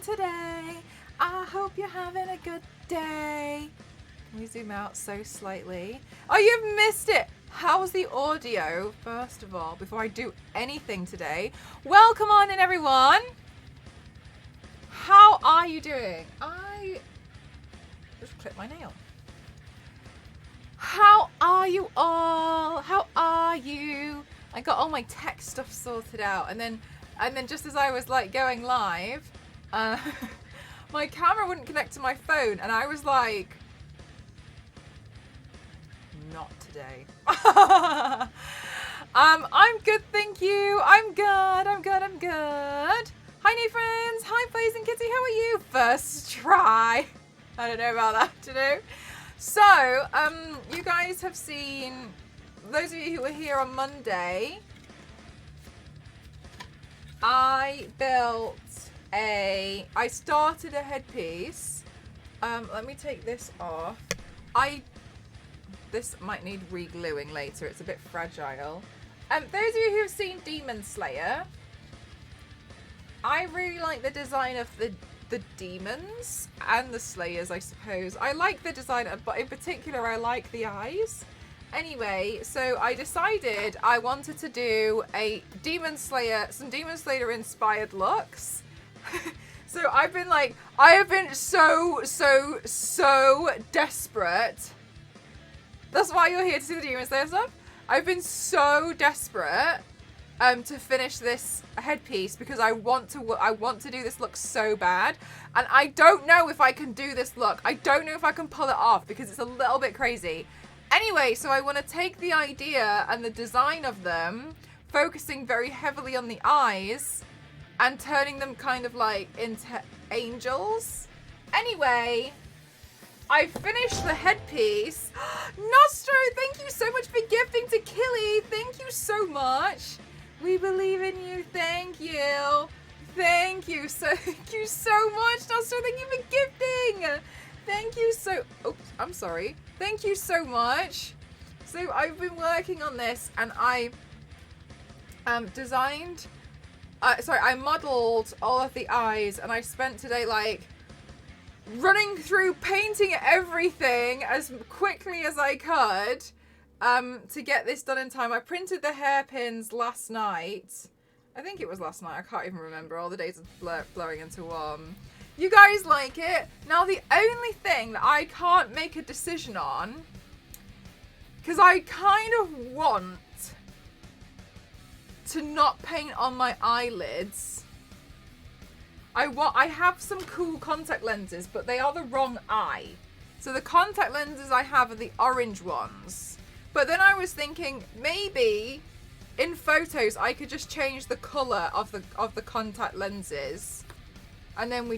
today. I hope you're having a good day. Can we zoom out so slightly? Oh, you've missed it. How's the audio? First of all, before I do anything today, welcome on in, everyone. How are you doing? I just clipped my nail. How are you all? How are you? I got all my tech stuff sorted out, and then just as I was like going live, my camera wouldn't connect to my phone, and I was like, not today. I'm good, thank you. I'm good. Hi, new friends. Hi, Blaze and Kitty. How are you? First try. I don't know about that today. So, you guys have seen, those of you who were here on Monday, I started a headpiece. Let me take this off. This might need re-gluing later. It's a bit fragile. Those of you who have seen Demon Slayer, I really like the design of the demons and the slayers, I suppose. I like the design, but in particular I like the eyes. Anyway, so I decided I wanted to do some Demon Slayer inspired looks. So I have been so desperate. That's why you're here to see the Demon Slayer stuff. I've been so desperate to finish this headpiece because I want to do this look so bad, and I don't know if I can do this look. I don't know if I can pull it off because it's a little bit crazy. Anyway, so I want to take the idea and the design of them, focusing very heavily on the eyes and turning them kind of like into angels. Anyway, I finished the headpiece. Nostro, thank you so much for gifting to Killy. Thank you so much. We believe in you. Thank you. Thank you so much, Nostro. Thank you for gifting. Thank you so. Oops, I'm sorry. Thank you so much. So I've been working on this, and I I modeled all of the eyes, and I spent today like running through painting everything as quickly as I could to get this done in time. I printed the hairpins last night. I think it was last night. I can't even remember. All the days are blurring into one. You guys like it? Now, the only thing that I can't make a decision on, because I kind of want to not paint on my eyelids. I have some cool contact lenses, but they are the wrong eye. So the contact lenses I have are the orange ones. But then I was thinking maybe in photos I could just change the color of the contact lenses, and then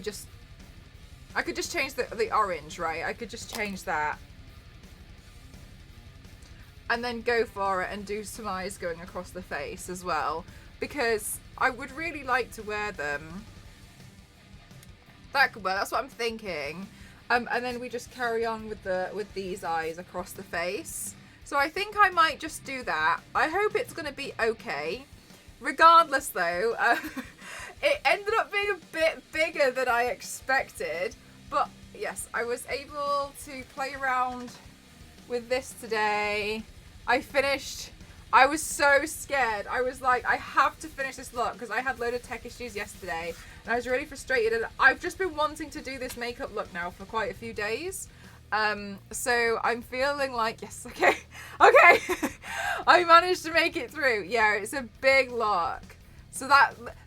I could just change the orange, right? I could just change that, and then go for it and do some eyes going across the face as well, because I would really like to wear them. That could work. That's what I'm thinking. And then we just carry on with these eyes across the face. So I think I might just do that. I hope it's going to be okay. Regardless, though, it ended up being a bit bigger than I expected. But yes, I was able to play around with this today. I finished. I was so scared. I was like, I have to finish this look because I had a load of tech issues yesterday. And I was really frustrated. And I've just been wanting to do this makeup look now for quite a few days. So I'm feeling like, yes, okay. I managed to make it through. Yeah, it's a big look. So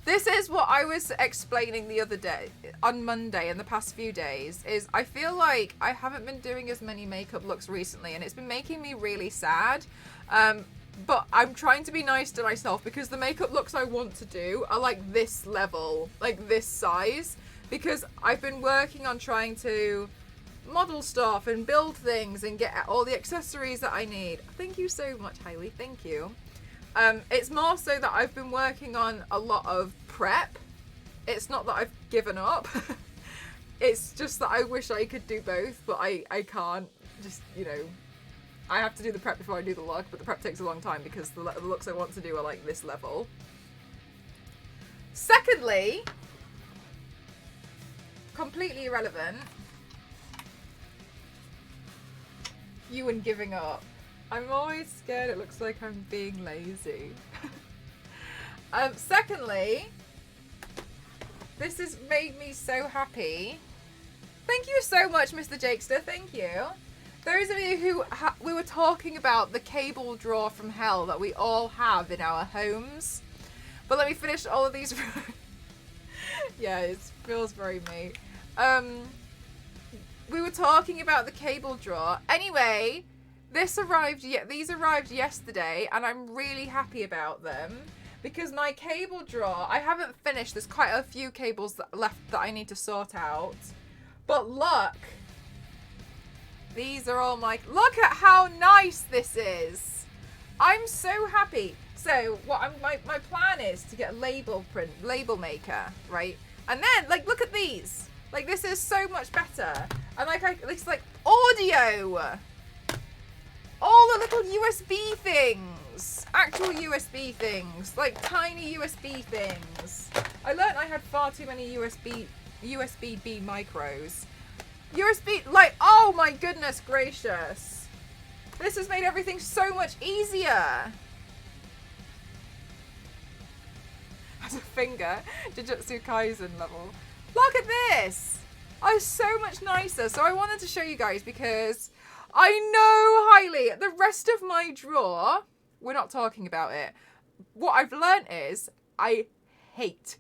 this is what I was explaining the other day, on Monday, in the past few days, is I feel like I haven't been doing as many makeup looks recently, and it's been making me really sad. But I'm trying to be nice to myself because the makeup looks I want to do are like this level, like this size, because I've been working on trying to model stuff and build things and get all the accessories that I need. Thank you so much, Hailey. Thank you. It's more so that I've been working on a lot of prep. It's not that I've given up. It's just that I wish I could do both, but I can't. Just, you know, I have to do the prep before I do the look, but the prep takes a long time because the looks I want to do are like this level. Secondly, completely irrelevant. You and giving up. I'm always scared it looks like I'm being lazy. Secondly, this has made me so happy. Thank you so much, Mr. Jakester. Thank you. Those of you who we were talking about the cable drawer from hell that we all have in our homes. But let me finish all of these. Yeah, it feels very me. We were talking about the cable drawer. Anyway, these arrived yesterday, and I'm really happy about them because my cable drawer, I haven't finished. There's quite a few cables left that I need to sort out. But look, these are all look at how nice this is. I'm so happy. So what my plan is to get a label maker, right? And then look at these. This is so much better. And it's like audio. All the little USB things. Actual USB things. Like tiny USB things. I learned I had far too many USB-B micros. Oh my goodness gracious. This has made everything so much easier. As a finger, Jujutsu Kaisen level. Look at this! Oh, so much nicer. So I wanted to show you guys because I know highly the rest of my drawer, we're not talking about it. What I've learned is I hate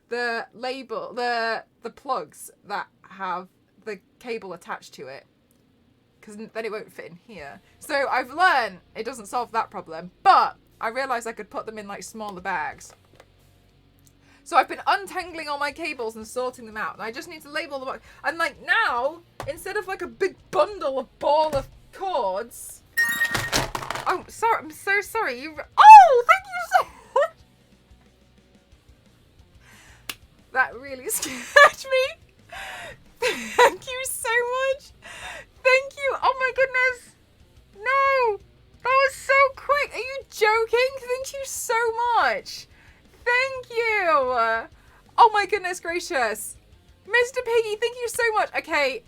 the label, the plugs that have the cable attached to it. Because then it won't fit in here. So I've learned it doesn't solve that problem. But I realised I could put them in smaller bags. So I've been untangling all my cables and sorting them out. And I just need to label them. And now, instead of a big ball of cords. Oh, sorry. I'm so sorry. Oh, thank you so much. That really scared me. Thank you so much. Thank you. Oh my goodness. No. That was so quick. Are you joking? Thank you so much. Thank you. Oh my goodness gracious. Mr. Piggy, thank you so much. Okay.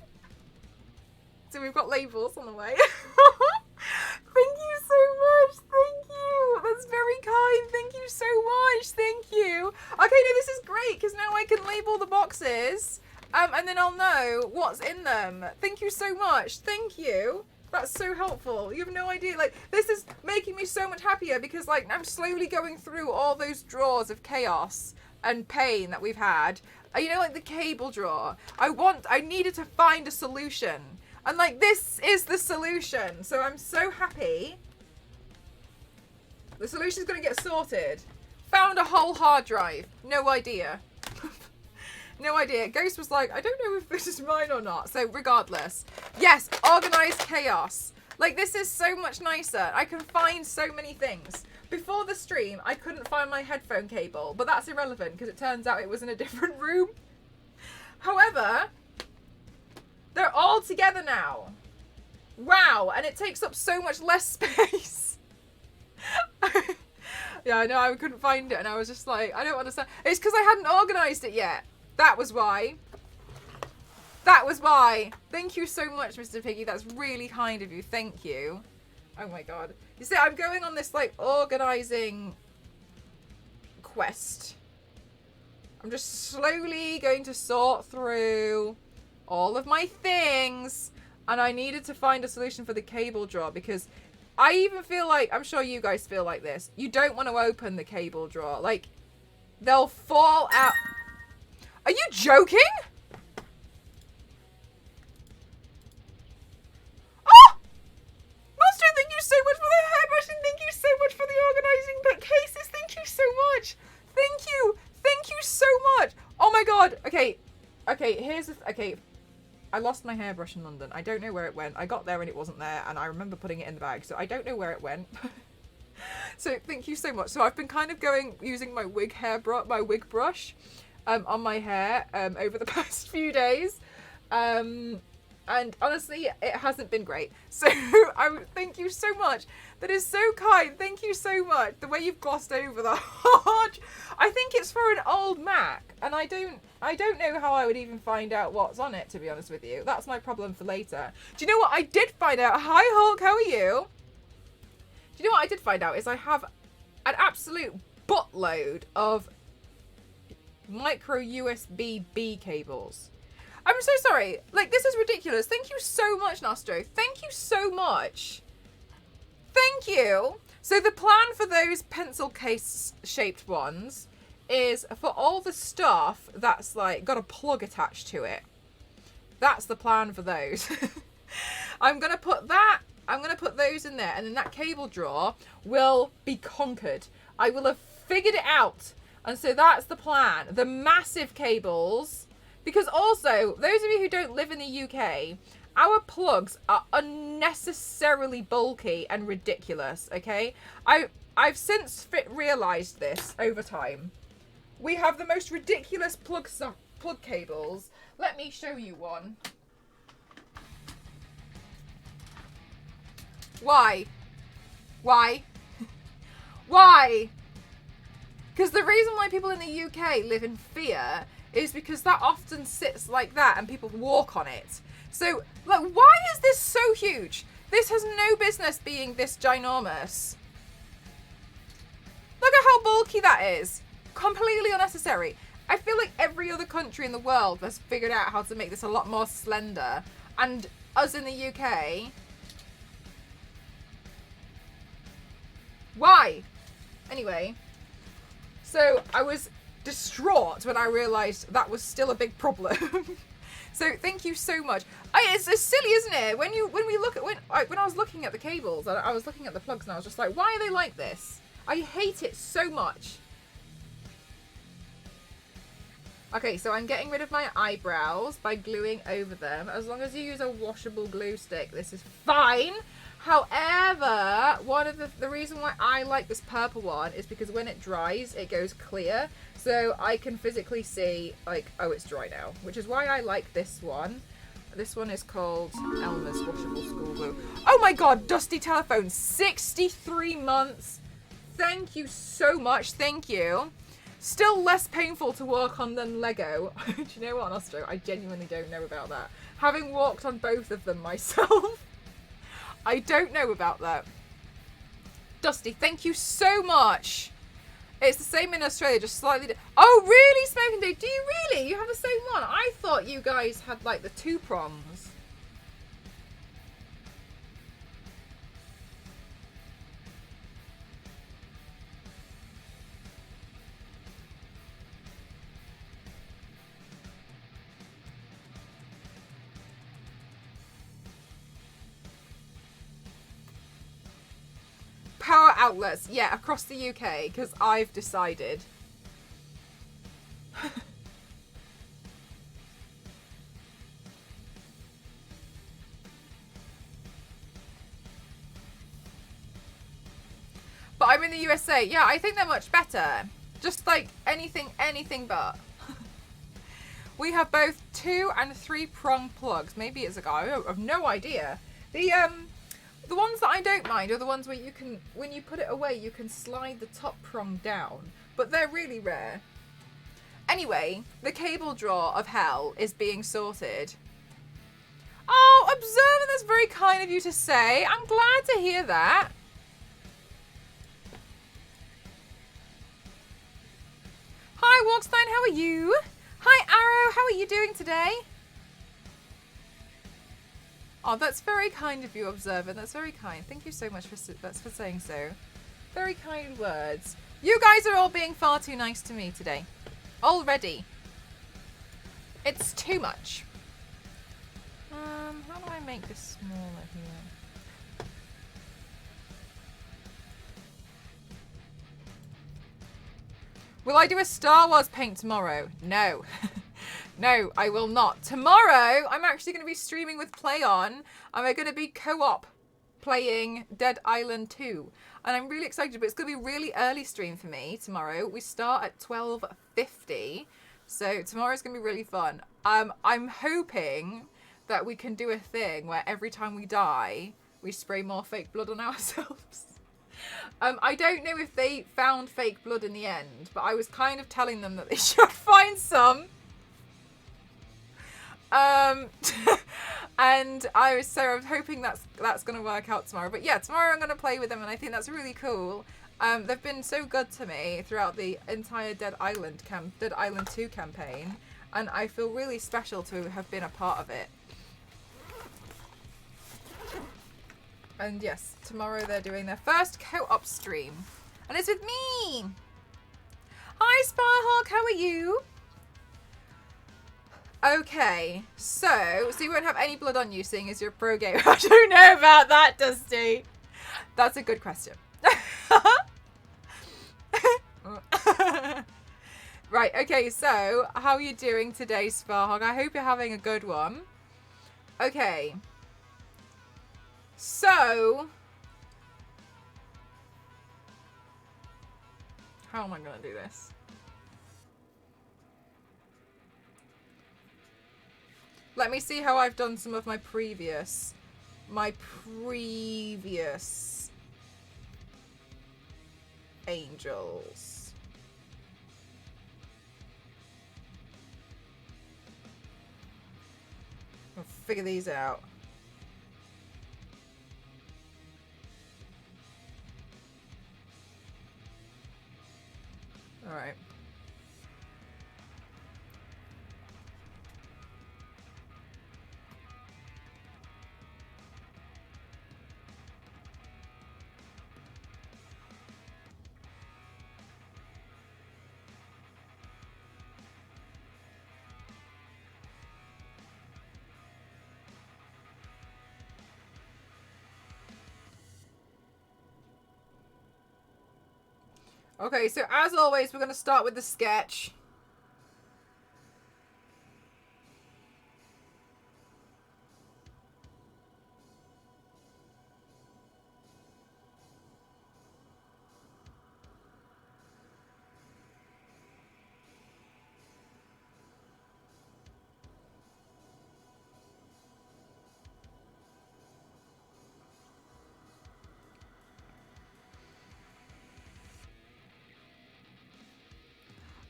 So we've got labels on the way. Thank you so much. Thank you. That's very kind. Thank you so much. Thank you. Okay, no, this is great because now I can label the boxes and then I'll know what's in them. Thank you so much. Thank you. That's so helpful. You have no idea. This is making me so much happier because, I'm slowly going through all those drawers of chaos and pain that we've had. You know, the cable drawer. I needed to find a solution. And, this is the solution. So I'm so happy. The solution's going to get sorted. Found a whole hard drive. No idea. No idea. Ghost was like, I don't know if this is mine or not. So regardless. Yes, organized chaos. This is so much nicer. I can find so many things. Before the stream, I couldn't find my headphone cable. But that's irrelevant because it turns out it was in a different room. However, they're all together now. Wow. And it takes up so much less space. Yeah, I know. I couldn't find it. And I was just like, I don't understand. It's because I hadn't organized it yet. That was why. That was why. Thank you so much, Mr. Piggy. That's really kind of you. Thank you. Oh my god. You see, I'm going on this organizing quest. I'm just slowly going to sort through all of my things. And I needed to find a solution for the cable drawer because I even feel I'm sure you guys feel like this. You don't want to open the cable drawer. They'll fall out. Are you joking? Oh! Master, thank you so much for the hairbrush and thank you so much for the organizing cases. Thank you so much. Thank you. Thank you so much. Oh my god. Okay. Here's the... Okay. I lost my hairbrush in London. I don't know where it went. I got there and it wasn't there and I remember putting it in the bag. So I don't know where it went. So thank you so much. So I've been kind of using my wig brush. On my hair over the past few days. And honestly, it hasn't been great. So I thank you so much. That is so kind. Thank you so much. The way you've glossed over the hard. I think it's for an old Mac, and I don't know how I would even find out what's on it, to be honest with you. That's my problem for later. Do you know what I did find out? Hi Hulk, how are you? Do you know what I did find out is I have an absolute buttload of micro USB-B cables. I'm so sorry. Like, this is ridiculous. Thank you so much, Nostro. Thank you so much. Thank you. So the plan for those pencil case shaped ones is for all the stuff that's like got a plug attached to it. That's the plan for those. I'm going to put those in there, and then that cable drawer will be conquered. I will have figured it out. And so that's the plan. The massive cables, because also, those of you who don't live in the UK, our plugs are unnecessarily bulky and ridiculous, okay? I've since realised this over time. We have the most ridiculous plug cables. Let me show you one. Why? Why? Why? Because the reason why people in the UK live in fear is because that often sits like that and people walk on it. So, like, why is this so huge? This has no business being this ginormous. Look at how bulky that is. Completely unnecessary. I feel like every other country in the world has figured out how to make this a lot more slender. And us in the UK... Why? Anyway, so I was distraught when I realised that was still a big problem. So thank you so much. It's silly, isn't it? When I was looking at the cables, I was looking at the plugs, and I was just like, why are they like this? I hate it so much. Okay, so I'm getting rid of my eyebrows by gluing over them. As long as you use a washable glue stick, this is fine. However, one of the reason why I like this purple one is because when it dries, it goes clear. So I can physically see, like, oh, it's dry now. Which is why I like this one. This one is called Elmer's Washable School Glue. Oh my god, Dusty Telephone, 63 months. Thank you so much, thank you. Still less painful to work on than Lego. Do you know what, Nostro? I genuinely don't know about that. Having walked on both of them myself, I don't know about that. Dusty, thank you so much. It's the same in Australia, just slightly... Oh, really, Smoking Day? Do you really? You have the same one? I thought you guys had, like, the two prongs. Power outlets, yeah, across the UK, because I've decided. But I'm in the USA. Yeah, I think they're much better. Just like anything but. We have both 2 and 3 prong plugs. Maybe it's a guy. I have no idea. The ones that I don't mind are the ones where you can, when you put it away, you can slide the top prong down. But they're really rare. Anyway, the cable drawer of hell is being sorted. Oh, Observer, that's very kind of you to say. I'm glad to hear that. Hi, Walkstein, how are you? Hi, Arrow, how are you doing today? Oh, that's very kind of you, Observer. That's very kind. Thank you so much for saying so. Very kind words. You guys are all being far too nice to me today. Already. It's too much. How do I make this smaller here? Will I do a Star Wars paint tomorrow? No. No, I will not. Tomorrow, I'm actually going to be streaming with PlayOn, and we're going to be co-op playing Dead Island 2. And I'm really excited, but it's going to be a really early stream for me tomorrow. We start at 12:50, so tomorrow's going to be really fun. I'm hoping that we can do a thing where every time we die, we spray more fake blood on ourselves. I don't know if they found fake blood in the end, but I was kind of telling them that they should find some. And I was hoping that's going to work out tomorrow. But yeah, tomorrow I'm going to play with them, and I think that's really cool. They've been so good to me throughout the entire Dead Island 2 campaign, and I feel really special to have been a part of it. And yes, tomorrow they're doing their first co-op stream, and it's with me. Hi Sparhawk, how are you? Okay, so you won't have any blood on you, seeing as you're a pro gamer. I don't know about that, Dusty. That's a good question. Right, okay, so how are you doing today, Sparhawk? I hope you're having a good one. Okay. So, how am I going to do this? Let me see how I've done some of my previous angels. I'll figure these out. All right. Okay, so as always, we're going to start with the sketch.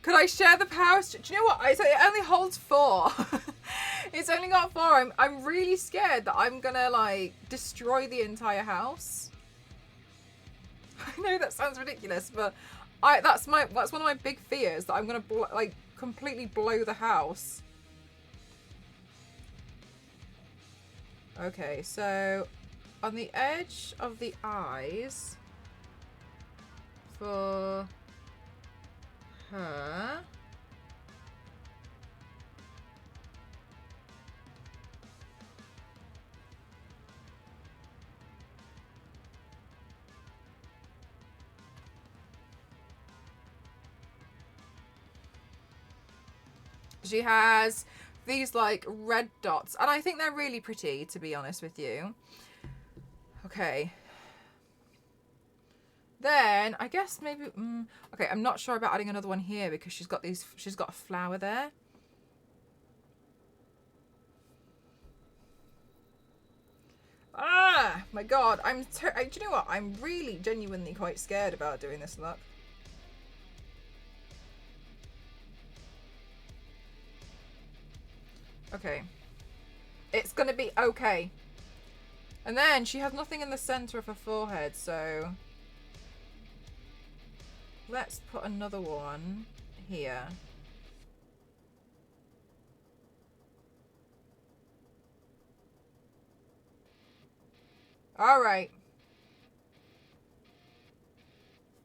Could I share the power? Do you know what? It only holds 4. It's only got 4. I'm really scared that I'm gonna like destroy the entire house. I know that sounds ridiculous, but that's one of my big fears, that I'm gonna completely blow the house. Okay, so on the edge of the eyes for her. She has these like red dots, and I think they're really pretty, to be honest with you. Okay. Then I guess maybe okay, I'm not sure about adding another one here because she's got a flower there. Ah, my god, do you know what? I'm really genuinely quite scared about doing this look. Okay. It's gonna be okay. And then she has nothing in the center of her forehead, so let's put another one here. All right.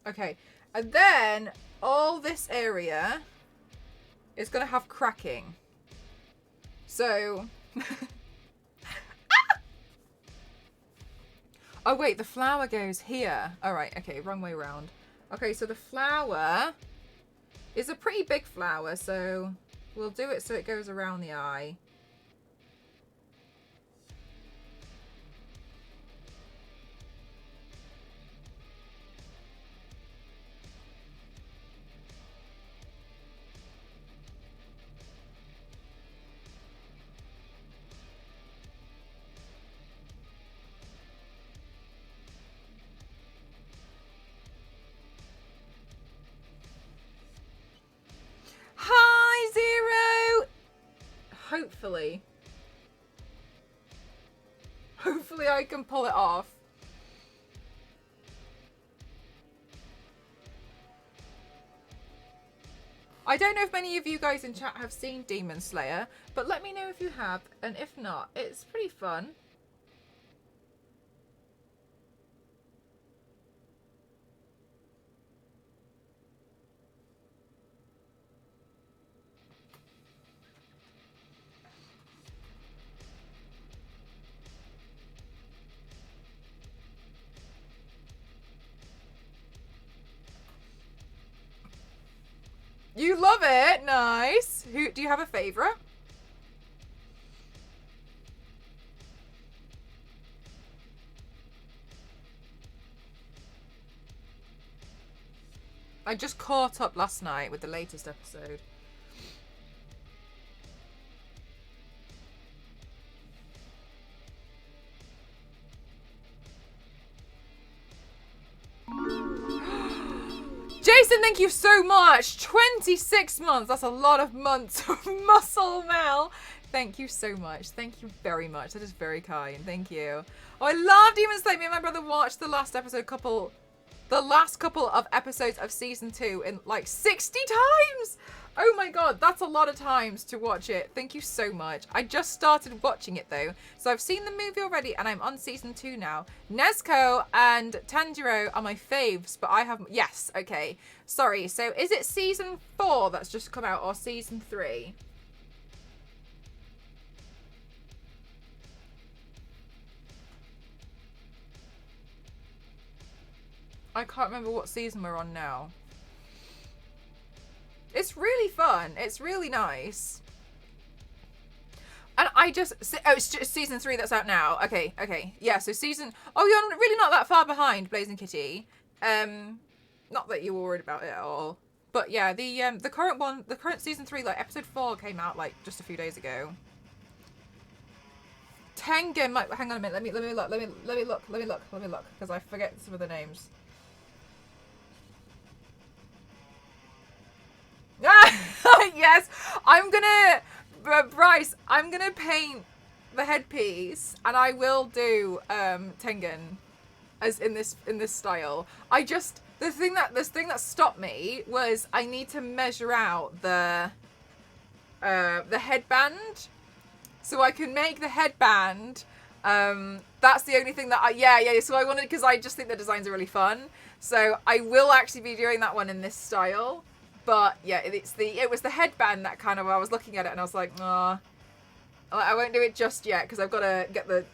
Okay. And then all this area is going to have cracking. So... Oh, wait. The flower goes here. All right. Okay. Wrong way around. Okay. So the flower is a pretty big flower. So we'll do it so it goes around the eye. Hopefully. Hopefully I can pull it off. I don't know if many of you guys in chat have seen Demon Slayer, but let me know if you have, and if not, it's pretty fun. You love it? Nice. Who do you have a favorite? I just caught up last night with the latest episode. Jason, thank you so much. 26 months. That's a lot of months of muscle, Mel. Thank you so much. Thank you very much. That is very kind. Thank you. Oh, I love Demon Slayer. Me and my brother watched the last couple of episodes of season 2 in like 60 times. Oh my god, that's a lot of times to watch it. Thank you so much. I just started watching it though, so I've seen the movie already and I'm on season 2 now. Nezuko and Tanjiro are my faves, but I have... Yes, okay. Sorry, so is it season 4 that's just come out or season 3? I can't remember what season we're on now. It's really fun. It's really nice. And I just... Oh, it's just season 3 that's out now. Okay, okay. Yeah, so season... Oh, you're really not that far behind, Blazing Kitty. Not that you were worried about it at all. But yeah, the current one... The current season 3, like, episode 4 came out, like, just a few days ago. Tengen might... Hang on a minute. Let me look. Because I forget some of the names. Yes, I'm gonna, Bryce, I'm gonna paint the headpiece, and I will do Tengen as in this style. I just this thing that stopped me was I need to measure out the headband, so I can make the headband. That's the only thing that yeah. So I wanted, because I just think the designs are really fun. So I will actually be doing that one in this style. But yeah, it was the headband that kind of, I was looking at it and I was like, oh, I won't do it just yet because I've got to get the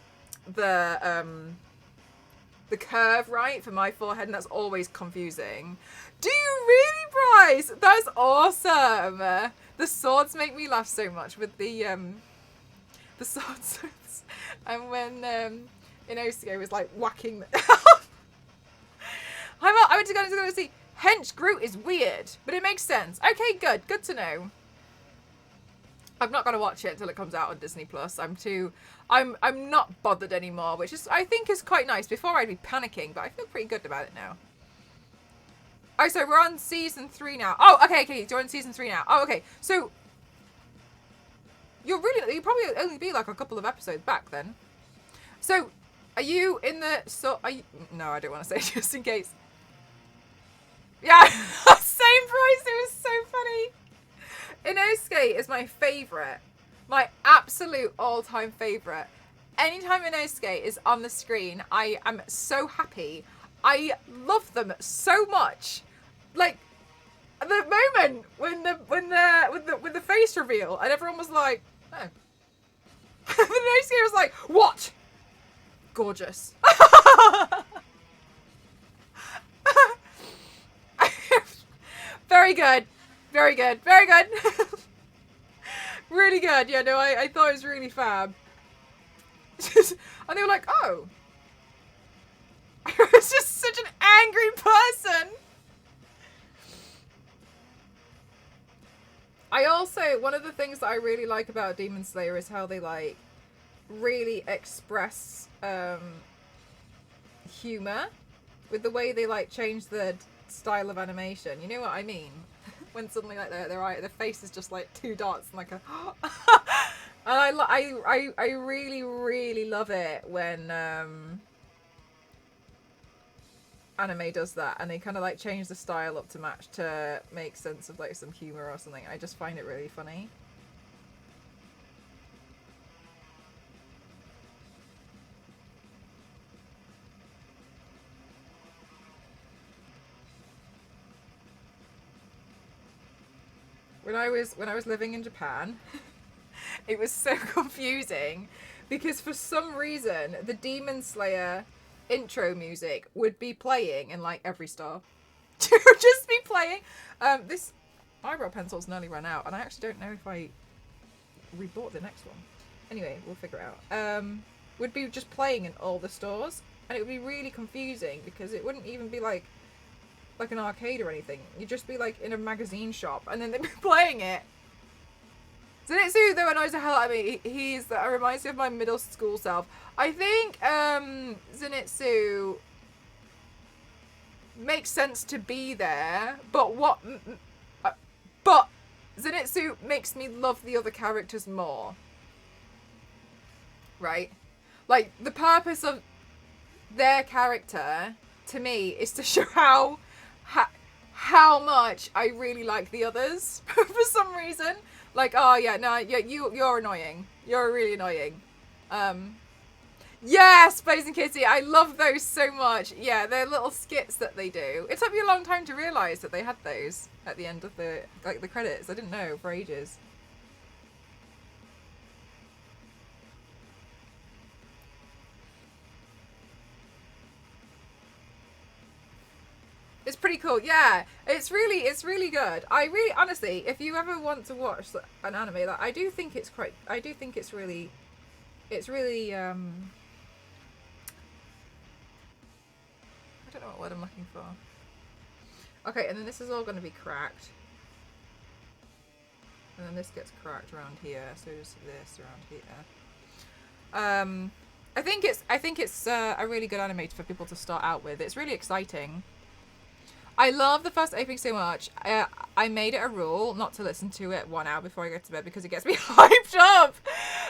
curve right for my forehead, and that's always confusing. Do you really, Bryce? That's awesome. The swords make me laugh so much with the swords, and when Inosuke was like whacking. I went to go see. Hench Groot is weird, but it makes sense. Okay, good. Good to know. I'm not going to watch it until it comes out on Disney Plus. I'm not bothered anymore, which is, I think, is quite nice. Before I'd be panicking, but I feel pretty good about it now. Oh, so we're on season 3 now. Oh, okay, you're on season 3 now. Oh, okay. So you probably only be like a couple of episodes back then. So are you in the, no, I don't want to say just in case. Yeah, same price. It was so funny. Inosuke is my favourite. My absolute all-time favourite. Anytime Inosuke is on the screen, I am so happy. I love them so much. Like, the moment with the face reveal, and everyone was like, oh. And Inosuke was like, what? Gorgeous. Very good. Very good. Very good. Really good. Yeah, no, I thought it was really fab. And they were like, oh. I was just such an angry person. I also, one of the things that I really like about Demon Slayer is how they, like, really express humor with the way they, like, change the style of animation. You know what I mean? When suddenly, like, their face is just like 2 dots and like a And I really, really love it when anime does that, and they kind of like change the style up to match to make sense of like some humor or something. I just find it really funny. When I was living in Japan, it was so confusing because for some reason the Demon Slayer intro music would be playing in like every store. It would just be playing. This eyebrow pencil's nearly run out, and I actually don't know if I rebought the next one. Anyway, we'll figure it out. Would be just playing in all the stores, and it would be really confusing because it wouldn't even be like an arcade or anything. You'd just be like in a magazine shop, and then they'd be playing it. Zenitsu, though, annoys the hell out of me. That reminds me of my middle school self. I think Zenitsu makes sense to be there, but Zenitsu makes me love the other characters more. Right? Like, the purpose of their character, to me, is to show how much I really like the others for some reason. Like, oh yeah, no, yeah, you're annoying. You're really annoying. Yes, Blaze and Kitty, I love those so much. Yeah, they're little skits that they do. It took me a long time to realise that they had those at the end of the credits. I didn't know for ages. It's pretty cool. Yeah, it's really good. Honestly, if you ever want to watch an anime, like I do think it's really I don't know what word I'm looking for. Okay, and then this is all going to be cracked. And then this gets cracked around here, so just this around here. I think it's a really good anime for people to start out with. It's really exciting. I love the first opening so much. I made it a rule not to listen to it 1 hour before I go to bed because it gets me hyped up.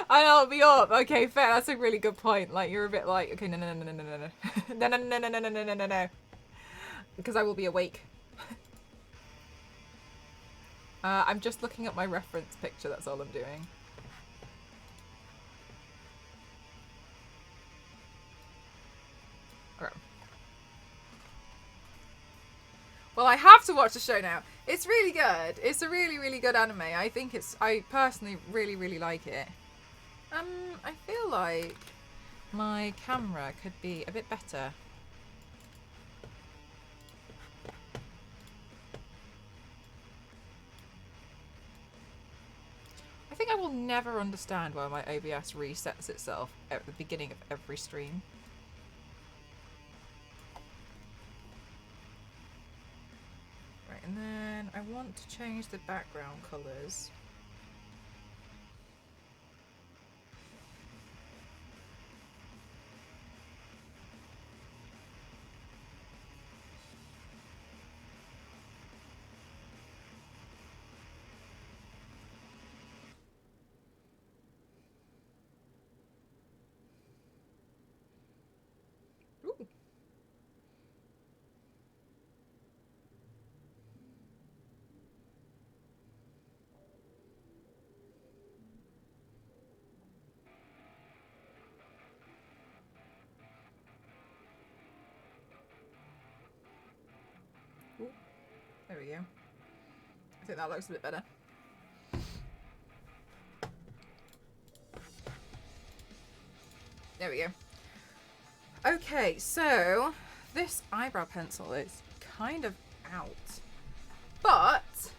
And I'll be up. Okay, fair. That's a really good point. Like, you're a bit like, okay, no. No. Because I will be awake. I'm just looking at my reference picture. That's all I'm doing. Okay. Well, I have to watch the show now. It's really good. It's a really, really good anime. I personally really, really like it. I feel like my camera could be a bit better. I think I will never understand why my OBS resets itself at the beginning of every stream. And then I want to change the background colours. Ooh. There we go. I think that looks a bit better. There we go. Okay, so this eyebrow pencil is kind of out. But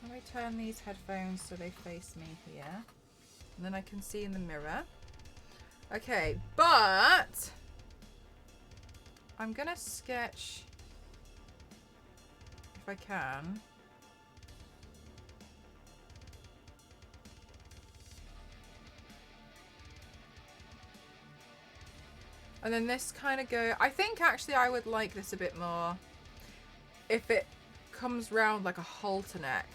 let me turn these headphones so they face me here. And then I can see in the mirror. Okay, but I'm gonna sketch, if I can, and then this kind of go. I think actually I would like this a bit more if it comes round like a halter neck,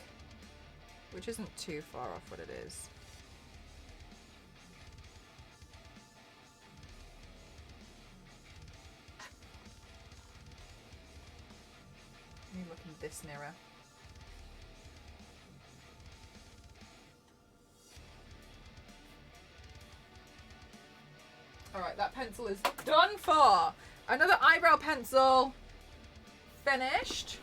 which isn't too far off what it is. this nearer. Alright, that pencil is done for. Another eyebrow pencil finished.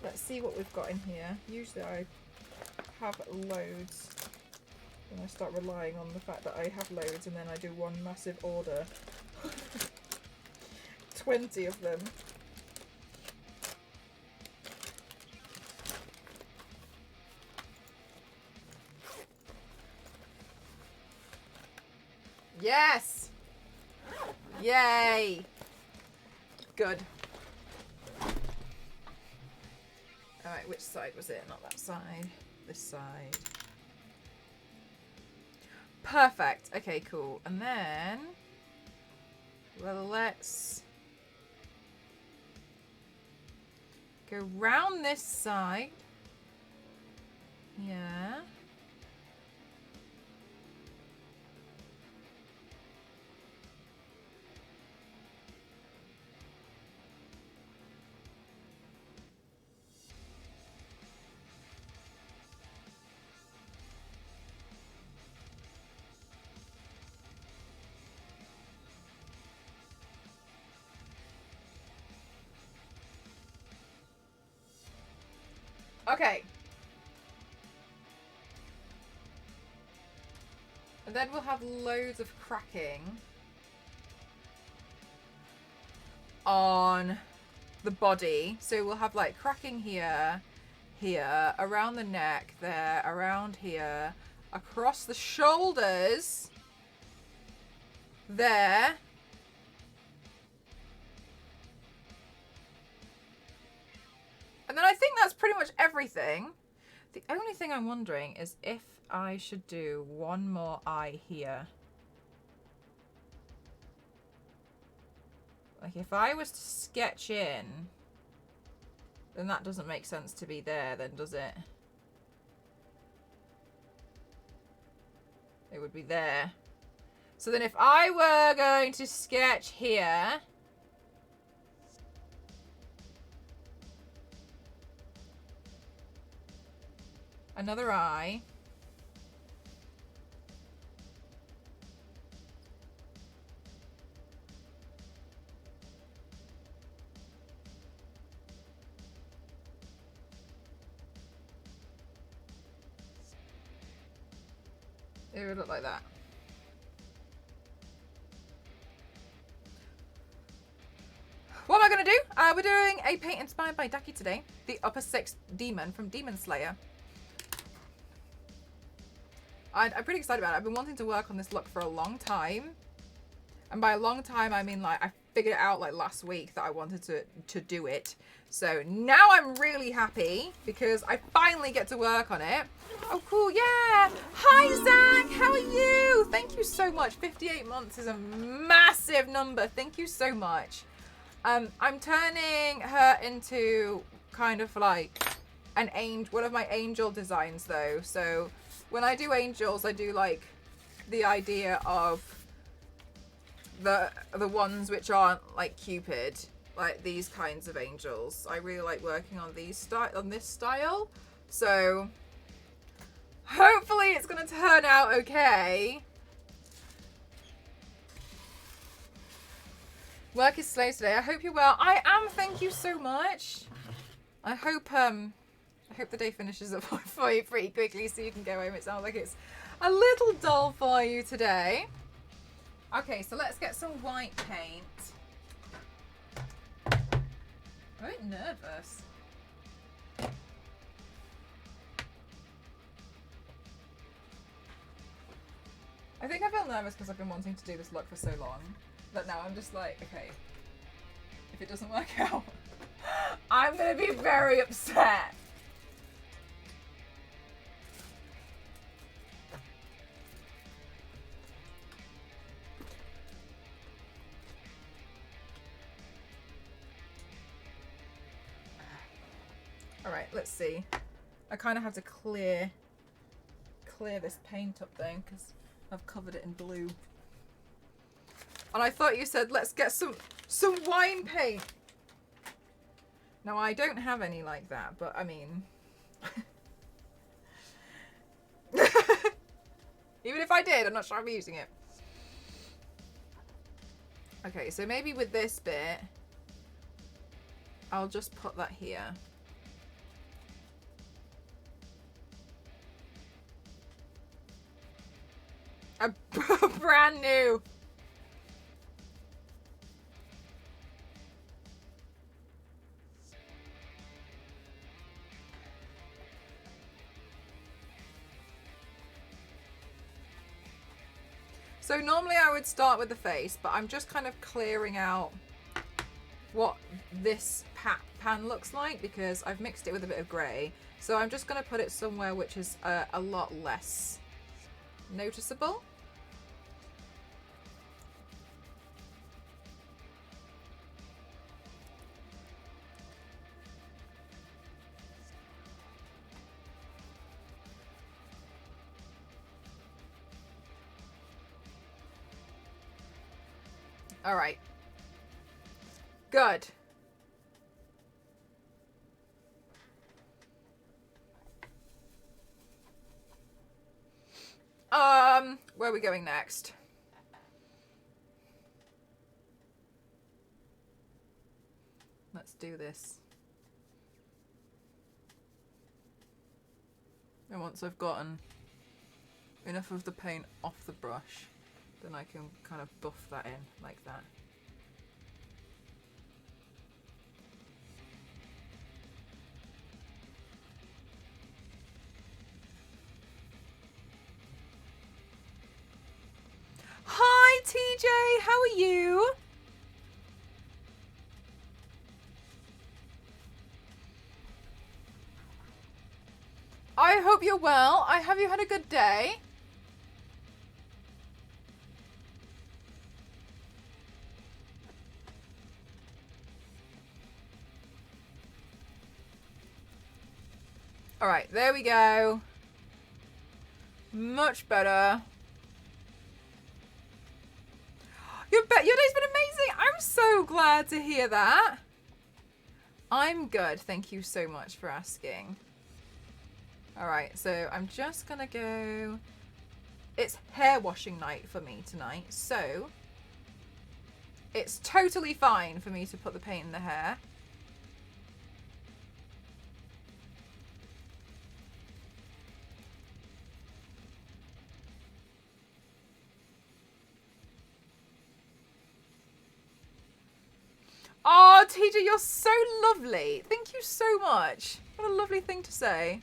Let's see what we've got in here. Usually I have loads. And I start relying on the fact that I have loads and then I do one massive order. 20 of them. Yes! Yay! Good. Alright, which side was it? Not that side. This side. Perfect. Okay, cool. And then, well, let's go round this side. Yeah. Okay. And then we'll have loads of cracking on the body. So we'll have like cracking here, here, around the neck, there, around here, across the shoulders, there. And then I think that's pretty much everything. The only thing I'm wondering is if I should do one more eye here. Like if I was to sketch in, then that doesn't make sense to be there then, does it? It would be there. So then if I were going to sketch here, another eye. It would look like that. What am I going to do? We're doing a paint inspired by DAKI today. The Upper Sixth Demon from Demon Slayer. I'm pretty excited about it. I've been wanting to work on this look for a long time. And by a long time, I mean like I figured it out like last week that I wanted to do it. So now I'm really happy because I finally get to work on it. Oh, cool. Yeah. Hi, Zach. How are you? Thank you so much. 58 months is a massive number. Thank you so much. I'm turning her into kind of like an angel, one of my angel designs though. So when I do angels, I do like the idea of the ones which aren't like Cupid, like these kinds of angels. I really like working on this style. So hopefully it's gonna turn out okay. Work is slow today. I hope you're well. I am. Thank you so much. I hope the day finishes up for you pretty quickly so you can go home. It sounds like it's a little dull for you today. Okay, so let's get some white paint. I'm a bit nervous. I think I feel nervous because I've been wanting to do this look for so long that now I'm just like, okay, if it doesn't work out, I'm going to be very upset. All right, let's see. I kind of have to clear this paint up then because I've covered it in blue. And I thought you said let's get some Some wine paint. Now, I don't have any like that, but I mean... Even if I did, I'm not sure I'm using it. Okay, so maybe with this bit, I'll just put that here. A brand new. So normally I would start with the face, but I'm just kind of clearing out what this pan looks like because I've mixed it with a bit of grey. So I'm just going to put it somewhere which is a lot less noticeable. All right. Good. Where are we going next? Let's do this. And once I've gotten enough of the paint off the brush, then I can kind of buff that in like that. Hi TJ, how are you? I hope you're well. Have you had a good day? All right, there we go. Much better. Your day's been amazing. I'm so glad to hear that. I'm good. Thank you so much for asking. All right, so I'm just gonna go. It's hair washing night for me tonight, so it's totally fine for me to put the paint in the hair. Oh, TJ, you're so lovely. Thank you so much. What a lovely thing to say.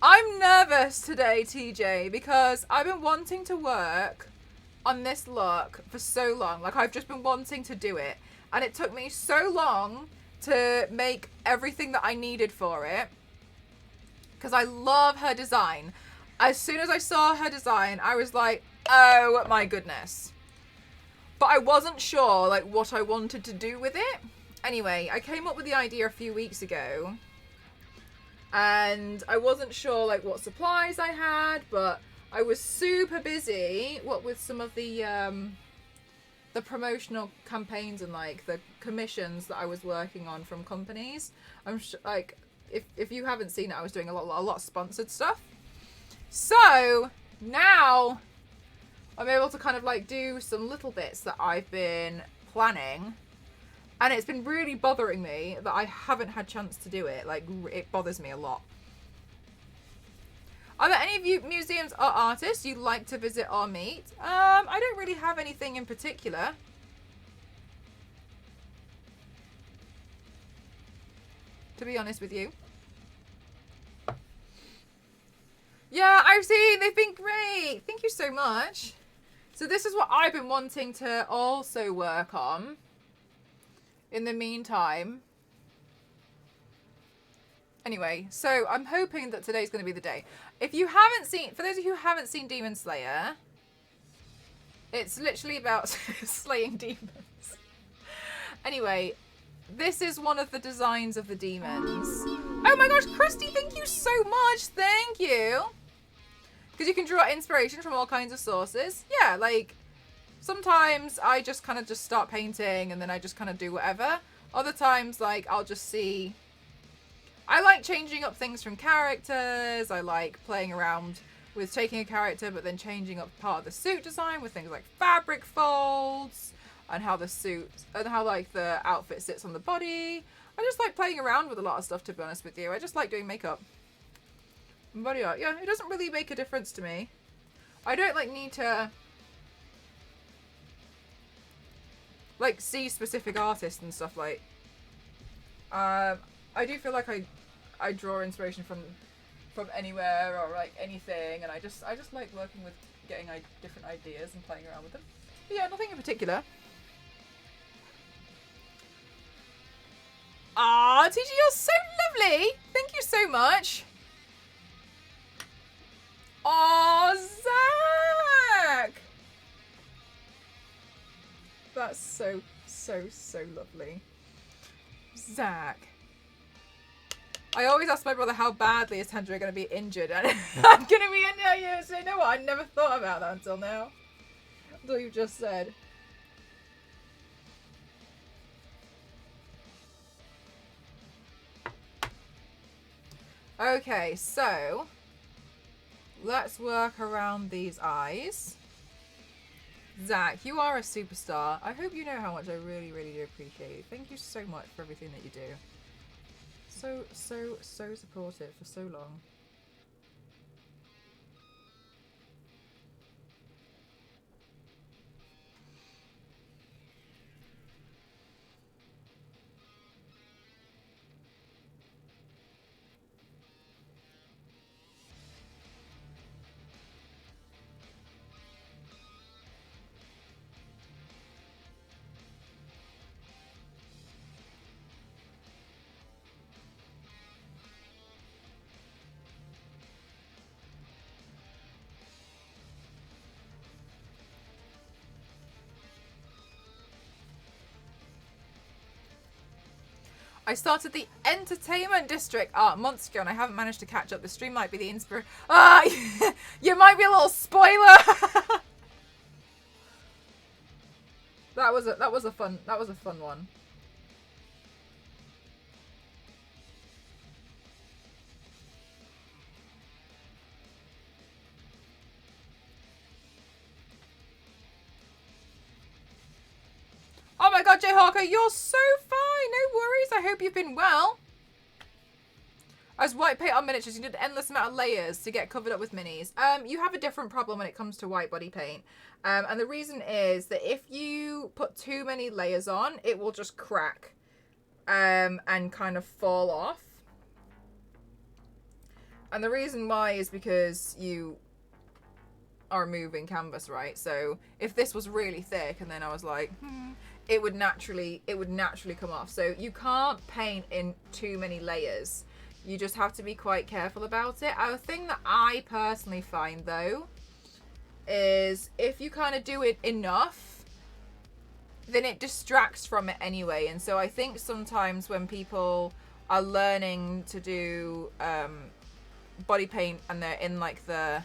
I'm nervous today, TJ, because I've been wanting to work on this look for so long. Like, I've just been wanting to do it. And it took me so long to make everything that I needed for it. Because I love her design. As soon as I saw her design, I was like, oh my goodness. But I wasn't sure, like, what I wanted to do with it. Anyway, I came up with the idea a few weeks ago. And I wasn't sure, like, what supplies I had. But I was super busy, with some of the promotional campaigns and, like, the commissions that I was working on from companies. I'm like, if you haven't seen it, I was doing a lot of sponsored stuff. So, now I'm able to kind of like do some little bits that I've been planning, and it's been really bothering me that I haven't had chance to do it. Like, it bothers me a lot. Are there any of you museums or artists you'd like to visit or meet? I don't really have anything in particular. To be honest with you. Yeah, I've seen. They've been great. Thank you so much. So this is what I've been wanting to also work on in the meantime. Anyway, so I'm hoping that today's going to be the day. If you haven't seen, for those of you who haven't seen Demon Slayer, it's literally about slaying demons. Anyway, this is one of the designs of the demons. Oh my gosh, Christy, thank you so much. Thank you. Because you can draw inspiration from all kinds of sources. Yeah, like, Sometimes I just kind of just start painting and then I just kind of do whatever. Other times, like, I'll just see... I like changing up things from characters. I like playing around with taking a character but then changing up part of the suit design with things like fabric folds and how the suit and how like the outfit sits on the body. I just like playing around with a lot of stuff, to be honest with you. I just like doing makeup and body art. Yeah, it doesn't really make a difference to me. I don't like need to like see specific artists and stuff. Like I do feel like I draw inspiration from anywhere or like anything, and I just like working with getting different ideas and playing around with them. But yeah, nothing in particular. Ah, TG, you're so lovely. Thank you so much. Oh, Zach. That's so lovely. Zach. I always ask my brother how badly is Tendra going to be injured, and I'm going to be in there. So you know what? I never thought about that until now. Until you just said. Okay, so let's work around these eyes. Zach, you are a superstar. I hope you know how much I really do appreciate you. Thank you so much for everything that you do. So supportive for so long. I started the Entertainment District months ago and I haven't managed to catch up. The stream might be the inspiration. You might be a little spoiler. That was a fun one. Oh my god, Jayhawker, you're so fine. No worries. I hope you've been well. As white paint on miniatures, you need an endless amount of layers to get covered up with minis. You have a different problem when it comes to white body paint. And the reason is that if you put too many layers on, it will just crack and kind of fall off. And the reason why is because you are moving canvas, right? So if this was really thick and then I was like, it would naturally come off. So you can't paint in too many layers. You just have to be quite careful about it. A thing that I personally find though is if you kind of do it enough, then it distracts from it anyway. And so I think sometimes when people are learning to do body paint and they're in like the,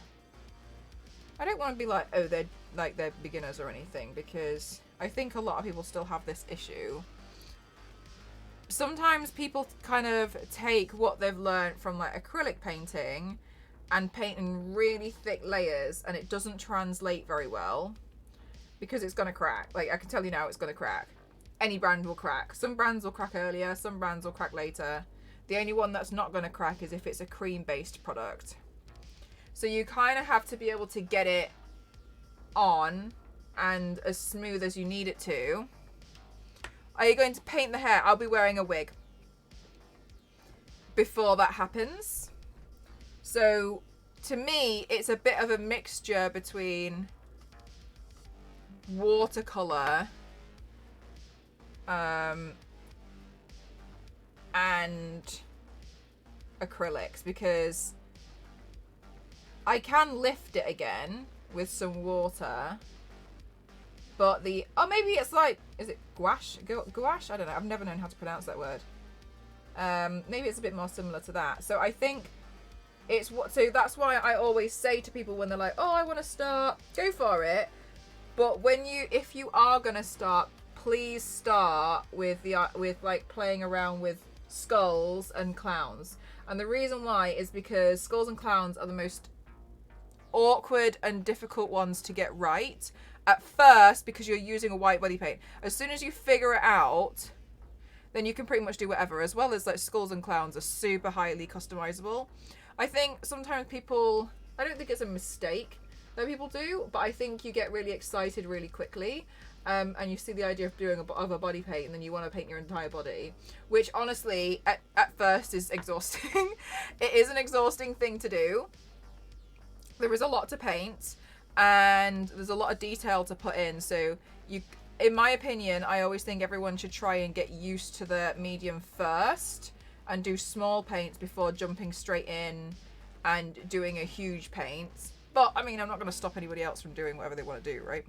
I don't want to be like, oh, they're beginners or anything, because I think a lot of people still have this issue. Sometimes people kind of take what they've learned from like acrylic painting and paint in really thick layers, and it doesn't translate very well because it's going to crack. Like, I can tell you now, it's going to crack. Any brand will crack. Some brands will crack earlier, some brands will crack later. The only one that's not going to crack is if it's a cream-based product. So you kind of have to be able to get it on and as smooth as you need it to. Are you going to paint the hair? I'll be wearing a wig before that happens. So to me, it's a bit of a mixture between watercolor and acrylics, because I can lift it again with some water, but maybe it's like, is it gouache? Gouache? I don't know. I've never known how to pronounce that word. Maybe it's a bit more similar to that. So I think so that's why I always say to people when they're like, oh, I want to start, go for it. But if you are gonna start, please start with like playing around with skulls and clowns. And the reason why is because skulls and clowns are the most awkward and difficult ones to get right at first, because you're using a white body paint. As soon as you figure it out, then you can pretty much do whatever. As well as like skulls and clowns are super highly customizable. I think sometimes people, I don't think it's a mistake that people do, but I think you get really excited really quickly, and you see the idea of doing a body paint, and then you want to paint your entire body, which honestly at first is exhausting. It is an exhausting thing to do. There is a lot to paint, and there's a lot of detail to put in. So in my opinion, I always think everyone should try and get used to the medium first and do small paints before jumping straight in and doing a huge paint. But I mean, I'm not going to stop anybody else from doing whatever they want to do, right?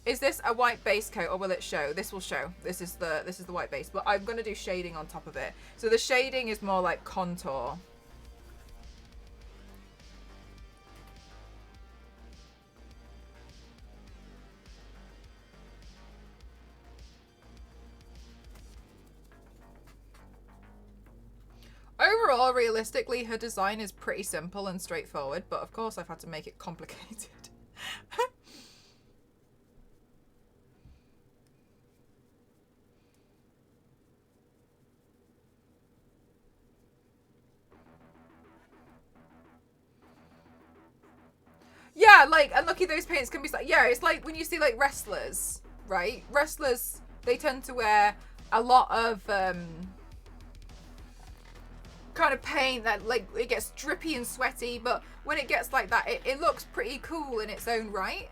Is this a white base coat, or will it show? This will show. This is the white base, but I'm going to do shading on top of it. So the shading is more like contour. Overall, realistically, her design is pretty simple and straightforward, but of course I've had to make it complicated. Yeah, like, and lucky those paints can be like, yeah, it's like when you see like wrestlers, right? Wrestlers, they tend to wear a lot of kind of paint that like it gets drippy and sweaty, but when it gets like that, it looks pretty cool in its own right.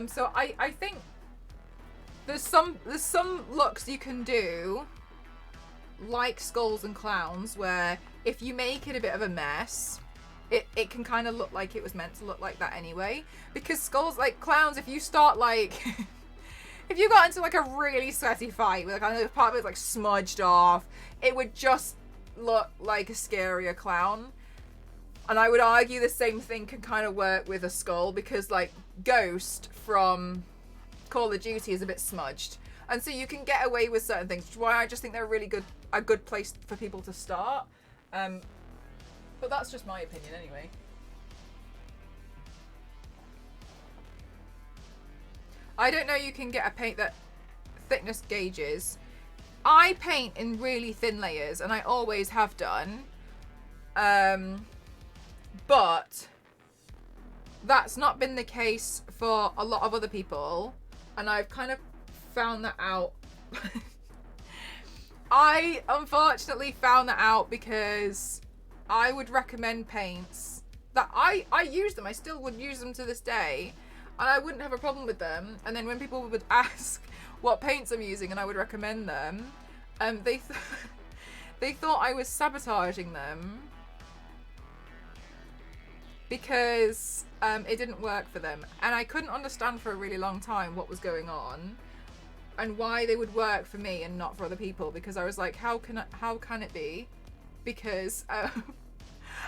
So I think there's some looks you can do like skulls and clowns where if you make it a bit of a mess, it can kind of look like it was meant to look like that anyway. Because skulls, like clowns, if you start like if you got into like a really sweaty fight with like a part of it like smudged off, it would just look like a scarier clown. And I would argue the same thing can kind of work with a skull, because like Ghost from Call of Duty is a bit smudged, and so you can get away with certain things, which is why I just think they're a good place for people to start. But that's just my opinion anyway. I don't know, you can get a paint that thickness gauges. I paint in really thin layers, and I always have done. But that's not been the case for a lot of other people, and I've kind of found that out. I unfortunately found that out because I would recommend paints that I use them. I still would use them to this day, and I wouldn't have a problem with them. And then when people would ask what paints I'm using and I would recommend them, they thought I was sabotaging them because it didn't work for them. And I couldn't understand for a really long time what was going on and why they would work for me and not for other people, because I was like, how can it be? Because hi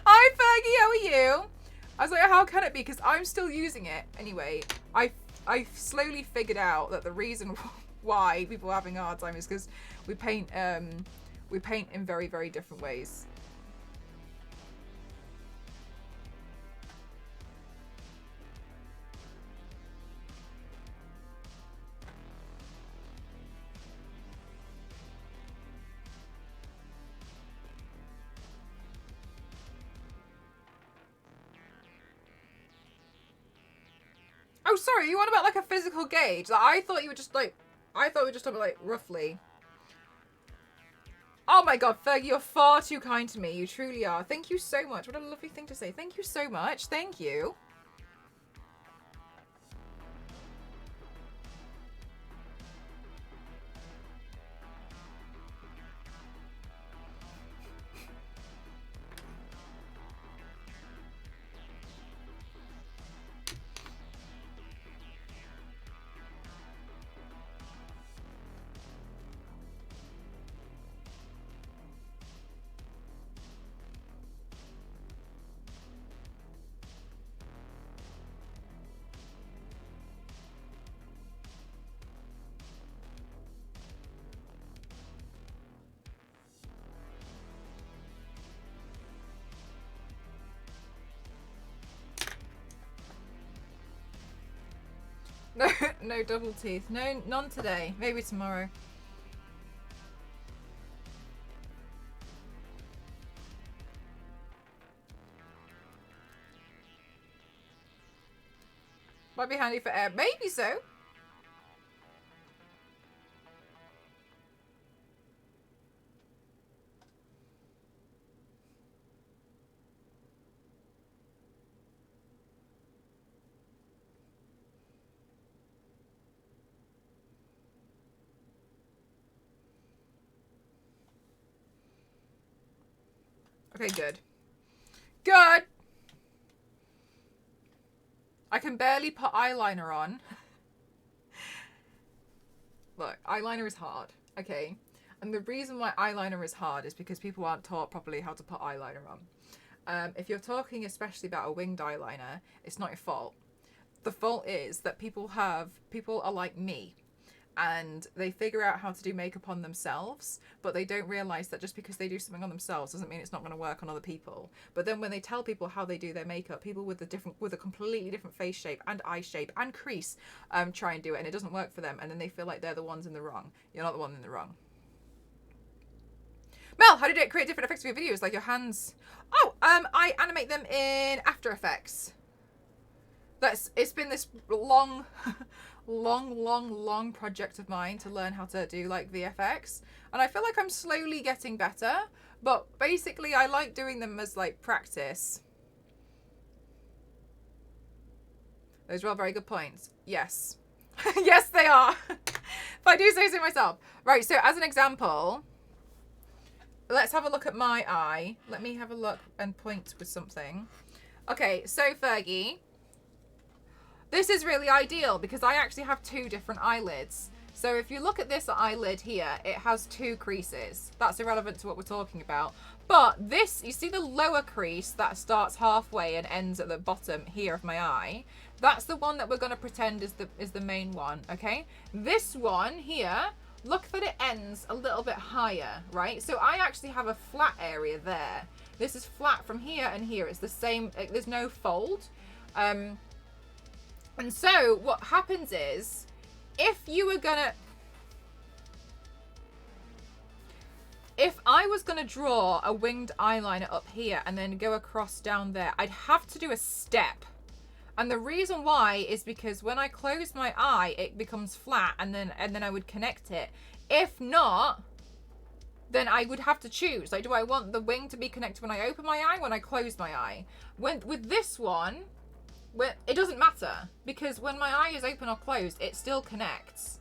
Fergie, how are you? I was like, how can it be? Because I'm still using it anyway. I slowly figured out that the reason why people are having a hard time is because we paint in very, very different ways. Oh, sorry, you want about like a physical gauge? Like, I thought we were just talking about like roughly. Oh my god, Fergie, you're far too kind to me. You truly are. Thank you so much. What a lovely thing to say. Thank you so much. Thank you. No, no double teeth. No, none today. Maybe tomorrow. Might be handy for air. Maybe so. Okay, good. Good! I can barely put eyeliner on. Look, eyeliner is hard, okay? And the reason why eyeliner is hard is because people aren't taught properly how to put eyeliner on. If you're talking especially about a winged eyeliner, it's not your fault. The fault is that people are like me, and they figure out how to do makeup on themselves, but they don't realize that just because they do something on themselves doesn't mean it's not going to work on other people. But then when they tell people how they do their makeup, people with a completely different face shape and eye shape and crease try and do it, and it doesn't work for them, and then they feel like they're the ones in the wrong. You're not the one in the wrong. Mel, how do you create different effects for your videos, like your hands? Oh, I animate them in After Effects. It's been this long project of mine to learn how to do like VFX, and I feel like I'm slowly getting better, but basically I like doing them as like practice. Those are all very good points. Yes. Yes, they are. If I do say so myself. Right, so as an example, let's have a look at my eye. Let me have a look and point with something. Okay, so Fergie, this is really ideal because I actually have two different eyelids. So if you look at this eyelid here, it has two creases. That's irrelevant to what we're talking about. But this, you see the lower crease that starts halfway and ends at the bottom here of my eye? That's the one that we're going to pretend is the main one, okay? This one here, look that it ends a little bit higher, right? So I actually have a flat area there. This is flat from here and here. It's the same, there's no fold. And so what happens is, if I was gonna draw a winged eyeliner up here and then go across down there, I'd have to do a step. And the reason why is because when I close my eye, it becomes flat, and then I would connect it. If not, then I would have to choose. Like, do I want the wing to be connected when I open my eye, when I close my eye? With this one, it doesn't matter, because when my eye is open or closed, it still connects,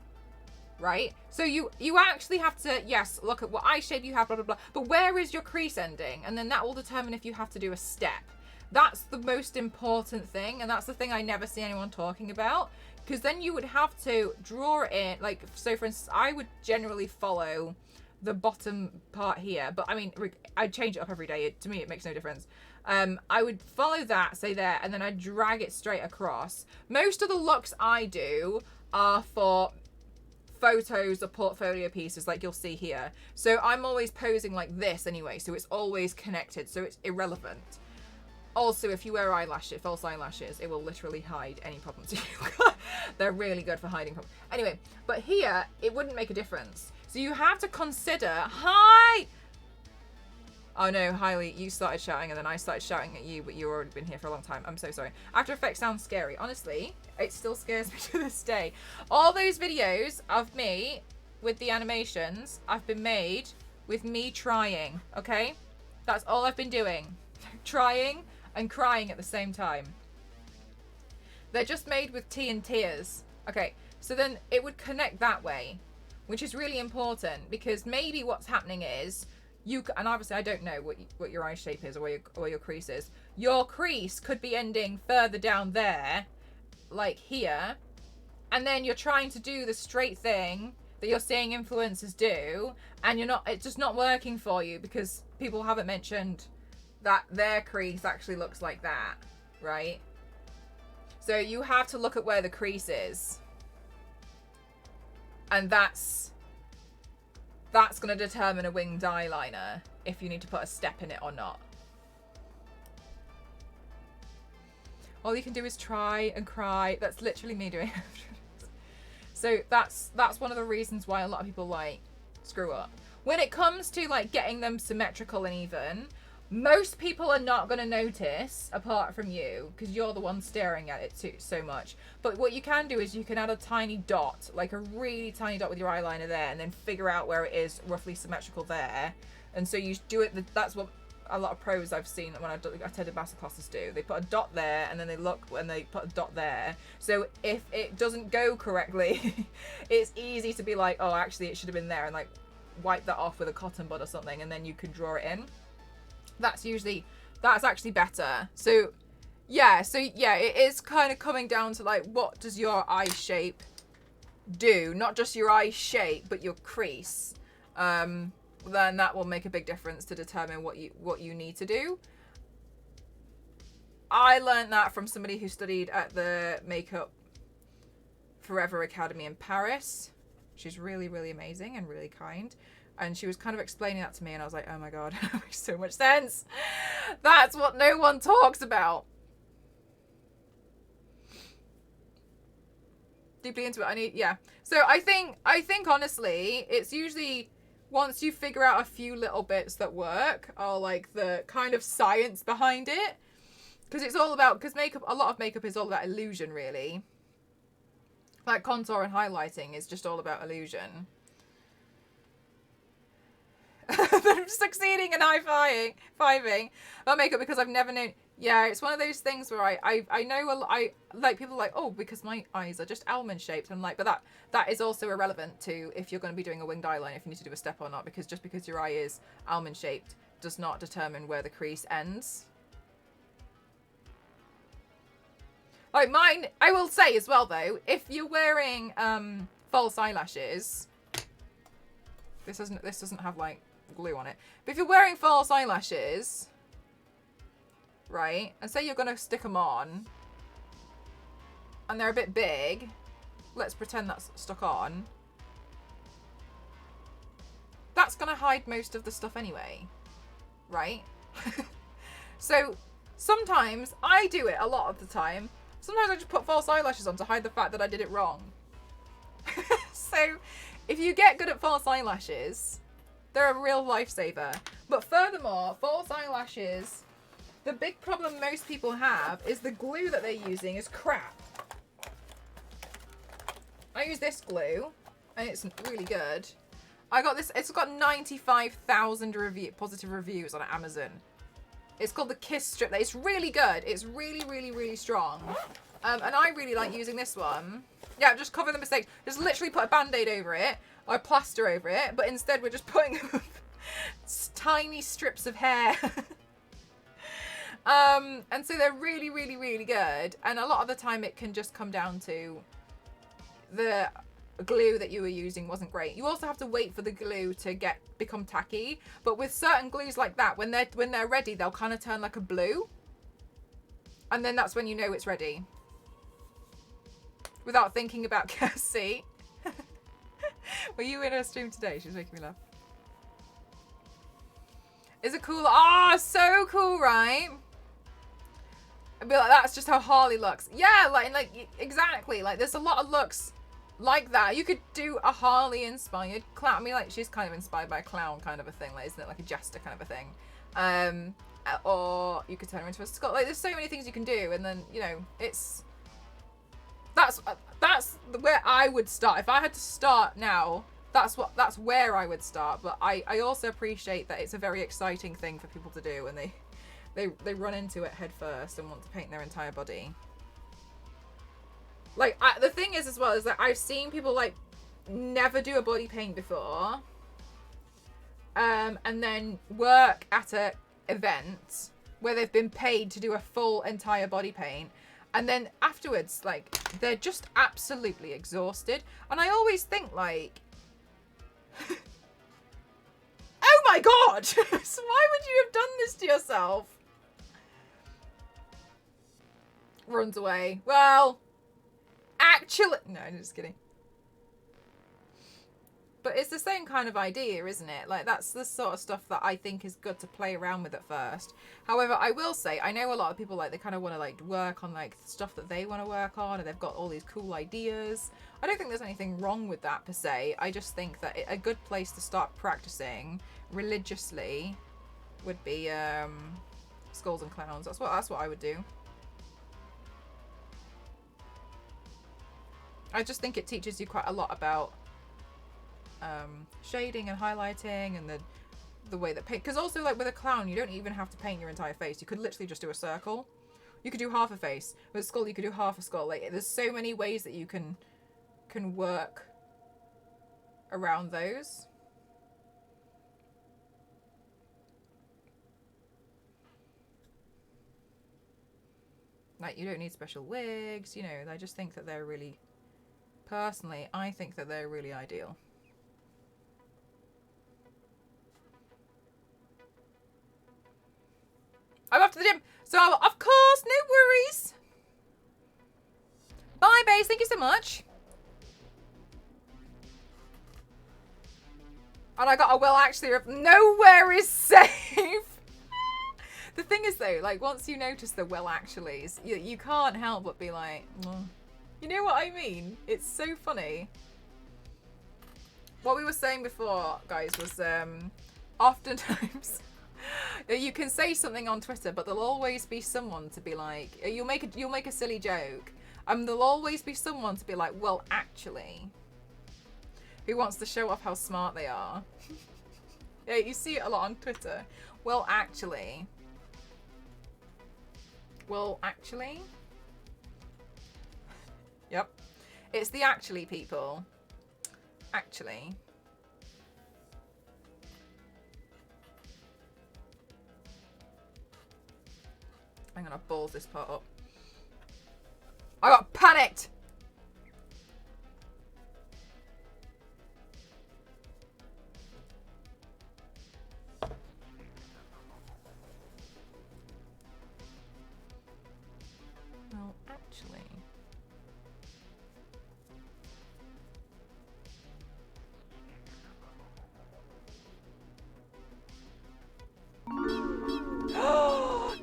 right? So you actually have to, yes, look at what eye shape you have, blah, blah, blah, but where is your crease ending? And then that will determine if you have to do a step. That's the most important thing, and that's the thing I never see anyone talking about, because then you would have to draw it in, like, so for instance, I would generally follow the bottom part here, but I mean, I'd change it up every day. To me, it makes no difference. I would follow that, say there, and then I'd drag it straight across. Most of the looks I do are for photos or portfolio pieces, like you'll see here. So I'm always posing like this anyway, so it's always connected, so it's irrelevant. Also, if you wear eyelashes, false eyelashes, it will literally hide any problems you. They're really good for hiding problems. Anyway, but here, it wouldn't make a difference. So you have to consider, hi! Oh no, Hailey, you started shouting and then I started shouting at you, but you've already been here for a long time. I'm so sorry. After Effects sounds scary. Honestly, it still scares me to this day. All those videos of me with the animations have been made with me trying, okay? That's all I've been doing. Trying and crying at the same time. They're just made with tea and tears. Okay, so then it would connect that way, which is really important, because maybe what's happening is, and obviously I don't know what your eye shape is or where your crease is. Your crease could be ending further down there, like here, and then you're trying to do the straight thing that you're seeing influencers do, and it's just not working for you because people haven't mentioned that their crease actually looks like that, right? So you have to look at where the crease is, and that's going to determine a winged eyeliner, if you need to put a step in it or not. All you can do is try and cry. That's literally me doing it. So that's one of the reasons why a lot of people like screw up. When it comes to like getting them symmetrical and even, most people are not going to notice apart from you because you're the one staring at it too so much. But what you can do is you can add a tiny dot, like a really tiny dot with your eyeliner there, and then figure out where it is roughly symmetrical there. And so you do it, that's what a lot of pros I've seen when I attended masterclasses do. They put a dot there and then they look when they put a dot there. So if it doesn't go correctly, it's easy to be like, oh, actually it should have been there, and like wipe that off with a cotton bud or something, and then you can draw it in. That's actually better. So yeah, it is kind of coming down to like, what does your eye shape do? Not just your eye shape, but your crease. Then that will make a big difference to determine what you need to do. I learned that from somebody who studied at the Makeup Forever Academy in Paris. She's really, really amazing and really kind. And she was kind of explaining that to me, and I was like, oh my God, that makes so much sense. That's what no one talks about. Deeply into it. So I think honestly, it's usually once you figure out a few little bits that work, or like the kind of science behind it, because it's all about, because a lot of makeup is all about illusion, really. Like contour and highlighting is just all about illusion. I'm succeeding in high-fiving about makeup because I've never known. Yeah, it's one of those things where I know I like people are like, oh, because my eyes are just almond shaped. I'm like, but that is also irrelevant to if you're going to be doing a winged eyeliner, if you need to do a step or not, because just because your eye is almond shaped does not determine where the crease ends. Like mine, I will say as well though, if you're wearing false eyelashes, this doesn't have like glue on it, but if you're wearing false eyelashes, right, and say you're gonna stick them on and they're a bit big, let's pretend that's stuck on, that's gonna hide most of the stuff anyway, right? So sometimes I do it a lot of the time. Sometimes I just put false eyelashes on to hide the fact that I did it wrong. So if you get good at false eyelashes, they're a real lifesaver. But furthermore, false eyelashes, the big problem most people have is the glue that they're using is crap. I use this glue and it's really good. I got this, it's got 95,000 positive reviews on Amazon. It's called the Kiss Strip. It's really good. It's really, really, really strong. And I really like using this one. Yeah, just cover the mistakes. Just literally put a band-aid over it or a plaster over it. But instead we're just putting tiny strips of hair. And so they're really, really, really good. And a lot of the time it can just come down to the glue that you were using wasn't great. You also have to wait for the glue to become tacky, but with certain glues like that, when they're ready, they'll kind of turn like a blue, and then that's when you know it's ready without thinking about Kirsty. Were you in her stream today? She's making me laugh. Is it cool? Oh, so cool, right? I'd be like, that's just how Harley looks. Yeah, like exactly, like there's a lot of looks like that. You could do a Harley inspired clown. I mean, like she's kind of inspired by a clown kind of a thing, like isn't it, like a jester kind of a thing? Or you could turn her into a skull. Like there's so many things you can do, and then you know that's where I would start if I had to start now. That's where I would start. But I also appreciate that it's a very exciting thing for people to do, and they run into it head first and want to paint their entire body. Like, the thing is as well is that I've seen people like never do a body paint before, and then work at an event where they've been paid to do a full entire body paint, and then afterwards, like, they're just absolutely exhausted. And I always think like, oh my God, so why would you have done this to yourself? Runs away. Well, actually, no, I'm just kidding. But it's the same kind of idea, isn't it? Like, that's the sort of stuff that I think is good to play around with at first. However, I will say, I know a lot of people, like, they kind of want to, like, work on, like, stuff that they want to work on, and they've got all these cool ideas. I don't think there's anything wrong with that, per se. I just think that a good place to start practicing religiously would be, Skulls and Clowns. That's what I would do. I just think it teaches you quite a lot about shading and highlighting and the way that paint, because also, like, with a clown you don't even have to paint your entire face. You could literally just do a circle. You could do half a face. With a skull you could do half a skull. Like, there's so many ways that you can work around those. Like, you don't need special wigs, you know. I just think that they're really, personally, I think that they're really ideal. I'm off to the gym, so of course, no worries. Bye, Baze. Thank you so much. And I got a well actually. Nowhere is safe. The thing is, though, like, once you notice the well actuallys, you can't help but be like, you know what I mean? It's so funny. What we were saying before, guys, was oftentimes you can say something on Twitter, but there'll always be someone to be like, you'll make a silly joke, and there'll always be someone to be like, well, actually, who wants to show off how smart they are. Yeah, you see it a lot on Twitter. Well, actually. Well, actually. Yep. It's the actually people. Actually. I'm gonna balls this part up. I got panicked! Well, actually.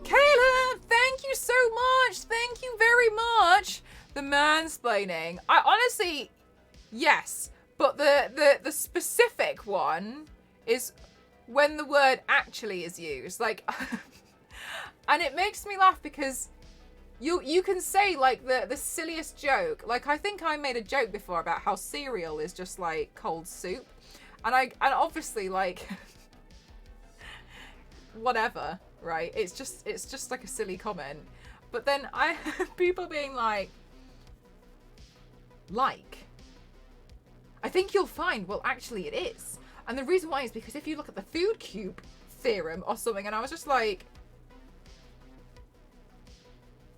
Caleb, thank you so much. Thank you very much. The mansplaining. I honestly, yes, but the specific one is when the word actually is used. Like, and it makes me laugh because you can say, like, the silliest joke. Like, I think I made a joke before about how cereal is just like cold soup, and obviously, like, whatever, right? It's just like a silly comment. But then I have people being like, I think you'll find, well, actually it is. And the reason why is because if you look at the food cube theorem or something, and I was just like,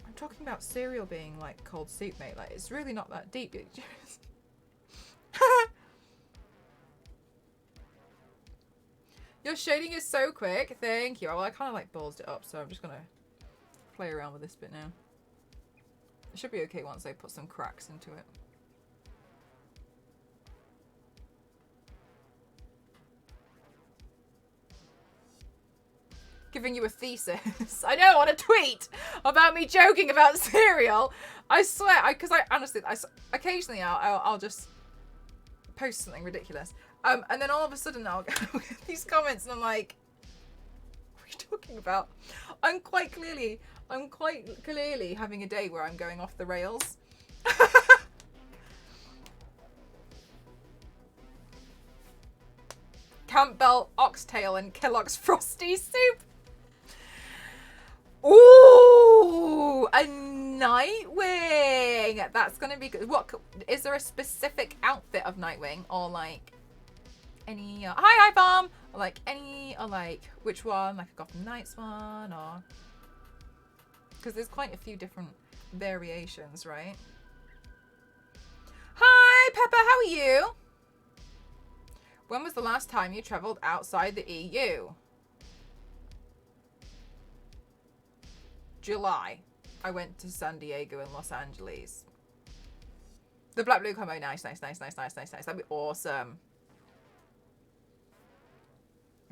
I'm talking about cereal being like cold soup, mate. Like, it's really not that deep. Your shading is so quick. Thank you. Well, I kind of like ballsed it up, so I'm just going to play around with this bit now. It should be okay once I put some cracks into it. Giving you a thesis. I know, on a tweet about me joking about cereal. I swear, because I honestly, occasionally I'll just post something ridiculous. And then all of a sudden I'll get these comments and I'm like, what are you talking about? I'm quite clearly having a day where I'm going off the rails. Campbell oxtail and Kellogg's Frosty soup. Ooh, a Nightwing. That's gonna be good. What is there a specific outfit of Nightwing, or like any? Hi, Farm. Or like any, or like which one? Like a Gotham Knights one, or because there's quite a few different variations, right? Hi, Pepper. How are you? When was the last time you travelled outside the EU? July. I went to San Diego and Los Angeles. The black blue combo, nice. That'd be awesome.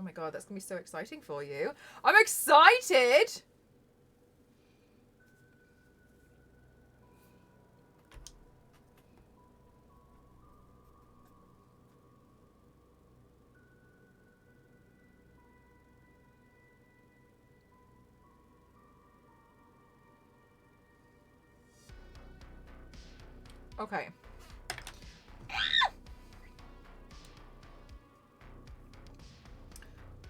Oh my god, that's gonna be so exciting for you. I'm excited! Okay.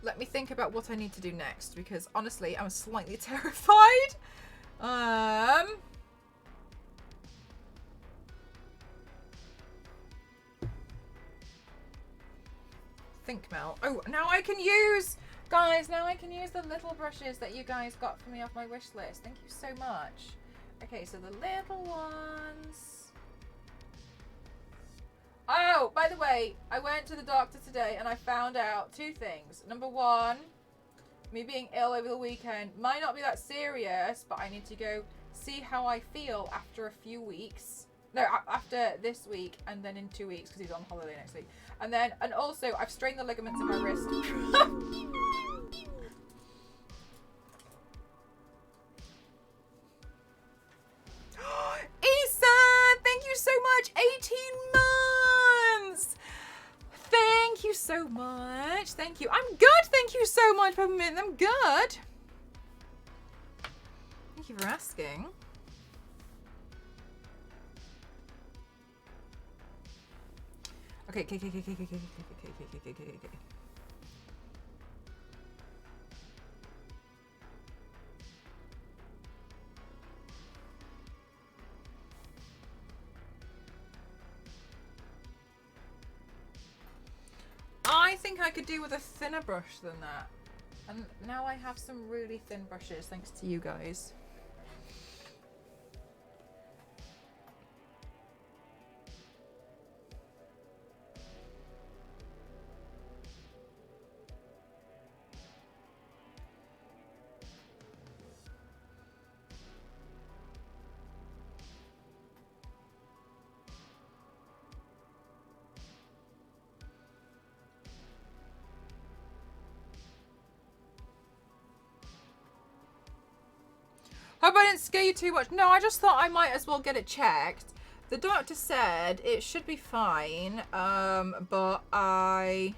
Let me think about what I need to do next, because honestly, I'm slightly terrified. Think, Mel. Oh, now I can use, guys, now I can use the little brushes that you guys got for me off my wish list. Thank you so much. Okay, so the little ones. Oh, by the way, I went to the doctor today and I found out 2 things. Number 1, me being ill over the weekend might not be that serious, but I need to go see how I feel after a few weeks. No, after this week and then in 2 weeks, because he's on holiday next week. And also I've strained the ligaments in my wrist. Ethan, thank you so much. 18 months. Thank you so much. Thank you. I'm good. Thank you so much, Peppermint. I'm good. Thank you for asking. Okay. I think I could do with a thinner brush than that. And now I have some really thin brushes thanks to you guys. Hope I didn't scare you too much. No, I just thought I might as well get it checked. The doctor said it should be fine, but I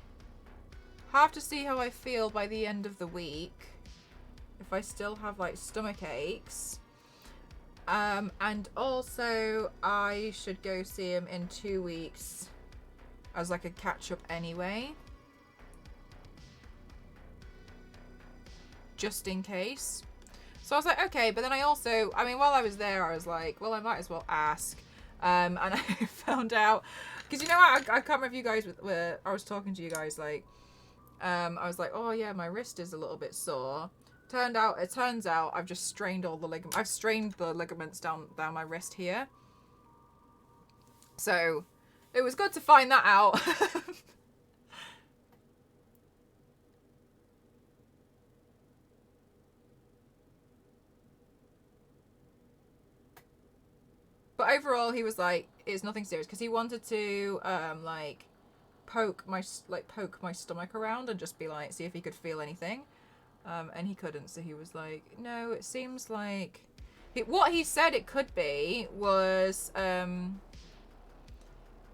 have to see how I feel by the end of the week. If I still have like stomach aches. And also I should go see him in 2 weeks as like a catch up anyway. Just in case. So I was like, okay, but then I also, I mean, while I was there, I was like, well, I might as well ask. And I found out, because you know, I can't remember if you guys were, I was talking to you guys, like, I was like, oh yeah, my wrist is a little bit sore. It turns out I've just strained all the ligaments. I've strained the ligaments down my wrist here. So it was good to find that out. But overall, he was like, it's nothing serious, because he wanted to like poke my stomach around and just be like, see if he could feel anything, and he couldn't. So he was like, no, it seems like what he said it could be was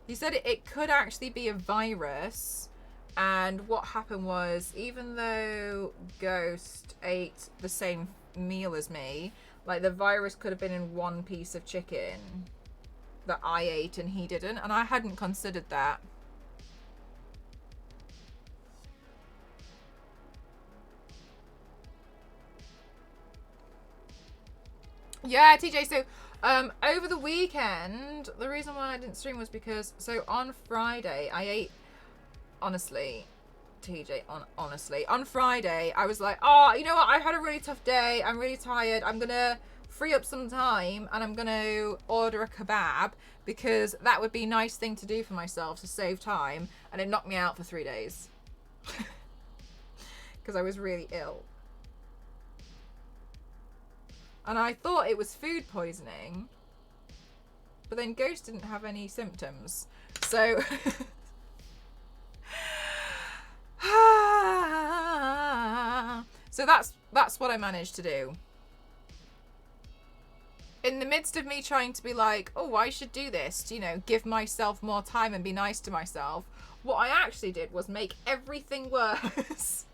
he said it could actually be a virus. And what happened was, even though Ghost ate the same meal as me, like the virus could have been in one piece of chicken that I ate and he didn't, and I hadn't considered that. Yeah, TJ, so over the weekend, the reason why I didn't stream was because, so on Friday, I ate, honestly, TJ, honestly, on Friday, I was like, oh, you know what, I've had a really tough day, I'm really tired, I'm gonna free up some time, and I'm gonna order a kebab, because that would be a nice thing to do for myself to save time, and it knocked me out for 3 days. Because I was really ill. And I thought it was food poisoning, but then Ghost didn't have any symptoms. So So that's what I managed to do. In the midst of me trying to be like, oh, I should do this to, you know, give myself more time and be nice to myself, what I actually did was make everything worse.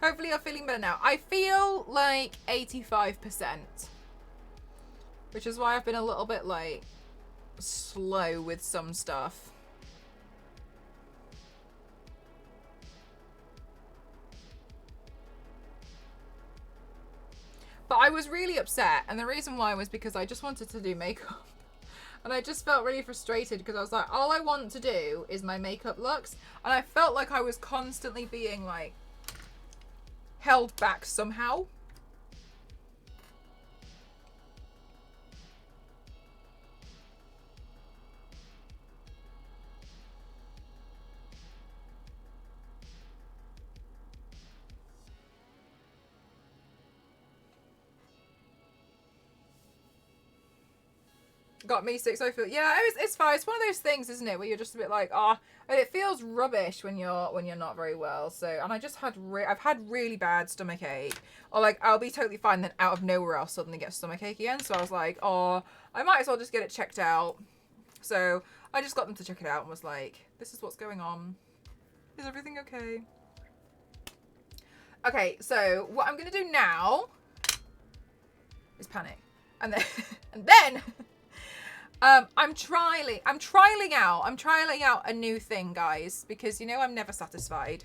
Hopefully you're feeling better now. I feel like 85%. Which is why I've been a little bit, like, slow with some stuff. But I was really upset, and the reason why was because I just wanted to do makeup. And I just felt really frustrated because I was like, all I want to do is my makeup looks. And I felt like I was constantly being, like, held back somehow. Got me sick, so I feel, yeah, it's fine. It's one of those things, isn't it, where you're just a bit like, oh, it feels rubbish when you're not very well. So, and I just had I've had really bad stomach ache, or like I'll be totally fine, then out of nowhere I'll suddenly get stomach ache again. So I was like, oh, I might as well just get it checked out. So I just got them to check it out and was like, this is what's going on. Is everything okay? Okay, so what I'm gonna do now is panic, and then. I'm trialing out a new thing, guys, because you know I'm never satisfied.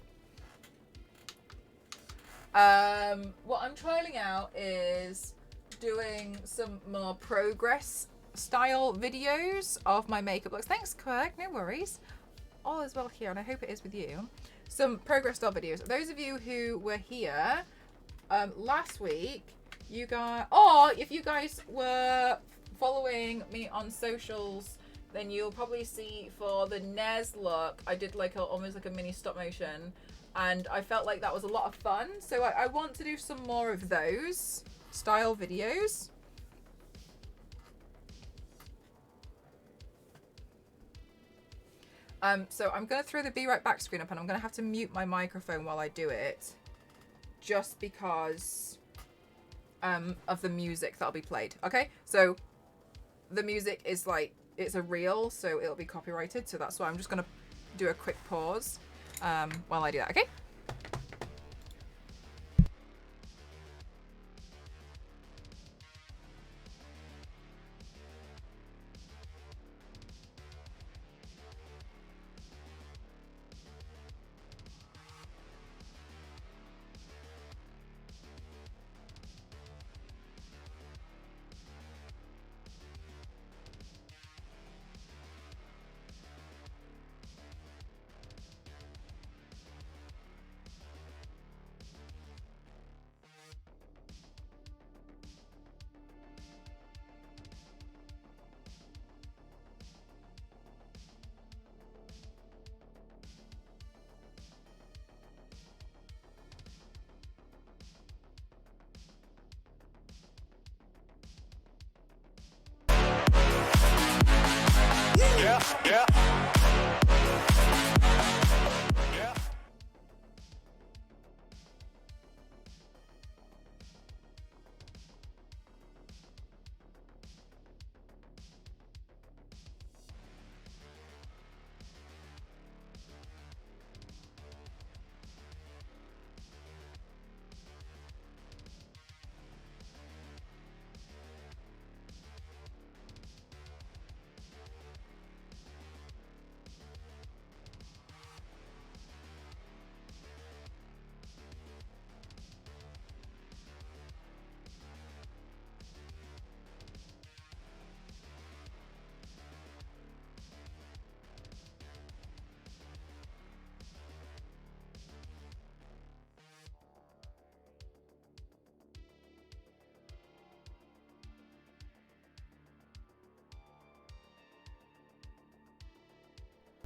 What I'm trialing out is doing some more progress style videos of my makeup looks. Thanks, Quirk, no worries. All is well here, and I hope it is with you. Some progress style videos. Those of you who were here last week, you guys, or if you guys were following me on socials, then you'll probably see for the Nez look, I did like almost like a mini stop motion, and I felt like that was a lot of fun. So I want to do some more of those style videos. So I'm going to throw the Be Right Back screen up, and I'm going to have to mute my microphone while I do it, just because of the music that'll be played. Okay, so the music is like, it's a reel, so it'll be copyrighted, so that's why I'm just going to do a quick pause while I do that, okay? Yeah.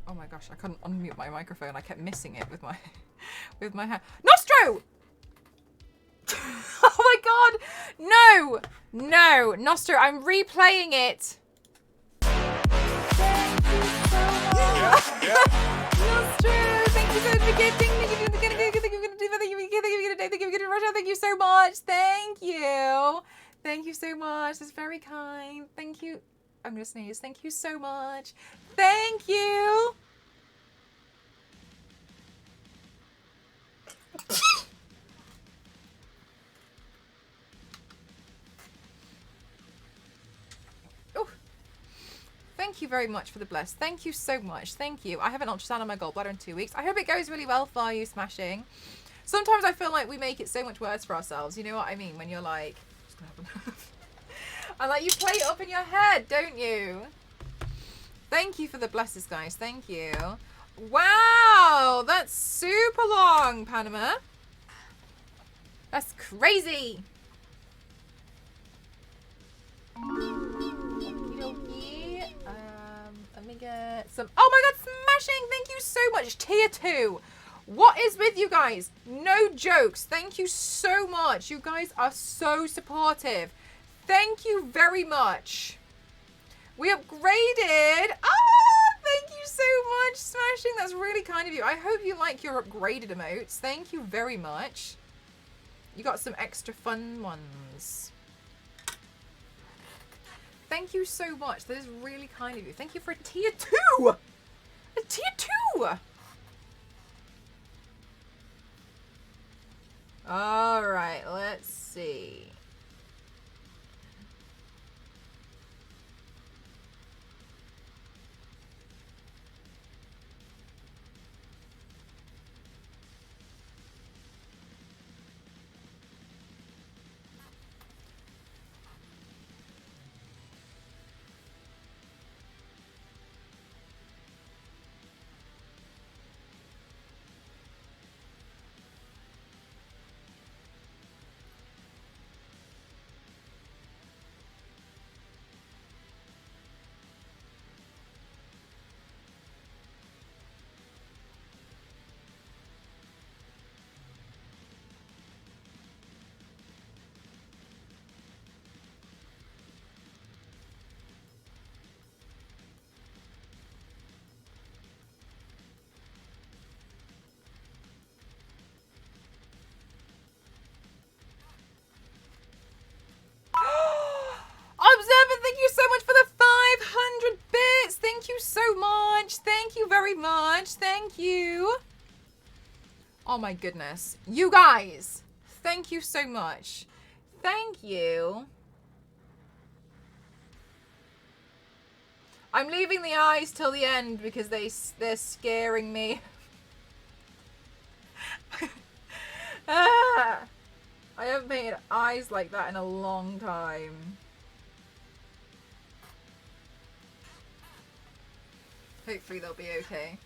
Oh my gosh, I couldn't unmute my microphone. I kept missing it with my with my hand. Nostro! Oh my god! No! No! Nostro, I'm replaying it. Thank you so much. Nostro, thank you so much for getting thank you so much. Thank you. Thank you so much. That's very kind. Thank you. I'm gonna sneeze. Thank you so much. Thank you. Oh, thank you very much for the bless. Thank you so much. Thank you. I have an ultrasound on my gallbladder in 2 weeks. I hope it goes really well for you, Smashing. Sometimes I feel like we make it so much worse for ourselves. You know what I mean? When you're like, what's gonna happen? And like you play it up in your head, don't you? Thank you for the blesses, guys. Thank you. Wow, that's super long, Panama. That's crazy. Let me get some. Oh my god, Smashing! Thank you so much. Tier 2. What is with you guys? No jokes. Thank you so much. You guys are so supportive. Thank you very much. We upgraded. Ah, thank you so much, Smashing. That's really kind of you. I hope you like your upgraded emotes. Thank you very much. You got some extra fun ones. Thank you so much. That is really kind of you. Thank you for a tier 2. A tier 2. All right, let's see. Observer, thank you so much for the 500 bits. Thank you so much. Thank you very much. Thank you. Oh my goodness. You guys, thank you so much. Thank you. I'm leaving the eyes till the end because they're scaring me. Ah, I haven't painted eyes like that in a long time. Hopefully they'll be okay.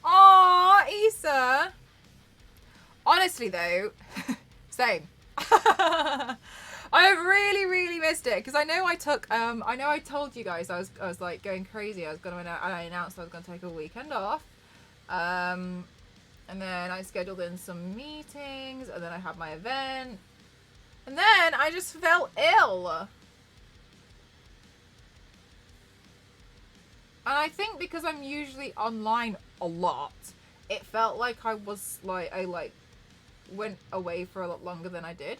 Aw, Issa. Honestly though, same. I really, really missed it because I know I took. I know I told you guys I was like going crazy. I announced I was gonna take a weekend off. And then I scheduled in some meetings, and then I had my event, and then I just fell ill. And I think because I'm usually online a lot, it felt like I went away for a lot longer than I did.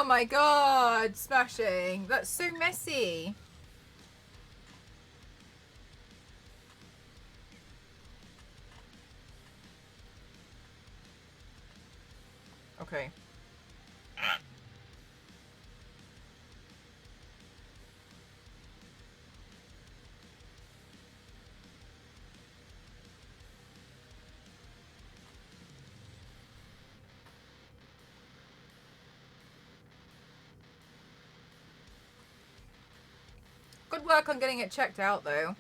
my god, Smashing. That's so messy. Okay. Good work on getting it checked out, though.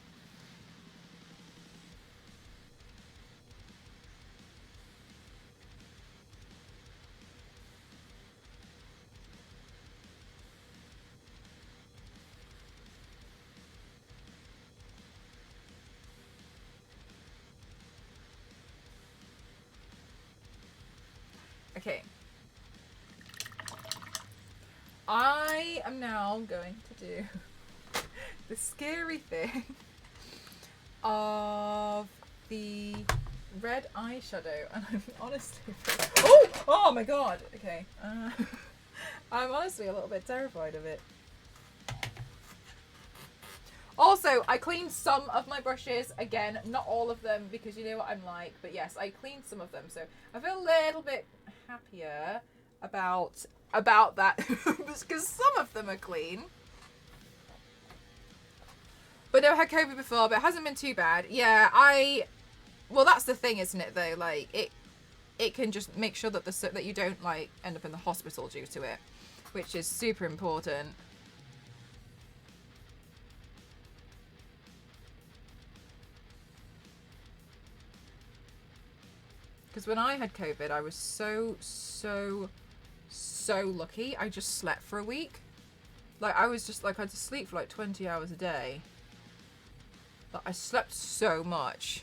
Okay. I am now going to do the scary thing of the red eyeshadow, and I'm honestly oh my god. Okay. I'm honestly a little bit terrified of it. Also, I cleaned some of my brushes. Again, not all of them, because you know what I'm like. But yes, I cleaned some of them, so I feel a little bit happier about that because some of them are clean. But no, I had COVID before, but it hasn't been too bad. Yeah, well, that's the thing, isn't it? Though, like it can just make sure that that you don't like end up in the hospital due to it, which is super important. Because when I had COVID, I was so lucky. I just slept for a week. Like, I was just, like, I had to sleep for, like, 20 hours a day. Like, I slept so much.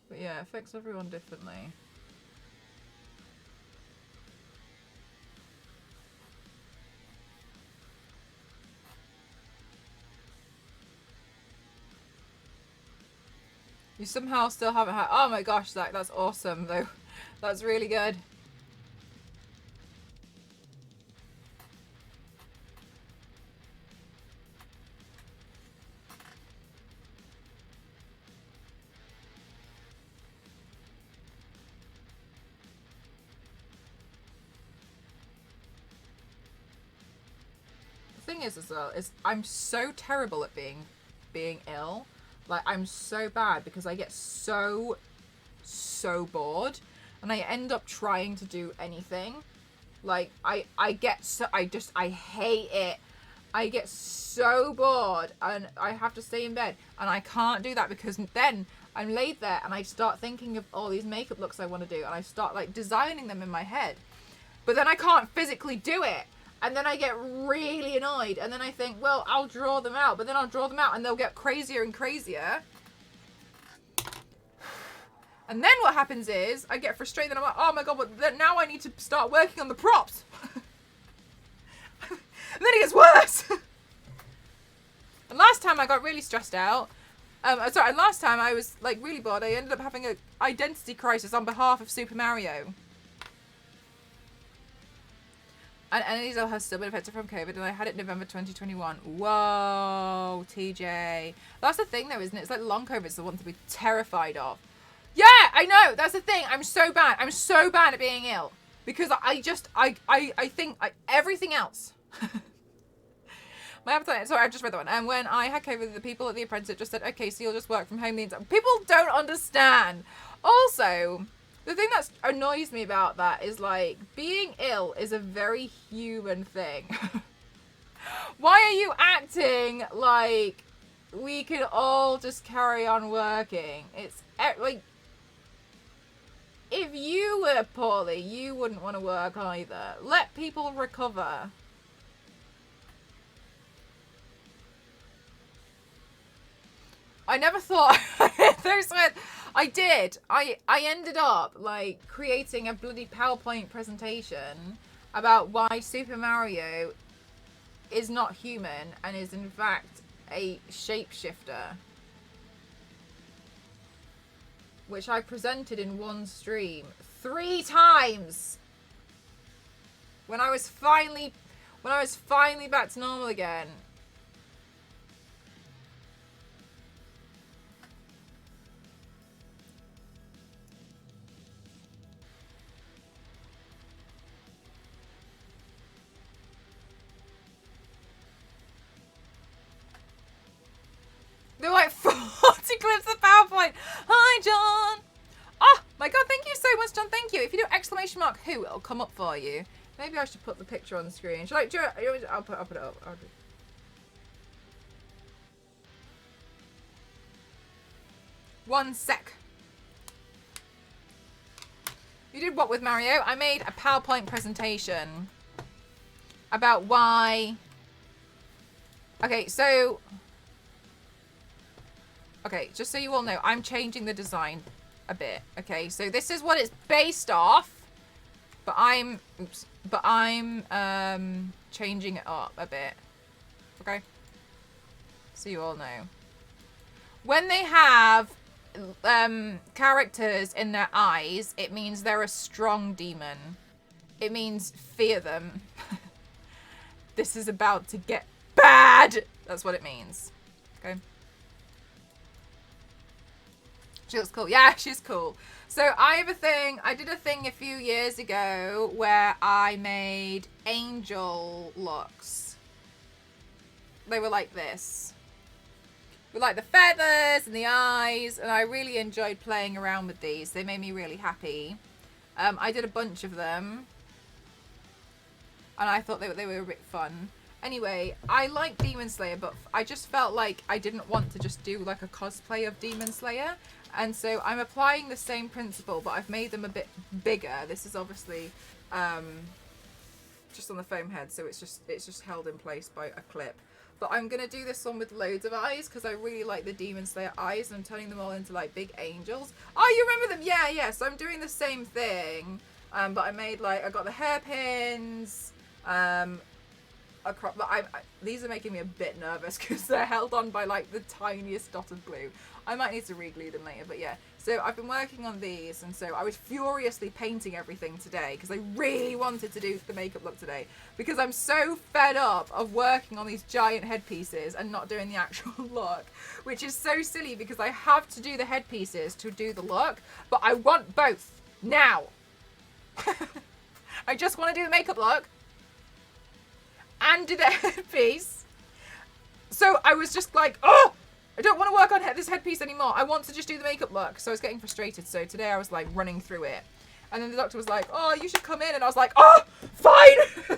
But yeah, it affects everyone differently. You somehow still haven't had... Oh my gosh, Zach, that's awesome, though. That's really good. The thing is, as well, is I'm so terrible at being ill. Like, I'm so bad because I get so bored, and I end up trying to do anything. Like, I hate it. I get so bored, and I have to stay in bed, and I can't do that because then I'm laid there and I start thinking of all these makeup looks I want to do, and I start like designing them in my head, but then I can't physically do it. And then I get really annoyed. And then I think, well, I'll draw them out. But then I'll draw them out and they'll get crazier and crazier. And then what happens is I get frustrated. And I'm like, oh my god, but now I need to start working on the props. And then it gets worse. And last time I got really stressed out. And last time I was like really bored. I ended up having an identity crisis on behalf of Super Mario. And Annalisa has still been affected from COVID, and I had it November 2021. Whoa, TJ. That's the thing, though, isn't it? It's like long COVID's the one to be terrified of. Yeah, I know. That's the thing. I'm so bad. I'm so bad at being ill. Because I think everything else. My appetite. Sorry, I just read that one. And when I had COVID, the people at the Apprentice just said, okay, so you'll just work from home the entire... People don't understand. Also... The thing that annoys me about that is, like, being ill is a very human thing. Why are you acting like we can all just carry on working? It's, like, if you were poorly, you wouldn't want to work either. Let people recover. I never thought... I did. I ended up, like, creating a bloody PowerPoint presentation about why Super Mario is not human and is in fact a shapeshifter, which I presented in one stream 3 times when I was finally back to normal again. They're like 40 clips of PowerPoint. Hi, John. Oh, my God. Thank you so much, John. Thank you. If you do exclamation mark who, it'll come up for you. Maybe I should put the picture on the screen. Should I do it? I'll put it up. One sec. You did what with Mario? I made a PowerPoint presentation about why... Okay, so... Okay, just so you all know, I'm changing the design a bit. Okay, so this is what it's based off, but I'm changing it up a bit. Okay, so you all know. When they have characters in their eyes, it means they're a strong demon. It means fear them. This is about to get bad. That's what it means. Okay. She looks cool. Yeah, she's cool. So I did a thing a few years ago where I made angel looks. They were like this. With like the feathers and the eyes, and I really enjoyed playing around with these. They made me really happy. I did a bunch of them, and I thought they were a bit fun. Anyway, I like Demon Slayer, but I just felt like I didn't want to just do like a cosplay of Demon Slayer. And so I'm applying the same principle, but I've made them a bit bigger. This is obviously just on the foam head, so it's just held in place by a clip. But I'm going to do this one with loads of eyes because I really like the Demon Slayer eyes, and I'm turning them all into like big angels. Oh, you remember them? Yeah, yeah. So I'm doing the same thing, but I made like, I got the hairpins, but these are making me a bit nervous because they're held on by like the tiniest dot of glue. I might need to re-glue them later, but yeah. So I've been working on these, and so I was furiously painting everything today because I really wanted to do the makeup look today because I'm so fed up of working on these giant headpieces and not doing the actual look, which is so silly because I have to do the headpieces to do the look, but I want both now. I just want to do the makeup look and do the headpiece. So I was just like, oh, I don't want to work on this headpiece anymore. I want to just do the makeup look. So I was getting frustrated. So today I was like running through it. And then the doctor was like, oh, you should come in. And I was like, oh, fine.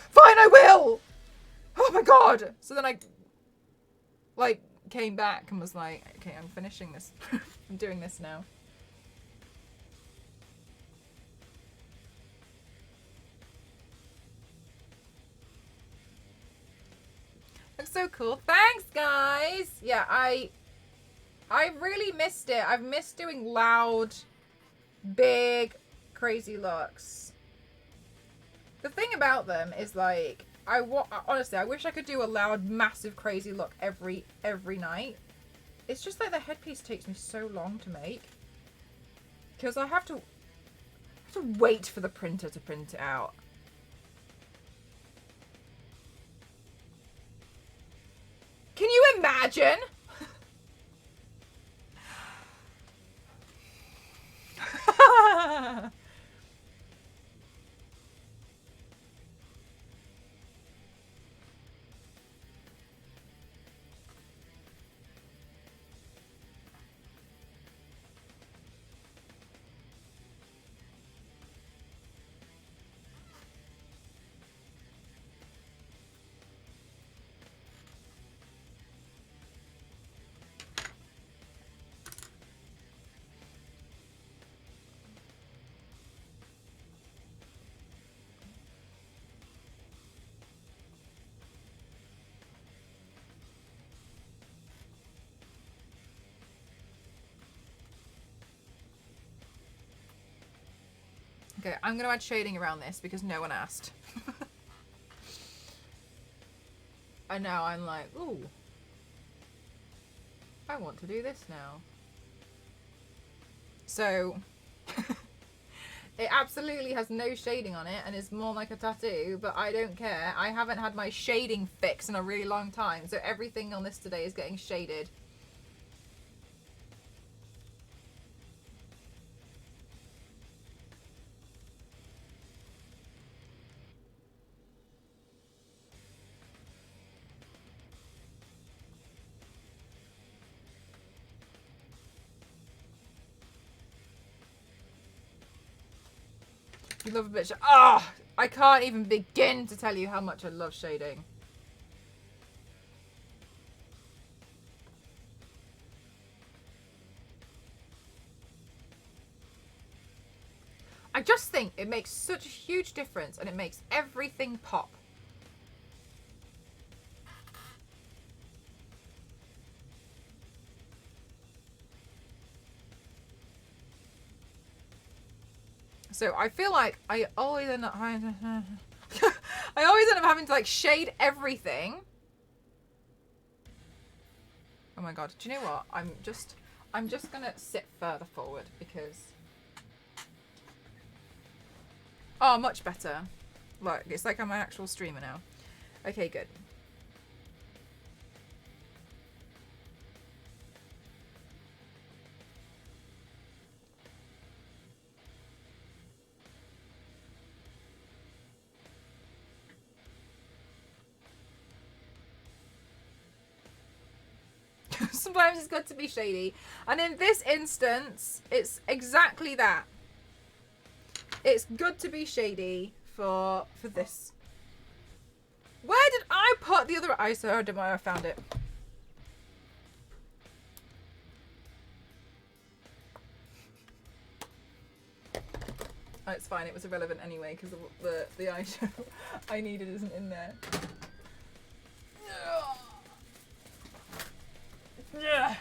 Fine, I will. Oh my God. So then I like came back and was like, okay, I'm finishing this. I'm doing this now. Looks so cool. Thanks, guys. Yeah, I really missed it. I've missed doing loud, big, crazy looks. The thing about them is like, honestly, I wish I could do a loud, massive, crazy look every night. It's just like the headpiece takes me so long to make because I have to wait for the printer to print it out. Can you imagine? Okay, I'm going to add shading around this because no one asked. And now I'm like, ooh, I want to do this now. So it absolutely has no shading on it and is more like a tattoo, but I don't care. I haven't had my shading fix in a really long time, so everything on this today is getting shaded. You love a bit of ah! I can't even begin to tell you how much I love shading. I just think it makes such a huge difference and it makes everything pop. So I feel like I always end up I always end up having to like shade everything. Oh my god, do you know what? I'm just gonna sit further forward because oh, much better. Look, it's like I'm an actual streamer now. Okay, good. Sometimes it's good to be shady. And in this instance, it's exactly that. It's good to be shady for this. Where did I put the other ISO? I don't know where I found it. Oh, it's fine. It was irrelevant anyway because the ISO I needed isn't in there. Yeah,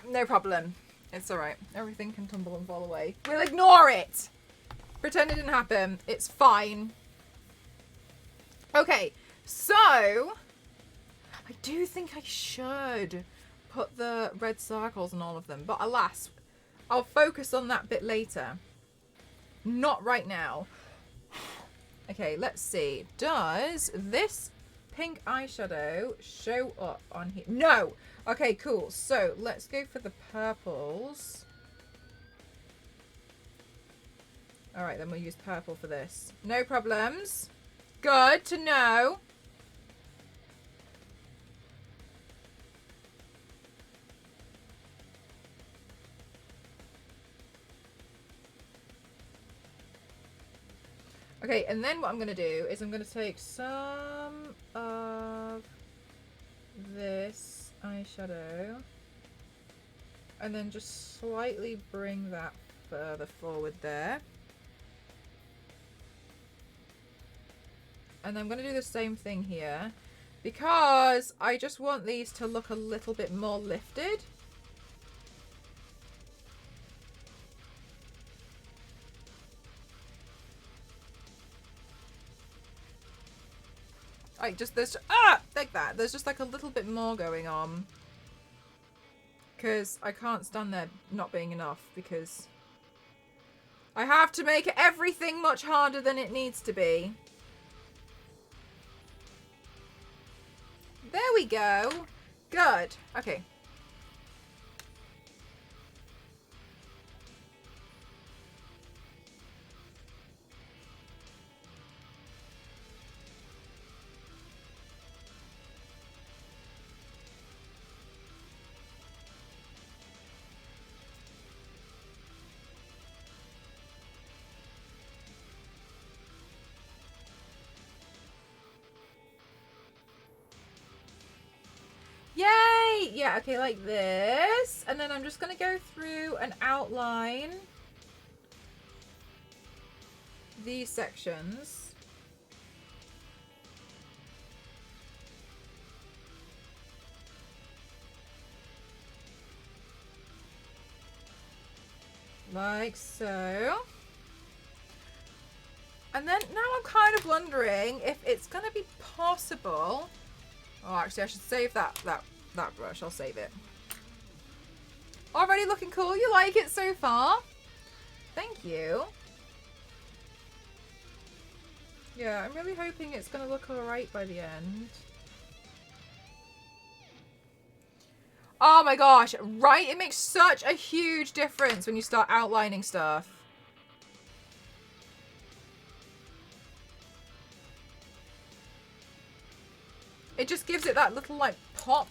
no problem. It's alright. Everything can tumble and fall away. We'll ignore it. Pretend it didn't happen. It's fine. Okay, so I do think I should put the red circles on all of them, but alas, I'll focus on that bit later. Not right now. Okay, let's see. Does this pink eyeshadow show up on here? No! Okay, cool. So let's go for the purples. Alright, then we'll use purple for this. No problems. Good to know. Okay, and then what I'm going to do is I'm going to take some of this eyeshadow and then just slightly bring that further forward there. And I'm going to do the same thing here because I just want these to look a little bit more lifted. Like just this, like that. There's just like a little bit more going on. Because I can't stand there not being enough because I have to make everything much harder than it needs to be. There we go. Good. Okay. Yay! Yeah, okay, like this. And then I'm just going to go through and outline these sections. Like so. And then now I'm kind of wondering if it's going to be possible. Oh, actually, I should save that brush. I'll save it. Already looking cool. You like it so far? Thank you. Yeah, I'm really hoping it's going to look alright by the end. Oh my gosh, right? It makes such a huge difference when you start outlining stuff. It just gives it that little, like, pop.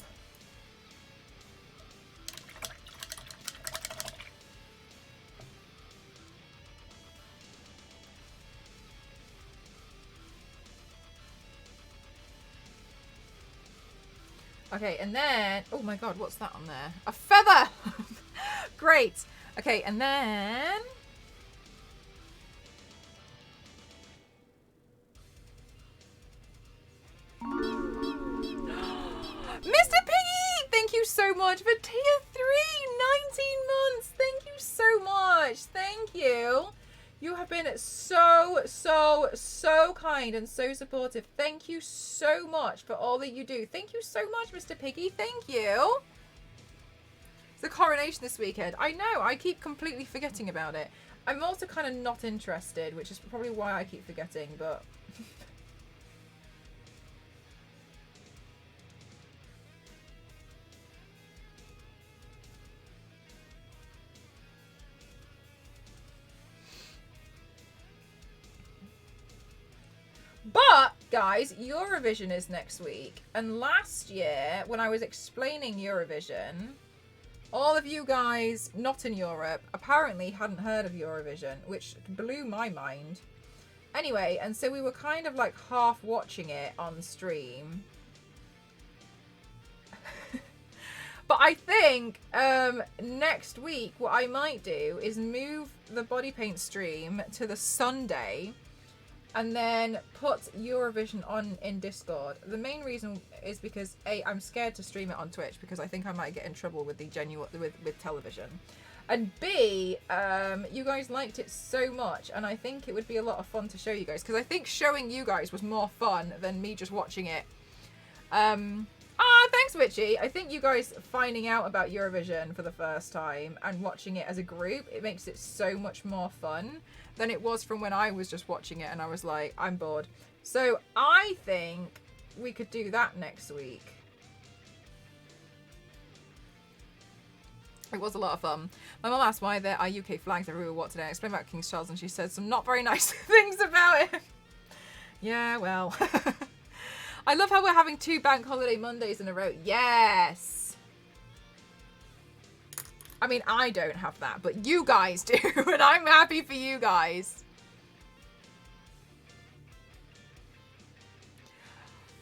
Okay, and then... Oh my god, what's that on there? A feather! Great. Okay, and then... Mr. Piggy! Thank you so much for tier 3! 19 months! Thank you so much! Thank you! You have been so kind and so supportive. Thank you so much for all that you do. Thank you so much, Mr. Piggy. Thank you. It's the coronation this weekend. I know. I keep completely forgetting about it. I'm also kind of not interested, which is probably why I keep forgetting, but... But, guys, Eurovision is next week. And last year, when I was explaining Eurovision, all of you guys not in Europe apparently hadn't heard of Eurovision, which blew my mind. Anyway, and so we were kind of like half watching it on stream. But I think next week what I might do is move the body paint stream to the Sunday and then put Eurovision on in Discord. The main reason is because A, I'm scared to stream it on Twitch because I think I might get in trouble with the with television. And B, you guys liked it so much, and I think it would be a lot of fun to show you guys, because I think showing you guys was more fun than me just watching it. Thanks, Witchy. I think you guys finding out about Eurovision for the first time and watching it as a group, it makes it so much more fun than it was from when I was just watching it and I was like, I'm bored. So I think we could do that next week. It was a lot of fun. My mum asked why there are UK flags everywhere. What today? I explained about King Charles and she said some not very nice things about it. Yeah, well. I love how we're having 2 bank holiday Mondays in a row. Yes. I mean, I don't have that, but you guys do, and I'm happy for you guys.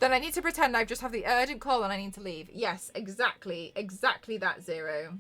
Then I need to pretend I've just have the urgent call and I need to leave. Yes, exactly. Exactly that, Zero.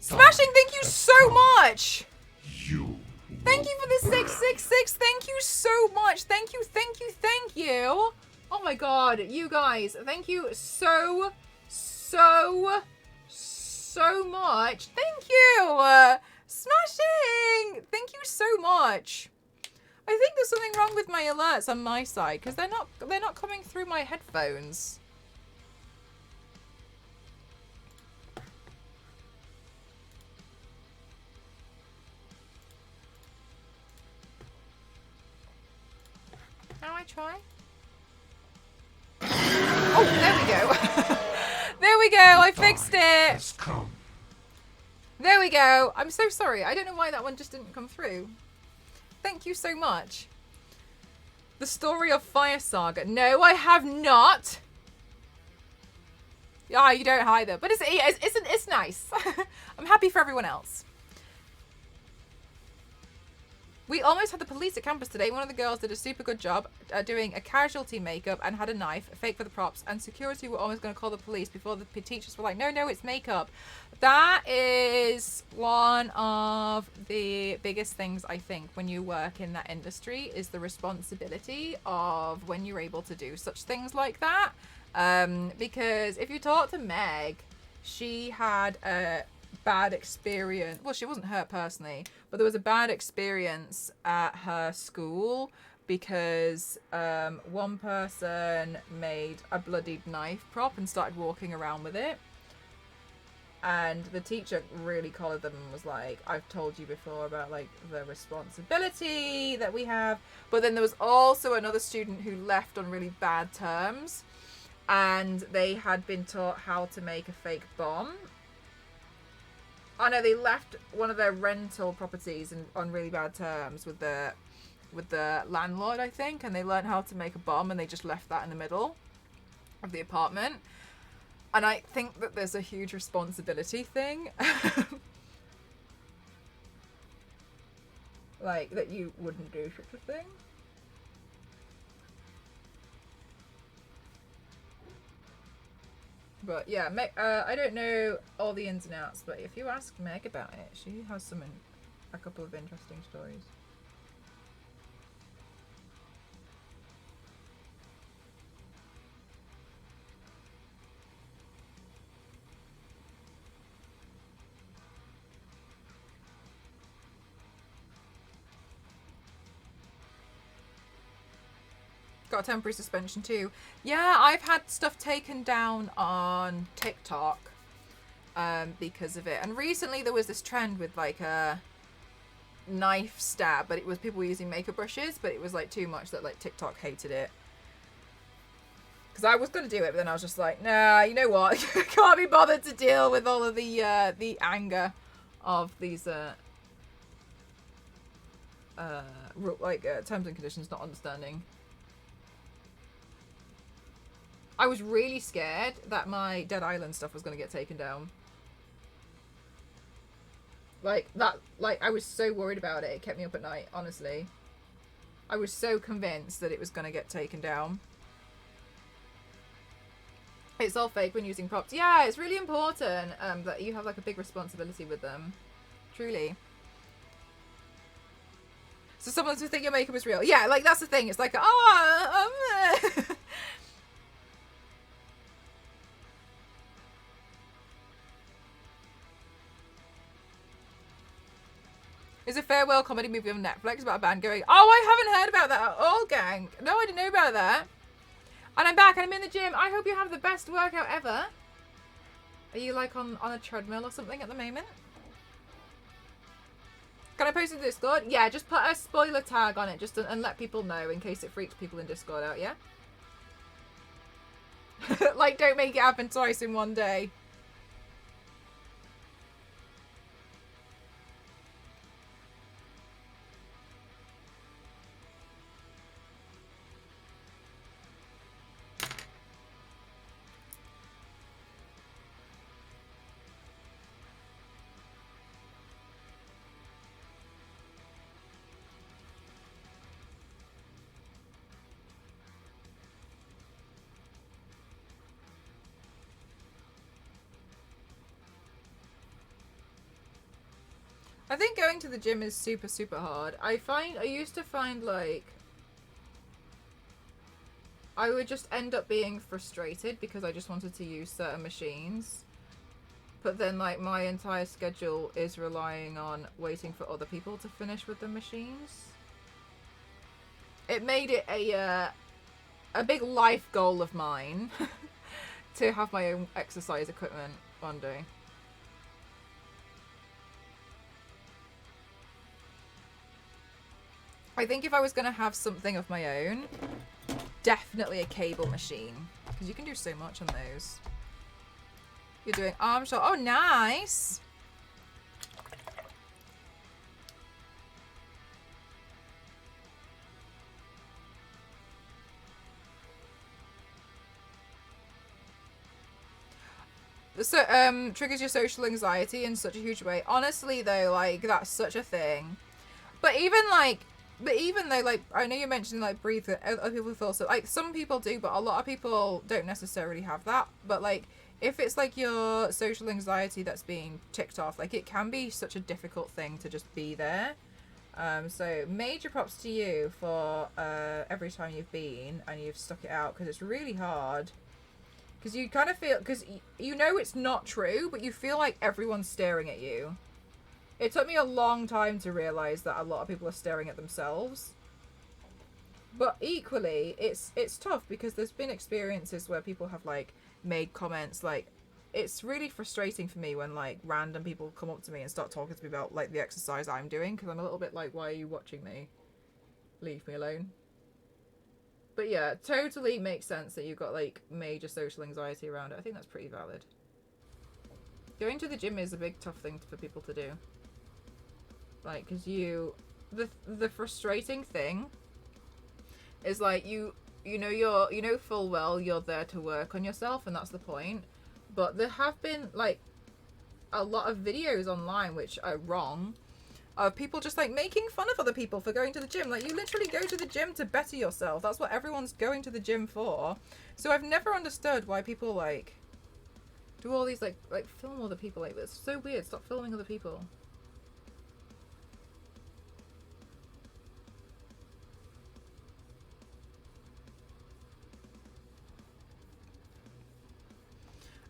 Smashing, thank you so much. Thank you for the 666. Thank you so much. Thank you, thank you, thank you. Oh my god, you guys, thank you so much. Thank you. Smashing. Thank you so much. I think there's something wrong with my alerts on my side because they're not coming through my headphones. Now I try. Oh, there we go. There we go. I fixed it. There we go. I'm so sorry. I don't know why that one just didn't come through. Thank you so much. The Story of Fire Saga. No, I have not. Yeah, you don't either. But it's nice. I'm happy for everyone else. We almost had the police at campus today. One of the girls did a super good job doing a casualty makeup and had a knife, fake for the props, and security were almost going to call the police before the teachers were like, no, it's makeup. That is one of the biggest things, I think, when you work in that industry is the responsibility of when you're able to do such things like that. Because if you talk to Meg, she had a bad experience. Well, she wasn't hurt personally, but there was a bad experience at her school because one person made a bloodied knife prop and started walking around with it. And the teacher really collared them and was like, I've told you before about like the responsibility that we have. But then there was also another student who left on really bad terms and they had been taught how to make a fake bomb. Oh no, they left one of their rental properties on really bad terms with the landlord, I think, and they learned how to make a bomb and they just left that in the middle of the apartment. And I think that there's a huge responsibility thing. Like, that you wouldn't do such a thing. But yeah, Meg, I don't know all the ins and outs, but if you ask Meg about it, she has a couple of interesting stories. Got a temporary suspension too. Yeah, I've had stuff taken down on TikTok because of it. And recently there was this trend with like a knife stab, but it was people using makeup brushes, but it was like too much that like TikTok hated it. Because I was going to do it, but then I was just like, nah, you know what? Can't be bothered to deal with all of the anger of these terms and conditions not understanding. I was really scared that my Dead Island stuff was going to get taken down. I was so worried about it. It kept me up at night, honestly. I was so convinced that it was going to get taken down. It's all fake when using props. Yeah, it's really important that you have like a big responsibility with them. Truly. So someone's to think your makeup is real. Yeah, like that's the thing. It's like, It's a farewell comedy movie on Netflix about a band going, oh, I haven't heard about that at all, gang. No, I didn't know about that. And I'm back and I'm in the gym. I hope you have the best workout ever. Are you like on a treadmill or something at the moment? Can I post it to Discord? Yeah, just put a spoiler tag on it just and let people know in case it freaks people in Discord out, yeah? Like, don't make it happen twice in one day. I think going to the gym is super, super hard. I used to find, like, I would just end up being frustrated because I just wanted to use certain machines. But then, like, my entire schedule is relying on waiting for other people to finish with the machines. it made it a big life goal of mine to have my own exercise equipment one day. I think if I was going to have something of my own, definitely a cable machine. Because you can do so much on those. You're doing arm shot. Oh, nice! So, triggers your social anxiety in such a huge way. Honestly, though, like, that's such a thing. But even though, like, I know you mentioned, like, breathing, other people feel so, like, some people do, but a lot of people don't necessarily have that. But, like, if it's, like, your social anxiety that's being ticked off, like, it can be such a difficult thing to just be there. So major props to you for every time you've been and you've stuck it out, because it's really hard. Because you kind of feel, because you know it's not true, but you feel like everyone's staring at you. It took me a long time to realise that a lot of people are staring at themselves. But equally, it's tough, because there's been experiences where people have, like, made comments, like, it's really frustrating for me when, like, random people come up to me and start talking to me about, like, the exercise I'm doing, because I'm a little bit like, why are you watching me? Leave me alone. But yeah, totally makes sense that you've got, like, major social anxiety around it. I think that's pretty valid. Going to the gym is a big tough thing for people to do. Like, because the frustrating thing is, like, you know full well you're there to work on yourself, and that's the point. But there have been, like, a lot of videos online which are wrong, of people just, like, making fun of other people for going to the gym. Like, you literally go to the gym to better yourself. That's what everyone's going to the gym for. So I've never understood why people, like, do all these, like film other people. Like, that's so weird. Stop filming other people.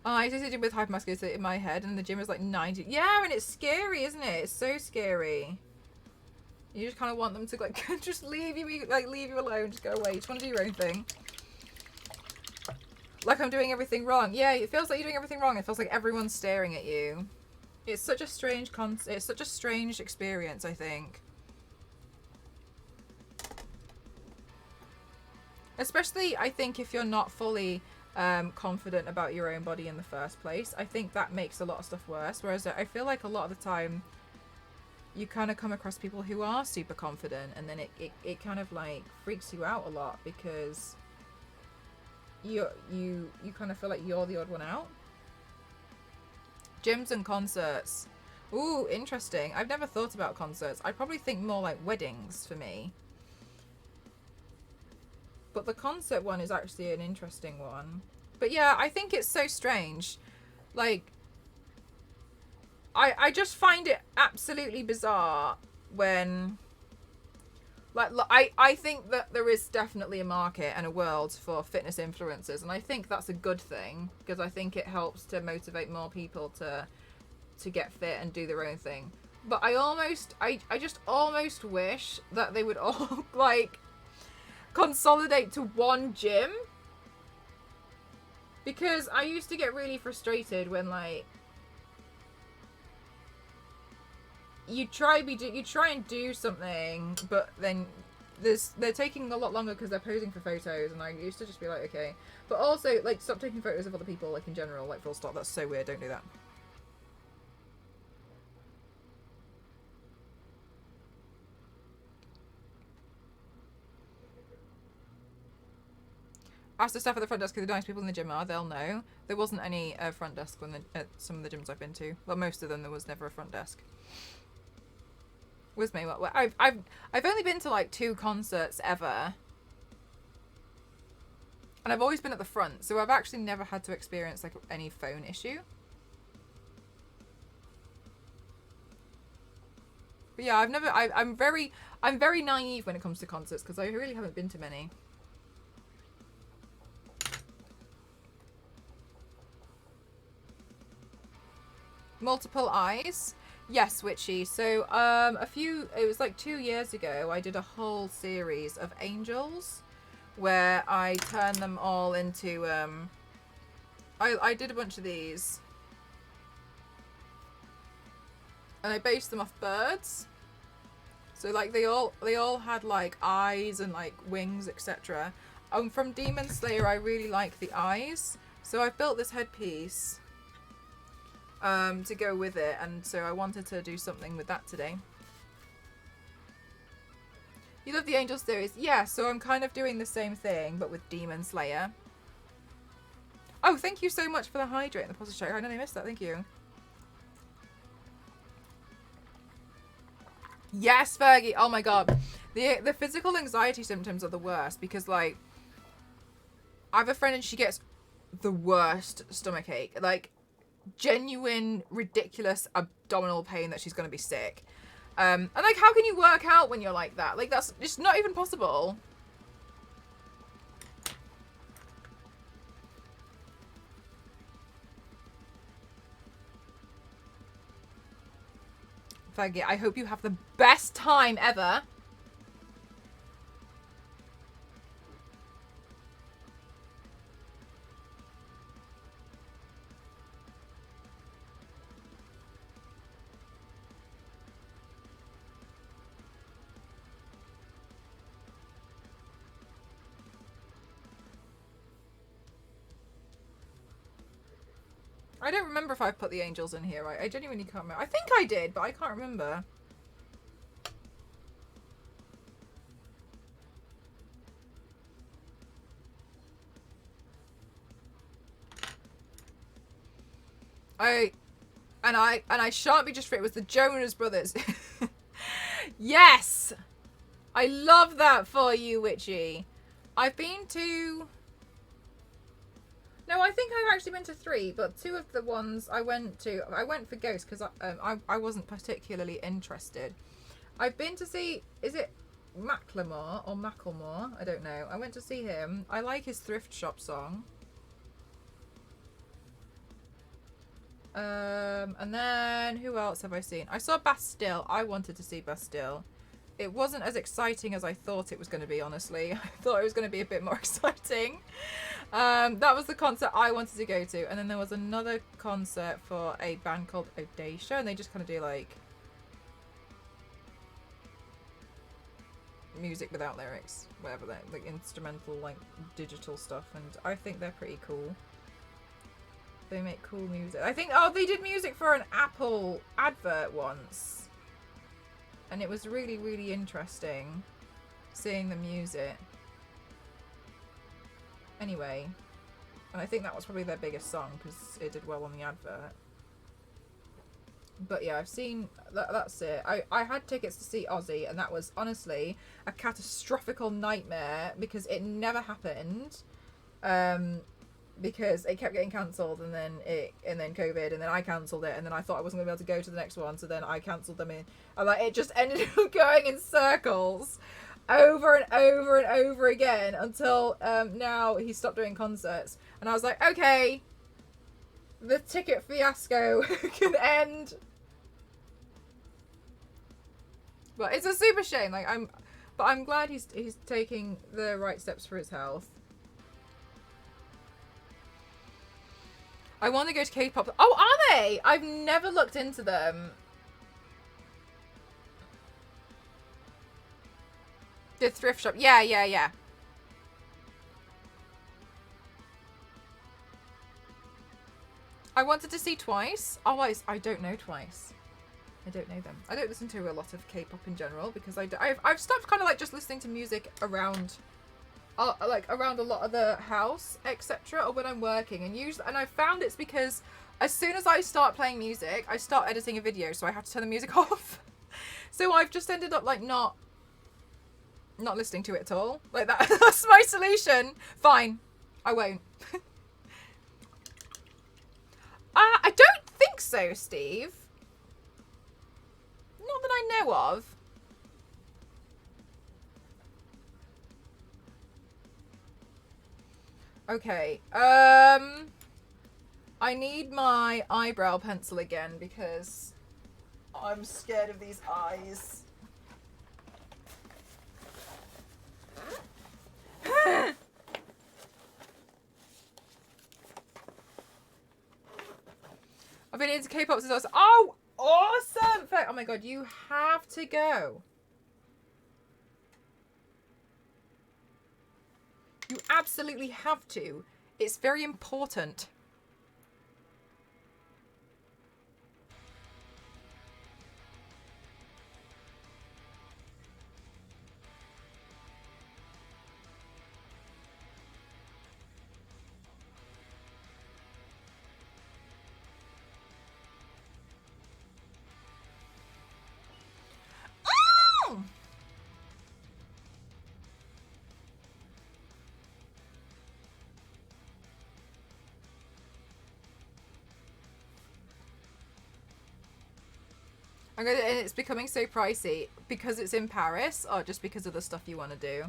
I just did it with hypermasculinity in my head, and the gym is like 90. Yeah, and it's scary, isn't it? It's so scary. You just kind of want them to, like, just leave you alone. Just go away. You just want to do your own thing. Like I'm doing everything wrong. Yeah, it feels like you're doing everything wrong. It feels like everyone's staring at you. It's such a strange it's such a strange experience, I think. Especially, I think, if you're not fully confident about your own body in the first place. I think that makes a lot of stuff worse. Whereas I feel like a lot of the time you kind of come across people who are super confident, and then it kind of, like, freaks you out a lot, because you kind of feel like you're the odd one out. Gyms and concerts. Ooh, interesting. I've never thought about concerts. I'd probably think more like weddings for me. But the concert one is actually an interesting one. But yeah, I think it's so strange. Like, I just find it absolutely bizarre when, like, I think that there is definitely a market and a world for fitness influencers, and I think that's a good thing, because I think it helps to motivate more people to get fit and do their own thing. But I just almost wish that they would all, like, consolidate to one gym, because I used to get really frustrated when, like, you try and do something, but then they're taking a lot longer because they're posing for photos, and I used to just be like, okay. But also, like, stop taking photos of other people, like, in general, like, full stop. That's so weird. Don't do that. Ask the staff at the front desk who the nice people in the gym are. They'll know. There wasn't any front desk at some of the gyms I've been to. Well, most of them, there was never a front desk. With me, well, I've only been to, like, 2 concerts ever, and I've always been at the front, so I've actually never had to experience, like, any phone issue. But yeah, I'm very naive when it comes to concerts, because I really haven't been to many. Multiple eyes. Yes, Witchy. So, it was like 2 years ago, I did a whole series of angels where I turned them all into, I did a bunch of these and I based them off birds. So like they all had like eyes and like wings, etc. From Demon Slayer, I really like the eyes, so I've built this headpiece to go with it, and so I wanted to do something with that today. You love the Angel series? Yeah, so I'm kind of doing the same thing, but with Demon Slayer. Oh, thank you so much for the hydrate and the positive check. I nearly missed that. Thank you. Yes, Fergie. Oh my god. The physical anxiety symptoms are the worst because, like, I have a friend and she gets the worst stomach ache. Like, genuine, ridiculous abdominal pain that she's going to be sick. And, like, how can you work out when you're like that? Like, that's just not even possible. Fergie, I hope you have the best time ever. I don't remember if I put the angels in here. I genuinely can't remember. I think I did, but I can't remember. I shan't be just for it was the Jonas Brothers. Yes! I love that for you, Witchy. I've been to... No, I think I've actually been to 3, but 2 of the ones I went for Ghost because I wasn't particularly interested. I've been to see, is it Macklemore or Macklemore? I don't know. I went to see him. I like his thrift shop song. And then who else have I seen? I saw Bastille. I wanted to see Bastille. It wasn't as exciting as I thought it was going to be, honestly. I thought it was going to be a bit more exciting. That was the concert I wanted to go to. And then there was another concert for a band called Audacia, and they just kind of do like music without lyrics, whatever, like instrumental, like digital stuff, and I think they're pretty cool. They make cool music. I think, oh, they did music for an Apple advert once. And it was really, really interesting seeing the music. Anyway, and I think that was probably their biggest song because it did well on the advert. But yeah, I've seen, that's it. I had tickets to see Ozzy, and that was honestly a catastrophical nightmare because it never happened. Because it kept getting cancelled, and then COVID, and then I cancelled it, and then I thought I wasn't gonna be able to go to the next one, so then I cancelled them in, and like it just ended up going in circles, over and over and over again until now he stopped doing concerts, and I was like, okay, the ticket fiasco can end. But it's a super shame. Like I'm glad he's taking the right steps for his health. I want to go to K-pop. Oh, are they? I've never looked into them. The thrift shop. Yeah. I wanted to see Twice. Oh, I don't know Twice. I don't know them. I don't listen to a lot of K-pop in general because I've stopped kind of like just listening to music around around a lot of the house, etc., or when I'm working, and I found it's because as soon as I start playing music, I start editing a video, so I have to turn the music off. So I've just ended up like not listening to it at all. Like that's my solution. Fine, I won't. I don't think so, Steve. Not that I know of. Okay, I need my eyebrow pencil again because I'm scared of these eyes. I've been into K-pop since I was... Oh, awesome! Oh my god, you have to go. You absolutely have to. It's very important. And it's becoming so pricey because it's in Paris, or just because of the stuff you want to do?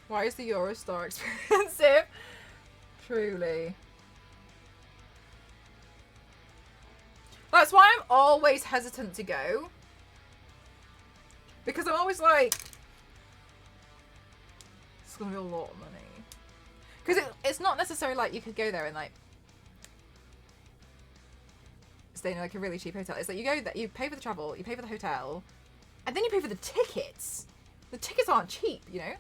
Why is the Eurostar expensive? Truly. That's why I'm always hesitant to go. Because I'm always like, it's gonna be a lot of money. Because it's not necessarily like you could go there and like stay in like a really cheap hotel. It's like you go there, you pay for the travel, you pay for the hotel, and then you pay for the tickets. The tickets aren't cheap, you know?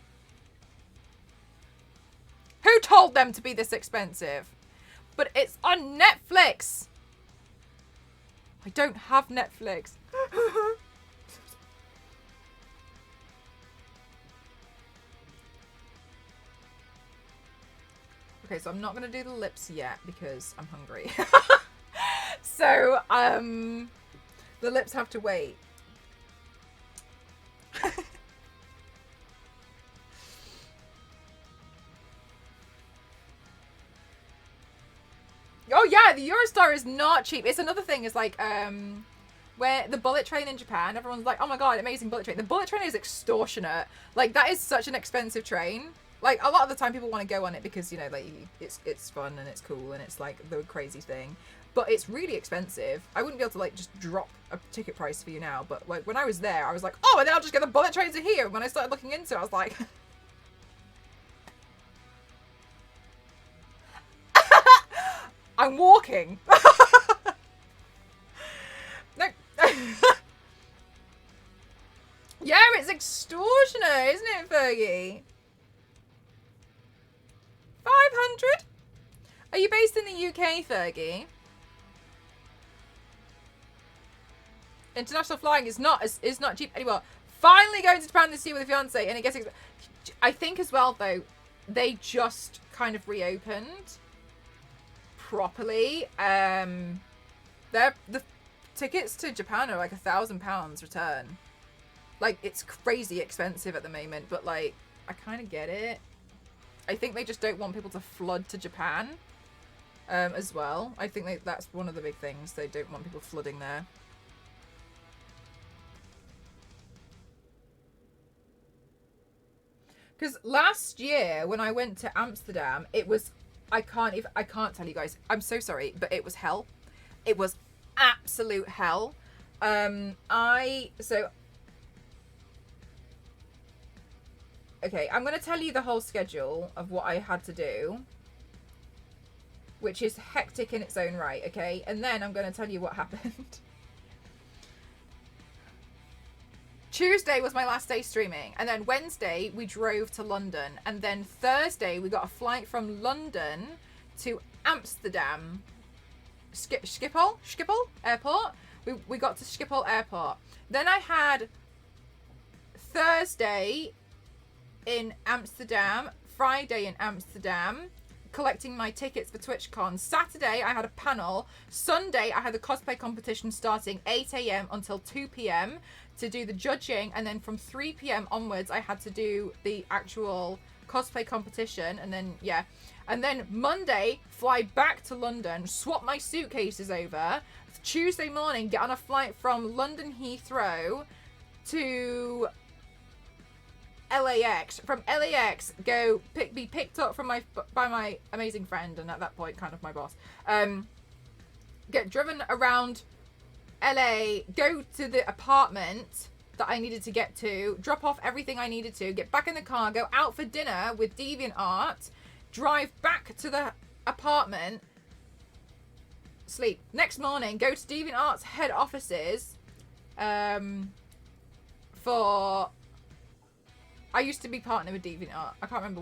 Who told them to be this expensive? But it's on Netflix. I don't have Netflix. Okay, so I'm not going to do the lips yet because I'm hungry. So, the lips have to wait. Oh yeah, the Eurostar is not cheap. It's another thing. Is like where the bullet train in Japan, everyone's like, oh my god, amazing bullet train. The bullet train is extortionate. Like that is such an expensive train. Like a lot of the time people want to go on it because, you know, like it's fun and it's cool and it's like the crazy thing. But it's really expensive. I wouldn't be able to like just drop a ticket price for you now. But like when I was there, I was like, oh, and then I'll just get the bullet trains in here. When I started looking into it, I was like, I'm walking. No. Yeah, it's extortionate, isn't it, Fergie? 500? Are you based in the UK, Fergie? International flying is not cheap anymore. Finally going to Japan this year with a fiance, and it gets. I think as well though, they just kind of reopened properly. The tickets to Japan are like £1,000 return. Like it's crazy expensive at the moment, but like I kind of get it. I think they just don't want people to flood to Japan, as well. I think that's one of the big things. They don't want people flooding there. Because last year when I went to Amsterdam, it was, I can't tell you guys. I'm so sorry, but it was hell. It was absolute hell. Okay, I'm going to tell you the whole schedule of what I had to do, which is hectic in its own right, okay? And then I'm going to tell you what happened. Tuesday was my last day streaming, and then Wednesday we drove to London, and then Thursday we got a flight from London to Amsterdam. Schiphol Airport. We got to Schiphol Airport. Then I had Thursday in Amsterdam, Friday in Amsterdam, collecting my tickets for TwitchCon. Saturday, I had a panel. Sunday, I had the cosplay competition starting 8 a.m. until 2 p.m. to do the judging. And then from 3 p.m. onwards, I had to do the actual cosplay competition. And then, yeah. And then Monday, fly back to London, swap my suitcases over. Tuesday morning, get on a flight from London Heathrow to LAX. From LAX, be picked up by my amazing friend, and at that point, kind of my boss. Get driven around LA, go to the apartment that I needed to get to, drop off everything I needed to, get back in the car, go out for dinner with DeviantArt, drive back to the apartment, sleep. Next morning, go to DeviantArt's head offices for... I used to be partnered with DeviantArt. I can't remember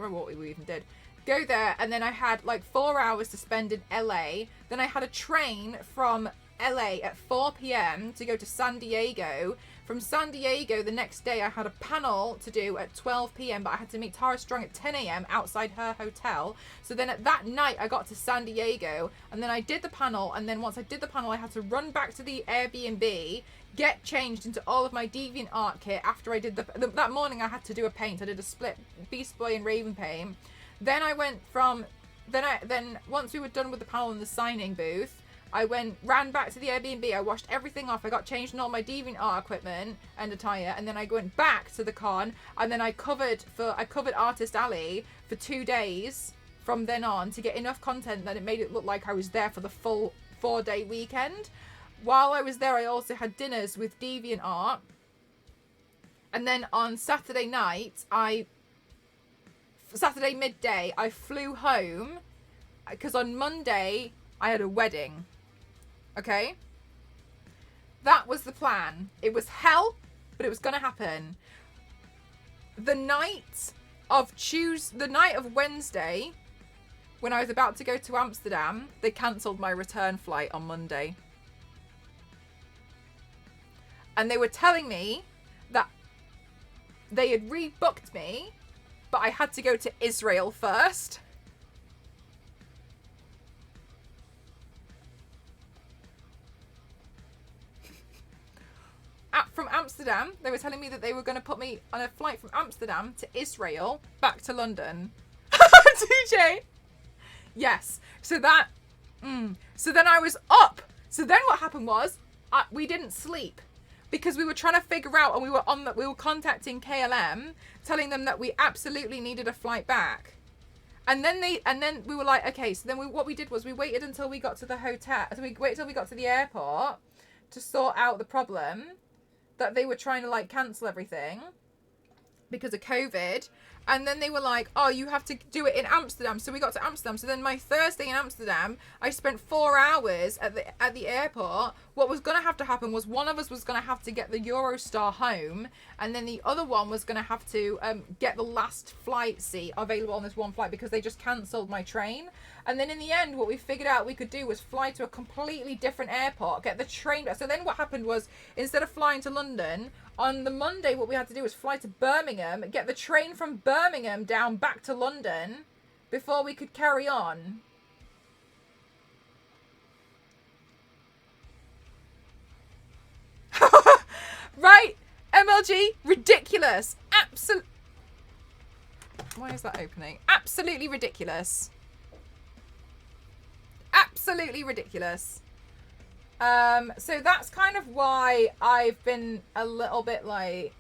what we even did. Go there, and then I had like 4 hours to spend in LA. Then I had a train from LA at 4 p.m. to go to San Diego. From San Diego, the next day, I had a panel to do at 12 p.m., but I had to meet Tara Strong at 10 a.m. outside her hotel. So then at that night, I got to San Diego, and then I did the panel, and then once I did the panel, I had to run back to the Airbnb, get changed into all of my DeviantArt kit after I did that morning. I had to do a paint. I did a split Beast Boy and Raven paint. Then I went from... Then once we were done with the panel in the signing booth, I ran back to the Airbnb, I washed everything off, I got changed in all my DeviantArt equipment and attire, and then I went back to the con, and then I covered Artist Alley for 2 days from then on to get enough content that it made it look like I was there for the full 4-day weekend. While I was there, I also had dinners with DeviantArt, and then on Saturday night, Saturday midday, I flew home, because on Monday, I had a wedding. Okay? That was the plan. It was hell, but it was going to happen. The night of Wednesday, when I was about to go to Amsterdam, they cancelled my return flight on Monday. And they were telling me that they had rebooked me, but I had to go to Israel first. From Amsterdam, they were telling me that they were going to put me on a flight from Amsterdam to Israel, back to London. TJ! Yes. So that... So then I was up. So then what happened was, we didn't sleep. Because we were trying to figure out, and we were contacting KLM, telling them that we absolutely needed a flight back. And then we were like, okay, so then what we did was we waited until we got to the hotel. So we waited until we got to the airport to sort out the problem that they were trying to like cancel everything because of COVID. And then they were like, oh, you have to do it in Amsterdam. So we got to Amsterdam. So then my Thursday in Amsterdam, I spent 4 hours at the airport. What was going to have to happen was one of us was going to have to get the Eurostar home. And then the other one was going to have to get the last flight seat available on this one flight because they just cancelled my train. And then in the end, what we figured out we could do was fly to a completely different airport, get the train back. So then what happened was, instead of flying to London, on the Monday, what we had to do was fly to Birmingham, get the train from Birmingham down back to London before we could carry on. Right? MLG? Ridiculous. Why is that opening? Absolutely ridiculous. Absolutely ridiculous. So that's kind of why I've been a little bit like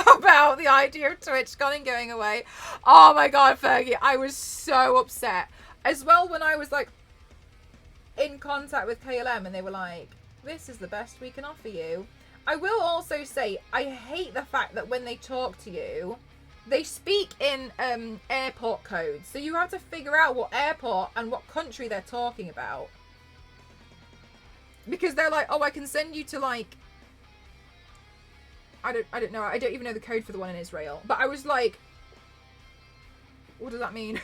about the idea of TwitchCon and going away. Oh my god, Fergie, I was so upset. As well when I was like in contact with KLM and they were like, this is the best we can offer you. I will also say, I hate the fact that when they talk to you, they speak in airport codes. So you have to figure out what airport and what country they're talking about. Because they're like, oh, I can send you to like, I don't know. I don't even know the code for the one in Israel. But I was like, what does that mean?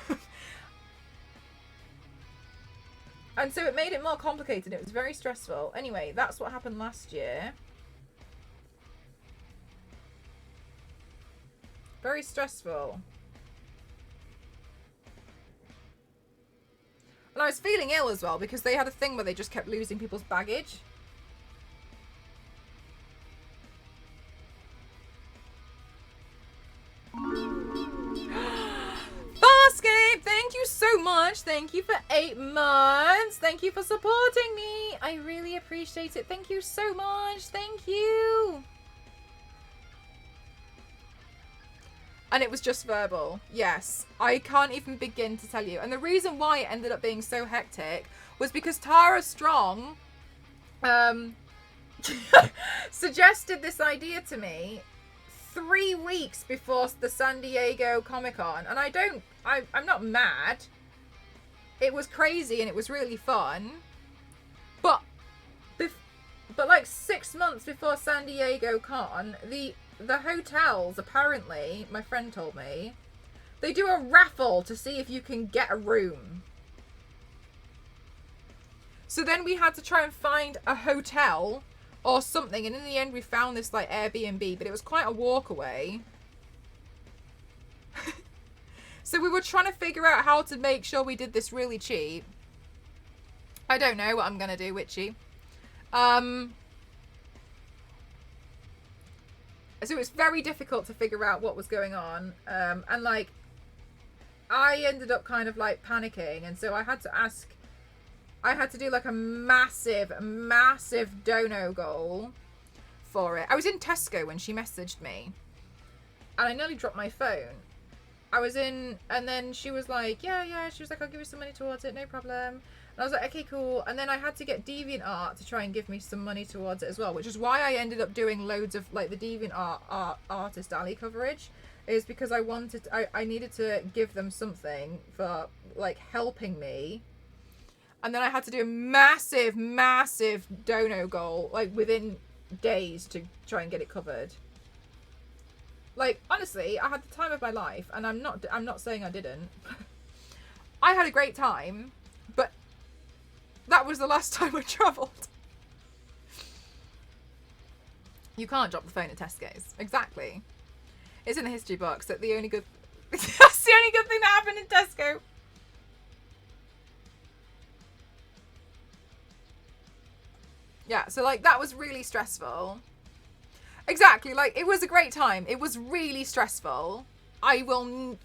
And so it made it more complicated. It was very stressful. Anyway, that's what happened last year. Very stressful. I was feeling ill as well because they had a thing where they just kept losing people's baggage. Farscape, thank you so much. Thank you for 8 months. Thank you for supporting me. I really appreciate it. Thank you so much. Thank you. And it was just verbal. Yes. I can't even begin to tell you. And the reason why it ended up being so hectic was because Tara Strong suggested this idea to me 3 weeks before the San Diego Comic-Con. And I'm not mad. It was crazy and it was really fun. But like 6 months before San Diego Con, the hotels, apparently, my friend told me, they do a raffle to see if you can get a room. So then we had to try and find a hotel or something, and in the end we found this like Airbnb, but it was quite a walk away. So we were trying to figure out how to make sure we did this really cheap. I don't know what I'm gonna do, Witchy. So it's very difficult to figure out what was going on. And like, I ended up kind of like panicking. And so I had to do like a massive dono goal for it. I was in Tesco when she messaged me. And I nearly dropped my phone. I was in, and then she was like, yeah. She was like, I'll give you some money towards it, no problem. And I was like, okay, cool. And then I had to get DeviantArt to try and give me some money towards it as well, which is why I ended up doing loads of like the DeviantArt artist alley coverage, is because I needed to give them something for like helping me. And then I had to do a massive dono goal like within days to try and get it covered. Like, honestly, I had the time of my life, and I'm not saying I didn't. I had a great time, but that was the last time I travelled. You can't drop the phone at Tesco's. Exactly. It's in the history books that the only good that's the only good thing that happened in Tesco. Yeah, so like that was really stressful. Exactly, like it was a great time. It was really stressful. I will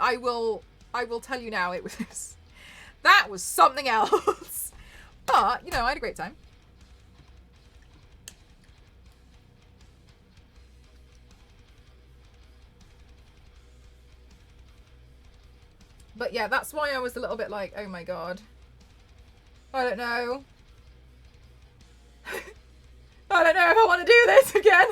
tell you now, it was that was something else. But, you know, I had a great time. But yeah, that's why I was a little bit like, oh my god. I don't know. I don't know if I want to do this again.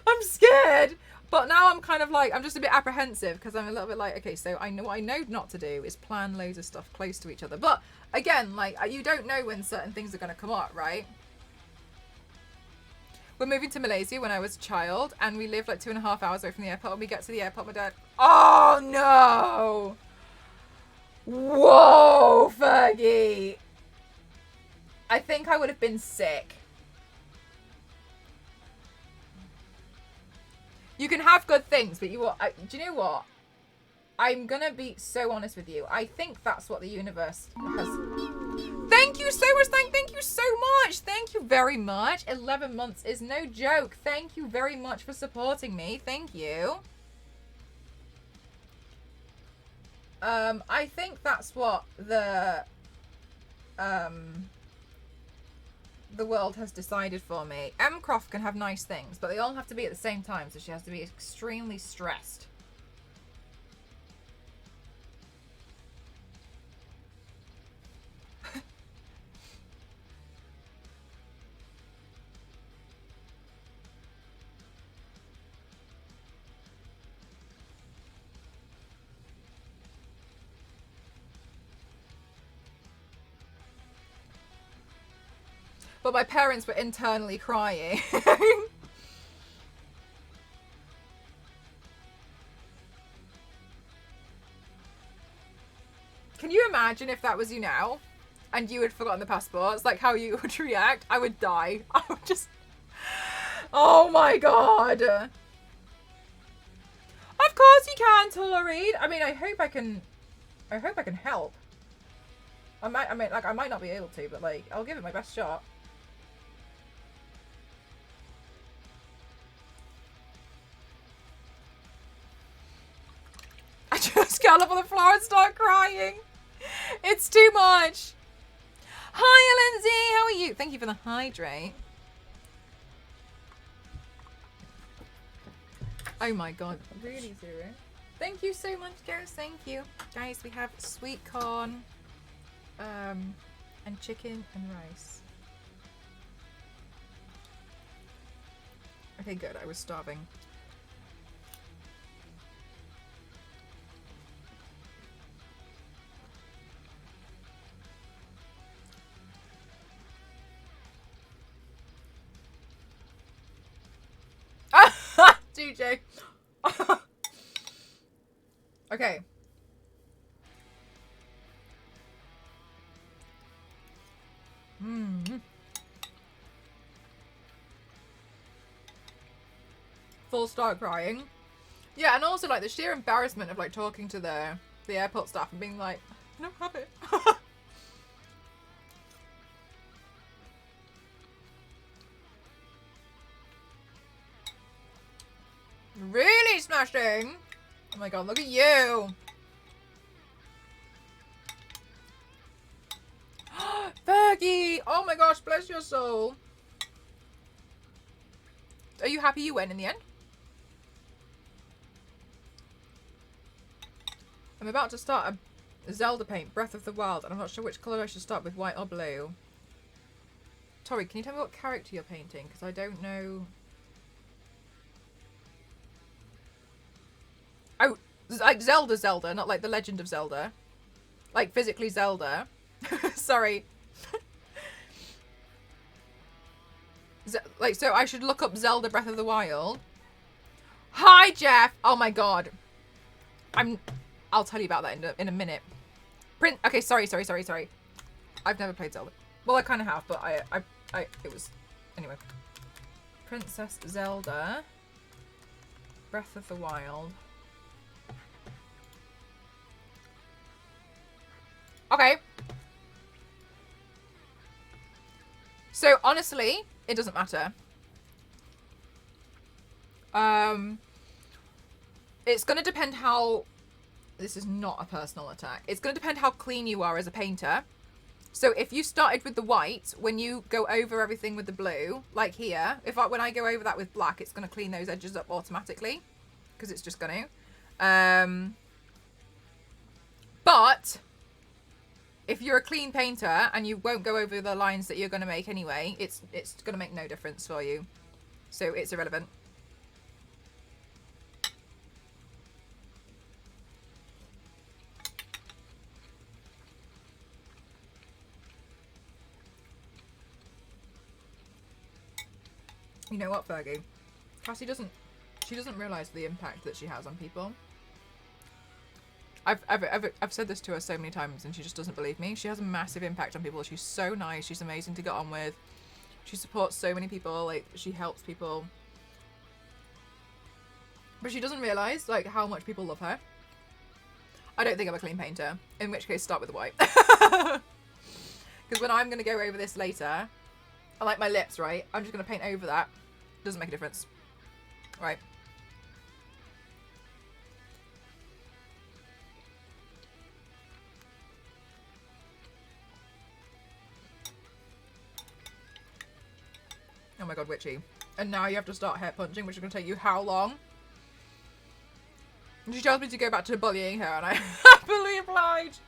I'm scared. But now I'm kind of like, I'm just a bit apprehensive because I'm a little bit like, okay, so I know what I know not to do is plan loads of stuff close to each other. But again, like, you don't know when certain things are going to come up, right? We're moving to Malaysia when I was a child, and we lived like 2.5 hours away from the airport. When we get to the airport, my dad, oh no! Whoa, Fergie! I think I would have been sick. You can have good things, but do you know what? I'm gonna be so honest with you. I think that's what the universe has. Thank you so much. Thank you so much. Thank you very much. 11 months is no joke. Thank you very much for supporting me. Thank you. I think that's what the world has decided for me. M. Croft can have nice things, but they all have to be at the same time, so she has to be extremely stressed. But my parents were internally crying. Can you imagine if that was you now? And you had forgotten the passports? Like how you would react? I would die. I would just... Oh my god. Of course you can, Tori. I mean, I hope I can help. I might not be able to, but like, I'll give it my best shot. I just get up on the floor and start crying. It's too much. Hi, Lindsay. How are you? Thank you for the hydrate. Oh my god. Really, Zero? Thank you so much, guys. Thank you. Guys, we have sweet corn, and chicken and rice. Okay, good. I was starving. DJ. Okay. Full start crying. Yeah, and also like the sheer embarrassment of like talking to the airport staff and being like, I don't have it. Really smashing. Oh my god, look at you. Fergie! Oh my gosh, bless your soul. Are you happy you went in the end? I'm about to start a Zelda paint, Breath of the Wild, and I'm not sure which colour I should start with, white or blue. Tori, can you tell me what character you're painting? Because I don't know... Oh, like Zelda, not like the Legend of Zelda. Like physically Zelda. Sorry. Like, so I should look up Zelda Breath of the Wild. Hi, Jeff! Oh my god. I'll tell you about that in a minute. Okay, sorry. I've never played Zelda. Well, I kind of have, but it was... Anyway. Princess Zelda. Breath of the Wild. Okay. So, honestly, it doesn't matter. It's going to depend how... This is not a personal attack. It's going to depend how clean you are as a painter. So if you started with the white, when you go over everything with the blue, like here, when I go over that with black, it's going to clean those edges up automatically. Because it's just going to. But... If you're a clean painter and you won't go over the lines that you're going to make anyway, it's going to make no difference for you. So it's irrelevant. You know what, Fergie? Cassie doesn't realise the impact that she has on people. I've said this to her so many times and she just doesn't believe me. She has a massive impact on people. She's so nice. She's amazing to get on with. She supports so many people. Like, she helps people. But she doesn't realise, like, how much people love her. I don't think I'm a clean painter. In which case, start with the white. Because when I'm going to go over this later, I like my lips, right? I'm just going to paint over that. Doesn't make a difference. Right. Oh my god, witchy. And now you have to start hair punching, which is going to take you how long? And she tells me to go back to bullying her, and I happily oblige.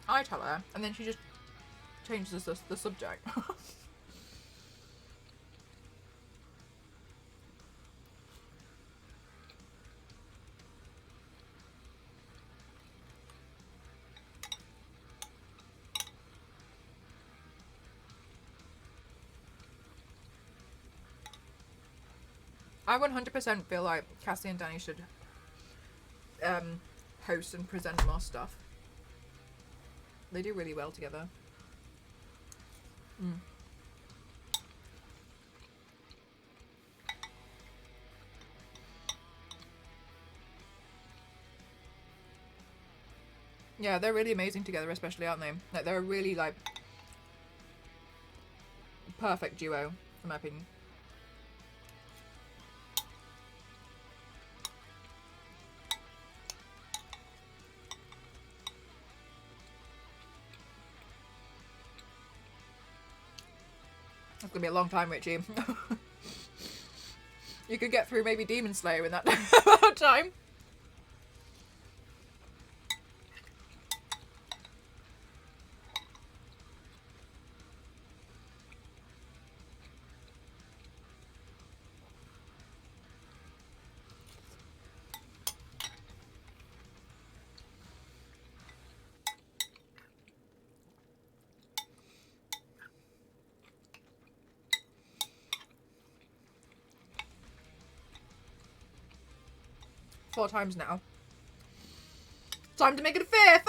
I tell her, and then she just changes the subject. I 100% feel like Cassie and Danny should host and present more stuff. They do really well together. Yeah, they're really amazing together, especially, aren't they? Like, they're a really, like, perfect duo, in my opinion. It's gonna be a long time, Richie. You could get through maybe Demon Slayer in that amount of time. Four times now. Time to make it a fifth!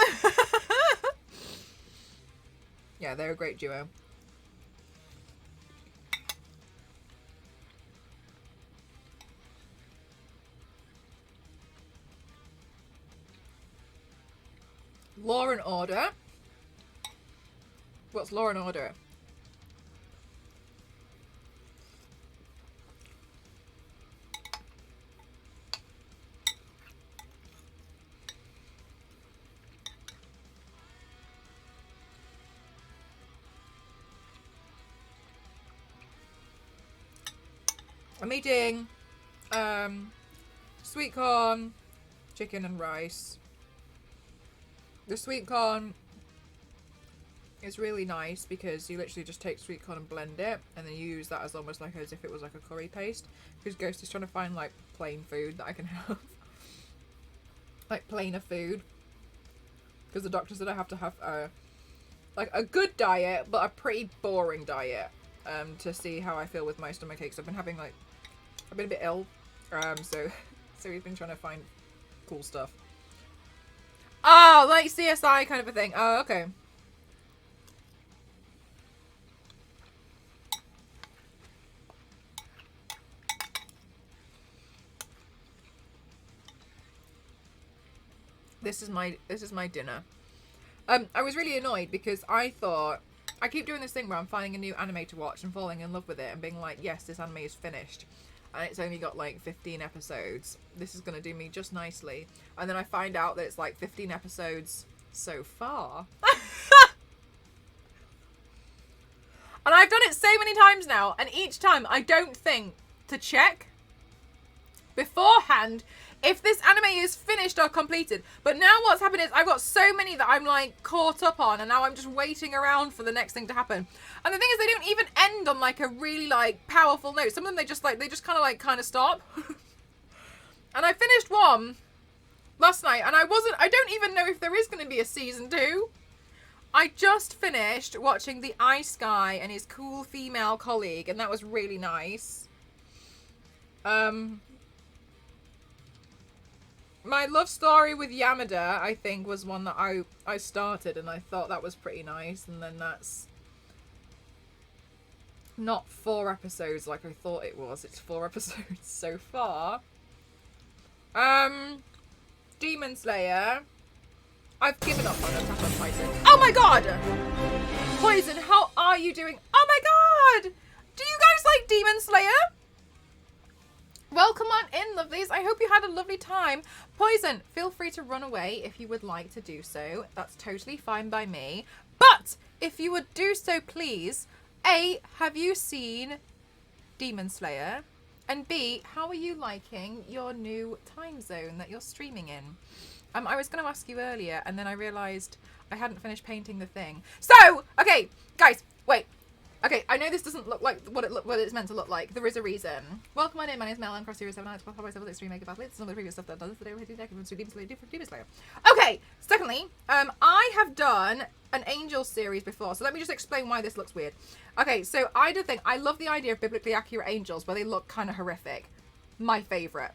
Yeah, they're a great duo. Law and Order. What's Law and Order? I'm eating sweet corn, chicken and rice. The sweet corn is really nice because you literally just take sweet corn and blend it, and then you use that as almost like as if it was like a curry paste. Because Ghost is trying to find like plain food that I can have. Like plainer food. Because the doctor said I have to have like a good diet, but a pretty boring diet. To see how I feel with my stomach aches. I've been having like, I've been a bit ill, so we've been trying to find cool stuff. Oh, like CSI kind of a thing. Oh, okay. This is my dinner. I was really annoyed because I thought, I keep doing this thing where I'm finding a new anime to watch and falling in love with it and being like, yes, this anime is finished. And it's only got like 15 episodes. This is going to do me just nicely. And then I find out that it's like 15 episodes so far. And I've done it so many times now. And each time I don't think to check beforehand if this anime is finished or completed. But now what's happened is I've got so many that I'm like caught up on, and now I'm just waiting around for the next thing to happen. And the thing is, they don't even end on like a really like powerful note. Some of them they just kind of stop. And I finished one last night, and I don't even know if there is going to be a season 2. I just finished watching The Ice Guy and his cool female colleague, and that was really nice. My love story with Yamada, I think, was one that I started, and I thought that was pretty nice. And then that's not 4 episodes like I thought it was. It's 4 episodes so far. Demon Slayer. I've given up on Attack on Titan. Oh my god! Poison, how are you doing? Oh my god! Do you guys like Demon Slayer? Welcome on in, lovelies. I hope you had a lovely time. Poison, feel free to run away if you would like to do so. That's totally fine by me. But if you would do so, please, A, have you seen Demon Slayer? And B, how are you liking your new time zone that you're streaming in? I was going to ask you earlier, and then I realised I hadn't finished painting the thing. So, okay, guys, wait. Okay, I know this doesn't look like what it's meant to look like. There is a reason. Welcome on in. My name is Mel. I'm Cross Series 7. I play myself with Extreme Mega Battle. It's some of the previous stuff that I've done today. We're doing DAKI from Demon Slayer, different Demon Slayer. Okay, secondly, I have done an Angel series before, so let me just explain why this looks weird. Okay, so I do think I love the idea of biblically accurate angels where they look kind of horrific. My favourite.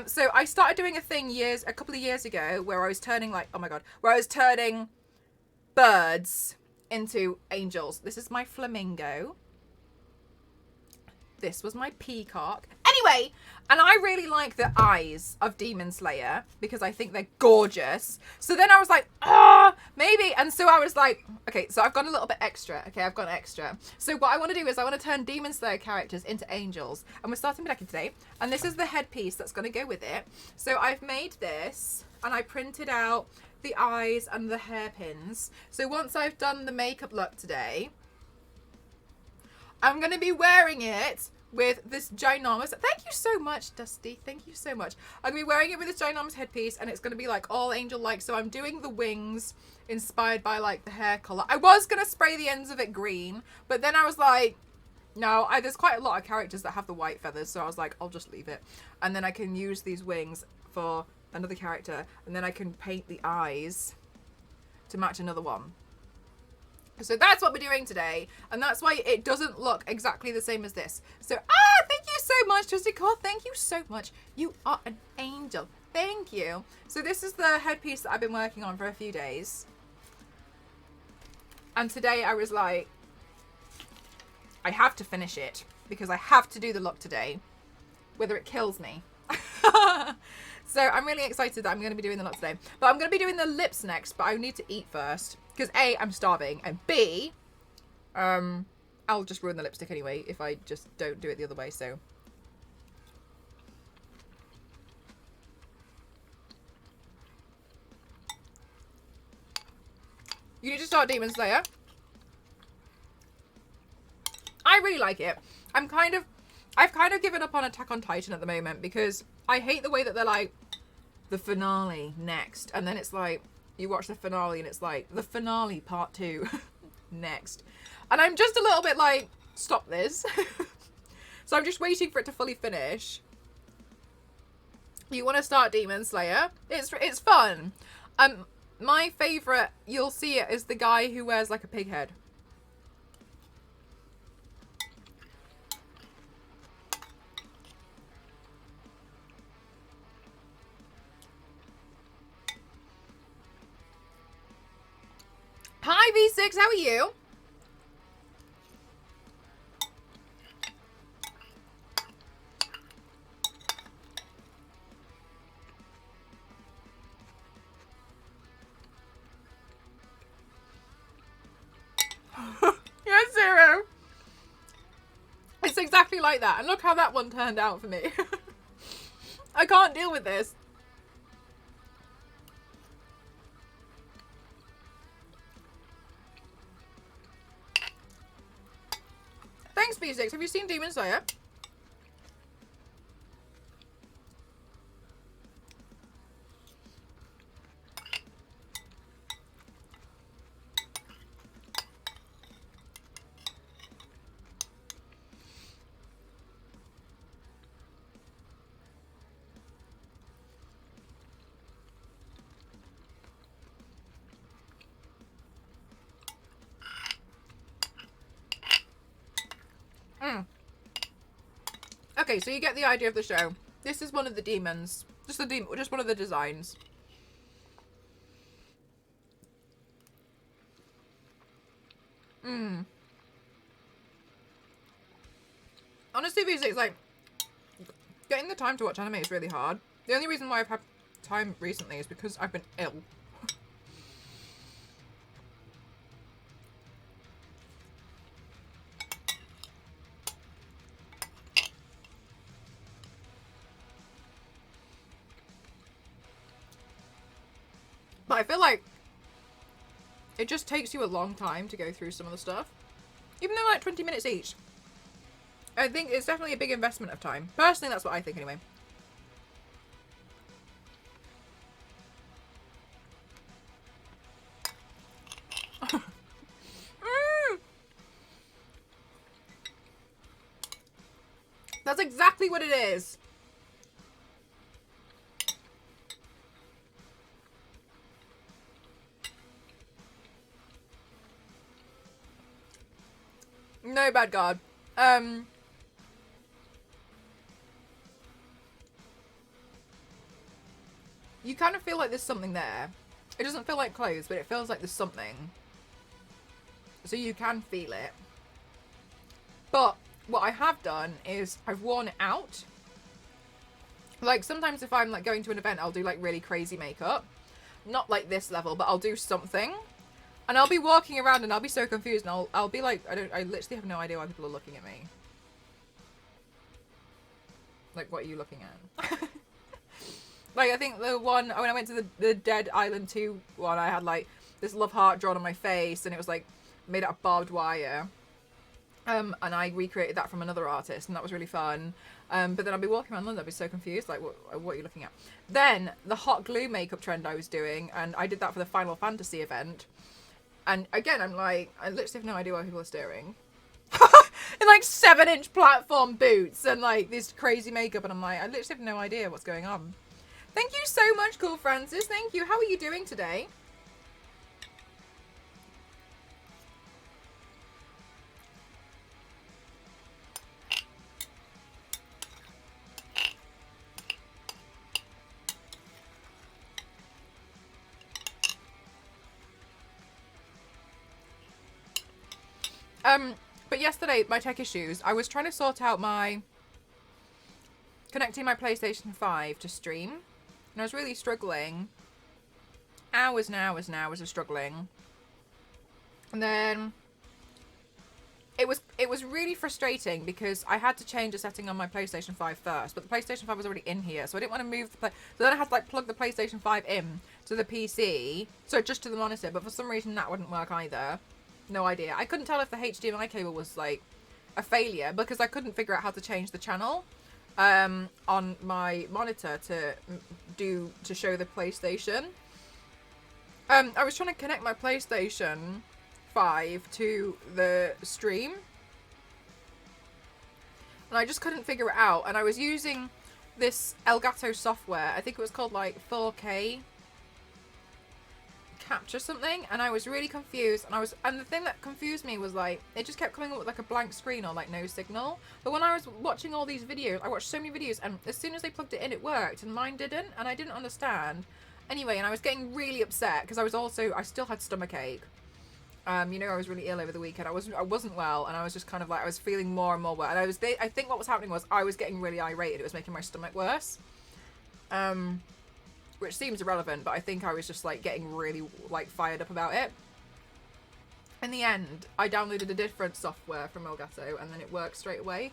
So I started doing a thing a couple of years ago where I was turning where I was turning birds into angels. This is my flamingo. This was my peacock. Anyway, and I really like the eyes of Demon Slayer because I think they're gorgeous. So then I was like, maybe. And so I was like, okay, so I've gone a little bit extra. Okay, I've gone extra. So what I want to do is I want to turn Demon Slayer characters into angels. And we're starting with DAKI today. And this is the headpiece that's going to go with it. So I've made this and I printed out the eyes and the hairpins. So once I've done the makeup look today, I'm going to be wearing it with this ginormous... Thank you so much, Dusty. Thank you so much. I'm going to be wearing it with this ginormous headpiece, and it's going to be, like, all angel-like. So I'm doing the wings inspired by, like, the hair colour. I was going to spray the ends of it green, but then I was like, no, there's quite a lot of characters that have the white feathers, so I was like, I'll just leave it. And then I can use these wings for another character, and then I can paint the eyes to match another one. So that's what we're doing today, and that's why it doesn't look exactly the same as this. So, thank you so much, Trusty Core. Thank you so much. You are an angel. Thank you. So this is the headpiece that I've been working on for a few days. And today I was like, I have to finish it because I have to do the look today, whether it kills me. So I'm really excited that I'm going to be doing the look today. But I'm going to be doing the lips next, but I need to eat first. Because A, I'm starving, and B, I'll just ruin the lipstick anyway if I just don't do it the other way, so. You need to start Demon Slayer. I really like it. I've kind of given up on Attack on Titan at the moment because I hate the way that they're like, the finale next. And then it's like, you watch the finale and it's like, the finale part 2 next. And I'm just a little bit like, stop this. So I'm just waiting for it to fully finish. You want to start Demon Slayer? It's fun. My favourite, you'll see it, is the guy who wears like a pig head. Hi V6, how are you? Yes, Zero. It's exactly like that. And look how that one turned out for me. I can't deal with this. Thanks, B6. Have you seen Demon Slayer? Okay, so you get the idea of the show. This is one of the demons. Just one of the designs. Honestly, V6, like, getting the time to watch anime is really hard. The only reason why I've had time recently is because I've been ill. But I feel like it just takes you a long time to go through some of the stuff. Even though like 20 minutes each. I think it's definitely a big investment of time. Personally, that's what I think anyway. That's exactly what it is. No, bad God. You kind of feel like there's something there. It doesn't feel like clothes, but it feels like there's something. So you can feel it. But what I have done is I've worn it out. Like, sometimes if I'm, like, going to an event, I'll do, like, really crazy makeup. Not like this level, but I'll do something. And I'll be walking around and I'll be so confused and I'll be like, I literally have no idea why people are looking at me. Like, what are you looking at? Like, I think the one, when I went to the Dead Island 2 one, I had, like, this love heart drawn on my face, and it was, like, made out of barbed wire. And I recreated that from another artist, and that was really fun. But then I'd be walking around London, I'd be so confused, like, what are you looking at? Then, the hot glue makeup trend I was doing, and I did that for the Final Fantasy event. And again, I'm like, I literally have no idea why people are staring. In, like, 7-inch platform boots, and, like, this crazy makeup, and I'm like, I literally have no idea what's going on. Thank you so much, Cool Francis. Thank you. How are you doing today? But yesterday, my tech issues, I was trying to sort out connecting my PlayStation 5 to stream, and I was really struggling. Hours and hours and hours of struggling. And then it was really frustrating because I had to change a setting on my PlayStation 5 first, but the PlayStation 5 was already in here, so I didn't want to move so then I had to, like, plug the PlayStation 5 in to the PC, so just to the monitor, but for some reason that wouldn't work either. No idea. I couldn't tell if the HDMI cable was, like, a failure because I couldn't figure out how to change the channel on my monitor to show the PlayStation. I was trying to connect my PlayStation 5 to the stream, and I just couldn't figure it out, and I was using this Elgato software. I think it was called, like, 4K capture something, and I was really confused, and the thing that confused me was, like, it just kept coming up with, like, a blank screen or, like, no signal. But when I was watching all these videos, I watched so many videos, and as soon as they plugged it in, it worked, and mine didn't, and I didn't understand. Anyway, and I was getting really upset because I still had stomachache. You know, I was really ill over the weekend. I wasn't well, and I was just kind of like, I was feeling more and more well, and I think what was happening was I was getting really irate, and it was making my stomach worse. Which seems irrelevant, but I think I was just, like, getting really, like, fired up about it. In the end, I downloaded a different software from Elgato, and then it worked straight away.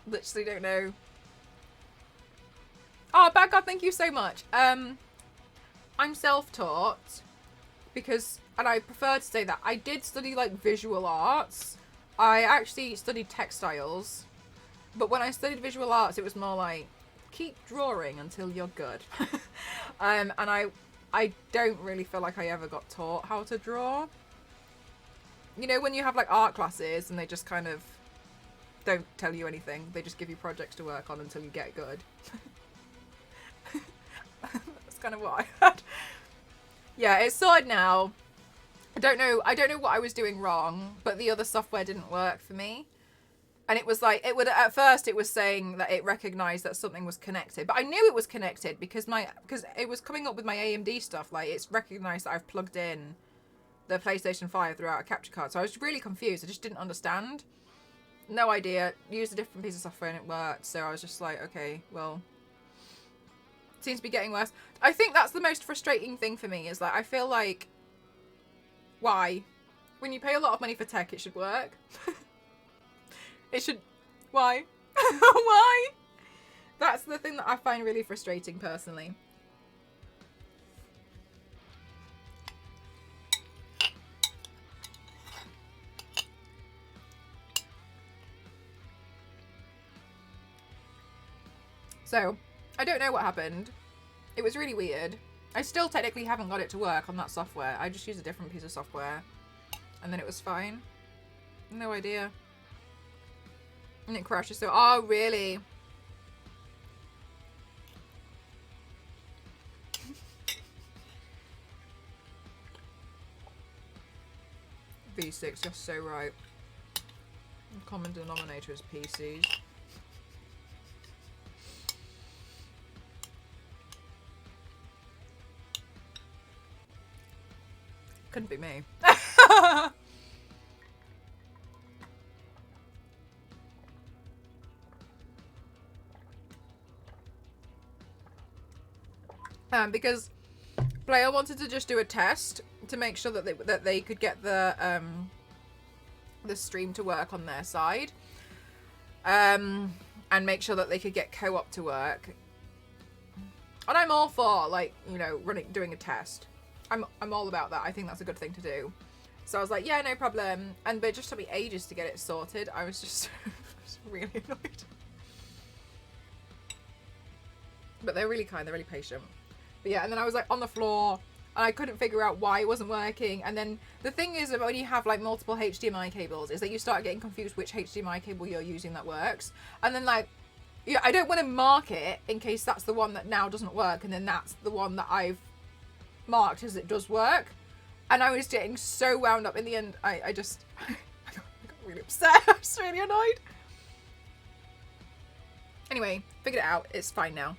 Literally don't know. Oh, Bad God, thank you so much. I'm self-taught because, and I prefer to say that, I did study, like, visual arts. I actually studied textiles, but when I studied visual arts, it was more like, keep drawing until you're good. And I don't really feel like I ever got taught how to draw. You know, when you have, like, art classes and they just kind of don't tell you anything, they just give you projects to work on until you get good. That's kind of what I had. Yeah, it's sorted now. I don't know what I was doing wrong, but the other software didn't work for me. And it was like, at first it was saying that it recognized that something was connected, but I knew it was connected because it was coming up with my AMD stuff. Like, it's recognized that I've plugged in the PlayStation 5 throughout a capture card. So I was really confused. I just didn't understand. No idea. Used a different piece of software and it worked. So I was just like, okay, well, it seems to be getting worse. I think that's the most frustrating thing for me is, like, I feel like, why? When you pay a lot of money for tech, it should work. It should... Why? Why? That's the thing that I find really frustrating, personally. So, I don't know what happened. It was really weird. I still technically haven't got it to work on that software. I just used a different piece of software. And then it was fine. No idea. And it crashes. So, oh, really? V6, you're so right. The common denominator is PCs. Couldn't be me. Because Player wanted to just do a test to make sure that they could get the stream to work on their side, and make sure that they could get co-op to work. And I'm all for, like, you know, doing a test. I'm all about that. I think that's a good thing to do. So I was like, yeah, no problem. But it just took me ages to get it sorted. I was just really annoyed. But they're really kind. They're really patient. But yeah, and then I was like on the floor and I couldn't figure out why it wasn't working. And then the thing is about when you have like multiple HDMI cables is that you start getting confused which HDMI cable you're using that works. And then like, yeah, I don't want to mark it in case that's the one that now doesn't work. And then that's the one that I've marked as it does work. And I was getting so wound up in the end. I got really upset. I was really annoyed. Anyway, figured it out. It's fine now.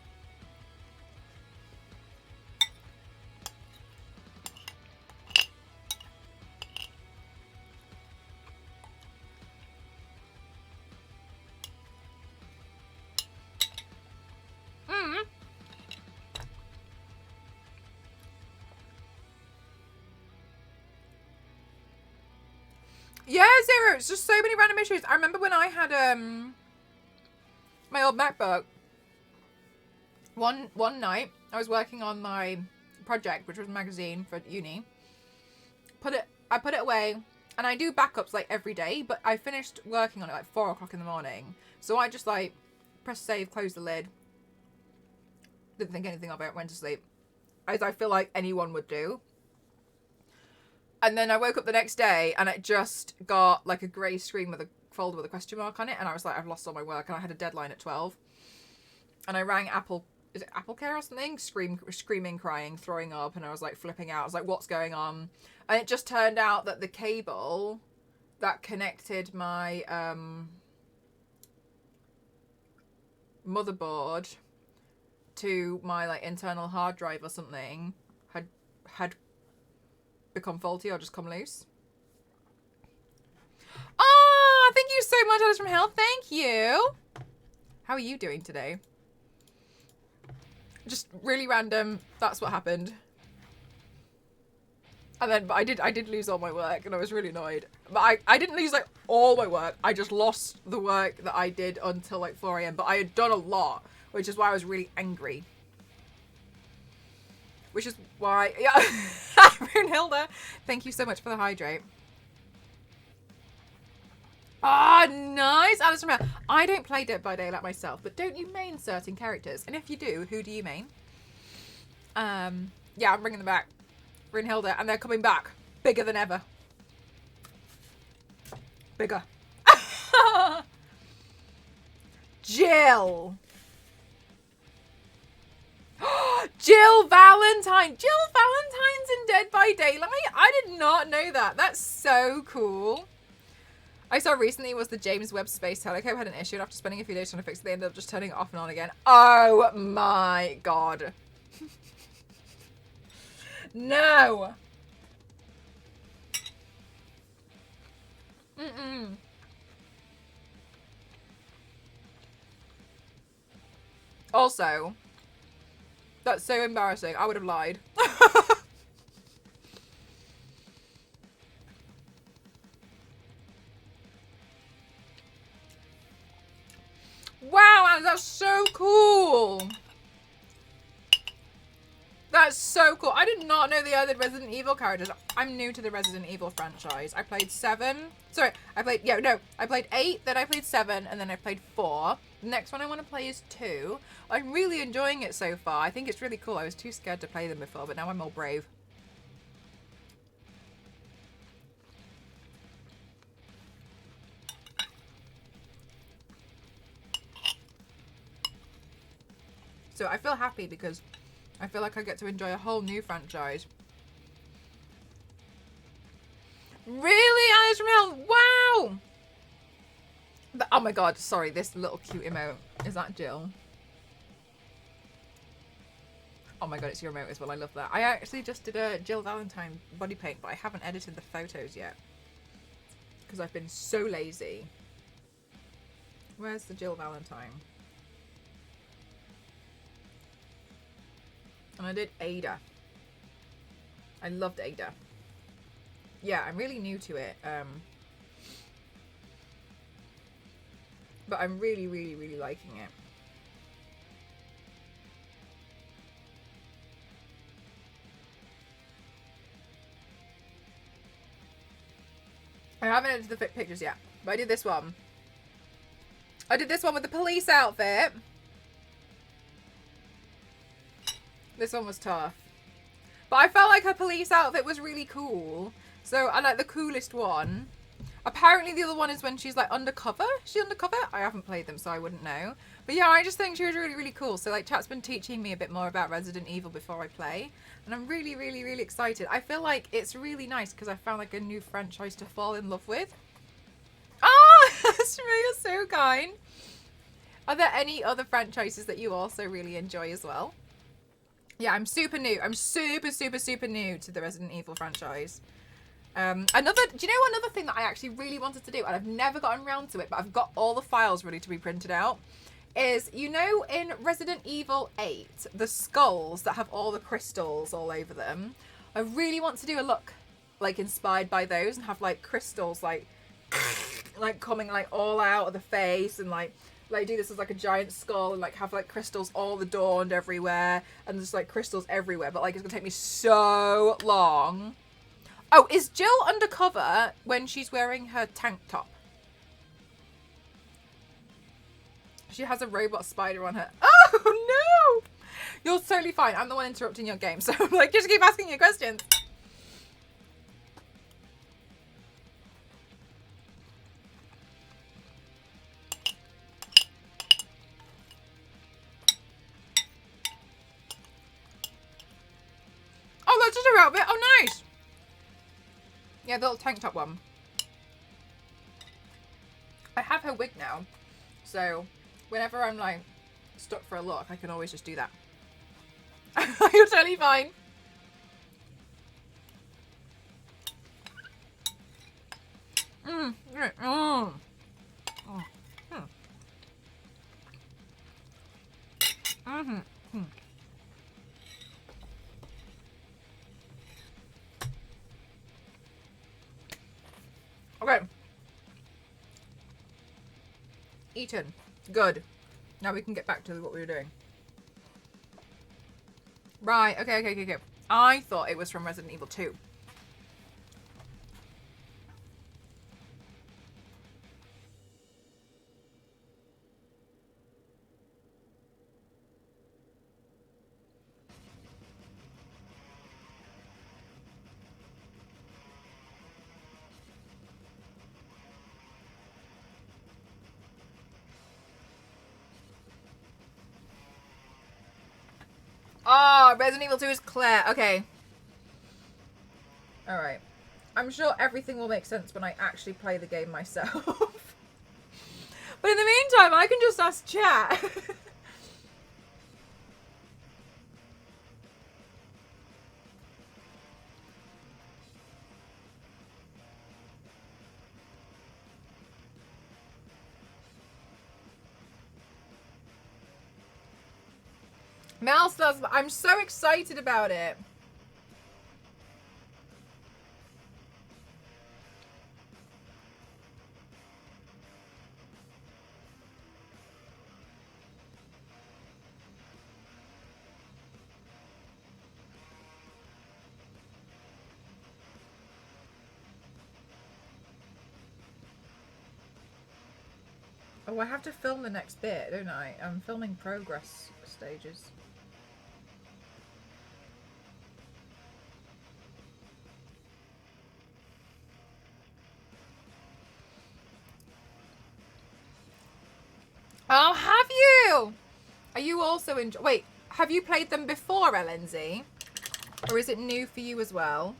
Yeah, Zero. It's just so many random issues. I remember when I had my old MacBook. One night, I was working on my project, which was a magazine for uni. I put it away, and I do backups like every day. But I finished working on it like 4 o'clock in the morning. So I just like pressed save, closed the lid. Didn't think anything of it. Went to sleep, as I feel like anyone would do. And then I woke up the next day and it just got like a grey screen with a folder with a question mark on it. And I was like, I've lost all my work. And I had a deadline at 12. And I rang Apple. Is it Apple Care or something? Screaming, crying, throwing up. And I was like flipping out. I was like, what's going on? And it just turned out that the cable that connected my motherboard to my like internal hard drive or something had become faulty or just come loose. Oh, thank you so much, Alice from Hell. Thank you. How are you doing today? Just really random. That's what happened. And then, but I did lose all my work, and I was really annoyed. But I didn't lose like all my work. I just lost the work that I did until like 4 a.m. But I had done a lot, which is why I was really angry. Which is why, yeah, Brunhilde, thank you so much for the hydrate. Ah, nice. Alice from Hell. I don't play Dead by Daylight myself, but don't you main certain characters? And if you do, who do you main? Yeah, I'm bringing them back. Brunhilde, and they're coming back. Bigger than ever. Bigger. Jill. Jill Valentine. Jill Valentine's in Dead by Daylight? I did not know that. That's so cool. I saw recently was the James Webb Space Telescope had an issue, and after spending a few days trying to fix it, they ended up just turning it off and on again. Oh my god. No. Mm-mm. Also, that's so embarrassing. I would have lied. Wow, that's so cool. That's so cool. I did not know the other Resident Evil characters. I'm new to the Resident Evil franchise. I played 7. Sorry, I played 8, then I played 7, and then I played 4. The next one I want to play is 2. I'm really enjoying it so far. I think it's really cool. I was too scared to play them before, but now I'm all brave. So I feel happy because I feel like I get to enjoy a whole new franchise. Really, Alice from Hell? Wow! Oh my god, sorry, this little cute emote. Is that Jill? Oh my god, it's your emote as well. I love that. I actually just did a Jill Valentine body paint, but I haven't edited the photos yet. Because I've been so lazy. Where's the Jill Valentine? And I did Ada. I loved Ada. Yeah, I'm really new to it. But I'm really, really, really liking it. I haven't edited the pictures yet, but I did this one. I did this one with the police outfit. This one was tough. But I felt like her police outfit was really cool. So I like the coolest one. Apparently the other one is when she's like undercover. Is she undercover? I haven't played them, so I wouldn't know. But yeah, I just think she was really, really cool. So like chat's been teaching me a bit more about Resident Evil before I play. And I'm really, really, really excited. I feel like it's really nice because I found like a new franchise to fall in love with. Oh, you're so kind. Are there any other franchises that you also really enjoy as well? Yeah, I'm super new. I'm super, super, super new to the Resident Evil franchise. Do you know another thing that I actually really wanted to do, and I've never gotten around to it, but I've got all the files ready to be printed out, is, you know, in Resident Evil 8, the skulls that have all the crystals all over them, I really want to do a look, like, inspired by those, and have, like, crystals, like coming, like, all out of the face, and, like, do this as, like, a giant skull, and, like, have, like, crystals all adorned everywhere, and just, like, crystals everywhere, but, like, it's gonna take me so long. Oh, is Jill undercover when she's wearing her tank top? She has a robot spider on her. Oh, no! You're totally fine. I'm the one interrupting your game. So, I'm like, just keep asking your questions. Oh, that's just her outfit. Oh, nice. Yeah, the little tank top one. I have her wig now. So, whenever I'm, like, stuck for a look, I can always just do that. You're totally fine. Okay. Eaten. Good. Now we can get back to what we were doing. Right. Okay. I thought it was from Resident Evil 2. Oh, Resident Evil 2 is Claire. Okay. Alright. I'm sure everything will make sense when I actually play the game myself. But in the meantime, I can just ask chat. Mouse does. I'm so excited about it. Oh, I have to film the next bit, don't I? I'm filming progress stages. Oh, have you? Are you also wait, have you played them before, LNZ? Or is it new for you as well?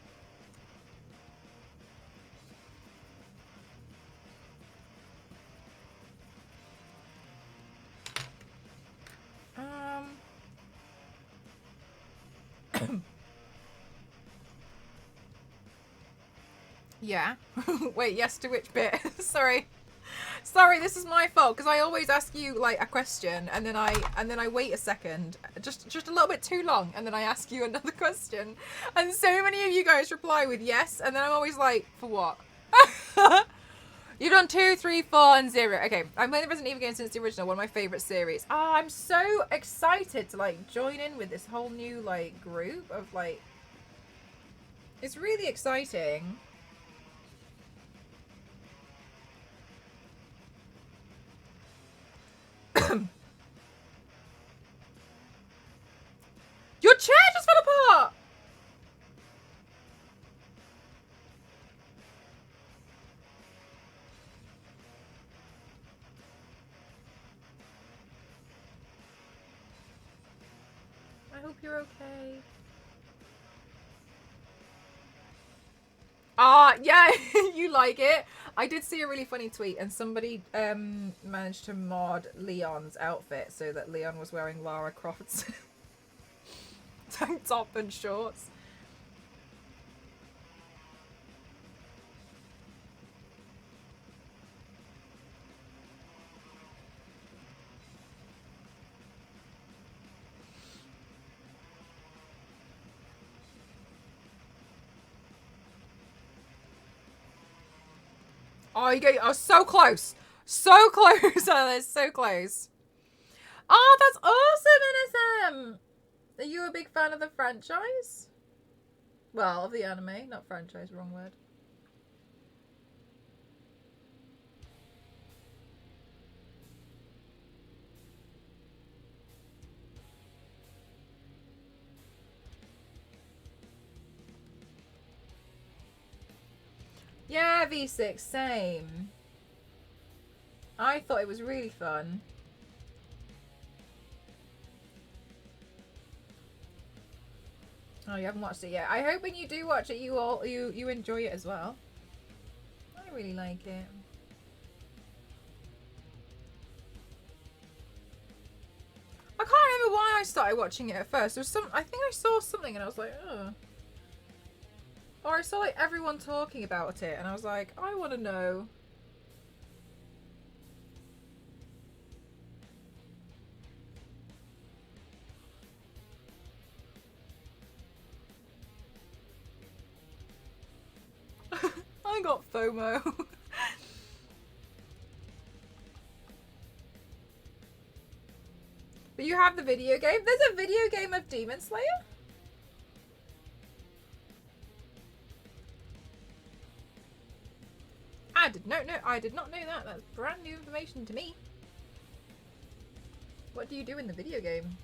Yeah. Wait, yes to which bit? Sorry. Sorry, this is my fault because I always ask you like a question and then I wait a second, just a little bit too long, and then I ask you another question, and so many of you guys reply with yes, and then I'm always like, for what? You've done 2, 3, 4, and 0. Okay, I've played the Resident Evil game since the original, one of my favorite series. I'm so excited to like join in with this whole new like group of like. It's really exciting. Your chair just fell apart! I hope you're okay. Yeah, you like it. I did see a really funny tweet and somebody managed to mod Leon's outfit so that Leon was wearing Lara Croft's tank top and shorts. Oh, you get so close. So close, Alice. So close. Oh, that's awesome, NSM. Are you a big fan of the franchise? Well, of the anime, not franchise, wrong word. Yeah, V6, same. I thought it was really fun. Oh, you haven't watched it yet. I hope when you do watch it, you enjoy it as well. I really like it. I can't remember why I started watching it at first. There was I think I saw something and I was like, oh. Or I saw like everyone talking about it and I was like, I want to know. I got FOMO. But you have the video game? There's a video game of Demon Slayer? I did not know that. That's brand new information to me. What do you do in the video game?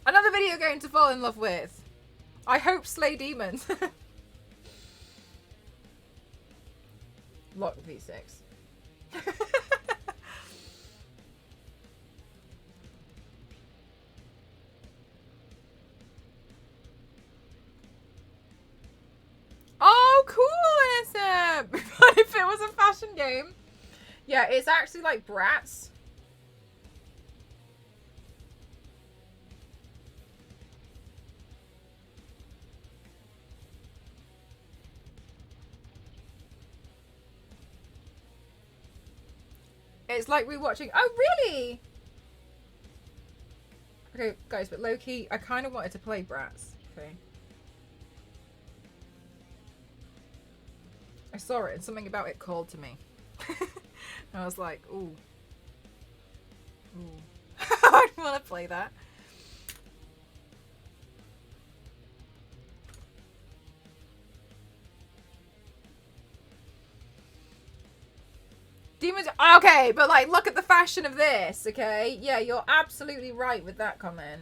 Another video game to fall in love with. I hope Slay Demons. Lock V6. Oh, cool, innocent! But if it was a fashion game. Yeah, it's actually like Bratz. It's like rewatching. Oh, really? Okay, guys, but low-key, I kind of wanted to play Bratz. Okay. I saw it and something about it called to me. I was like, ooh. Ooh. I don't want to play that. Demons. Okay, but like, look at the fashion of this, okay? Yeah, you're absolutely right with that comment.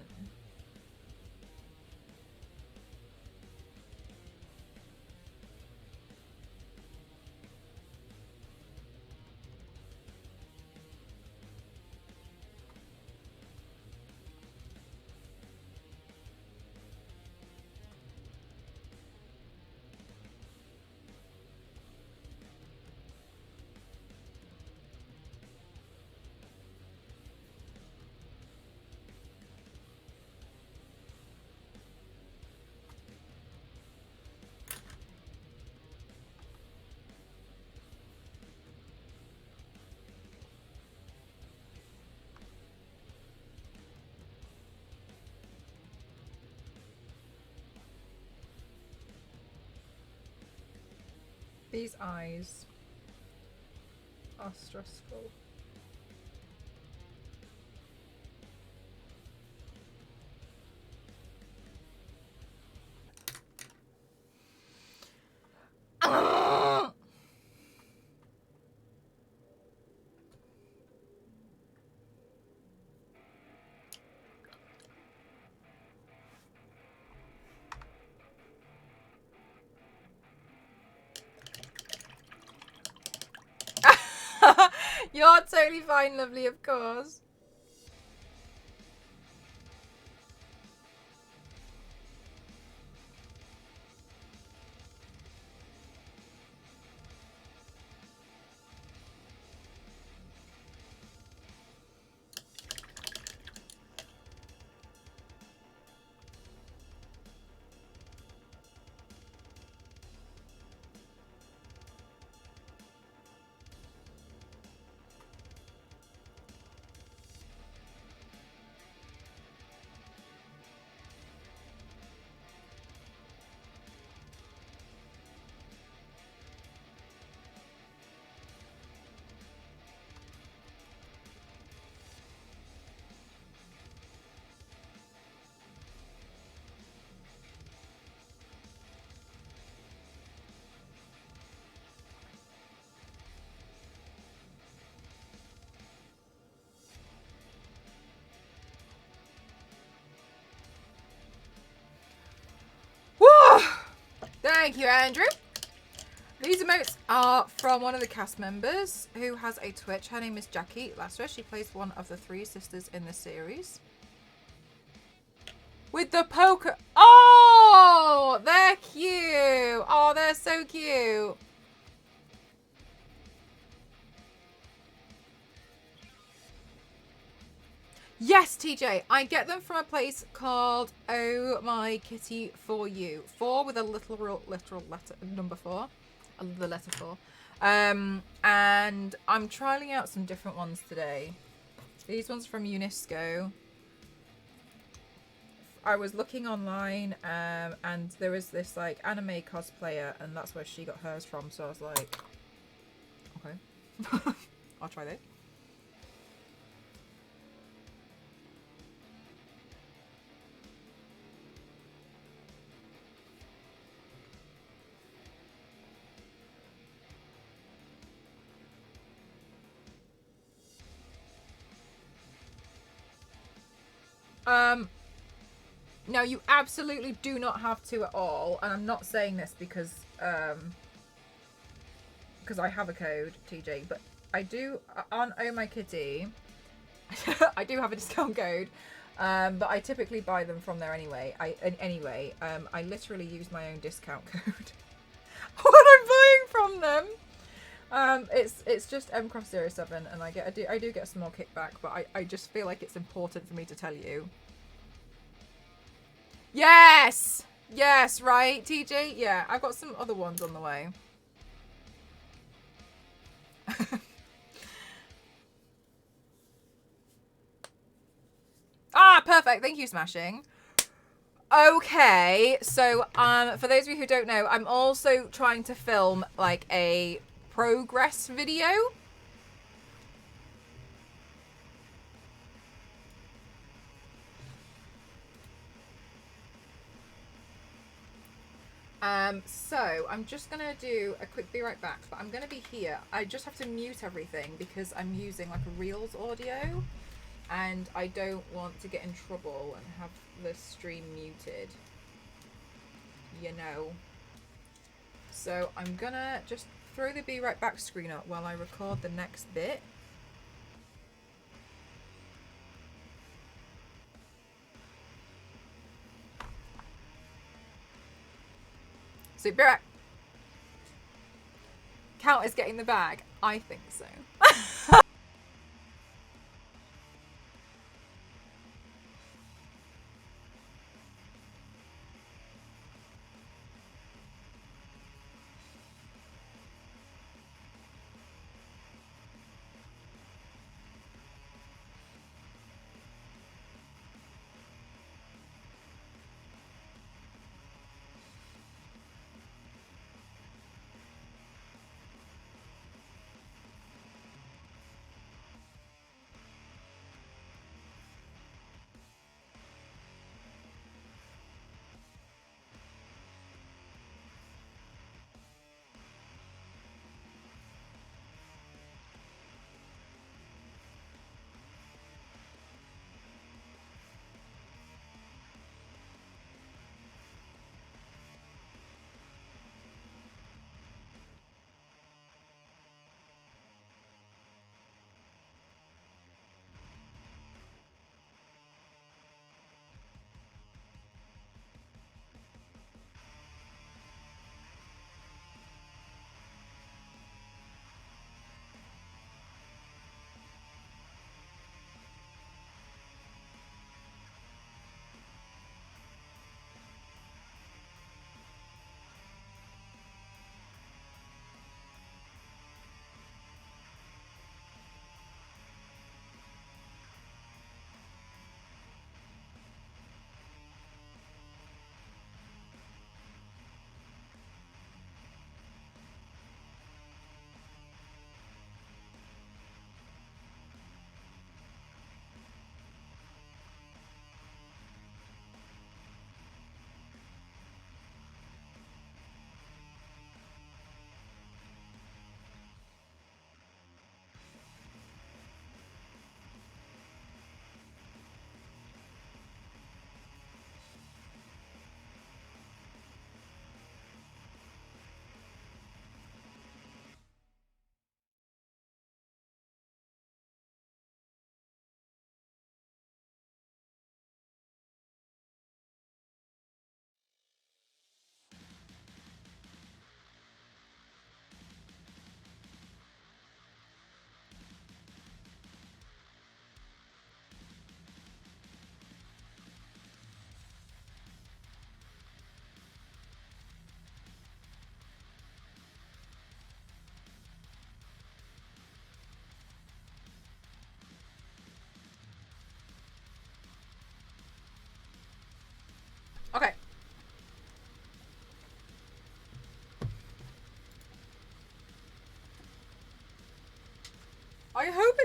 These eyes are stressful. You're totally fine, lovely, of course. Woo! Thank you, Andrew. These emotes are from one of the cast members who has a Twitch. Her name is DAKI. That's her. She plays one of the 3 sisters in the series. With the poker. Oh, they're cute. Oh, they're so cute. Yes, TJ. I get them from a place called Oh My Kitty For You. 4 with a literal letter, number 4. The letter 4. And I'm trialing out some different ones today. These ones from UNESCO. I was looking online and there was this like anime cosplayer and that's where she got hers from. So I was like, okay, I'll try this. No, you absolutely do not have to at all, and I'm not saying this because I have a code, TJ, but I do on Oh My Kitty. I do have a discount code, but I typically buy them from there anyway. I literally use my own discount code when I'm buying from them. It's just mcroft07, and I do get a small kickback, but I just feel like it's important for me to tell you. Yes! Yes, right, TJ? Yeah, I've got some other ones on the way. Ah, perfect. Thank you, Smashing. Okay, so for those of you who don't know, I'm also trying to film like a progress video. So I'm just gonna do a quick be right back, but I'm gonna be here. I just have to mute everything because I'm using like a Reels audio and I don't want to get in trouble and have the stream muted, you know. So I'm gonna just throw the be right back screen up while I record the next bit. So be right. Count is getting the bag. I think so.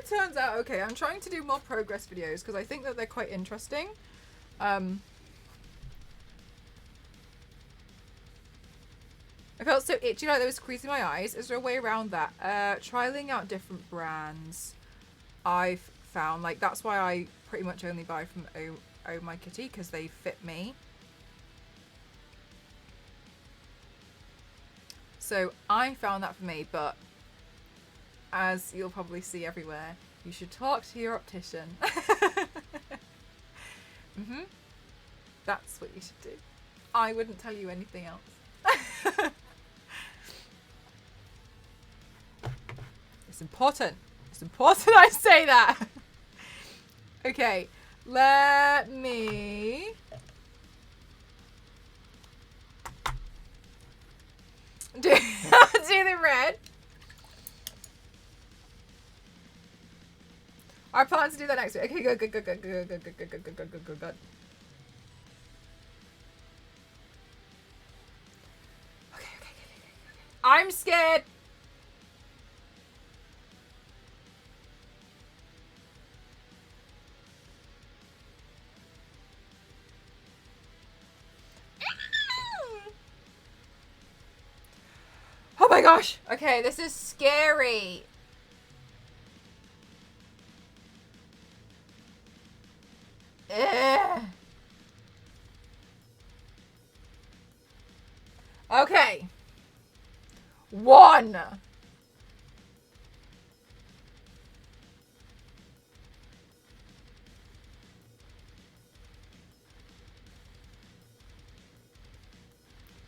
it turns out okay. I'm trying to do more progress videos because I think that they're quite interesting. I felt so itchy, like they were squeezing my eyes. Is there a way around that? Trialing out different brands. I've found, like, that's why I pretty much only buy from Oh My Kitty, because they fit me. So I found that for me, but as you'll probably see everywhere, you should talk to your optician. That's what you should do. I wouldn't tell you anything else. It's important. It's important I say that. Okay, let me... do the red. Our plan to do that next week. Okay, good. Okay. I'm scared. Oh my gosh. Okay, this is scary. Ugh. Okay. 1.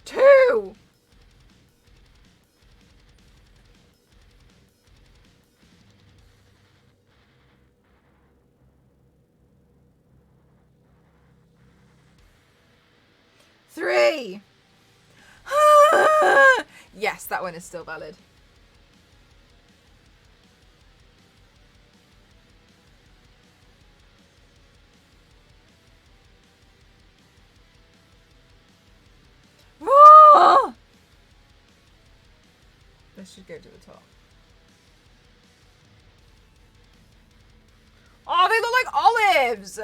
2. 3. Yes, that one is still valid. This should go to the top. Oh, they look like olives!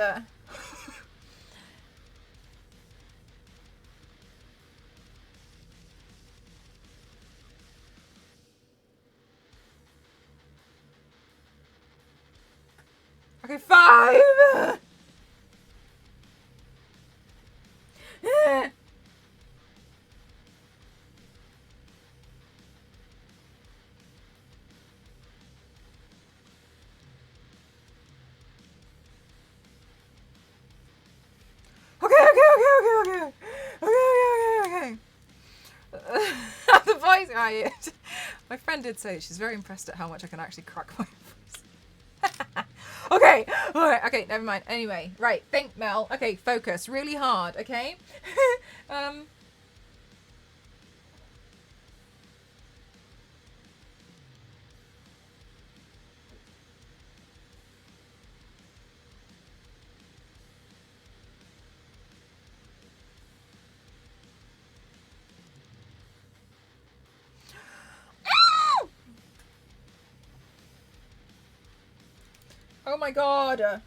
Okay, 5! Okay. The voice. My friend did say she's very impressed at how much I can actually crack my voice. Okay. Alright, okay, never mind. Anyway, right, think, Mel. Okay, focus really hard, okay? Oh my god.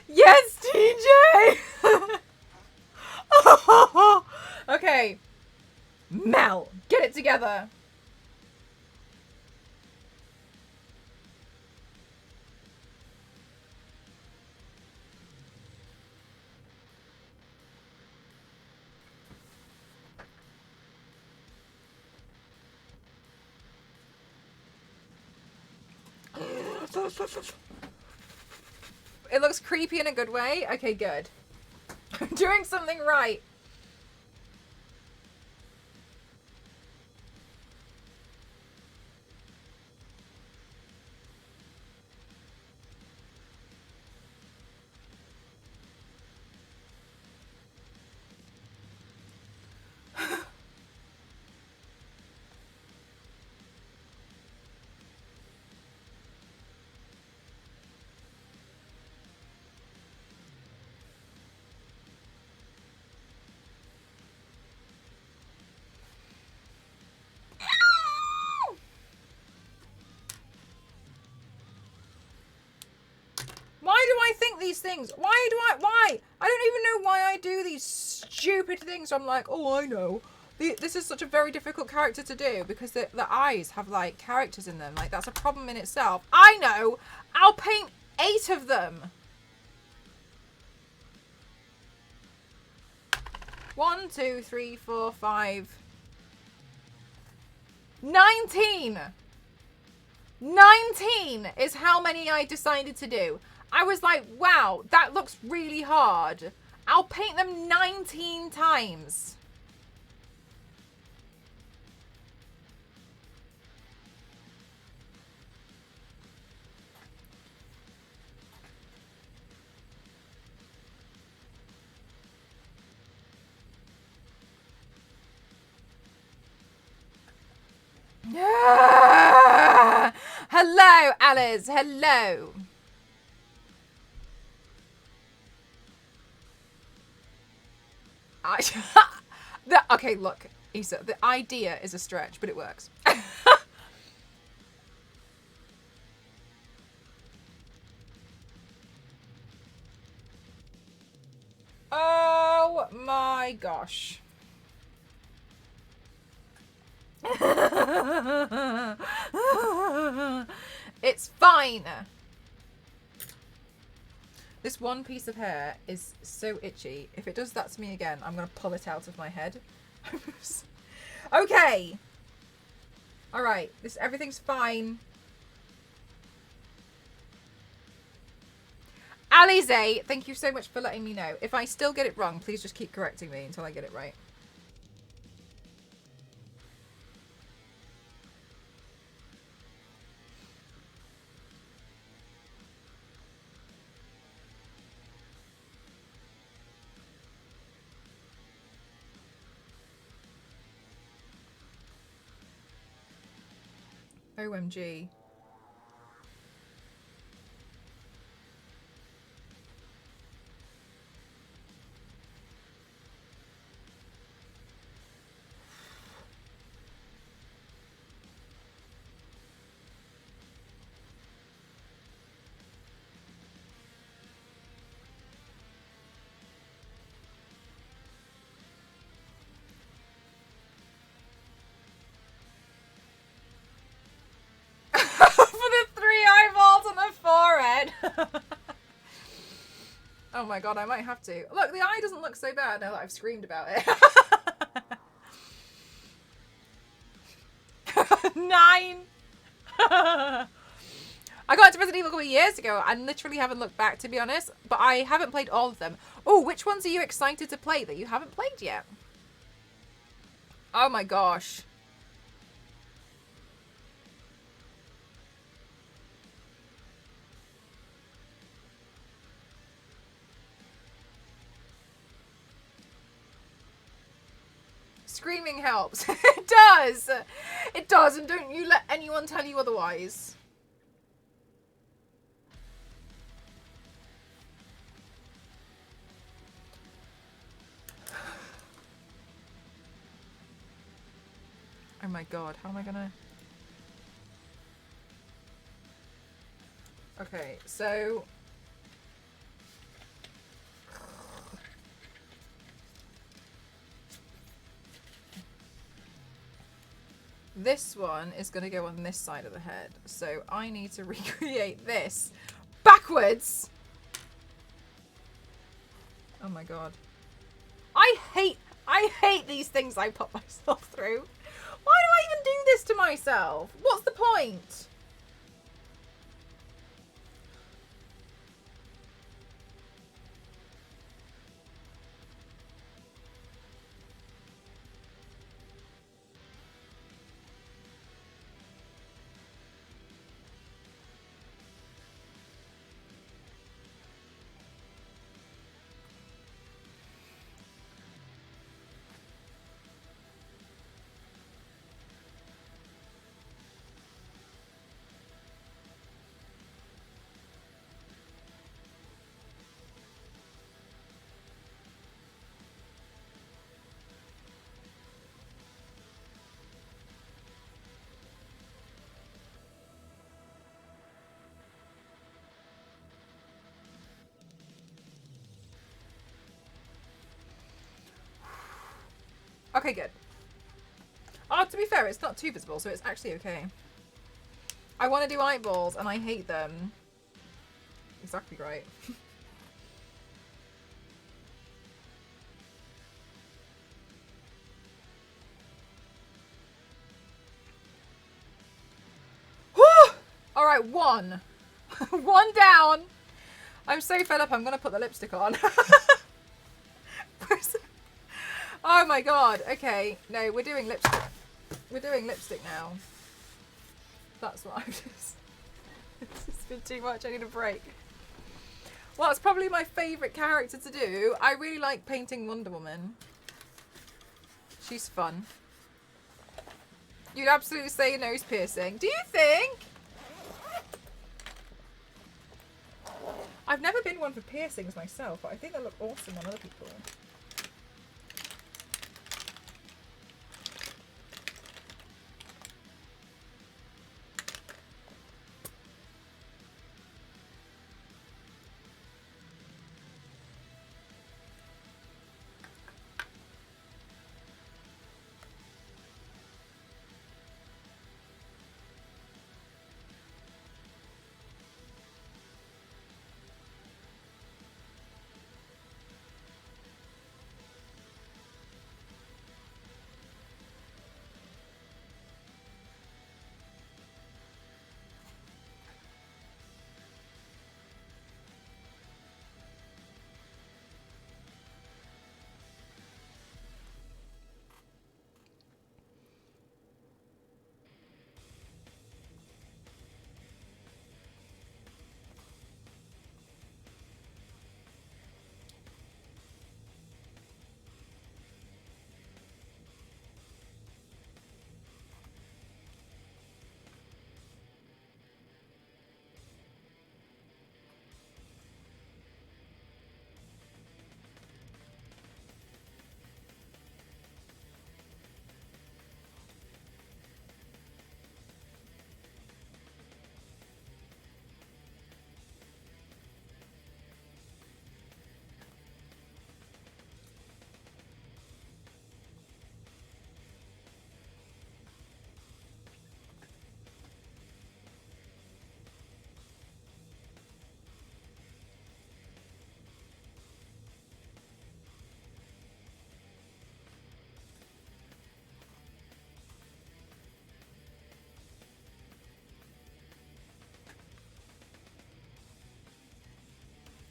Yes, TJ! Okay. Mel, get it together. It looks creepy in a good way. Okay, good. I'm doing something right. paint these things? Why? I don't even know why I do these stupid things. I'm like, oh, I know. This is such a very difficult character to do because the eyes have like characters in them. Like that's a problem in itself. I know. I'll paint 8 of them. 1, 2, 3, 4, 5. 19! 19 is how many I decided to do. I was like, wow, that looks really hard. I'll paint them 19 times. Hello, Alice. Hello. Okay, look, Issa, the idea is a stretch, but it works. Oh my gosh. It's fine. This one piece of hair is so itchy. If it does that to me again, I'm going to pull it out of my head. Okay. All right. Everything's fine. Alize, thank you so much for letting me know. If I still get it wrong, please just keep correcting me until I get it right. OMG. Oh my god, I might have to. Look, the eye doesn't look so bad now that I've screamed about it. 9! I got into Resident Evil a couple of years ago and literally haven't looked back, to be honest. But I haven't played all of them. Oh, which ones are you excited to play that you haven't played yet? Oh my gosh. Screaming helps. It does. It does, and don't you let anyone tell you otherwise. Oh my god, how am I gonna... Okay, so... This one is going to go on this side of the head. So I need to recreate this backwards. Oh my god. I hate these things I put myself through. Why do I even do this to myself? What's the point? Okay, good. Oh, to be fair, it's not too visible, so it's actually okay. I want to do eyeballs, and I hate them. Exactly right. All right, one. One down. I'm so fed up, I'm going to put the lipstick on. Oh my god. Okay, no, we're doing lipstick. We're doing lipstick now. That's what I'm just... It's been too much, I need a break. Well, it's probably my favourite character to do. I really like painting Wonder Woman. She's fun. You'd absolutely say nose piercing. Do you think? I've never been one for piercings myself, but I think they look awesome on other people.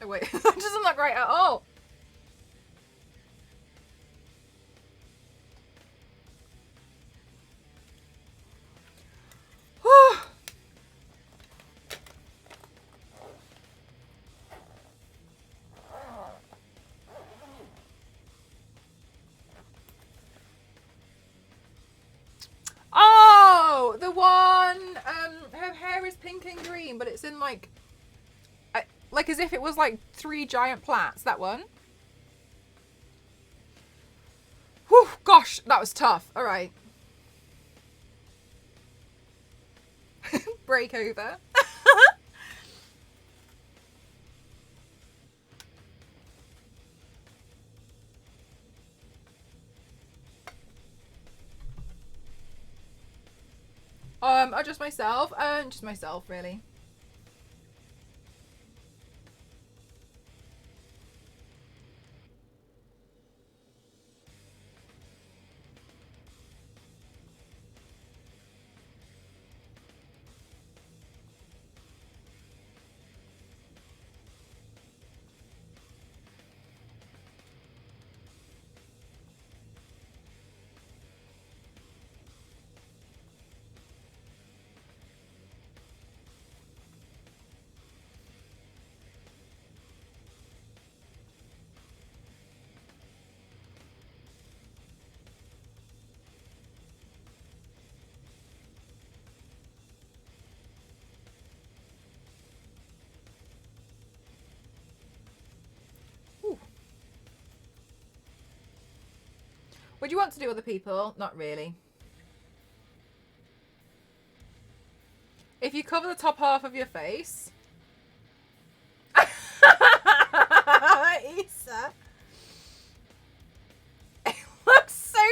Oh wait, that doesn't look right at all. Oh, the one, her hair is pink and green, but it's in like as if it was like 3 giant plaits, that one. Whew, gosh, that was tough. All right. Break over. Just myself. Just myself, really. Would you want to do other people? Not really. If you cover the top half of your face. Issa. It looks so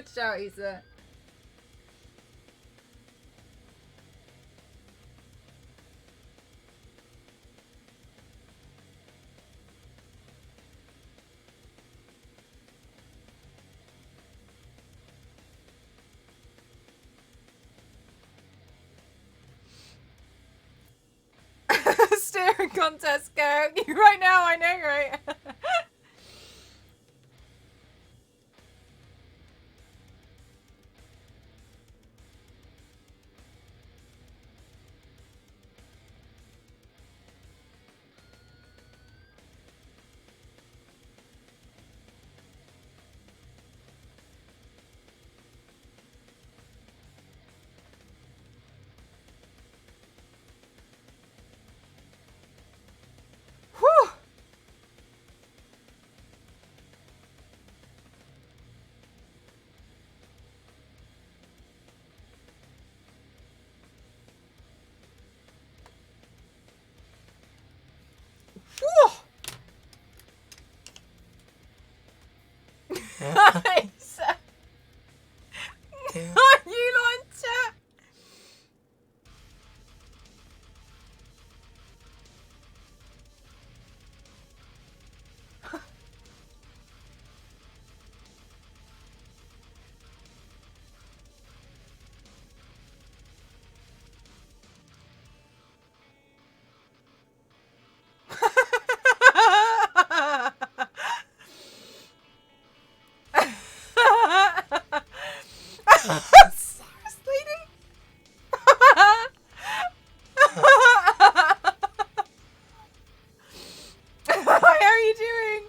Good shout, Issa. Staring contest go. Right now, I know, right? Whew. Nice. Are you on chat? Seriously? How are you doing?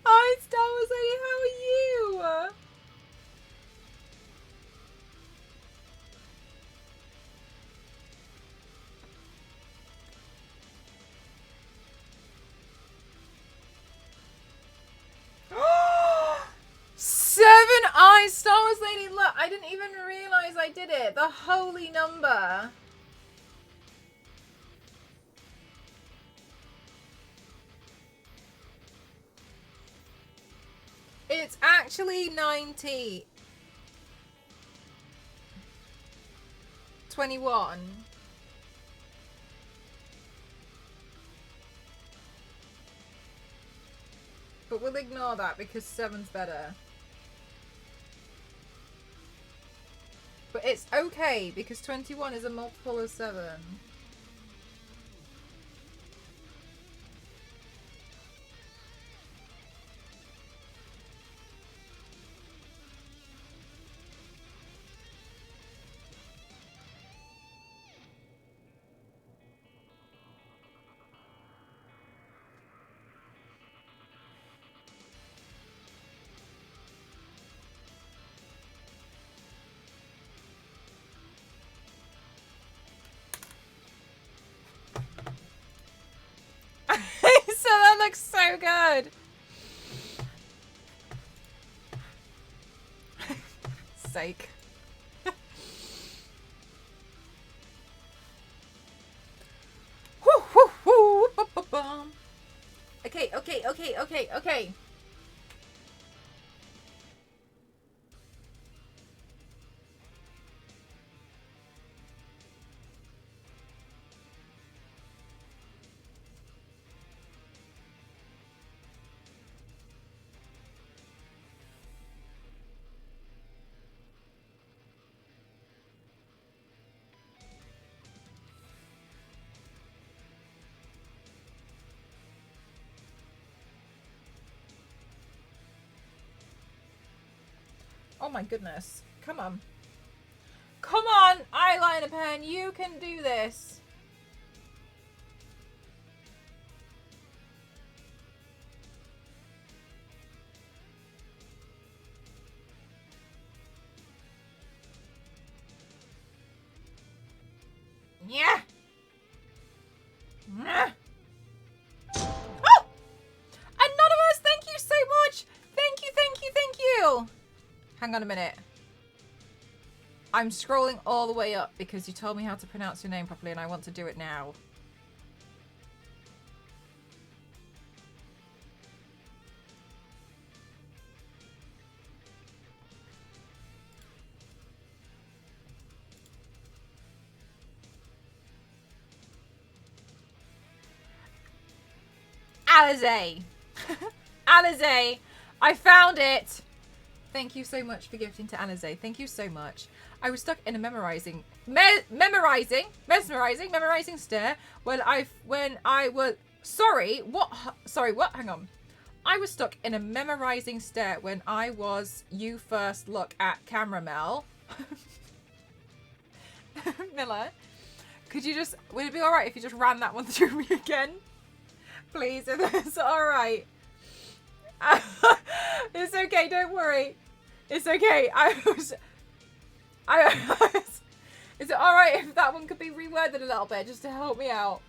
Hi, Star Wars Lady, how are you? Seven eyes, Star Wars Lady, look, I didn't even realize I did it. The holy number. It's actually 90. 21. But we'll ignore that because 7's better. But it's okay because 21 is a multiple of 7. So that looks so good. Sake. Okay. Oh my goodness. Come on. Come on, eyeliner pen. You can do this. Yeah. Oh! Anonymous, thank you so much. Thank you. Hang on a minute. I'm scrolling all the way up because you told me how to pronounce your name properly and I want to do it now. Alize. Alize, I found it. Thank you so much for gifting to Alize. Thank you so much. I was stuck in a mesmerizing stare when I was sorry, what? Hang on. I was stuck in a memorizing stare when I was you first look at camera, Mel. Miller, would it be alright if you just ran that one through me again? Please, if that's alright. It's okay, don't worry. It's okay. Is it alright if that one could be reworded a little bit just to help me out?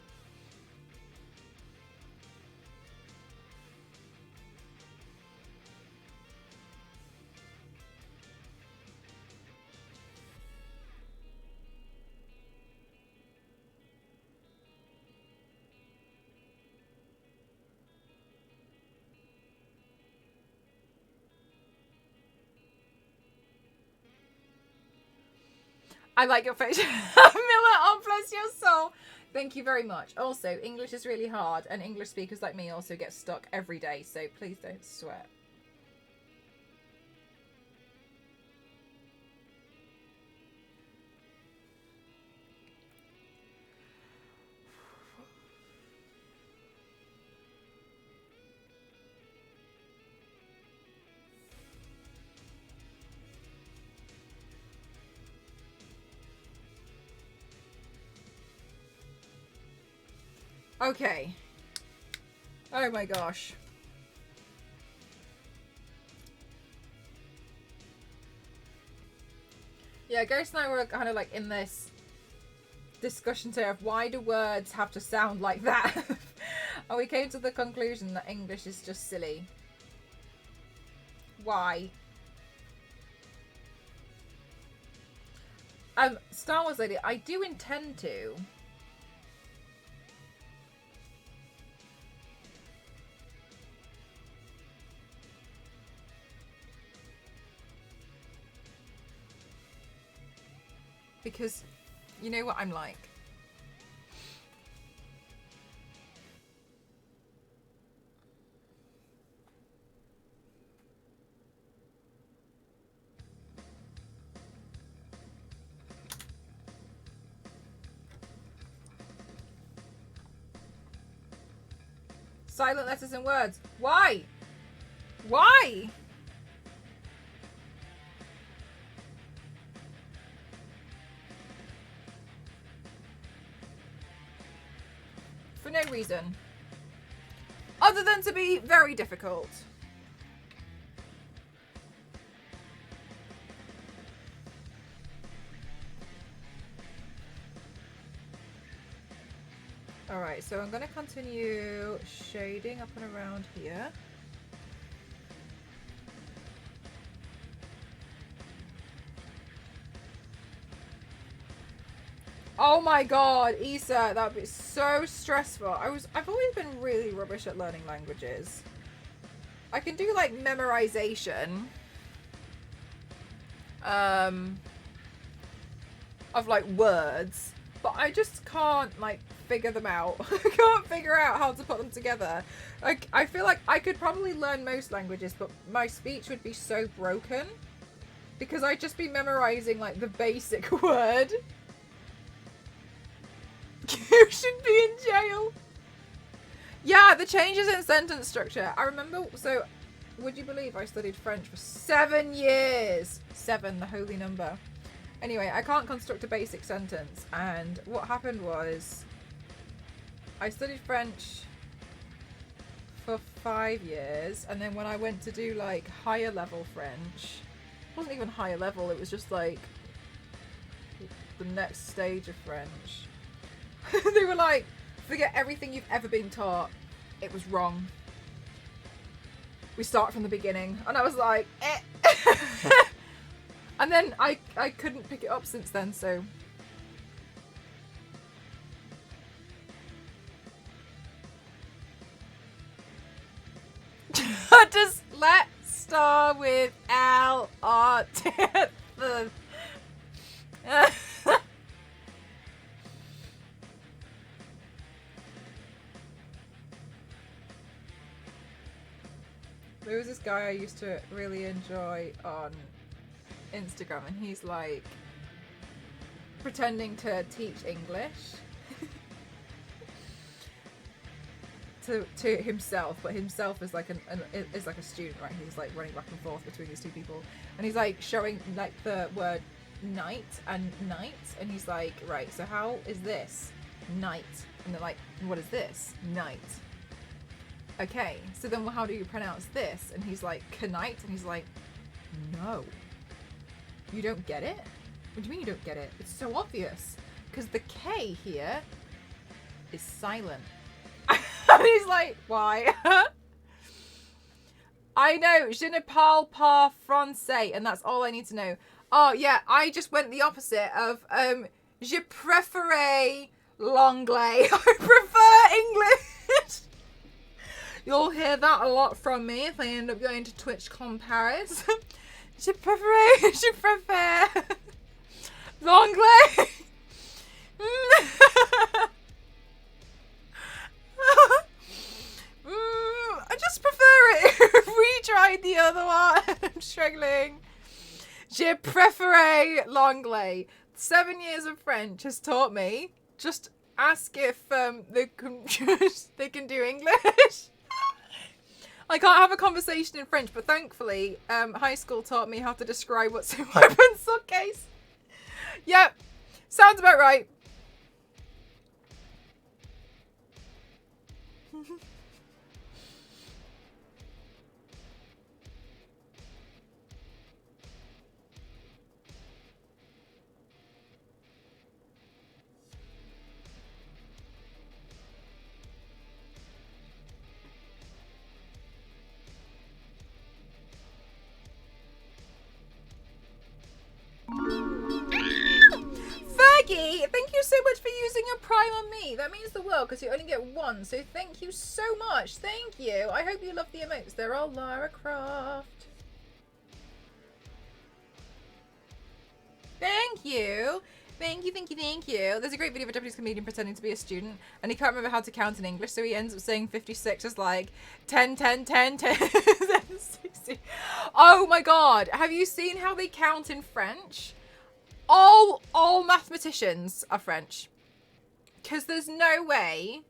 I like your face. Miller, oh bless your soul. Thank you very much. Also, English is really hard and English speakers like me also get stuck every day, so please don't sweat. Okay. Oh my gosh. Yeah, Ghost and I were kind of like in this discussion today of why do words have to sound like that? And we came to the conclusion that English is just silly. Why? Star Wars lady, I do intend to. Because you know what I'm like. Silent letters and words. Why? Why? For no reason. Other than to be very difficult. Alright, so I'm going to continue shading up and around here. Oh my god, Issa, that would be so stressful. I've always been really rubbish at learning languages. I can do like memorization. Of like words, but I just can't like figure them out. I can't figure out how to put them together. Like, I feel like I could probably learn most languages, but my speech would be so broken because I'd just be memorizing like the basic word. You should be in jail. Yeah, the changes in sentence structure. I remember, so would you believe I studied French for 7 years? 7, the holy number. Anyway, I can't construct a basic sentence, and what happened was I studied French for 5 years, and then when I went to do like higher level French, it wasn't even higher level, it was just like the next stage of French. They were like, forget everything you've ever been taught. It was wrong. We start from the beginning. And I was like, eh. And then I couldn't pick it up since then, so. Just let's start with L R T. There was this guy I used to really enjoy on Instagram, and he's like pretending to teach English to himself, but himself is like is like a student, right? He's like running back and forth between these two people, and he's like showing like the word night and night, and he's like, right, so how is this night? And they're like, what is this? Night. Okay, so then how do you pronounce this? And he's like, knight, and he's like, no, you don't get it? What do you mean you don't get it? It's so obvious, because the K here is silent. And he's like, why? I know, je ne parle pas français, and that's all I need to know. Oh yeah, I just went the opposite of je préfère l'anglais. I prefer English. You'll hear that a lot from me if I end up going to TwitchCon Paris. Je préfère l'anglais. I just prefer it. We tried the other one. I'm struggling. Je préfère l'anglais. 7 years of French has taught me. Just ask if they can do English. I can't have a conversation in French, but thankfully, high school taught me how to describe what's in my pencil case. Yep, sounds about right. Thank you so much for using your Prime on me. That means the world because you only get one. So thank you so much. Thank you. I hope you love the emotes. They're all Lara Croft. Thank you. Thank you, thank you, thank you. There's a great video of a Japanese comedian pretending to be a student and he can't remember how to count in English, so he ends up saying 56 as like 10, 10, 10, 10, 60. Oh my god. Have you seen how they count in French? All mathematicians are French, because there's no way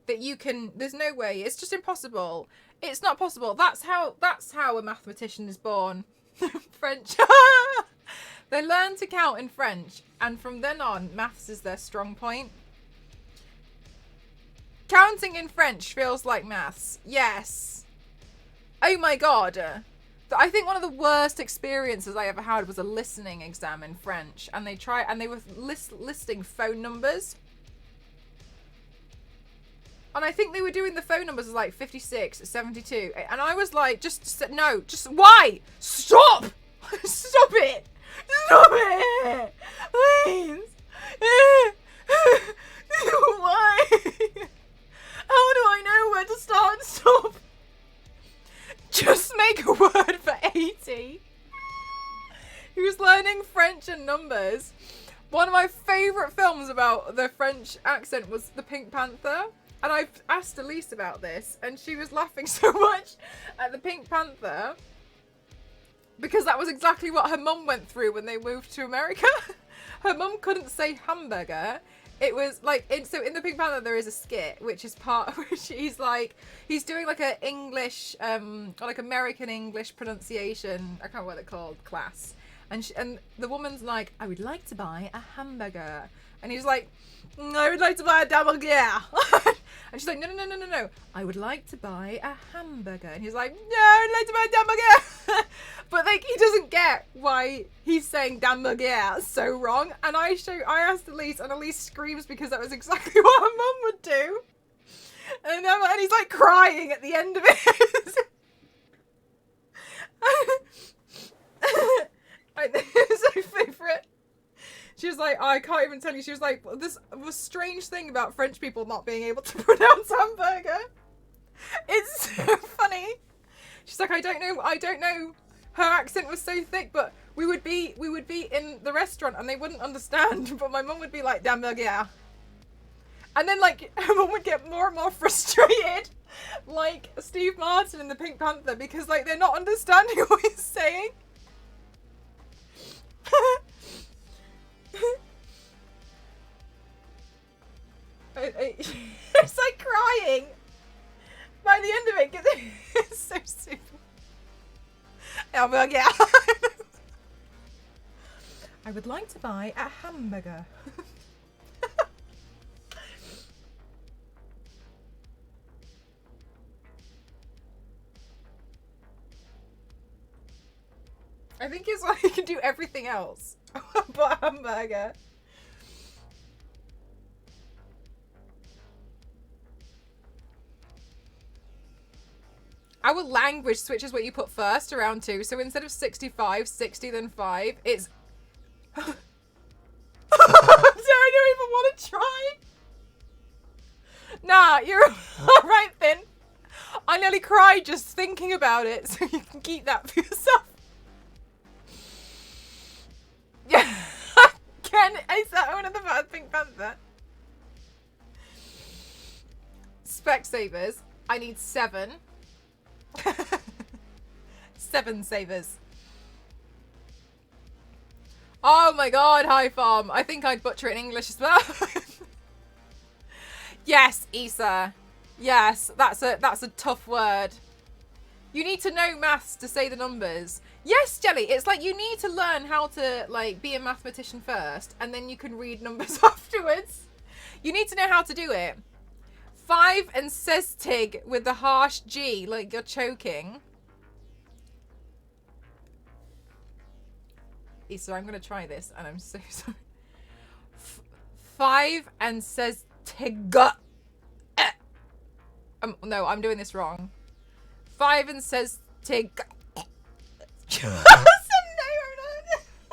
that you can. There's no way. It's just impossible. It's not possible. That's how a mathematician is born. French. They learn to count in French, and from then on, maths is their strong point. Counting in French feels like maths. Yes. Oh my god. I think one of the worst experiences I ever had was a listening exam in French, and they were listing phone numbers, and I think they were doing the phone numbers as like 56, 72, and I was like, just why? Stop! Stop it! Stop it! Please! Why? How do I know where to start and stop? Just make a word for 80. He was learning French and numbers. One of my favourite films about the French accent was The Pink Panther. And I've asked Elise about this, and she was laughing so much at The Pink Panther because that was exactly what her mum went through when they moved to America. Her mum couldn't say hamburger. It was like, so in The Pink Panther there is a skit which is which he's doing like a English, like American English pronunciation, I can't remember what they're called, class. And the woman's like, I would like to buy a hamburger. And he's like, I would like to buy a hamburger. And she's like, no. I would like to buy a hamburger. And he's like, no, I'd like to buy a hamburger. But like, he doesn't get why he's saying hamburger so wrong. And I asked Elise, and Elise screams because that was exactly what her mum would do. And he's like crying at the end of it. It's my favourite. She was like, I can't even tell you. She was like, this was strange thing about French people not being able to pronounce hamburger. It's so funny. She's like, I don't know. Her accent was so thick, but we would be in the restaurant and they wouldn't understand. But my mum would be like, hamburger. And then like her mum would get more and more frustrated. like Steve Martin in the Pink Panther, because like they're not understanding what he's saying. It's like crying by the end of it because it's so stupid. I'm like, yeah. I would like to buy a hamburger. I think it's like you can do everything else but a hamburger. Our language switches what you put first around 2. So instead of 65, 60, then 5, it's... So I don't even want to try. Nah, you're alright then. I nearly cried just thinking about it, so you can keep that for yourself. Yeah. Ken, is that one of the Pink Panther? Specsavers. I need 7. 7 savers. Oh my god, hi farm. I think I'd butcher it in English as well. Yes, Issa. Yes, that's a tough word. You need to know maths to say the numbers. Yes, Jelly, it's like you need to learn how to like be a mathematician first, and then you can read numbers afterwards. You need to know how to do it. 5 and says Tig with the harsh G, like you're choking. Issa, I'm going to try this, and I'm so sorry. 5 and says Tig. No, I'm doing this wrong. 5 and says Tig. I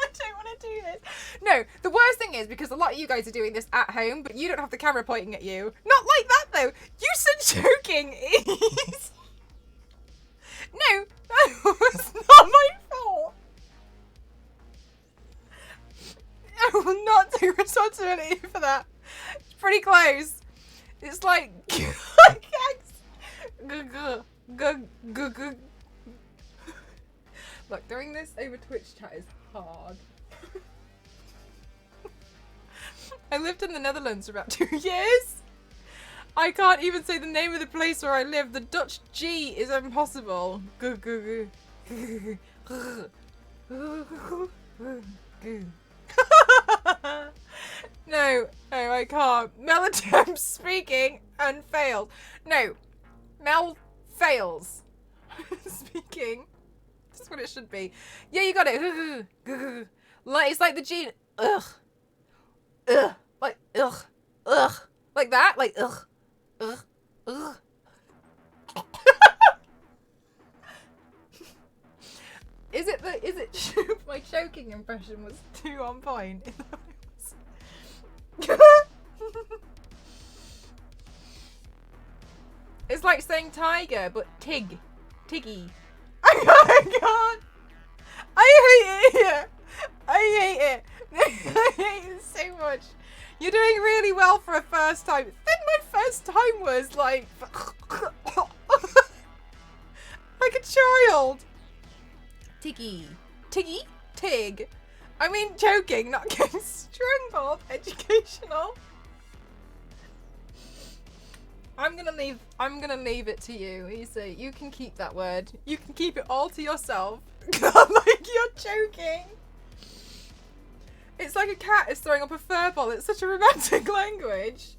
don't want to do this. No, the worst thing is because a lot of you guys are doing this at home, but you don't have the camera pointing at you. Not like that though. You said choking is. No, that was not my fault. I will not take responsibility for that. It's pretty close. It's like Look, doing this over Twitch chat is hard. I lived in the Netherlands for about 2 years. I can't even say the name of the place where I live. The Dutch G is impossible. No, I can't. Mel attempts speaking and failed. No, Mel fails speaking. That's what it should be. Yeah, you got it. Like it's like the G. Ugh. Like ugh. Like that. Like ugh. Is it my choking impression was too on point? It's like saying tiger, but tiggy. I can't. I hate it here. I hate it. I hate it so much. You're doing really well for a first time. Then my first time was like like a child. Tiggy. Tig. I mean joking, not getting strangled. Educational. I'm gonna leave it to you. Issa, you can keep that word. You can keep it all to yourself. Like you're joking. It's like a cat is throwing up a fur ball. It's such a romantic language.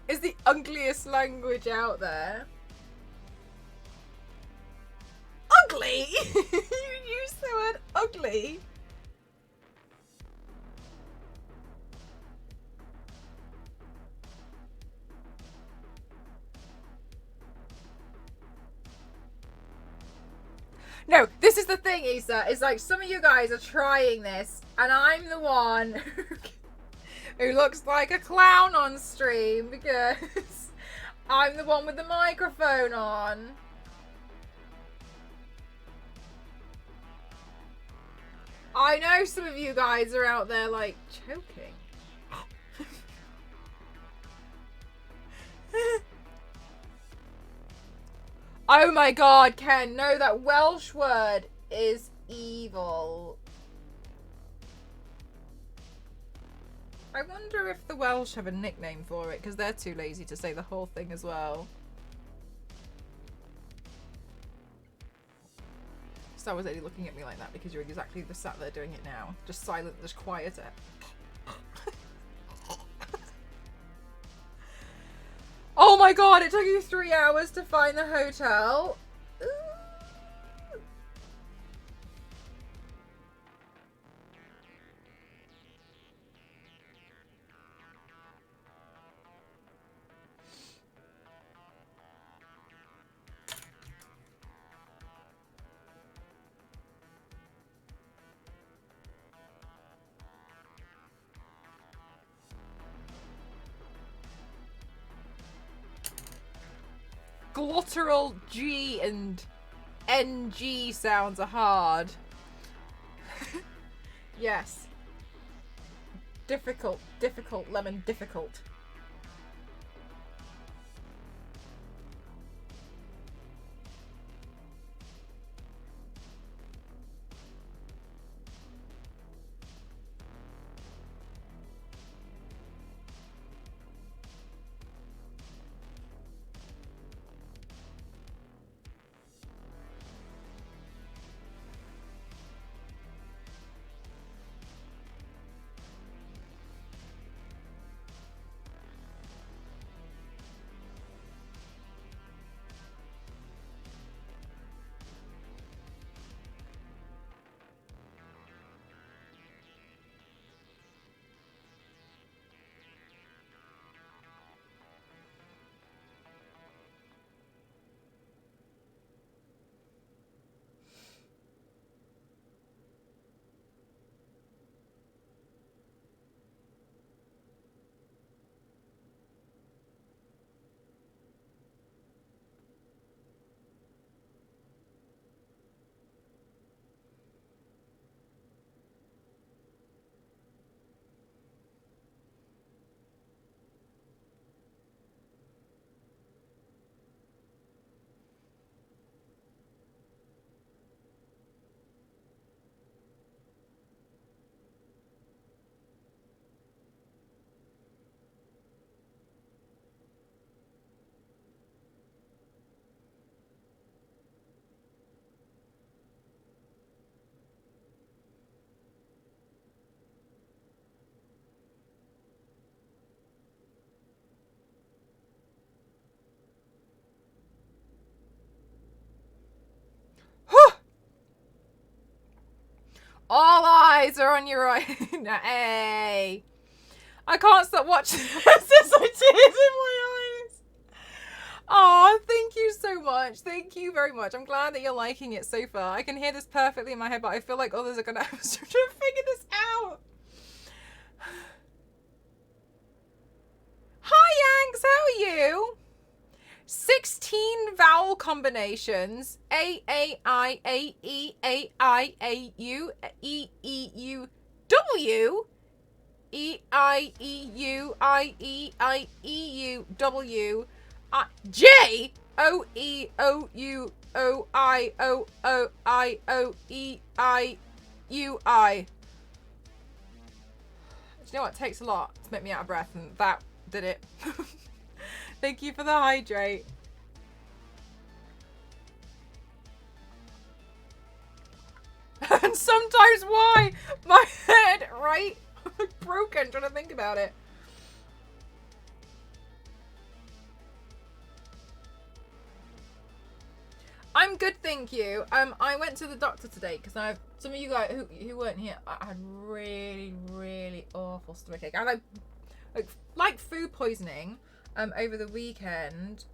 It's the ugliest language out there. Ugly? You used the word ugly. No, this is the thing, Issa. It's like some of you guys are trying this, and I'm the one who looks like a clown on stream because I'm the one with the microphone on. I know some of you guys are out there like choking. Oh my god, Ken, no, that Welsh word is evil. I wonder if the Welsh have a nickname for it, because they're too lazy to say the whole thing as well. Star Wars Lady looking at me like that because you're exactly sat there doing it now. Just silent, just quiet it. Oh my god, it took you 3 hours to find the hotel. Ooh. Glottal G and NG sounds are hard. Yes. Difficult, lemon, difficult. All eyes are on your eye. Hey. I can't stop watching this. There's tears in my eyes. Oh, thank you so much. Thank you very much. I'm glad that you're liking it so far. I can hear this perfectly in my head, but I feel like others are going to have to figure this out. Hi, Yanks. How are you? 16 vowel combinations. A, A, I, A, E, A, I, A, U, E, E, U, W, E, I, E, U, I, E, I, E, U, W, J, O, E, O, U, O, I, O, O, I, O, E, I, U, I. Do you know what? It takes a lot to make me out of breath, and that did it. Thank you for the hydrate. And sometimes why? My head, right? Broken trying to think about it. I'm good, thank you. I went to the doctor today because some of you guys who weren't here, I had really awful stomachache. And I like food poisoning over the weekend.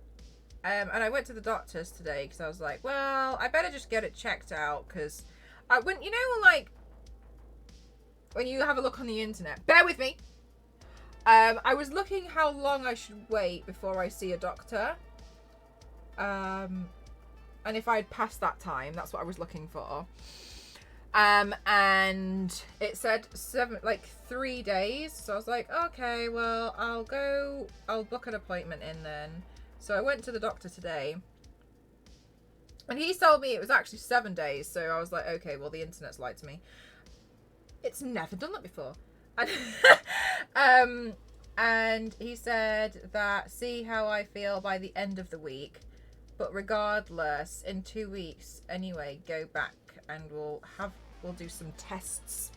And I went to the doctor's today because I was like, well, I better just get it checked out because when you know, like when you have a look on the internet, bear with me. I was looking how long I should wait before I see a doctor. And if I had passed that time, that's what I was looking for. And it said 3 days. So I was like, okay, well, I'll book an appointment in then. So I went to the doctor today. And he told me it was actually 7 days. So I was like, okay, well, the internet's lied to me. It's never done that before. And he said that see how I feel by the end of the week. But regardless, in 2 weeks, anyway, go back and we'll do some tests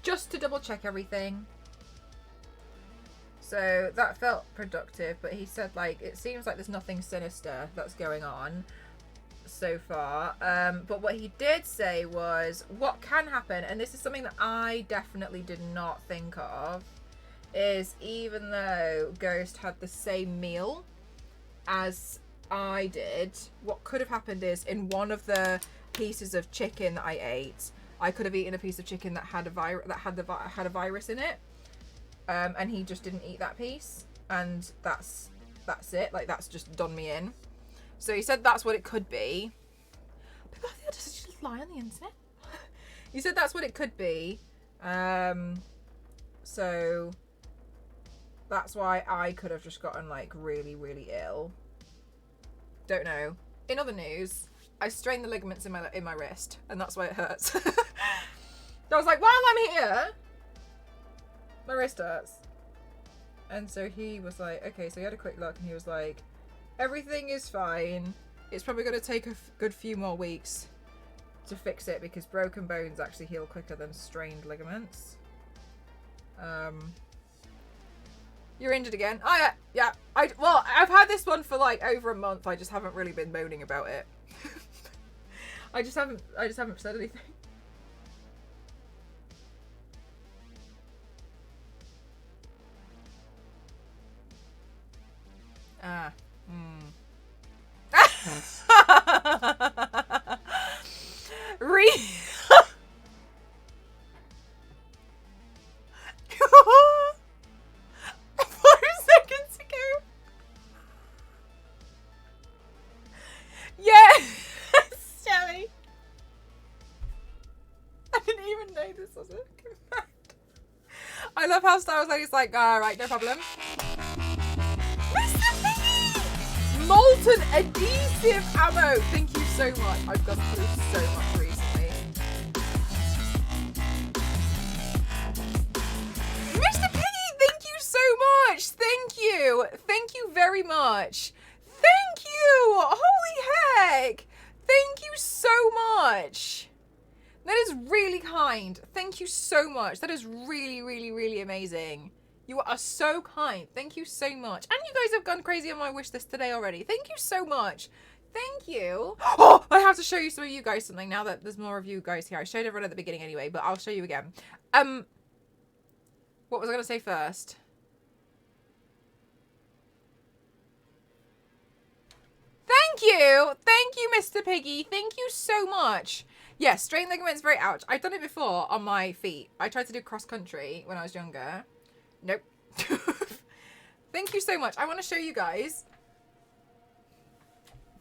just to double check everything. So that felt productive, but he said, like, it seems like there's nothing sinister that's going on so far. But what he did say was what can happen, and this is something that I definitely did not think of, is even though Ghost had the same meal as I did, what could have happened is in one of the pieces of chicken that I ate, I could have eaten a piece of chicken that had a virus in it, and he just didn't eat that piece, and that's it. Like, that's just done me in. So he said that's what it could be. People just lie on the internet. He said that's what it could be. So that's why I could have just gotten like really, really ill. Don't know. In other news, I strained the ligaments in my wrist, and that's why it hurts. I was like, while I'm here, my wrist hurts. And so he was like, okay, so he had a quick look, and he was like, everything is fine. It's probably going to take a good few more weeks to fix it because broken bones actually heal quicker than strained ligaments. You're injured again. Oh yeah. Well, I've had this one for like over a month. I just haven't really been moaning about it. I just haven't said anything. I love how Star Wars Lady's like, alright, no problem. Mr. Piggy! Molten adhesive ammo! Thank you so much. I've gone through so much recently. Mr. Piggy, thank you so much! Thank you! Thank you very much! Thank you! Holy heck! Thank you so much! That is really kind. Thank you so much. That is really, really, really amazing. You are so kind. Thank you so much. And you guys have gone crazy on my wish list today already. Thank you so much. Thank you. Oh, I have to show you some of you guys something now that there's more of you guys here. I showed everyone at the beginning anyway, but I'll show you again. What was I going to say first? Thank you. Thank you, Mr. Piggy. Thank you so much. Yes, strained ligaments, very ouch. I've done it before on my feet. I tried to do cross country when I was younger. Nope. Thank you so much. I want to show you guys.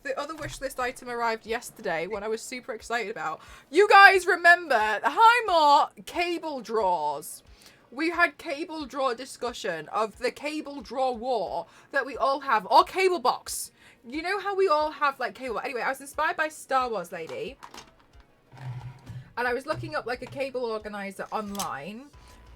The other wish list item arrived yesterday, one I was super excited about. You guys remember the Highmore cable drawers. We had cable drawer discussion of the cable drawer war that we all have, or cable box. You know how we all have like cable. Anyway, I was inspired by Star Wars Lady. And I was looking up like a cable organizer online.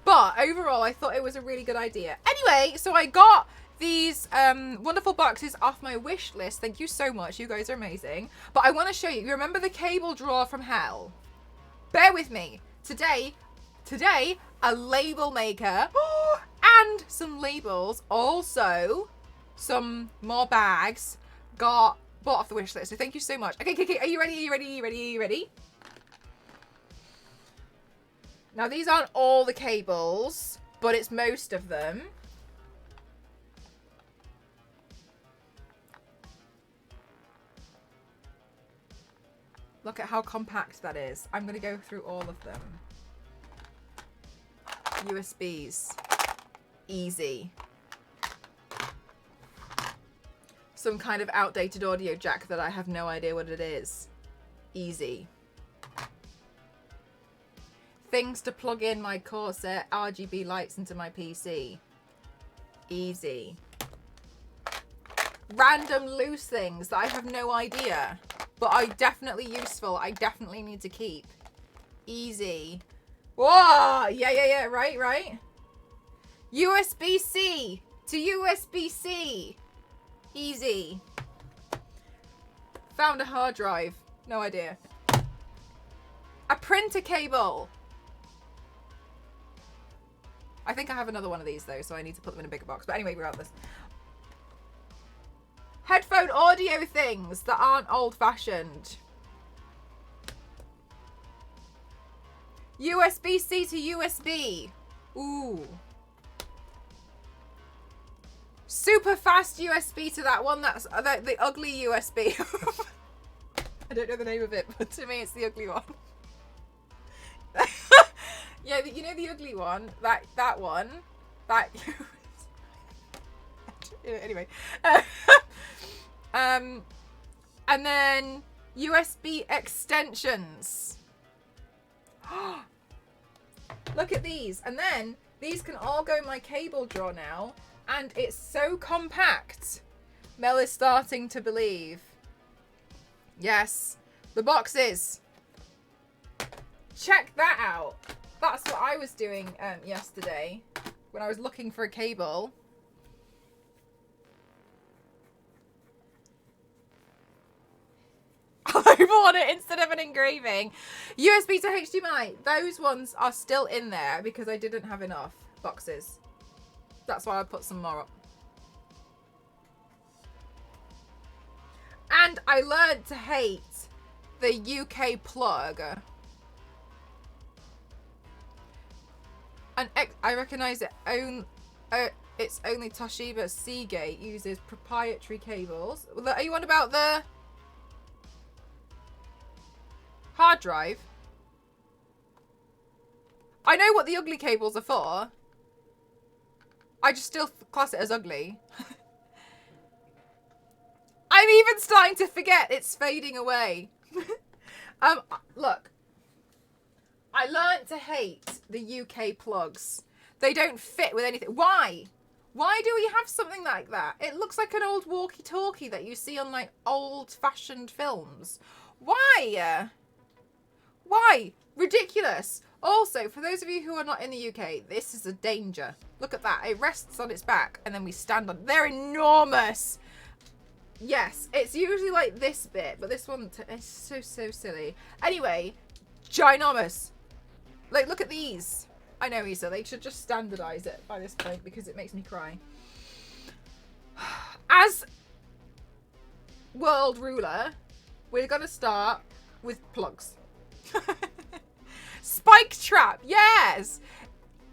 But overall, I thought it was a really good idea. Anyway, so I got these wonderful boxes off my wish list. Thank you so much. You guys are amazing. But I want to show you. You remember the cable drawer from hell? Bear with me. Today, a label maker and some labels. Also, some more bags got bought off the wish list. So thank you so much. Okay. Are you ready? Are you ready? Now, these aren't all the cables, but it's most of them. Look at how compact that is. I'm going to go through all of them. USBs. Easy. Some kind of outdated audio jack that I have no idea what it is. Easy. things to plug in my Corsair RGB lights into my PC. Easy. Random loose things that I have no idea, but are definitely useful. I definitely need to keep. Easy. Whoa! Yeah. Right. USB-C to USB-C. Easy. Found a hard drive. No idea. A printer cable. I think I have another one of these though, so I need to put them in a bigger box. But anyway, regardless. Headphone audio things that aren't old-fashioned. USB-C to USB. Ooh. Super fast USB to that one. That's the ugly USB. I don't know the name of it, but to me it's the ugly one. Yeah, you know the ugly one? That one? That... Anyway. And then USB extensions. Look at these. And then these can all go in my cable drawer now. And it's so compact. Mel is starting to believe. Yes. The boxes. Check that out. That's what I was doing yesterday when I was looking for a cable. I bought it instead of an engraving. USB to HDMI. Those ones are still in there because I didn't have enough boxes. That's why I put some more up. And I learned to hate the UK plug. And I recognise it. It's only Toshiba Seagate uses proprietary cables. Are you on about the hard drive? I know what the ugly cables are for. I just still class it as ugly. I'm even starting to forget. It's fading away. Look. I learnt to hate the UK plugs. They don't fit with anything. Why? Why do we have something like that? It looks like an old walkie-talkie that you see on like old-fashioned films. Why? Why? Ridiculous. Also, for those of you who are not in the UK, this is a danger. Look at that. It rests on its back and then we stand on. They're enormous. Yes, it's usually like this bit, but this one is so silly. Anyway, ginormous. Like, look at these. I know, Isa, they should just standardize it by this point because it makes me cry. As world ruler, we're going to start with plugs. Spike trap, yes!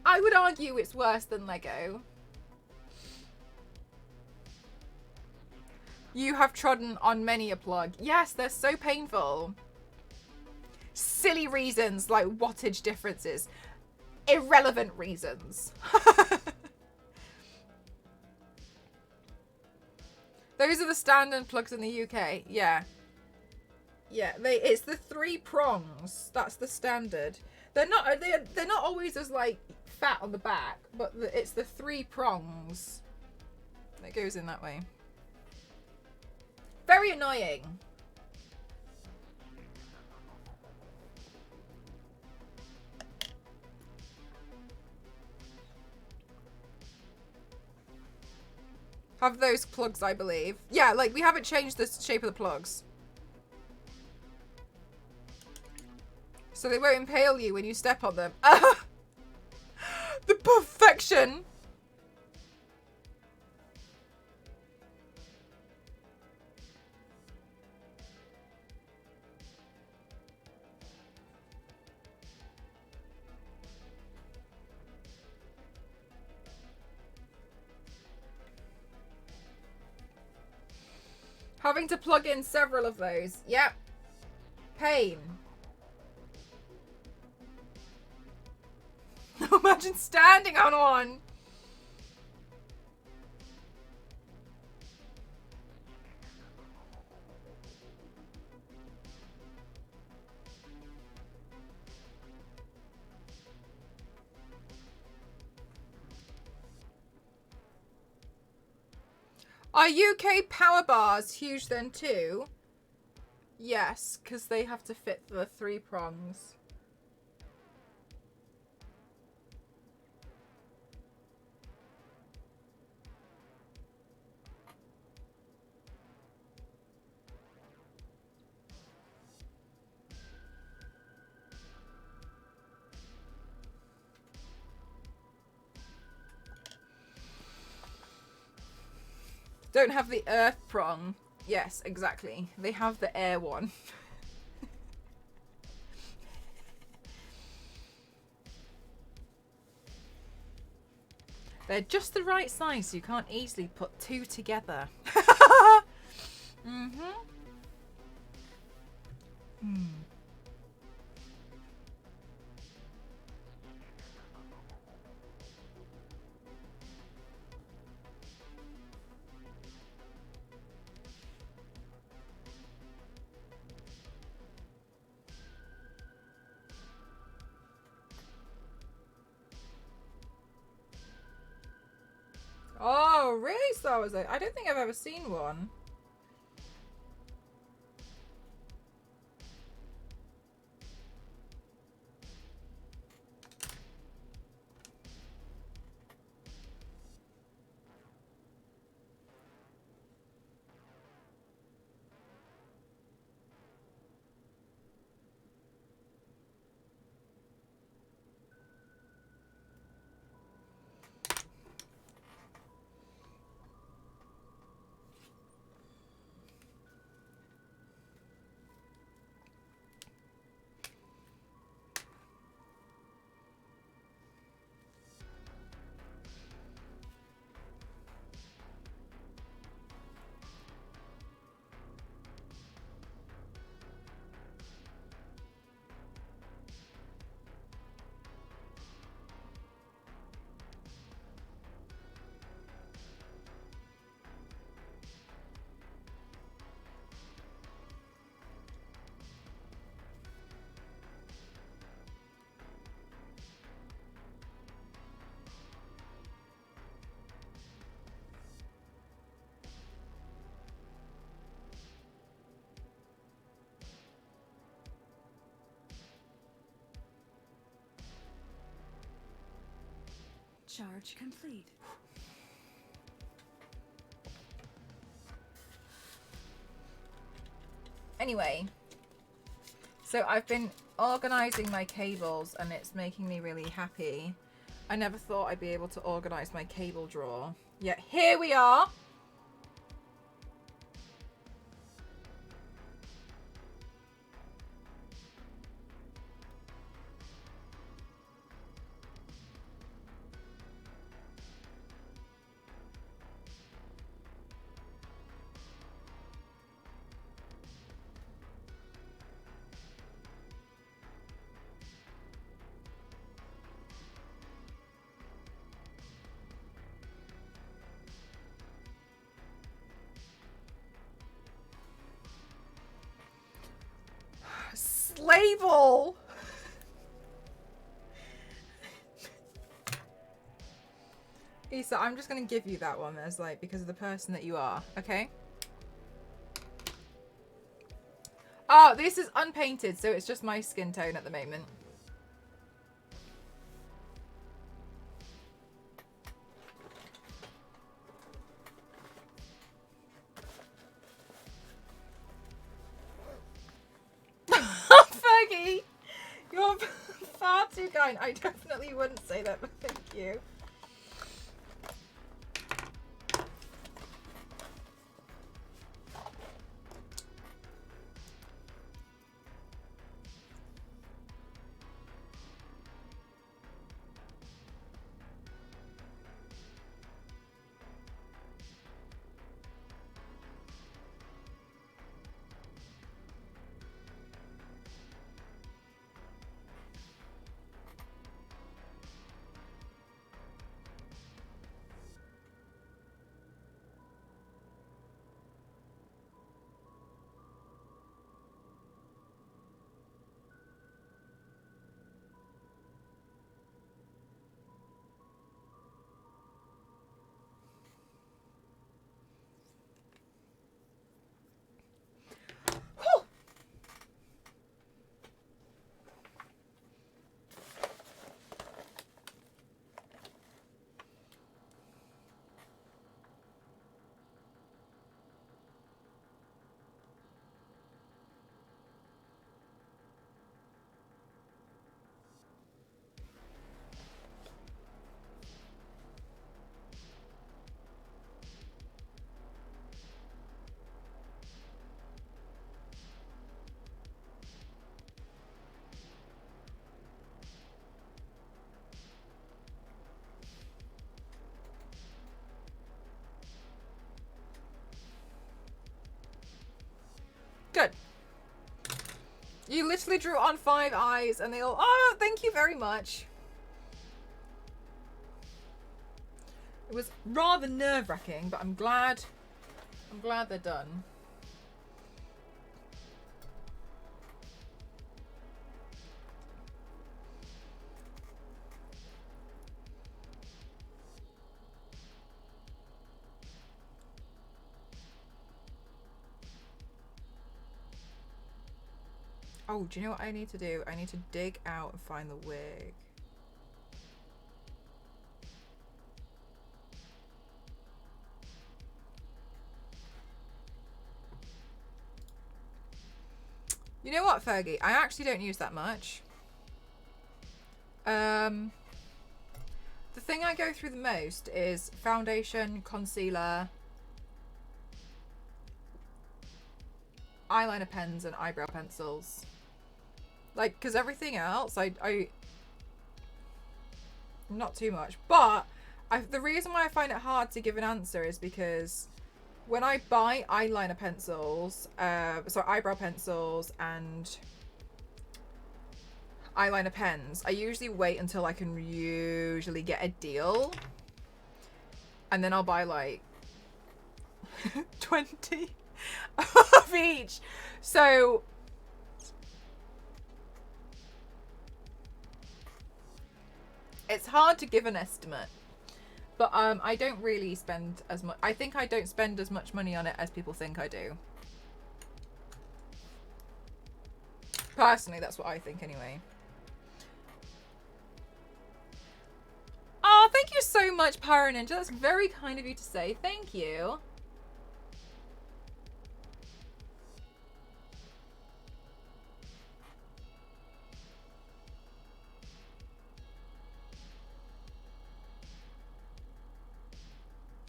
I would argue it's worse than Lego. You have trodden on many a plug. Yes, they're so painful. Silly reasons like wattage differences. Irrelevant reasons. Those are the standard plugs in the UK. Yeah. Yeah, it's the 3 prongs. That's the standard. They're not always as like fat on the back, but it's the 3 prongs that goes in that way. Very annoying. Have those plugs, I believe. Yeah, like we haven't changed the shape of the plugs. So they won't impale you when you step on them. The perfection! Having to plug in several of those. Yep. Pain. Imagine standing on one. Are UK power bars huge then too? Yes, because they have to fit the 3 prongs. Don't have the earth prong. Yes, exactly. They have the air one. They're just the right size so you can't easily put 2 together. Mm-hmm. Hmm. Oh, really, Star Wars? I don't think I've ever seen one. Charge complete. Anyway, so I've been organising my cables and it's making me really happy. I never thought I'd be able to organise my cable drawer. Yet here we are. Label. Issa, I'm just gonna give you that one as like because of the person that you are, okay? Oh, this is unpainted, so it's just my skin tone at the moment. Fergie, you're far too kind. I definitely wouldn't say that, but thank you. You literally drew on 5 eyes and they all, oh, thank you very much. It was rather nerve-wracking, but I'm glad they're done. Oh, do you know what I need to do? I need to dig out and find the wig. You know what, Fergie? I actually don't use that much. The thing I go through the most is foundation, concealer, eyeliner pens, and eyebrow pencils. Like, because everything else, I not too much. But the reason why I find it hard to give an answer is because when I buy eyeliner pencils, so eyebrow pencils and eyeliner pens, I usually wait until I can usually get a deal. And then I'll buy like 20 of each. So it's hard to give an estimate. But I don't really spend as much. I think I don't spend as much money on it as people think I do. Personally, that's what I think anyway. Oh, thank you so much, Pyro Ninja. That's very kind of you to say. Thank you.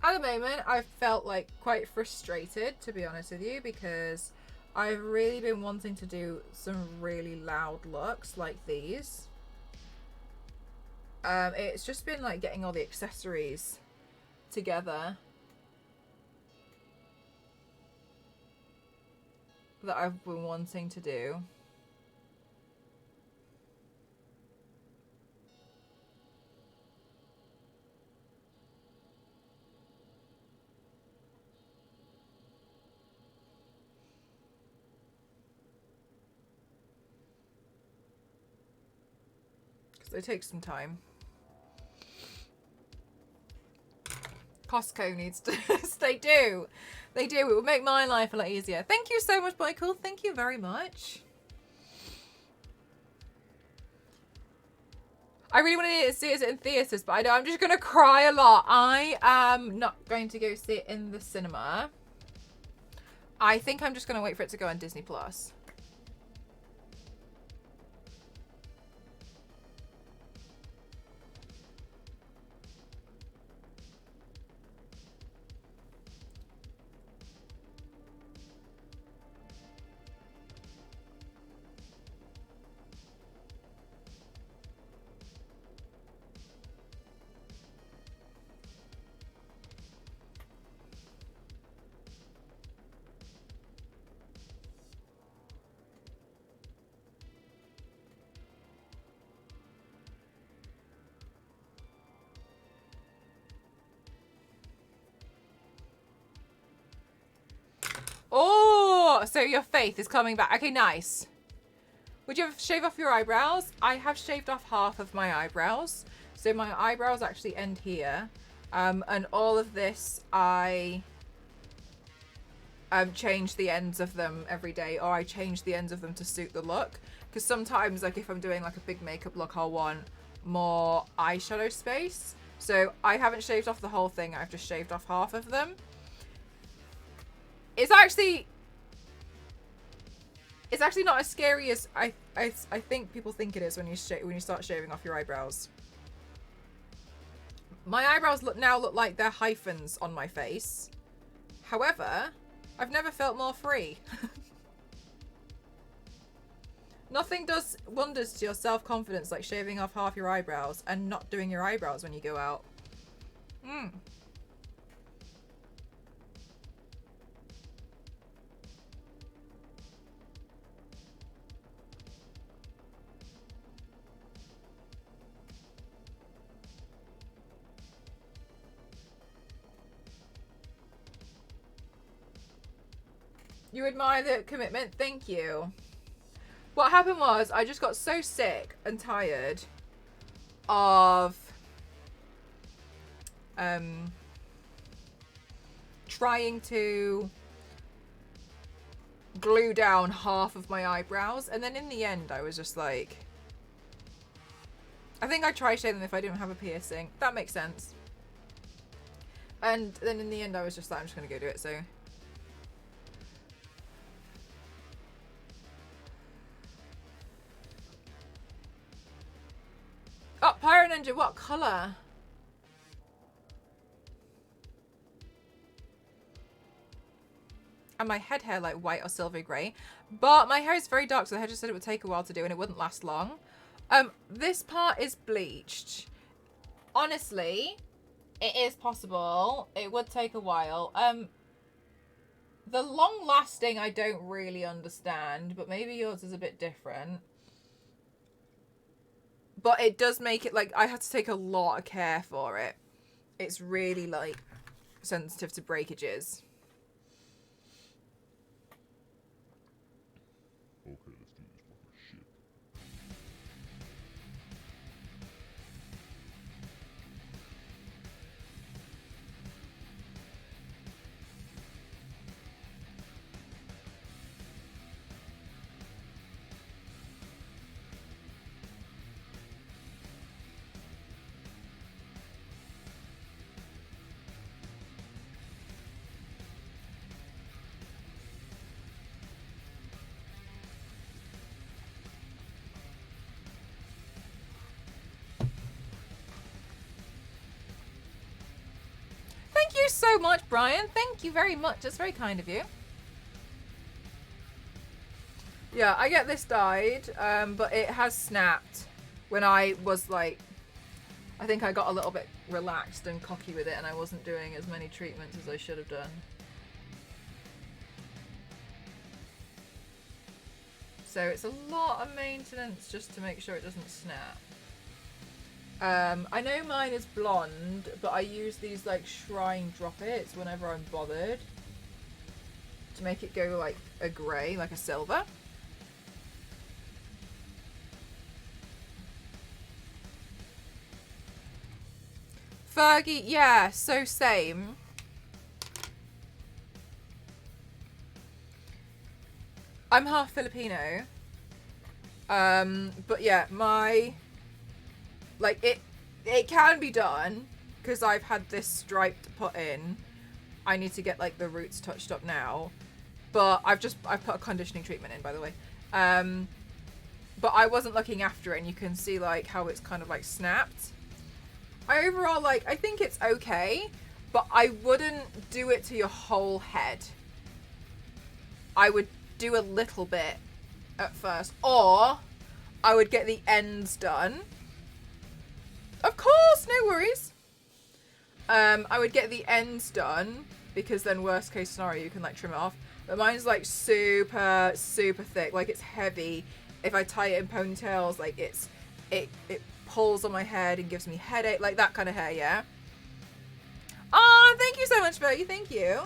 At the moment, I've felt like quite frustrated, to be honest with you, because I've really been wanting to do some really loud looks like these. It's just been like getting all the accessories together that I've been wanting to do. Because it takes some time. Costco needs to. They do. They do. It would make my life a lot easier. Thank you so much, Michael. Thank you very much. I really want to see it in theatres, but I know I'm just going to cry a lot. I am not going to go see it in the cinema. I think I'm just going to wait for it to go on Disney Plus. Oh, so your faith is coming back. Okay, nice. Would you shave off your eyebrows? I have shaved off half of my eyebrows. So my eyebrows actually end here. And all of this, I change the ends of them every day, or I change the ends of them to suit the look. Because sometimes, like if I'm doing like a big makeup look, I'll want more eyeshadow space. So I haven't shaved off the whole thing. I've just shaved off half of them. It's actually not as scary as I think people think it is when you start shaving off your eyebrows. My eyebrows now look like they're hyphens on my face. However, I've never felt more free. Nothing does wonders to your self-confidence like shaving off half your eyebrows and not doing your eyebrows when you go out. You admire the commitment? Thank you. What happened was I just got so sick and tired of trying to glue down half of my eyebrows, and then in the end I was just like, I think I tried shading them if I didn't have a piercing. That makes sense. And then in the end I was just like, I'm just gonna go do it. So oh, Pyro Ninja, what colour? And my head hair like white or silvery grey. But my hair is very dark, so the hair just said it would take a while to do and it wouldn't last long. This part is bleached. Honestly, it is possible. It would take a while. The long lasting I don't really understand, but maybe yours is a bit different. But it does make it like I had to take a lot of care for it. It's really like sensitive to breakages. Okay, let's do this fucking shit. Thank you so much, Brian. Thank you very much. That's very kind of you. Yeah, I get this dyed, but it has snapped when I was like, I think I got a little bit relaxed and cocky with it and I wasn't doing as many treatments as I should have done. So it's a lot of maintenance just to make sure it doesn't snap. I know mine is blonde, but I use these like shrine drop-its whenever I'm bothered to make it go like a grey, like a silver. Fergie, yeah, so same. I'm half Filipino. But yeah, my like it can be done because I've had this stripe put in. I need to get like the roots touched up now, but I've put a conditioning treatment in, by the way. But I wasn't looking after it, and you can see like how it's kind of like snapped. I overall like, I think it's okay, but I wouldn't do it to your whole head. I would do a little bit at first, or I would get the ends done. Of course, no worries. I would get the ends done because then worst case scenario you can like trim it off. But mine's like super thick, like it's heavy. If I tie it in ponytails, like it pulls on my head and gives me headache, like that kind of hair, yeah. Oh, thank you so much, Bertie. Thank you.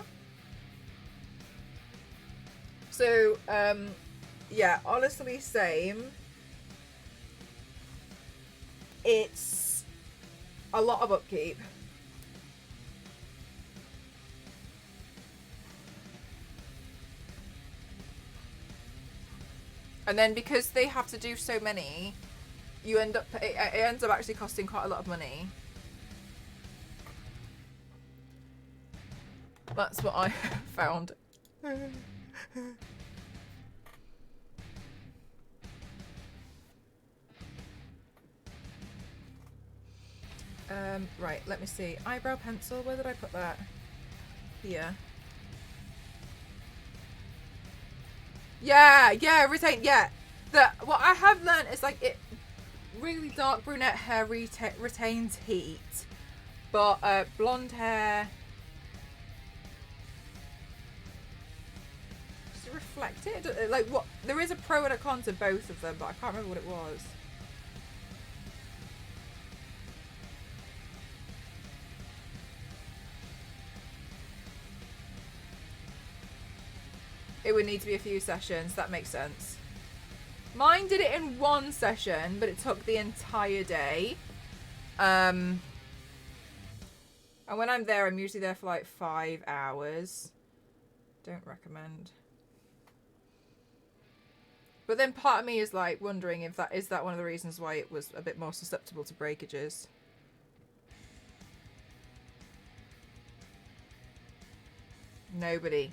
So, yeah, honestly, same. It's a lot of upkeep. And then because they have to do so many, you end up, it ends up actually costing quite a lot of money. That's what I found. Right, let me see. Eyebrow pencil, where did I put that? Here. Yeah, retain, yeah. What I have learned is like it really dark brunette hair retains heat, but blonde hair, does it reflect it? Like what? There is a pro and a con to both of them, but I can't remember what it was. It would need to be a few sessions. That makes sense. Mine did it in one session, but it took the entire day. And when I'm there, I'm usually there for like 5 hours. Don't recommend. But then part of me is like wondering if that is one of the reasons why it was a bit more susceptible to breakages. Nobody.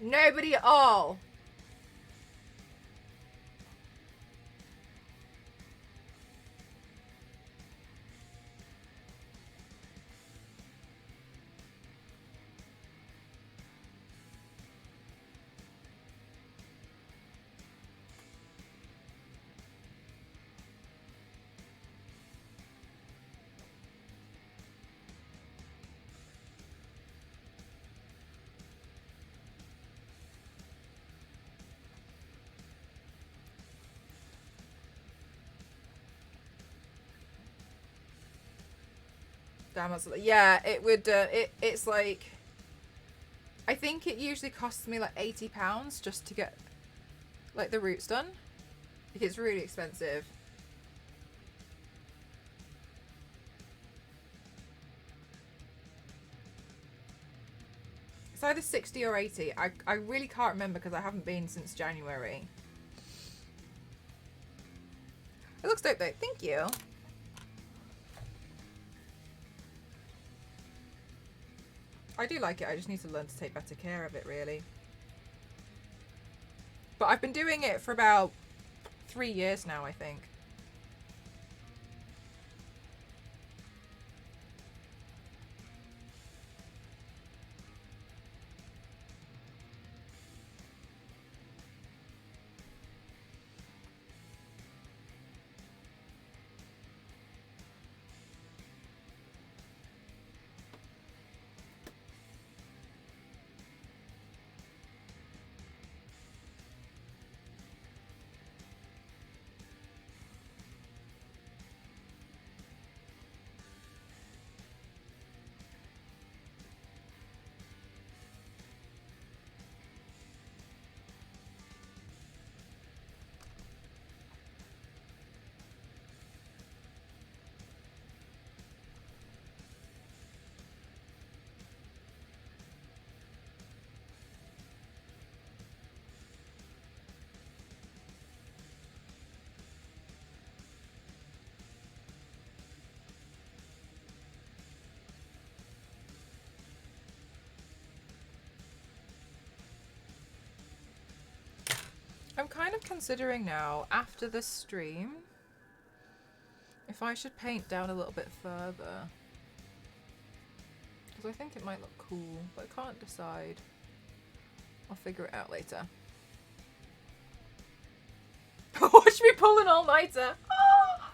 Nobody at all. Damn, yeah, it would. It's like, I think it usually costs me like £80 just to get like the roots done. It's really expensive. It's either 60 or 80. I really can't remember because I haven't been since January. It looks dope though. Thank you. I do like it. I just need to learn to take better care of it, really. But I've been doing it for about 3 years now, I think. I'm kind of considering now, after this stream, if I should paint down a little bit further. Because I think it might look cool, but I can't decide. I'll figure it out later. Watch me pull an all-nighter! Ah!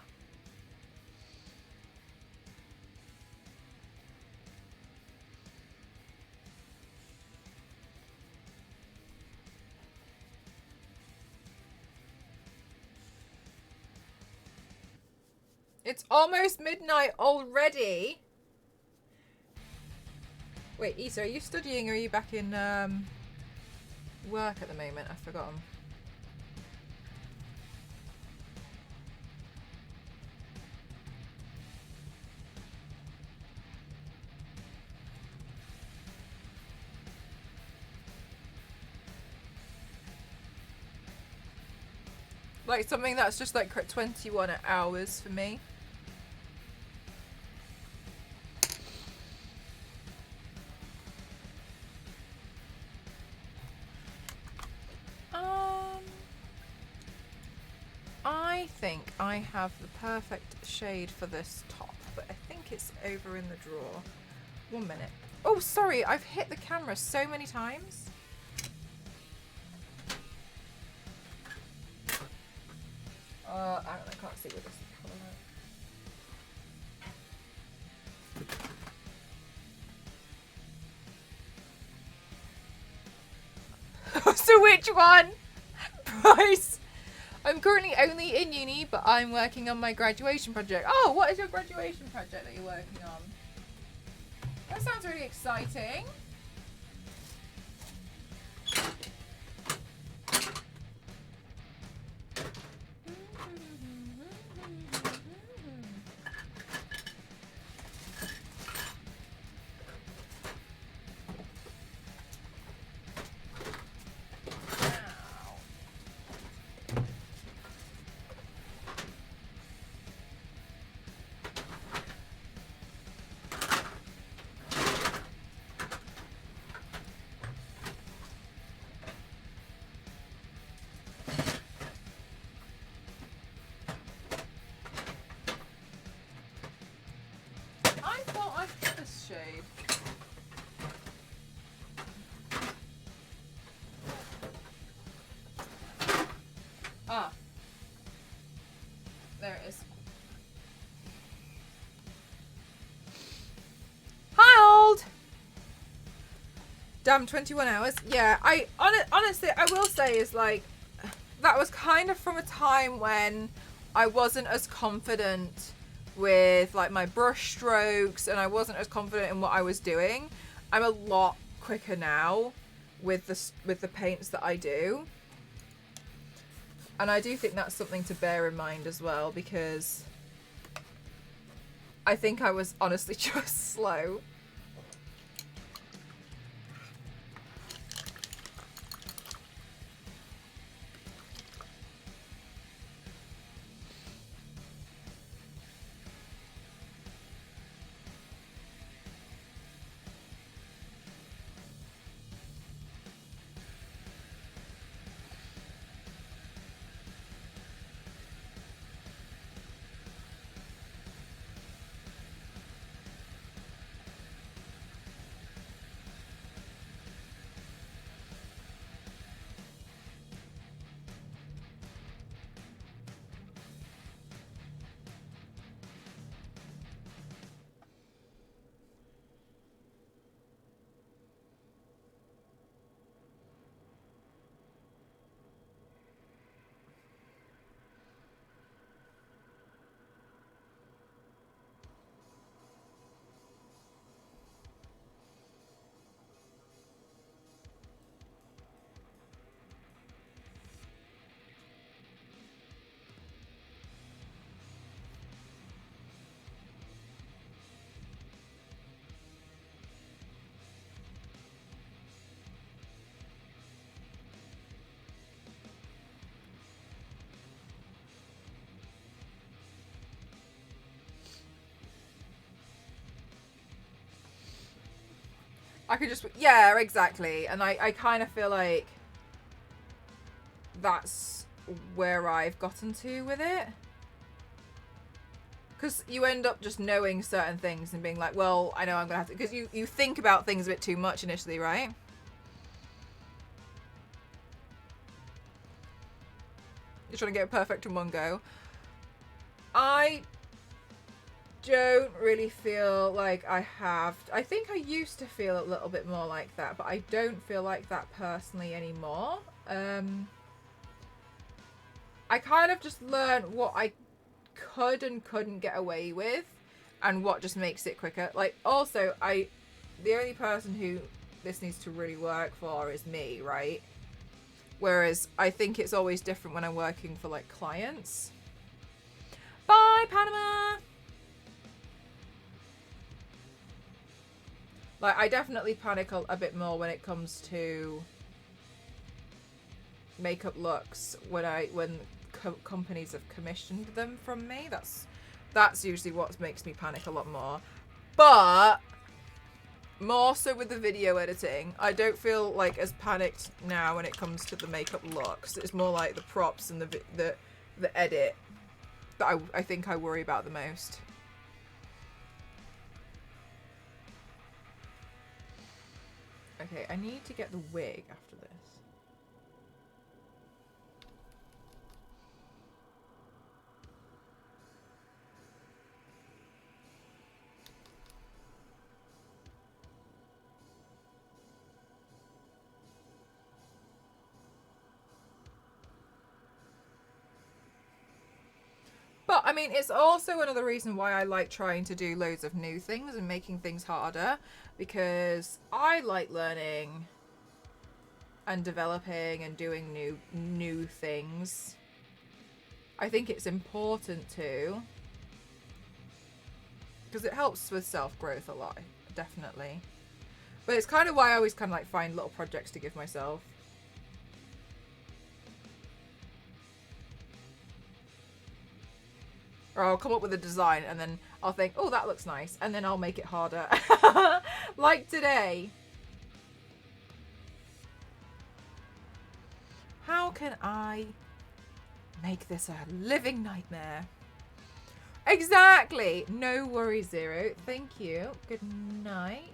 It's almost midnight already. Wait, Issa, are you studying or are you back in work at the moment? I've forgotten. Like something that's just like 21 hours for me. I think I have the perfect shade for this top, but I think it's over in the drawer. 1 minute. Oh, sorry, I've hit the camera so many times. I can't see with this colour. So which one? Bryce. I'm currently only in uni, but I'm working on my graduation project. Oh, what is your graduation project that you're working on? That sounds really exciting. thought I had this shade. Ah. There it is. Hi, old! Damn, 21 hours. Yeah, honestly, I will say is like, that was kind of from a time when I wasn't as confident with like my brush strokes and I wasn't as confident in what I was doing. I'm a lot quicker now with the paints that I do. And I do think that's something to bear in mind as well, because I think I was honestly just slow. I could just, yeah, exactly. And I kind of feel like that's where I've gotten to with it. Because you end up just knowing certain things and being like, well, I know I'm going to have to, because you think about things a bit too much initially, right? You're trying to get it perfect in one go. I don't really feel like I have. I think I used to feel a little bit more like that, but I don't feel like that personally anymore. I kind of just learned what I could and couldn't get away with and what just makes it quicker. Like, also, the only person who this needs to really work for is me, right? Whereas I think it's always different when I'm working for like clients. Bye, Panama! Like, I definitely panic a bit more when it comes to makeup looks when companies have commissioned them from me. That's usually what makes me panic a lot more. But more so with the video editing, I don't feel like as panicked now when it comes to the makeup looks. It's more like the props and the edit that I think I worry about the most. Okay, I need to get the wig after this. But, I mean, it's also another reason why I like trying to do loads of new things and making things harder, because I like learning and developing and doing new things. I think it's important too, because it helps with self-growth a lot, definitely. But it's kind of why I always kind of like find little projects to give myself. Or I'll come up with a design and then I'll think, oh, that looks nice. And then I'll make it harder. Like today. How can I make this a living nightmare? Exactly. No worries, Zero. Thank you. Good night.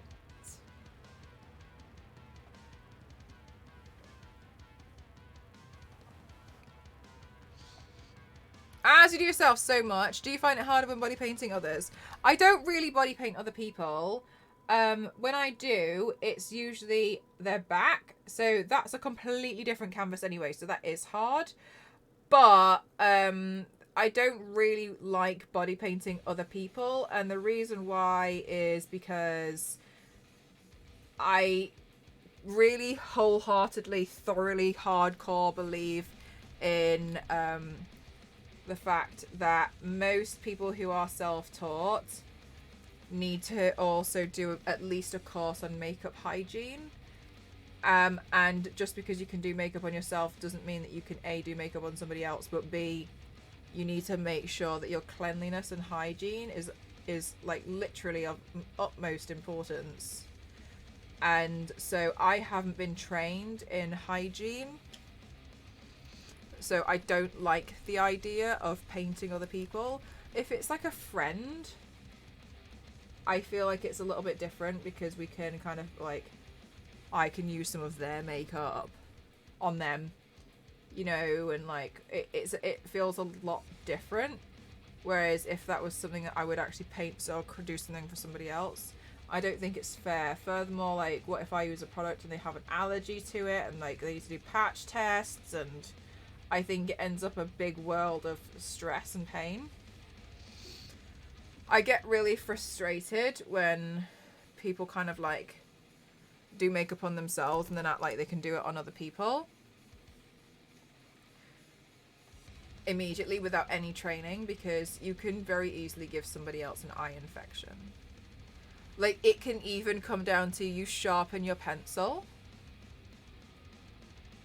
As you do yourself so much, do you find it harder when body painting others? I don't really body paint other people. When I do, it's usually their back. So that's a completely different canvas anyway. So that is hard. But I don't really like body painting other people. And the reason why is because I really wholeheartedly, thoroughly, hardcore believe in the fact that most people who are self-taught need to also do at least a course on makeup hygiene. And just because you can do makeup on yourself doesn't mean that you can A, do makeup on somebody else, but B, you need to make sure that your cleanliness and hygiene is like literally of utmost importance. And so I haven't been trained in hygiene. So I don't like the idea of painting other people. If it's like a friend, I feel like it's a little bit different because we can kind of like, I can use some of their makeup on them, you know, and like it feels a lot different. Whereas if that was something that I would actually paint or do something for somebody else, I don't think it's fair. Furthermore, like, what if I use a product and they have an allergy to it and like they need to do patch tests, and I think it ends up a big world of stress and pain. I get really frustrated when people kind of like do makeup on themselves and then act like they can do it on other people immediately without any training, because you can very easily give somebody else an eye infection. Like, it can even come down to you sharpen your pencil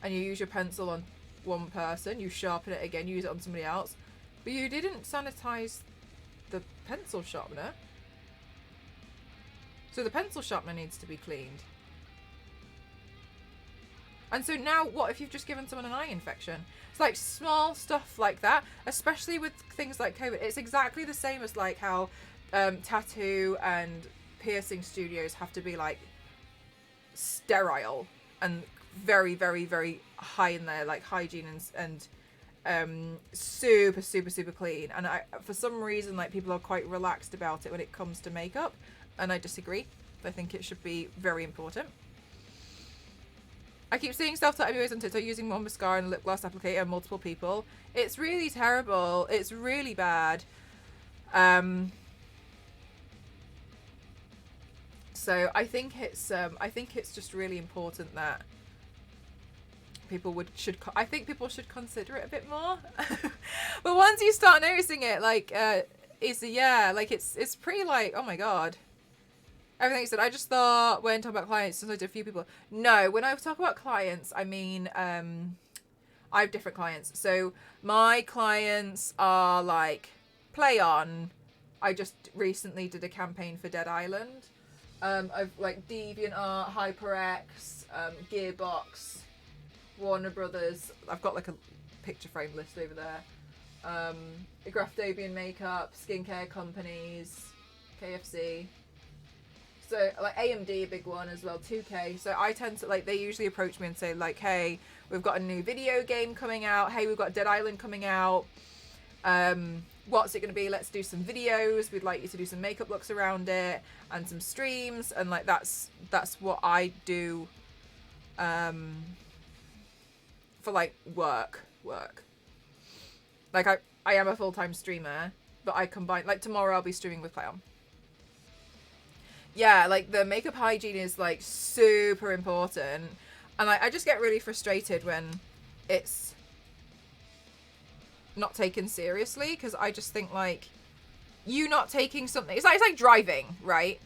and you use your pencil on one person, you sharpen it again, you use it on somebody else, but you didn't sanitize the pencil sharpener. So the pencil sharpener needs to be cleaned. And so now what if you've just given someone an eye infection? It's like small stuff like that, especially with things like COVID. It's exactly the same as like how tattoo and piercing studios have to be like sterile and very, very, very high in their like hygiene and super, super, super clean. And I, for some reason, like, people are quite relaxed about it when it comes to makeup, and I disagree. I think it should be very important. I keep seeing self-taught MUAs on TikTok using more mascara and lip gloss applicator on multiple people. It's really terrible. It's really bad. So I think it's just really important that people should consider it a bit more. But once you start noticing it, like, it's pretty like, oh my god. Everything you said, I just thought when talking about clients, sometimes to a few people. No, when I talk about clients, I mean, I have different clients. So my clients are like Play On. I just recently did a campaign for Dead Island. I've like DeviantArt, HyperX, Gearbox, Warner Brothers. I've got like a picture frame list over there. Graftobian makeup, skincare companies, KFC. So like AMD, a big one as well, 2K. So I tend to, like, they usually approach me and say like, hey, we've got a new video game coming out. Hey, we've got Dead Island coming out. What's it going to be? Let's do some videos. We'd like you to do some makeup looks around it and some streams. And like, that's what I do for like work. Like, I am a full-time streamer, but I combine, like, tomorrow I'll be streaming with Play On. Yeah, like, the makeup hygiene is like super important, and like, I just get really frustrated when it's not taken seriously, because I just think like, you not taking something, it's like driving, right?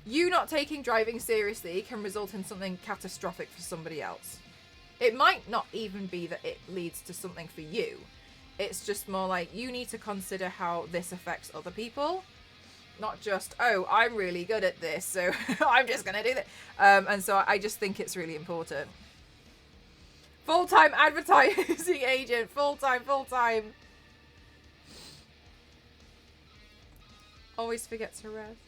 You not taking driving seriously can result in something catastrophic for somebody else. It might not even be that it leads to something for you. It's just more like, you need to consider how this affects other people. Not just, oh, I'm really good at this, so I'm just going to do that. And so I just think it's really important. Full-time advertising agent. Full-time. Always forget to rest.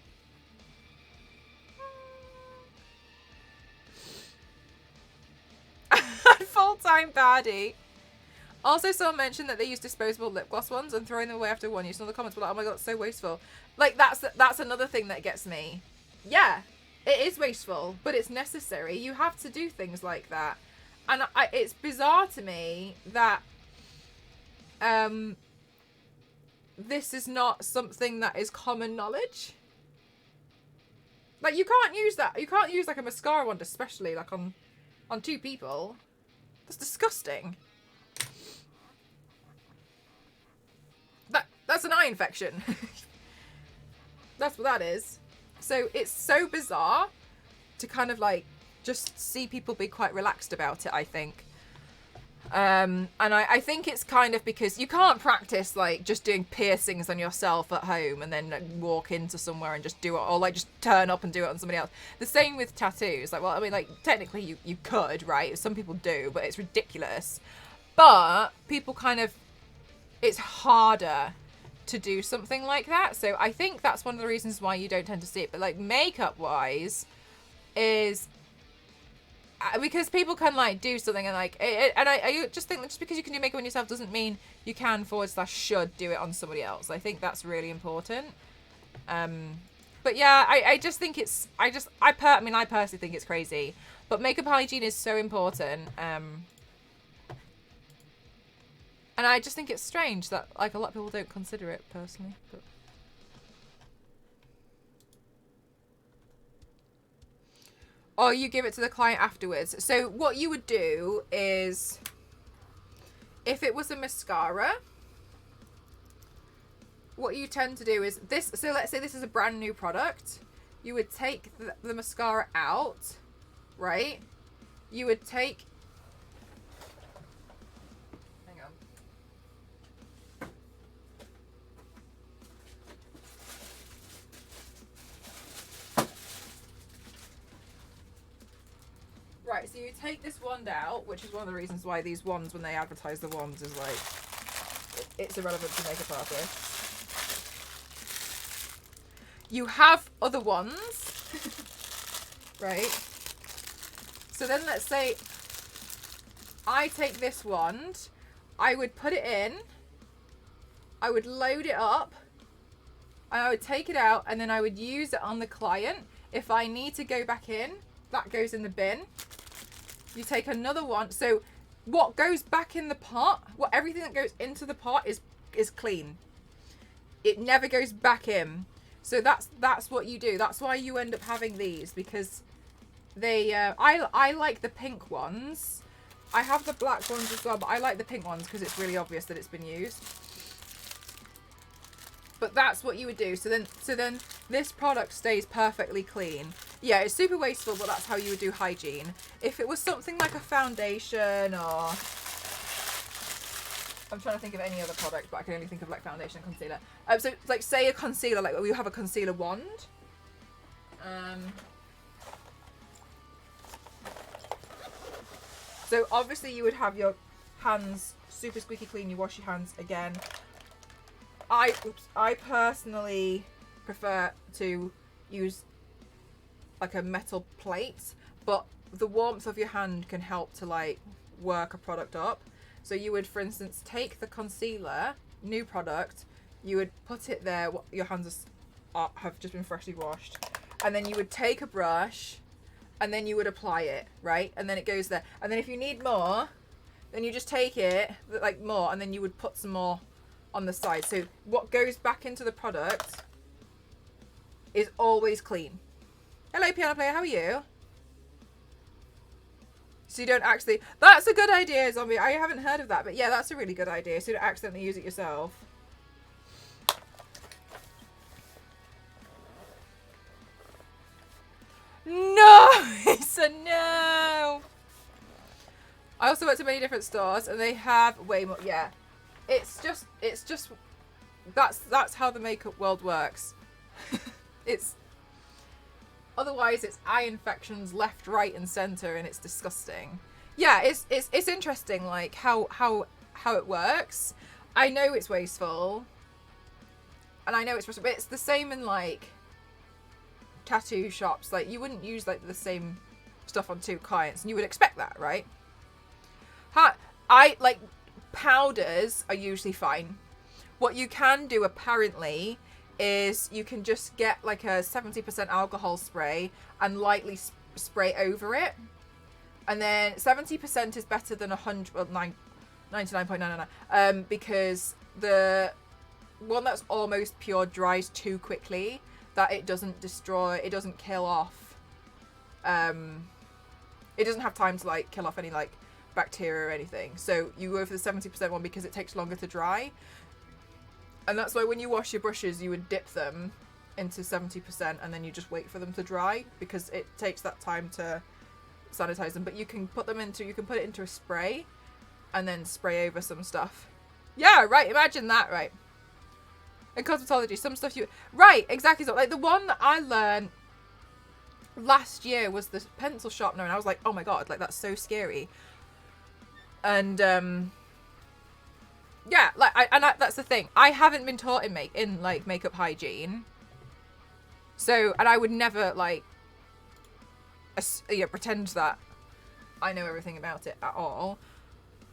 Full-time baddie. Also, someone mentioned that they use disposable lip gloss ones and throwing them away after one use. And all the comments were like, oh my god, it's so wasteful. Like, that's another thing that gets me. Yeah, it is wasteful, but it's necessary. You have to do things like that. And it's bizarre to me that this is not something that is common knowledge. Like, you can't use that. You can't use, like, a mascara wand, especially, like, on two people. That's disgusting. That's an eye infection. That's what that is. So it's so bizarre to kind of like just see people be quite relaxed about it, I think. And I think it's kind of because you can't practice like just doing piercings on yourself at home and then like, walk into somewhere and just do it, or like just turn up and do it on somebody else. The same with tattoos. Like, well, I mean, like technically you could, right? Some people do, but it's ridiculous. But people kind of, it's harder to do something like that. So I think that's one of the reasons why you don't tend to see it. But like makeup wise is because people can like do something and like and I just think that just because you can do makeup on yourself doesn't mean you can / should do it on somebody else. I think that's really important. But yeah, I just think it's I personally think it's crazy, but makeup hygiene is so important. And I just think it's strange that like a lot of people don't consider it personally. But or you give it to the client afterwards. So what you would do is, if it was a mascara, what you tend to do is this. So let's say this is a brand new product. You would take the mascara out, right? You would take. Hang on. Right, so you take this wand out, which is one of the reasons why these wands, when they advertise the wands, is like, it's irrelevant to makeup artists. You have other wands, right? So then let's say I take this wand, I would put it in, I would load it up, and I would take it out, and then I would use it on the client. If I need to go back in, that goes in the bin. You take another one. So what goes back in the pot, everything that goes into the pot is clean. It never goes back in. So that's what you do. That's why you end up having these, because they I like the pink ones. I have the black ones as well, but I like the pink ones because it's really obvious that it's been used. But that's what you would do. So then this product stays perfectly clean. Yeah, it's super wasteful, but that's how you would do hygiene. If it was something like a foundation, or I'm trying to think of any other product, but I can only think of like foundation and concealer. So like say a concealer, like we have a concealer wand. So obviously you would have your hands super squeaky clean. You wash your hands again. I personally prefer to use like a metal plate, but the warmth of your hand can help to like work a product up. So you would, for instance, take the concealer, new product, you would put it there, your hands have just been freshly washed, and then you would take a brush and then you would apply it, right? And then it goes there. And then if you need more, then you just take it, like more, and then you would put some more on the side. So what goes back into the product is always clean. Hello, piano player, how are you? So you don't actually... That's a good idea, Zombie. I haven't heard of that, but yeah, that's a really good idea. So you don't accidentally use it yourself. No! It's a no! I also went to many different stores, and they have way more... Yeah. It's just... That's how the makeup world works. It's... Otherwise, it's eye infections left, right, and center, and it's disgusting. Yeah, it's interesting, like how it works. I know it's wasteful, and I know it's frustrating, but it's the same in like tattoo shops. Like you wouldn't use like the same stuff on 2 clients, and you would expect that, right? I like powders are usually fine. What you can do apparently is you can just get like a 70% alcohol spray and lightly spray over it, and then 70% is better than 100, well, 99.999, because the one that's almost pure dries too quickly that it doesn't destroy, it doesn't kill off, it doesn't have time to like kill off any like bacteria or anything. So you go for the 70% one because it takes longer to dry. And that's why when you wash your brushes, you would dip them into 70% and then you just wait for them to dry, because it takes that time to sanitize them. But you can put it into a spray and then spray over some stuff. Yeah, right. Imagine that, right? In cosmetology, some stuff right, exactly. So like the one that I learned last year was the pencil sharpener, and I was like, oh my god, like that's so scary. And yeah, like that's the thing. I haven't been taught in makeup hygiene. So, and I would never like pretend that I know everything about it at all.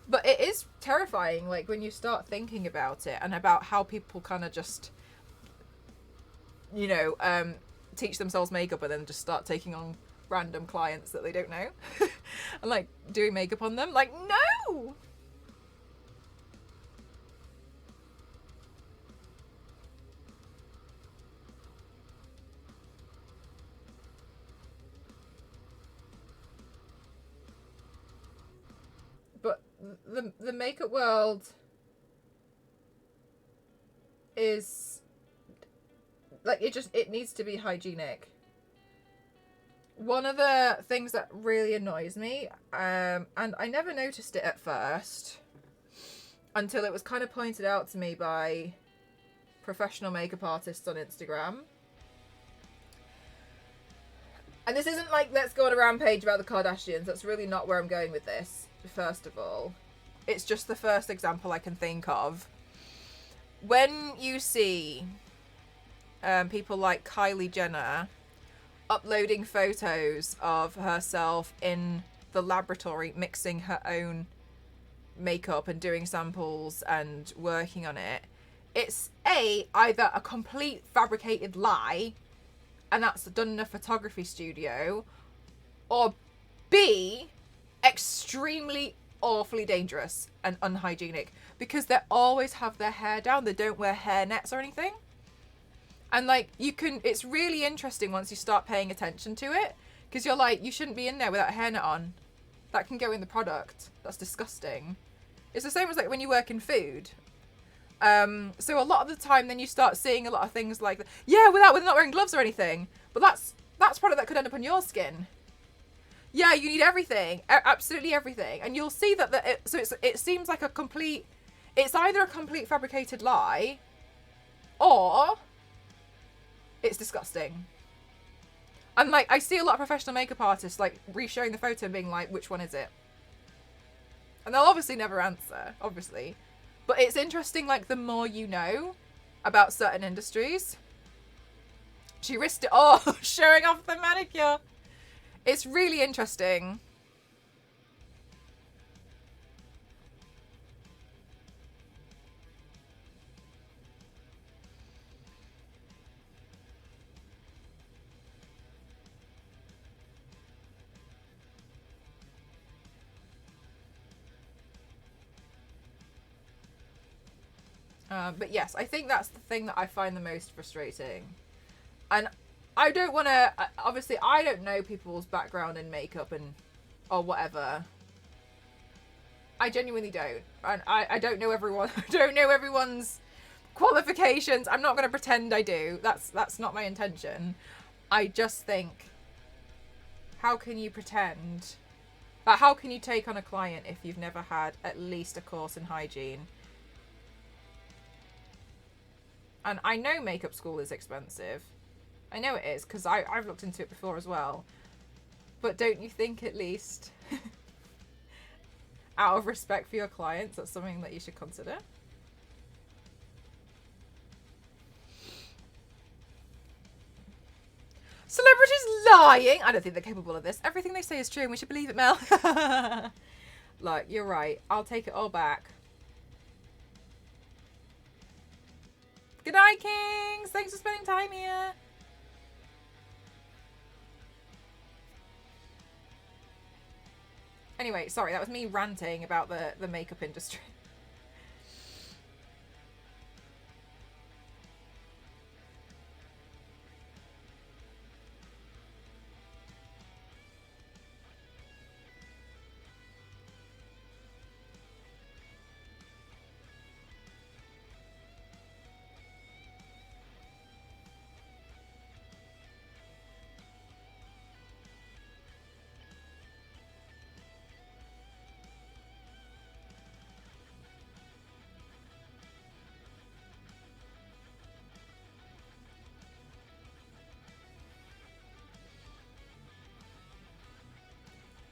But it is terrifying, like when you start thinking about it and about how people kind of just, teach themselves makeup and then just start taking on random clients that they don't know and like doing makeup on them. Like, no! But the makeup world is like, it needs to be hygienic. One of the things that really annoys me, and I never noticed it at first until it was kind of pointed out to me by professional makeup artists on Instagram. And this isn't like, let's go on a rampage about the Kardashians. That's really not where I'm going with this, first of all. It's just the first example I can think of. When you see people like Kylie Jenner uploading photos of herself in the laboratory mixing her own makeup and doing samples and working on it, it's either a complete fabricated lie, and that's done in a photography studio, or B, extremely awfully dangerous and unhygienic, because they always have their hair down. They don't wear hair nets or anything. And like, it's really interesting once you start paying attention to it, because you're like, you shouldn't be in there without a hairnet on. That can go in the product. That's disgusting. It's the same as like when you work in food. So a lot of the time then you start seeing a lot of things like that. Yeah, with not wearing gloves or anything. But that's product that could end up on your skin. Yeah, you need everything. Absolutely everything. And you'll see that it seems like it's either a complete fabricated lie, or it's disgusting. And like, I see a lot of professional makeup artists like re-showing the photo and being like, which one is it? And they'll obviously never answer, obviously. But it's interesting, like, the more you know about certain industries. She risked it all, showing off the manicure. It's really interesting. But yes, I think that's the thing that I find the most frustrating. And I don't want to, obviously I don't know people's background in makeup or whatever. I genuinely don't. And I don't know everyone. I don't know everyone's qualifications. I'm not going to pretend I do. That's not my intention. I just think, how can you pretend? How can you take on a client if you've never had at least a course in hygiene? And I know makeup school is expensive. I know it is, because I've looked into it before as well. But don't you think at least, out of respect for your clients, that's something that you should consider? lying. I don't think they're capable of this. Everything they say is true and we should believe it, Mel. Look, you're right. I'll take it all back. Good night, Kings. Thanks for spending time here. Anyway, sorry, that was me ranting about the makeup industry.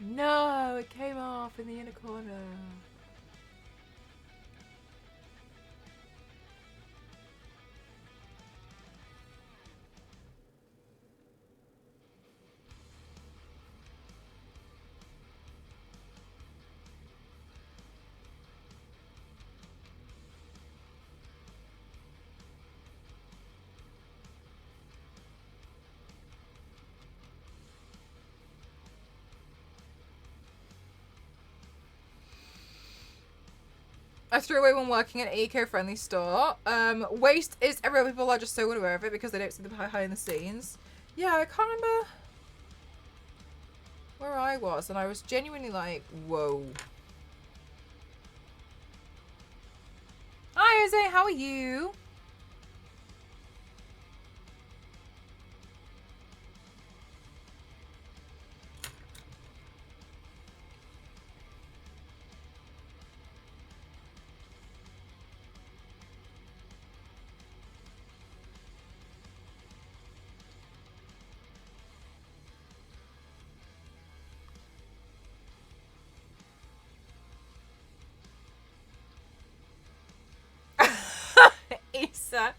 No, it came off in the inner corner. I threw away one working at an eco-friendly store. Waste is everywhere. People are just so unaware of it because they don't see the behind the scenes. Yeah, I can't remember where I was, and I was genuinely like, whoa. Hi, Jose. How are you? Issa.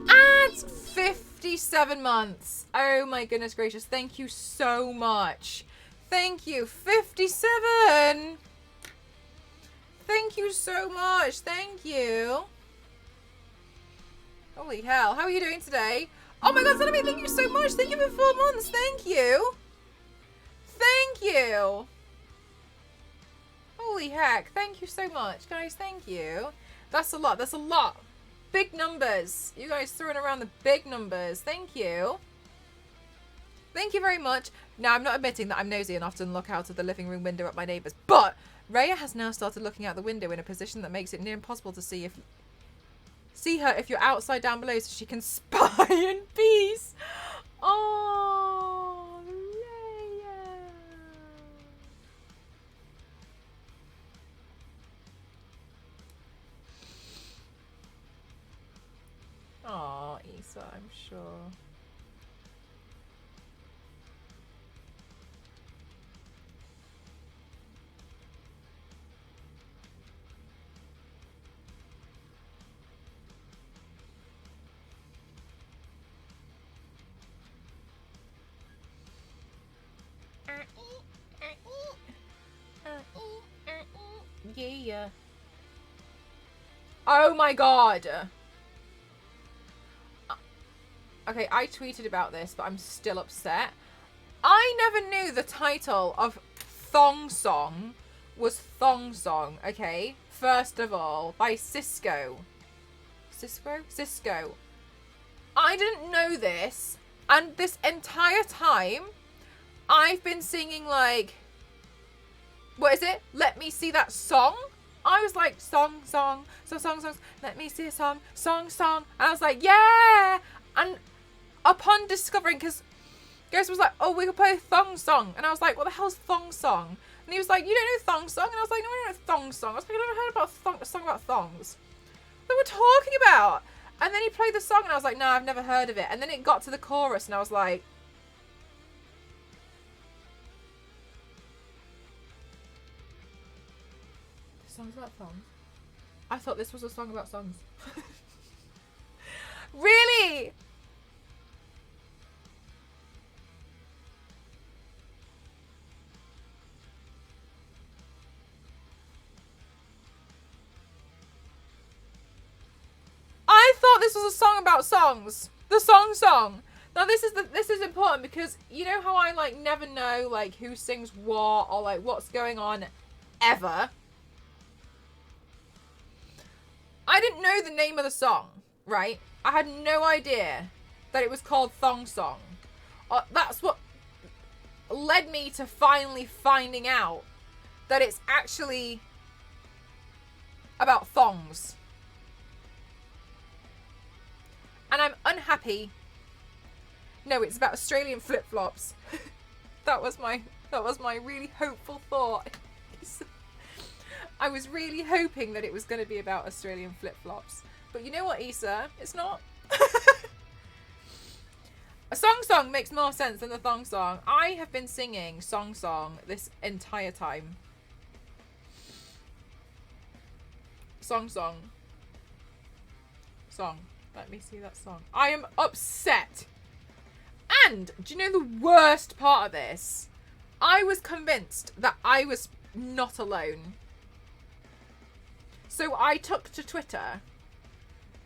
Ads 57 months. Oh my goodness gracious. Thank you so much. Thank you. 57. Thank you so much. Thank you. Holy hell. How are you doing today? Oh my god, Salome, thank you so much. Thank you for 4 months. Thank you. Thank you. Holy heck. Thank you so much. Guys, thank you. That's a lot. That's a lot. Big numbers. You guys throwing around the big numbers. Thank you. Thank you very much. Now, I'm not admitting that I'm nosy and often look out of the living room window at my neighbours, but Rhea has now started looking out the window in a position that makes it near impossible to see her if you're outside down below, so she can spy in peace. Oh, Rhea. Oh, Issa, I'm sure. Yeah. Oh my god. Okay, I tweeted about this, but I'm still upset. I never knew the title of Thong Song was Thong Song, okay? First of all, by Cisco. Cisco. I didn't know this, and this entire time, I've been singing like, what is it? Let me see that song. I was like, song, let me see a song. And I was like, yeah. And upon discovering, because Ghost was like, oh, we could play a thong song. And I was like, what the hell's thong song? And he was like, you don't know thong song? And I was like, no, I don't know thong song. I was like, I never heard about a song about thongs. What we're talking about? And then he played the song and I was like, no, I've never heard of it. And then it got to the chorus and I was like, this song's about thongs? I thought this was a song about songs. Really? I thought this was a song about songs. The song. Now this is important because you know how I like never know like who sings what or like what's going on ever. I didn't know the name of the song, right? I had no idea that it was called Thong Song. That's what led me to finally finding out that it's actually about thongs. And I'm unhappy. No, it's about Australian flip-flops. that was my really hopeful thought. I was really hoping that it was going to be about Australian flip-flops. But you know what, Issa? It's not. A song makes more sense than the thong song. I have been singing song this entire time. Song. Let me see that song. I am upset. And do you know the worst part of this? I was convinced that I was not alone. So I took to Twitter,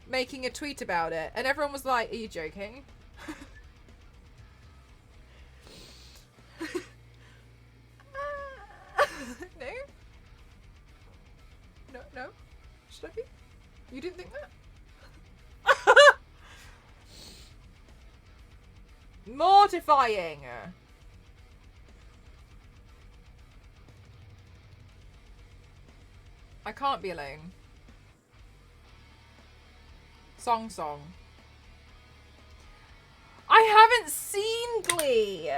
making a tweet about it, and everyone was like, are you joking? No? Should I be? You didn't think that? Mortifying. I can't be alone. Song. I haven't seen Glee.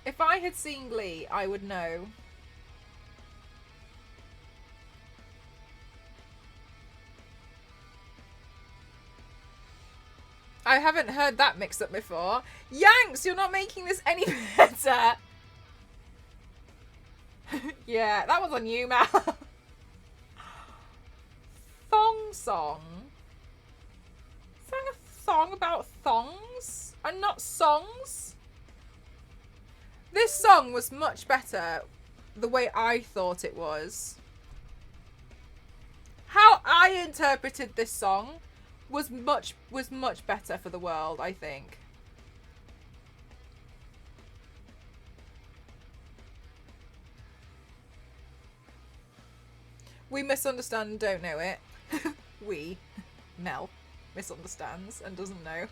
If I had seen Glee, I would know. I haven't heard that mix up before. Yanks, you're not making this any better. Yeah, that was on you, Mal. Thong song. Sang a song about thongs and not songs. This song was much better the way I thought it was. How I interpreted this song was much better for the world, I think. We misunderstand and don't know it. We, Mel, misunderstands and doesn't know.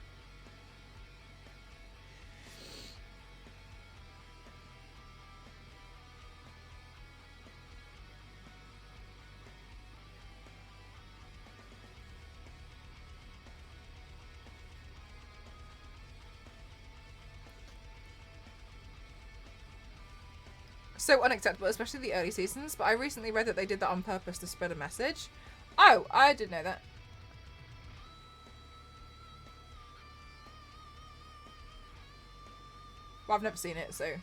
So unacceptable, especially the early seasons, but I recently read that they did that on purpose to spread a message. Oh, I didn't know that. Well, I've never seen it, so...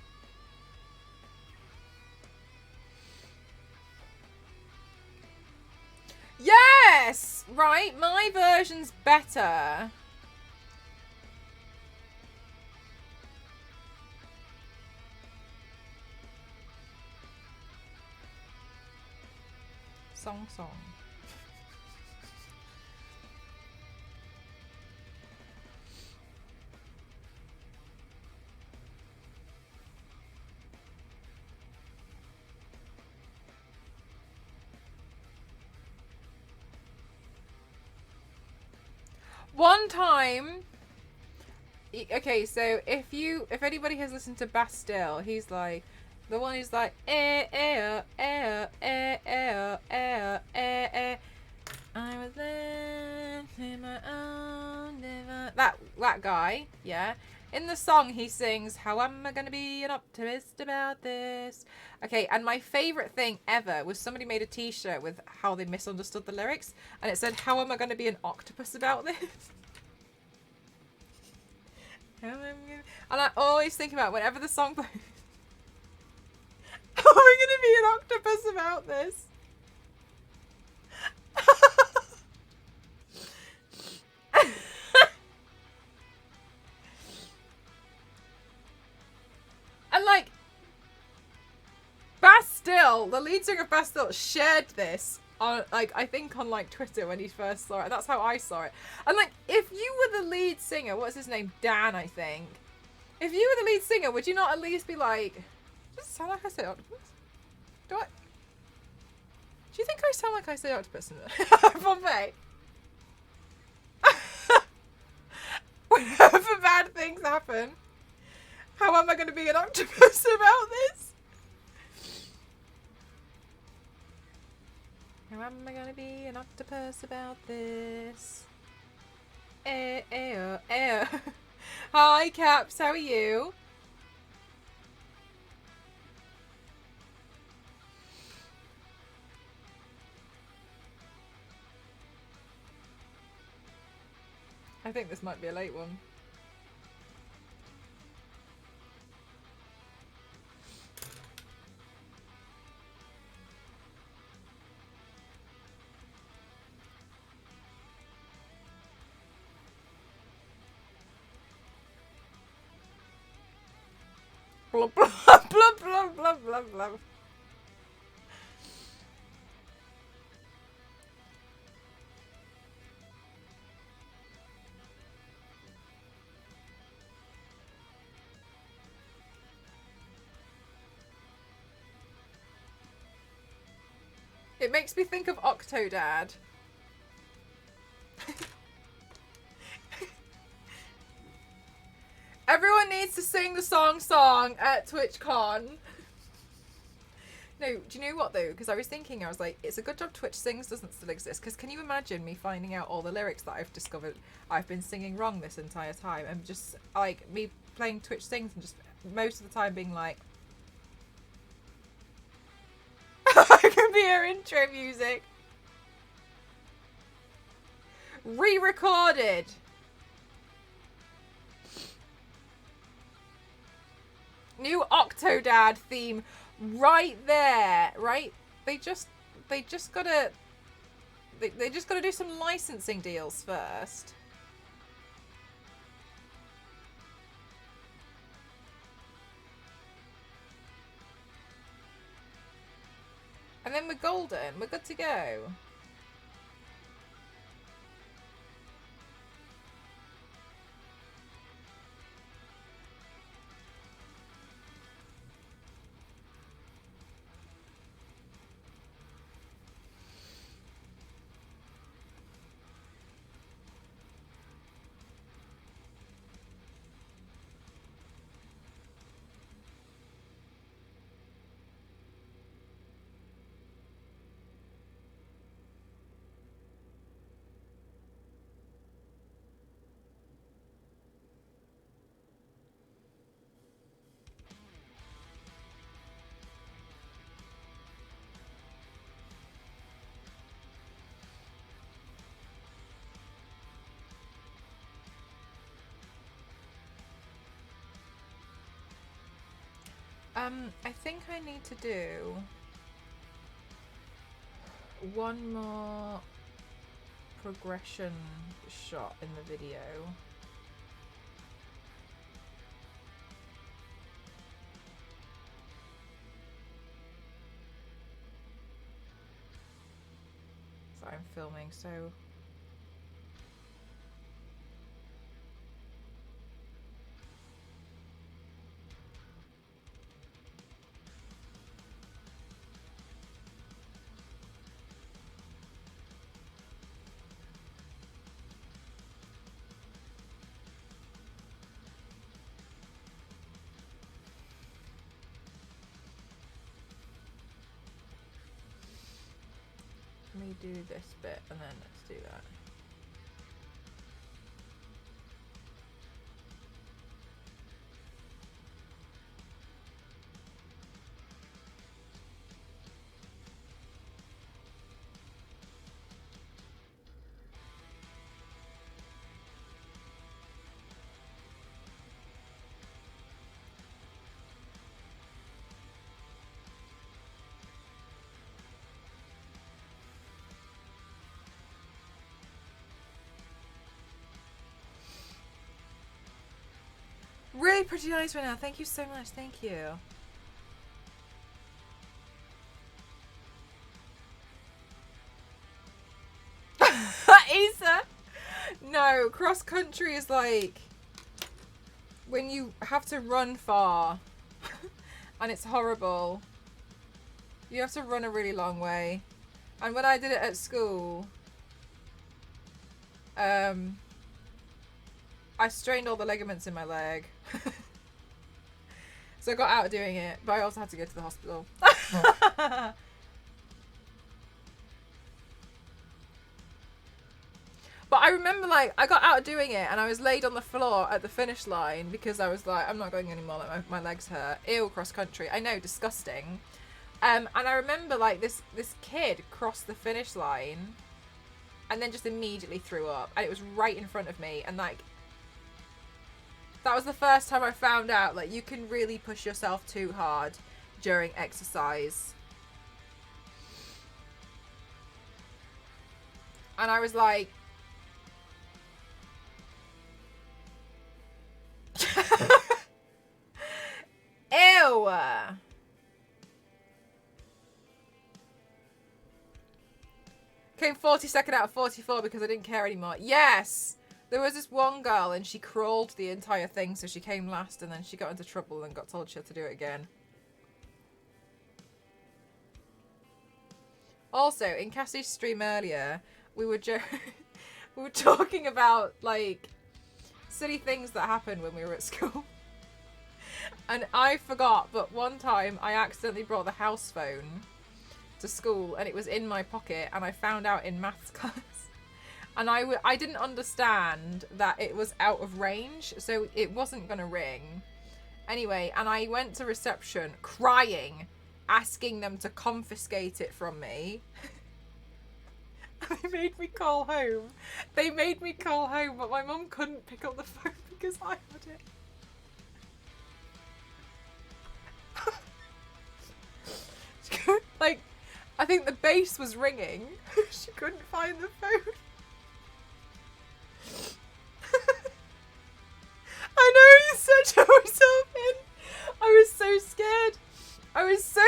Yes! Right, my version's better. Song. One time, okay, so if anybody has listened to Bastille, he's like the one who's like I was left in my own device. That guy, yeah. In the song, he sings, "How am I gonna be an optimist about this?" Okay, and my favorite thing ever was somebody made a T-shirt with how they misunderstood the lyrics, and it said, "How am I gonna be an octopus about this?" And I always think about whenever the song plays, how am I gonna be an octopus about this? And like Bastille, the lead singer of Bastille, shared this on I think on like Twitter when he first saw it. That's how I saw it. And like, if you were the lead singer, what's his name? Dan, I think. If you were the lead singer, would you not at least be like, does it sound like I say octopus? Do you think I sound like I say octopus in the Bombay? Whenever bad things happen, how am I going to be an octopus about this? How am I going to be an octopus about this? Hi, Caps, how are you? I think this might be a late one. Blah, blah, blah, blah, blah, blah, blah. It makes me think of Octodad. Everyone needs to sing the song at TwitchCon. No, do you know what though? Because I was thinking, I was like, it's a good job Twitch Sings doesn't still exist. Because can you imagine me finding out all the lyrics that I've discovered I've been singing wrong this entire time, and just like me playing Twitch Sings and just most of the time being like, I can be her intro music. Re-recorded. New Octodad theme right there, right? They just gotta do some licensing deals first. And then we're golden. We're good to go. I think I need to do one more progression shot in the video. that I'm filming, so... Let me do this bit and then let's do that. Really pretty nice right now. Thank you so much. Thank you. Isa! No, cross country is like when you have to run far and it's horrible. You have to run a really long way. And when I did it at school, I strained all the ligaments in my leg. So I got out of doing it, but I also had to go to the hospital. But I remember, like, I got out of doing it and I was laid on the floor at the finish line because I was like, I'm not going anymore, like, my legs hurt. Ew, cross country. I know, disgusting. And I remember, like, this kid crossed the finish line and then just immediately threw up. And it was right in front of me. And, like, that was the first time I found out, like, you can really push yourself too hard during exercise. And I was like... Ew! Came 42nd out of 44 because I didn't care anymore. Yes! There was this one girl and she crawled the entire thing, so she came last and then she got into trouble and got told she had to do it again. Also, in Cassie's stream earlier, we were we were talking about, like, silly things that happened when we were at school. And I forgot, but one time I accidentally brought the house phone to school and it was in my pocket and I found out in maths class. And I didn't understand that it was out of range, so it wasn't going to ring. Anyway, and I went to reception crying, asking them to confiscate it from me. They made me call home. They made me call home, but my mum couldn't pick up the phone because I had it. Like, I think the base was ringing. She couldn't find the phone. I know, you said to myself in. I was so scared. I was so...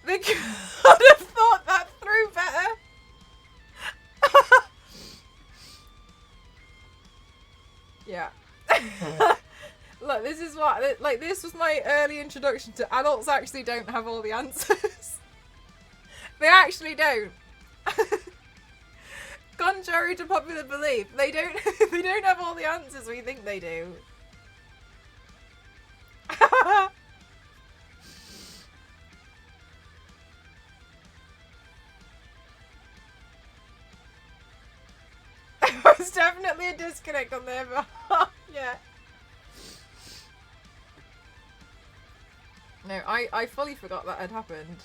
They could have thought that through better. Yeah. Look, this is what, like, this was my early introduction to adults actually don't have all the answers. They actually don't. Contrary to popular belief, they don't they don't have all the answers we think they do. There was definitely a disconnect on their behalf. Yeah. No, I fully forgot that had happened.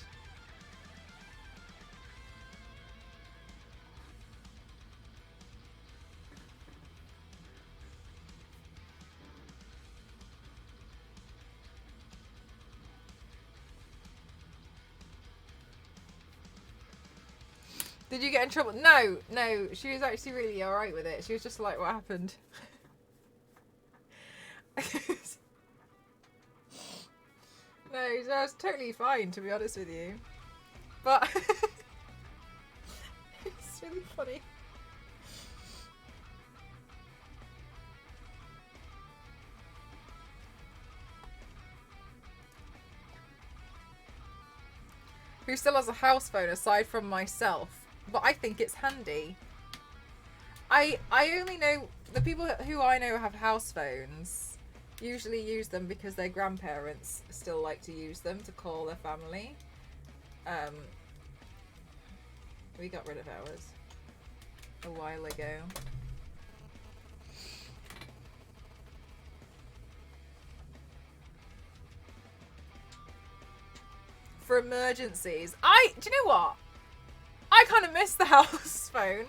Did you get in trouble? No, no. She was actually really alright with it. She was just like, what happened? No, I was totally fine, to be honest with you. But it's really funny. Who still has a house phone aside from myself? But I think it's handy. I only know the people who I know have house phones usually use them because their grandparents still like to use them to call their family. We got rid of ours a while ago. For emergencies. Do you know what? I kind of miss the house phone.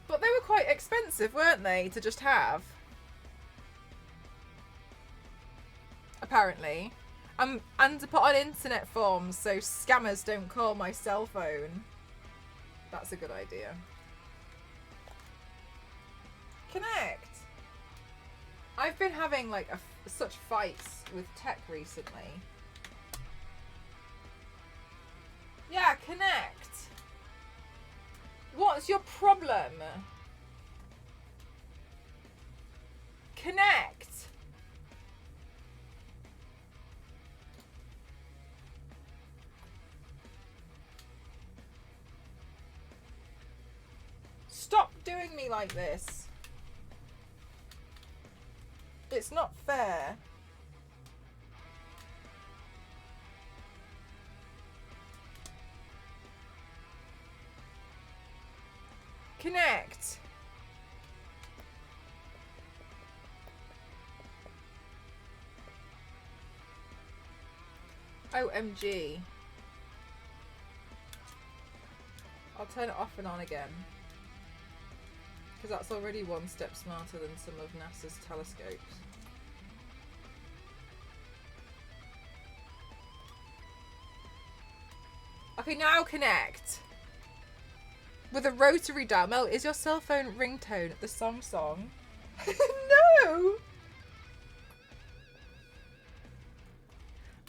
But they were quite expensive, weren't they, to just have? Apparently. And to put on internet forms so scammers don't call my cell phone. That's a good idea. Connect. I've been having like such fights with tech recently. Yeah, connect. What's your problem? Connect. Stop doing me like this. It's not fair. Connect. OMG. I'll turn it off and on again. Because that's already one step smarter than some of NASA's telescopes. Okay, now connect. With a rotary dial. Mel, is your cell phone ringtone the song? No!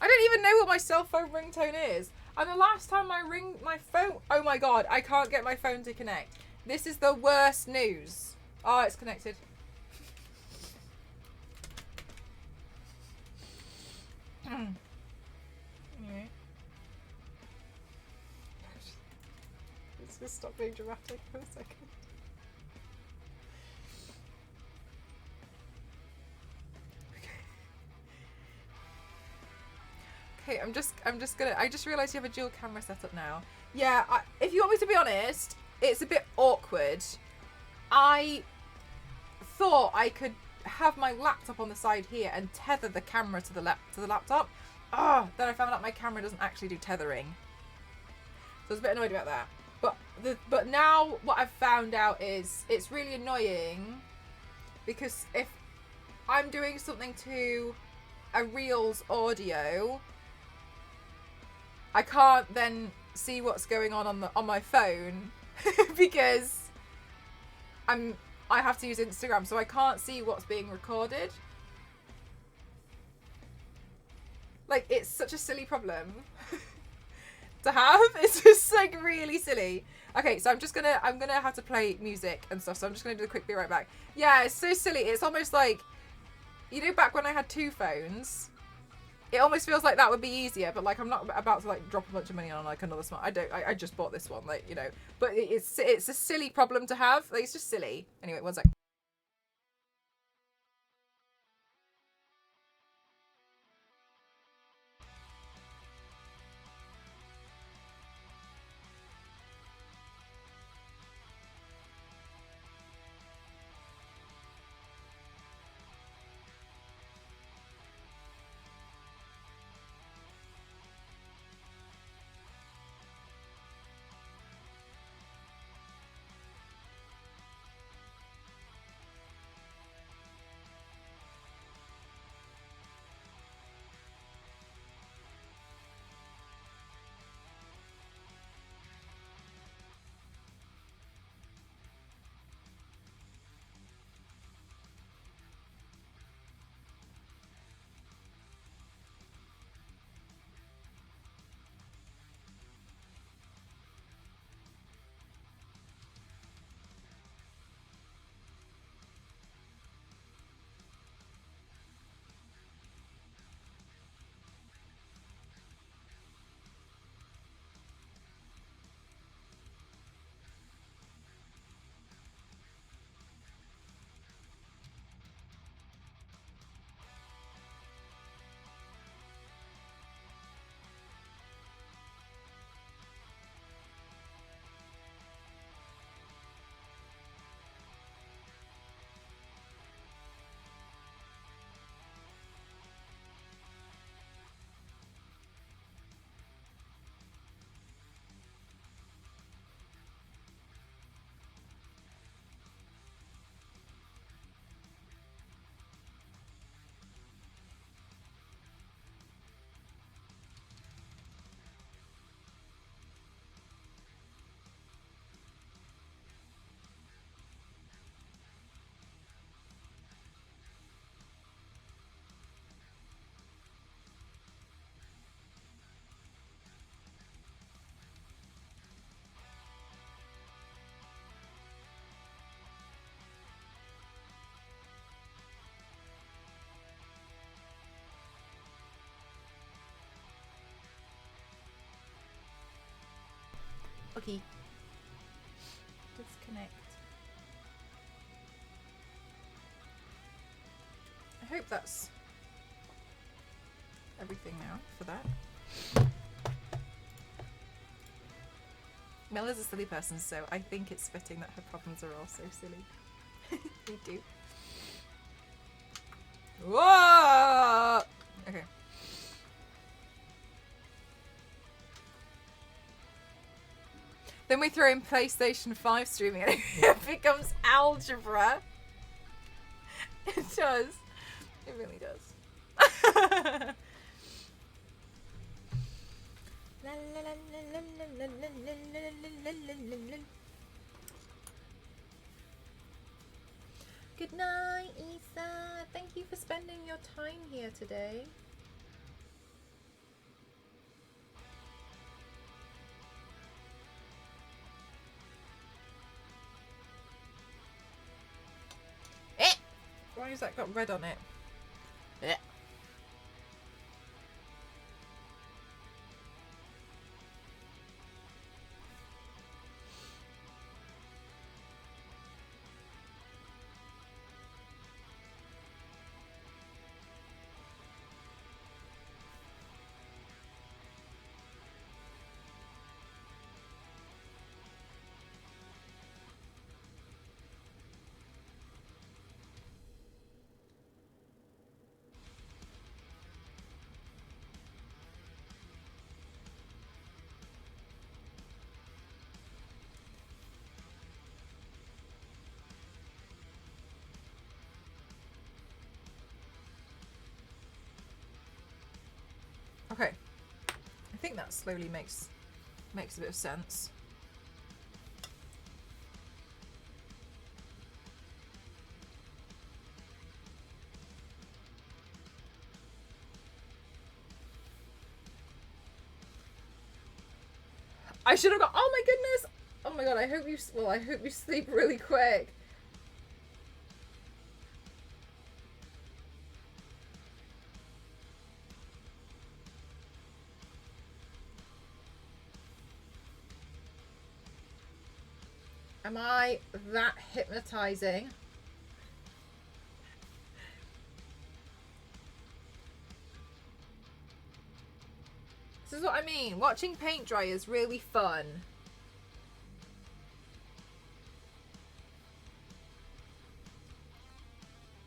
I don't even know what my cell phone ringtone is. And the last time I ring my phone... Oh my god, I can't get my phone to connect. This is the worst news. Oh, it's connected. Anyway. Let's just stop being dramatic for a second. Okay, I just realised you have a dual camera setup now. Yeah, if you want me to be honest, it's a bit awkward. I thought I could have my laptop on the side here and tether the camera to the laptop. Then I found out my camera doesn't actually do tethering. So I was a bit annoyed about that. But now what I've found out is it's really annoying because if I'm doing something to a Reels audio, I can't then see what's going on my phone because I have to use Instagram, so I can't see what's being recorded. Like, it's such a silly problem to have. It's just like really silly. Okay, so I'm gonna have to play music and stuff, so I'm just gonna do a quick be right back. Yeah, it's so silly. It's almost like, you know, back when I had two phones, it almost feels like that would be easier, but like I'm not about to like drop a bunch of money on like another smart. I just bought this one, like, you know, but it's a silly problem to have. Like, it's just silly. Anyway, one sec. Okay. Disconnect. I hope that's everything now for that. Mel is a silly person, so I think it's fitting that her problems are all so silly. They do. Whoa! Okay. Then we throw in PlayStation 5 streaming and it becomes algebra. It does. It really does. Good night, Isa. Thank you for spending your time here today. Why has that got red on it? Okay, I think that slowly makes a bit of sense. I should have got. Oh my goodness! Oh my god! I hope you. Well, I hope you sleep really quick. Am I that hypnotizing? This is what I mean. Watching paint dry is really fun.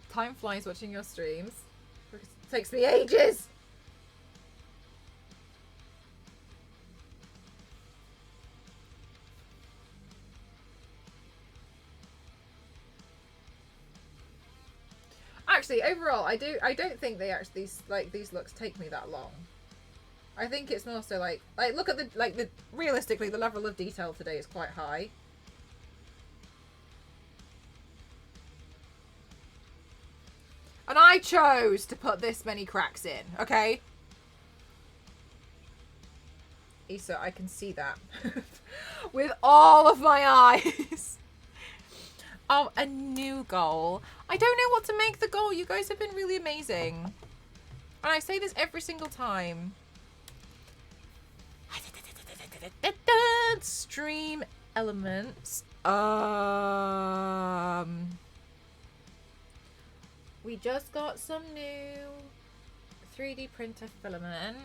Time flies watching your streams. It takes me ages. Actually, overall, I don't think they actually these looks take me that long. I think it's more so like look at the realistically the level of detail today is quite high. And I chose to put this many cracks in, okay? Issa, I can see that. With all of my eyes. Oh, a new goal. I don't know what to make the goal. You guys have been really amazing. And I say this every single time. Stream elements. We just got some new 3D printer filament.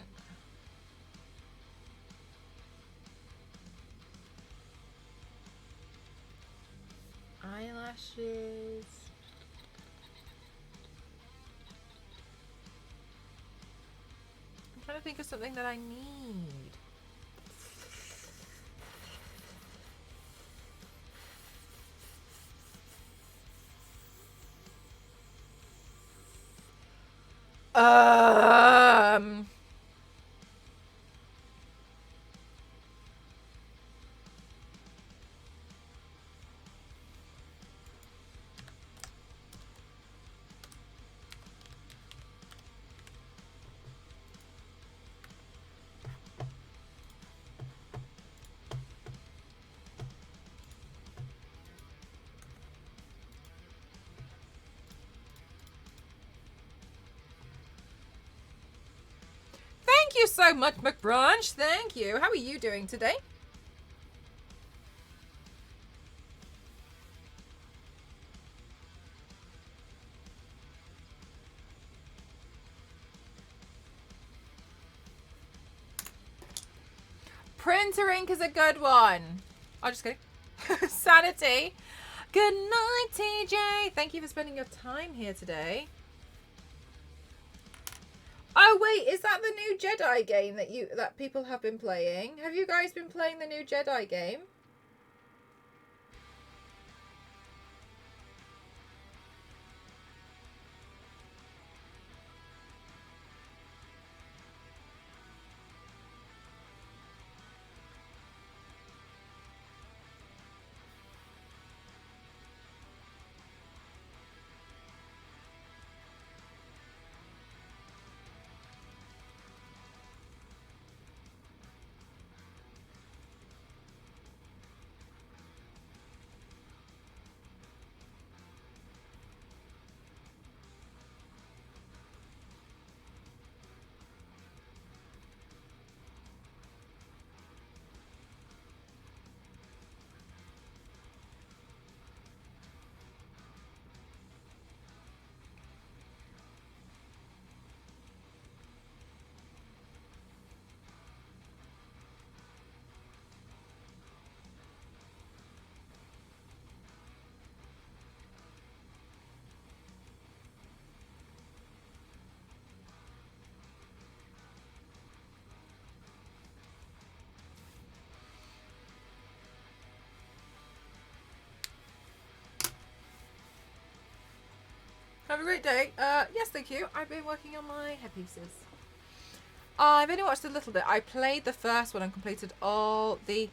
Eyelashes. I'm trying to think of something that I need. Thank you so much, McBrunch. Thank you. How are you doing today? Printer ink is a good one. Oh, just kidding. Sanity. Good night, TJ. Thank you for spending your time here today. Oh wait, is that the new Jedi game that people have been playing? Have you guys been playing the new Jedi game? Have a great day. Yes, thank you. I've been working on my headpieces. I've only watched a little bit. I played the first one and completed all the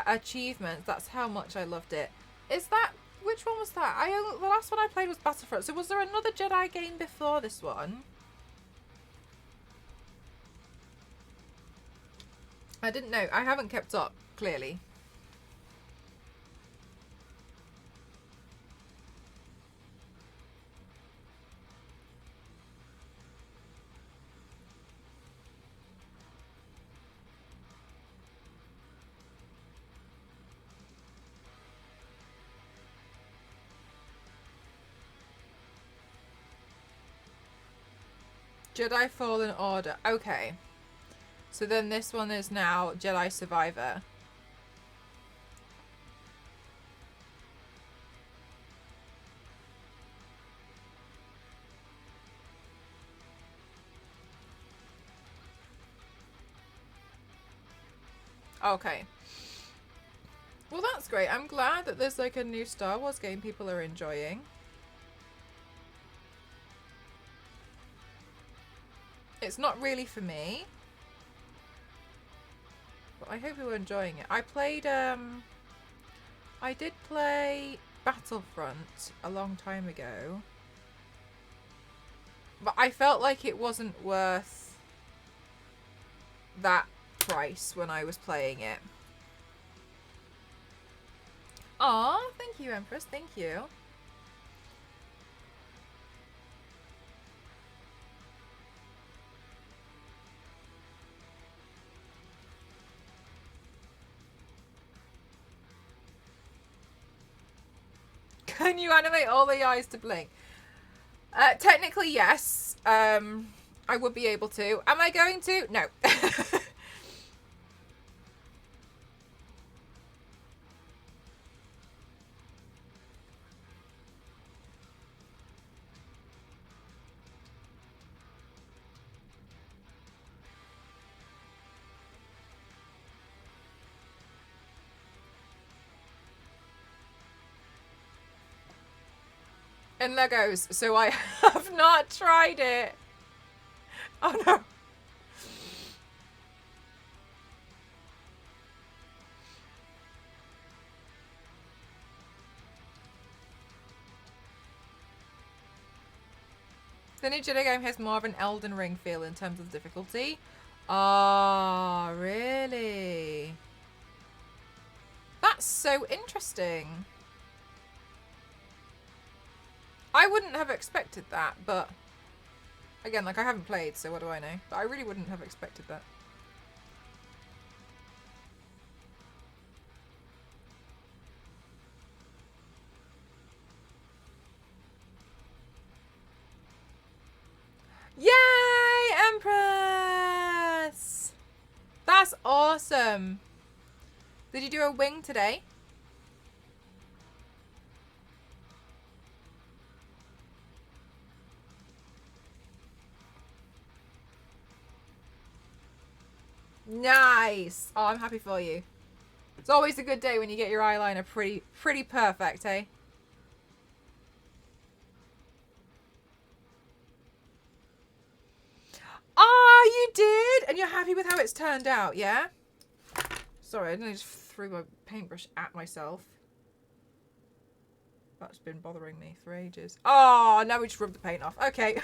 achievements. That's how much I loved it. Is that... Which one was that? The last one I played was Battlefront. So was there another Jedi game before this one? I didn't know. I haven't kept up, clearly. Jedi Fallen Order. Okay. So then this one is now Jedi Survivor. Okay. Well, that's great. I'm glad that there's like a new Star Wars game people are enjoying. It's not really for me. But I hope you were enjoying it. I did play Battlefront a long time ago. But I felt like it wasn't worth that price when I was playing it. Aw, thank you, Empress. Thank you. Can you animate all the eyes to blink? Technically, yes. I would be able to. Am I going to? No. And Legos, so I have not tried it. Oh no. The new Jedi game has more of an Elden Ring feel in terms of difficulty. Ah, really? That's so interesting. I wouldn't have expected that, but again, like I haven't played, so what do I know? But I really wouldn't have expected that. Yay, Empress! That's That's awesome. Did you do a wing today? Nice. Oh, I'm happy for you. It's always a good day when you get your eyeliner pretty perfect, eh? Ah, you did? And you're happy with how it's turned out, yeah? Sorry, I didn't just threw my paintbrush at myself. That's been bothering me for ages. Oh, now we just rubbed the paint off. Okay.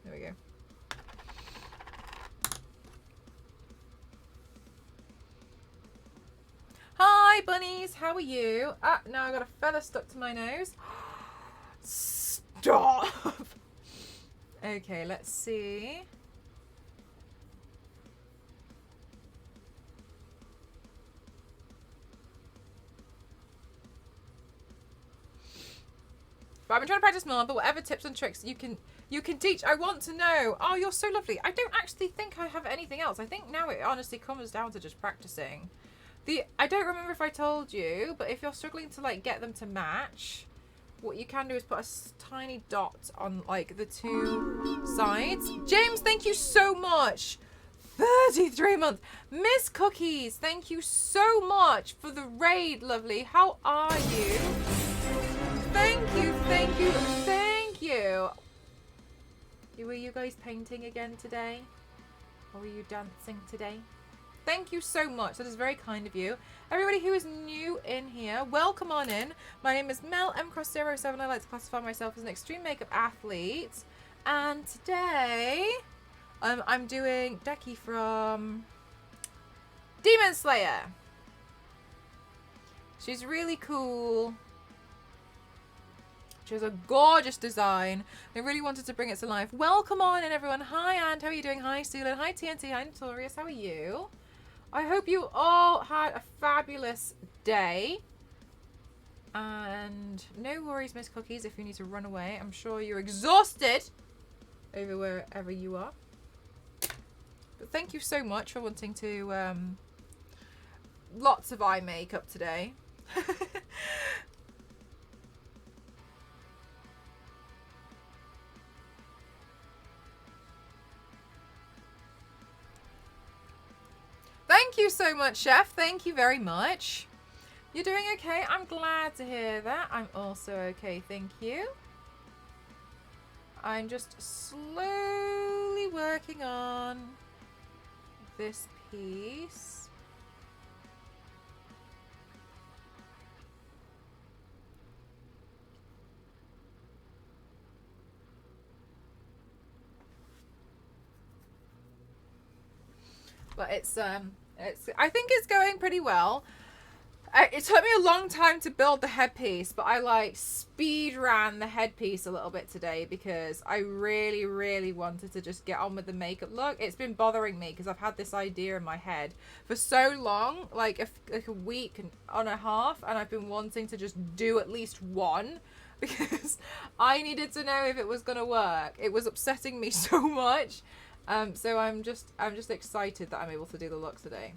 There we go. Hi, bunnies. How are you? Ah, now I got a feather stuck to my nose. Stop. Okay, let's see. But I've been trying to practice more, but whatever tips and tricks you can teach, I want to know. Oh, you're so lovely. I don't actually think I have anything else. I think now it honestly comes down to just practicing. I don't remember if I told you, but if you're struggling to like get them to match, what you can do is put a tiny dot on like the two sides. James, thank you so much. 33 months. Miss Cookies, thank you so much for the raid, lovely. How are you? Thank you, thank you, thank you. Were you guys painting again today? Or were you dancing today? Thank you so much. That is very kind of you. Everybody who is new in here, welcome on in. My name is Mel mcross07. I like to classify myself as an extreme makeup athlete. And today, I'm doing DAKI from Demon Slayer. She's really cool. She has a gorgeous design. I really wanted to bring it to life. Welcome on in, everyone. Hi, Ant. How are you doing? Hi, Sulan. Hi, TNT. Hi, Notorious. How are you? I hope you all had a fabulous day. And no worries, Miss Cookies, if you need to run away. I'm sure you're exhausted over wherever you are. But thank you so much for wanting to... lots of eye makeup today. Thank you so much, Chef. Thank you very much. You're doing okay? I'm glad to hear that. I'm also okay, thank you. I'm just slowly working on this piece. But I think it's going pretty well. It took me a long time to build the headpiece, but I like speed ran the headpiece a little bit today because I really wanted to just get on with the makeup look. It's been bothering me because I've had this idea in my head for so long, like a week and a half, and I've been wanting to just do at least one because I needed to know if it was gonna work. It was upsetting me so much. So I'm just excited that I'm able to do the look today.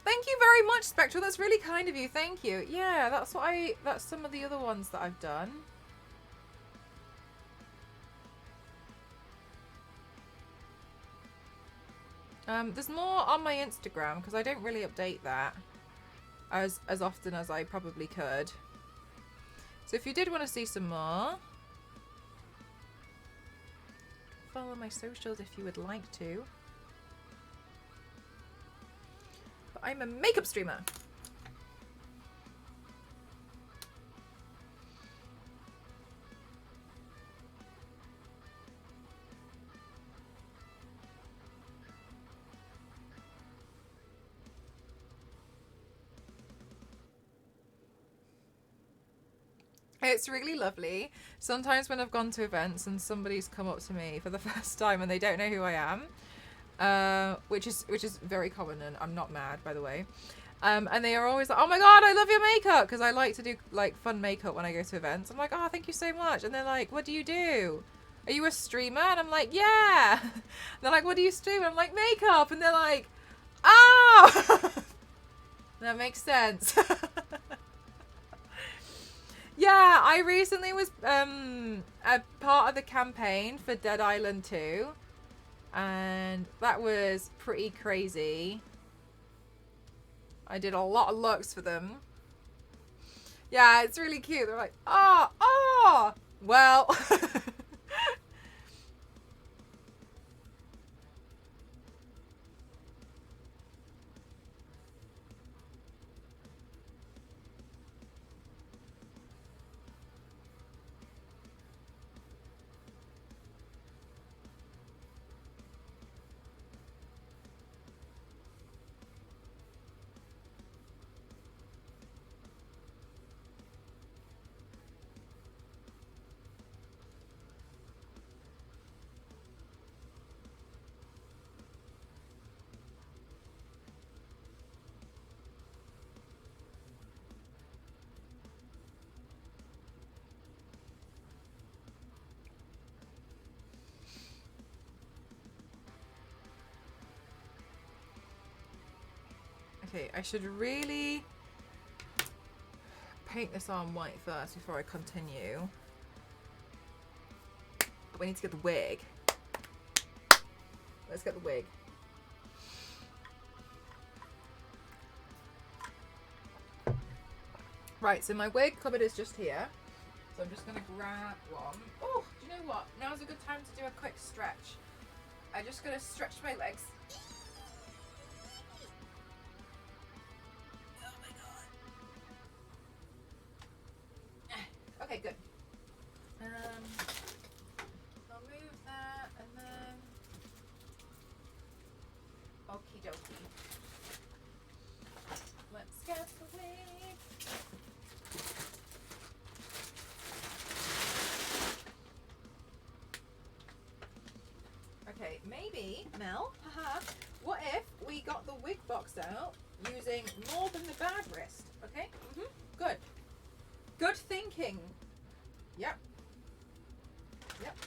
Thank you very much, Spectral. That's really kind of you. Thank you. Yeah, that's some of the other ones that I've done. There's more on my Instagram because I don't really update that as often as I probably could. So if you did want to see some more, follow my socials if you would like to. But I'm a makeup streamer. It's really lovely. Sometimes when I've gone to events and somebody's come up to me for the first time and they don't know who I am, which is very common, and I'm not mad, by the way. And they are always like, "Oh my god, I love your makeup," because I like to do like fun makeup when I go to events. I'm like, "Oh, thank you so much." And they're like, "What do you do? Are you a streamer?" And I'm like, "Yeah." And they're like, "What do you stream?" I'm like, "Makeup." And they're like, "Oh, that makes sense." Yeah, I recently was a part of the campaign for Dead Island 2, and that was pretty crazy. I did a lot of looks for them. Yeah, it's really cute. They're like, oh, well. Okay, I should really paint this on white first before I continue. But we need to get the wig. Let's get the wig. Right, so my wig cupboard is just here. So I'm just going to grab one. Oh, do you know what? Now's a good time to do a quick stretch. I'm just going to stretch my legs. Oh my god. Okay, good. I'll move that and then... Okie dokie. Let's get the wig. Okay, maybe, Mel, haha, what if we got the wig box out using more than the bad wrist? Okay? Good. Good thinking. Yep. Yep.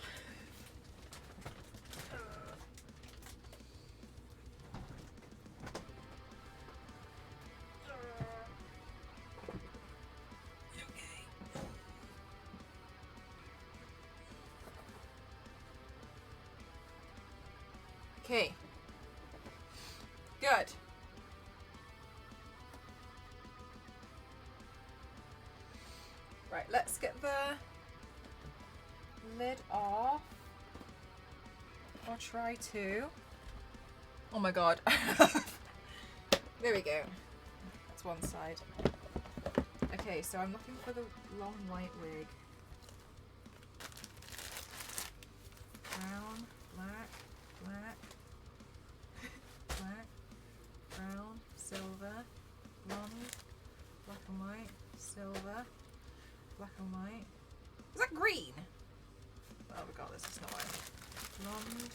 Okay. Good. Right, let's get the lid off. Or try to. Oh my god. There we go. That's one side. Okay, so I'm looking for the long white wig. Brown, black, black, black, brown, silver, blonde, black and white, silver, black and white. Is that green? Oh, regardless, it's not white. Blonde.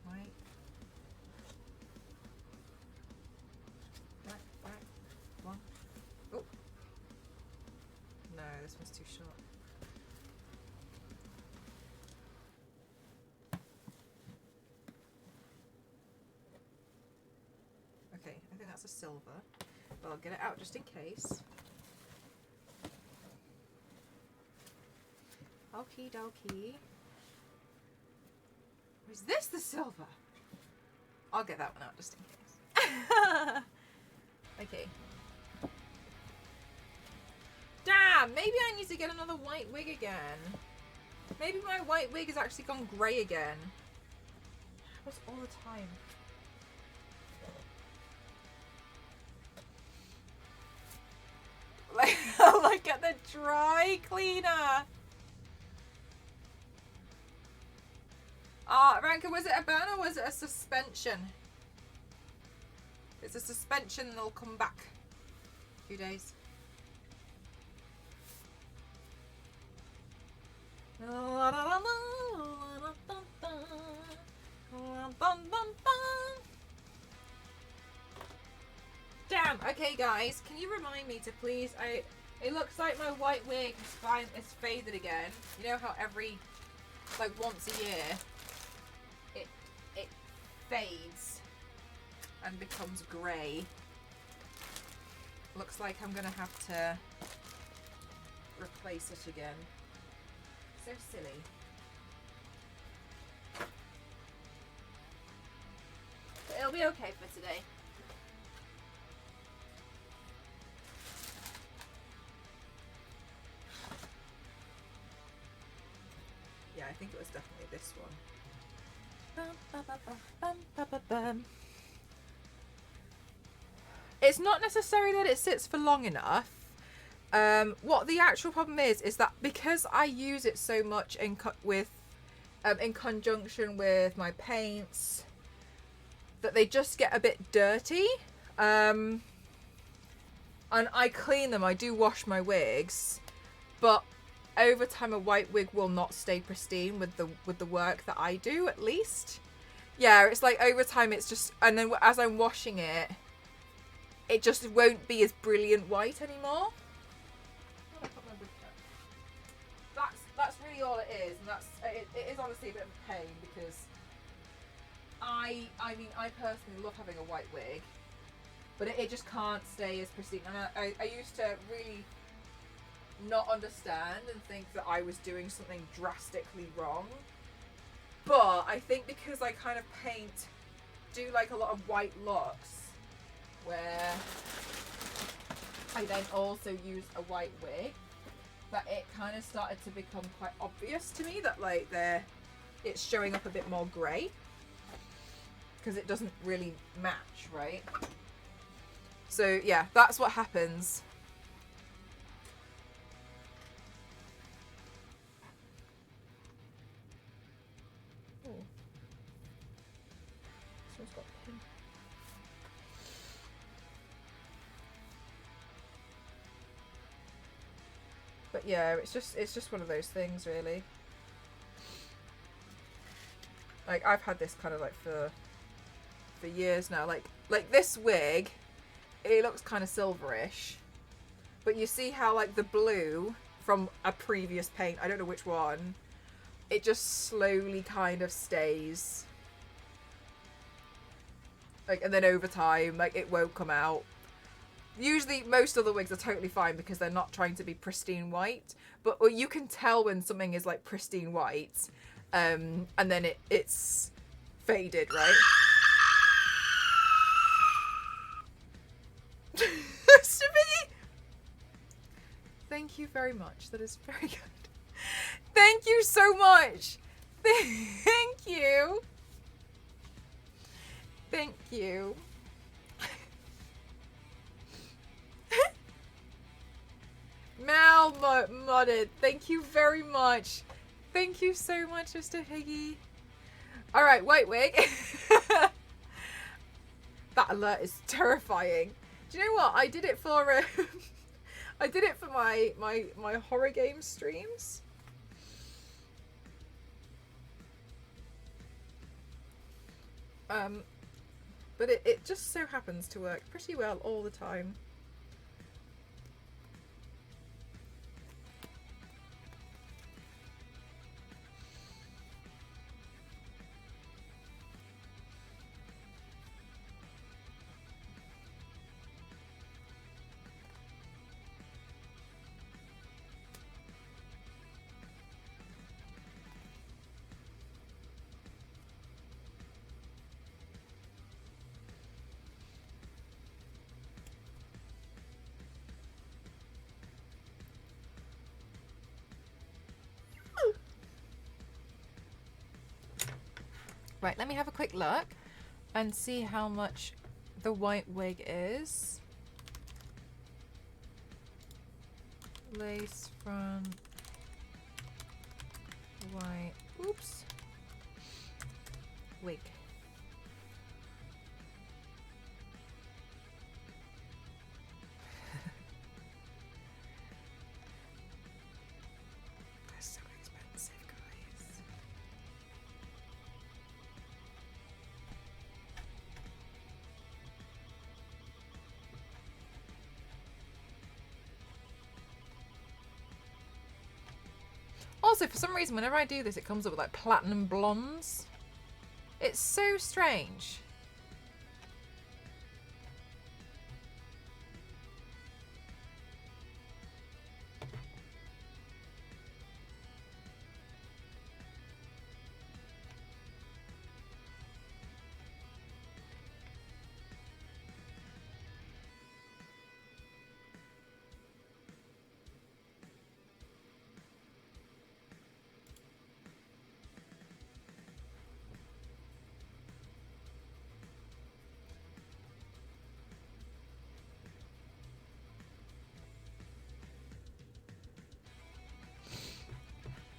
White. Black, black, blonde. Oh. No, this one's too short. Okay, I think that's a silver, but I'll get it out just in case. Okie dokie. Is this the silver? I'll get that one out just in case. Okay. Damn, maybe I need to get another white wig again. Maybe my white wig has actually gone grey again. What's all the time? Like at the dry cleaner. Ranka, was it a burn or was it a suspension? It's a suspension and it'll come back in a few days. Damn. Okay, guys, can you remind me to please? It looks like my white wig is faded again. You know how every like once a year it fades and becomes grey. Looks like I'm gonna have to replace it again. So silly. But it'll be okay for today. Yeah, I think it was definitely this one. It's not necessarily that it sits for long enough. What the actual problem is that because I use it so much in conjunction with my paints, that they just get a bit dirty. And I clean them. I do wash my wigs, but over time a white wig will not stay pristine with the work that I do, at least. Yeah, it's like over time it's just, and then as I'm washing it, it just won't be as brilliant white anymore. That's really all it is, and it is honestly a bit of a pain because I mean I personally love having a white wig, but it just can't stay as pristine. And I used to really not understand and think that I was doing something drastically wrong, but I think because I kind of do like a lot of white looks where I then also use a white wig, that it kind of started to become quite obvious to me that like it's showing up a bit more grey because it doesn't really match, right? So yeah, that's what happens. Oh. This one's got a pin. But yeah, it's just one of those things, really. Like I've had this kind of like for years now. Like this wig, it looks kind of silverish, but you see how like the blue from a previous paint, I don't know which one, it just slowly kind of stays. Like, and then over time, like it won't come out. Usually most other wigs are totally fine because they're not trying to be pristine white, but you can tell when something is like pristine white, and then it's faded, right? Stabiggy! Thank you very much. That is very good. Thank you so much. Thank you. Thank you. Mal modded. Thank you very much. Thank you so much, Mr. Higgy. Alright, white wig. That alert is terrifying. Do you know what? I did it for I did it for my horror game streams. But it just so happens to work pretty well all the time. Right, let me have a quick look and see how much the white wig is. Lace front, white, oops, wig. also, for some reason, whenever I do this, it comes up with like platinum blondes. It's so strange.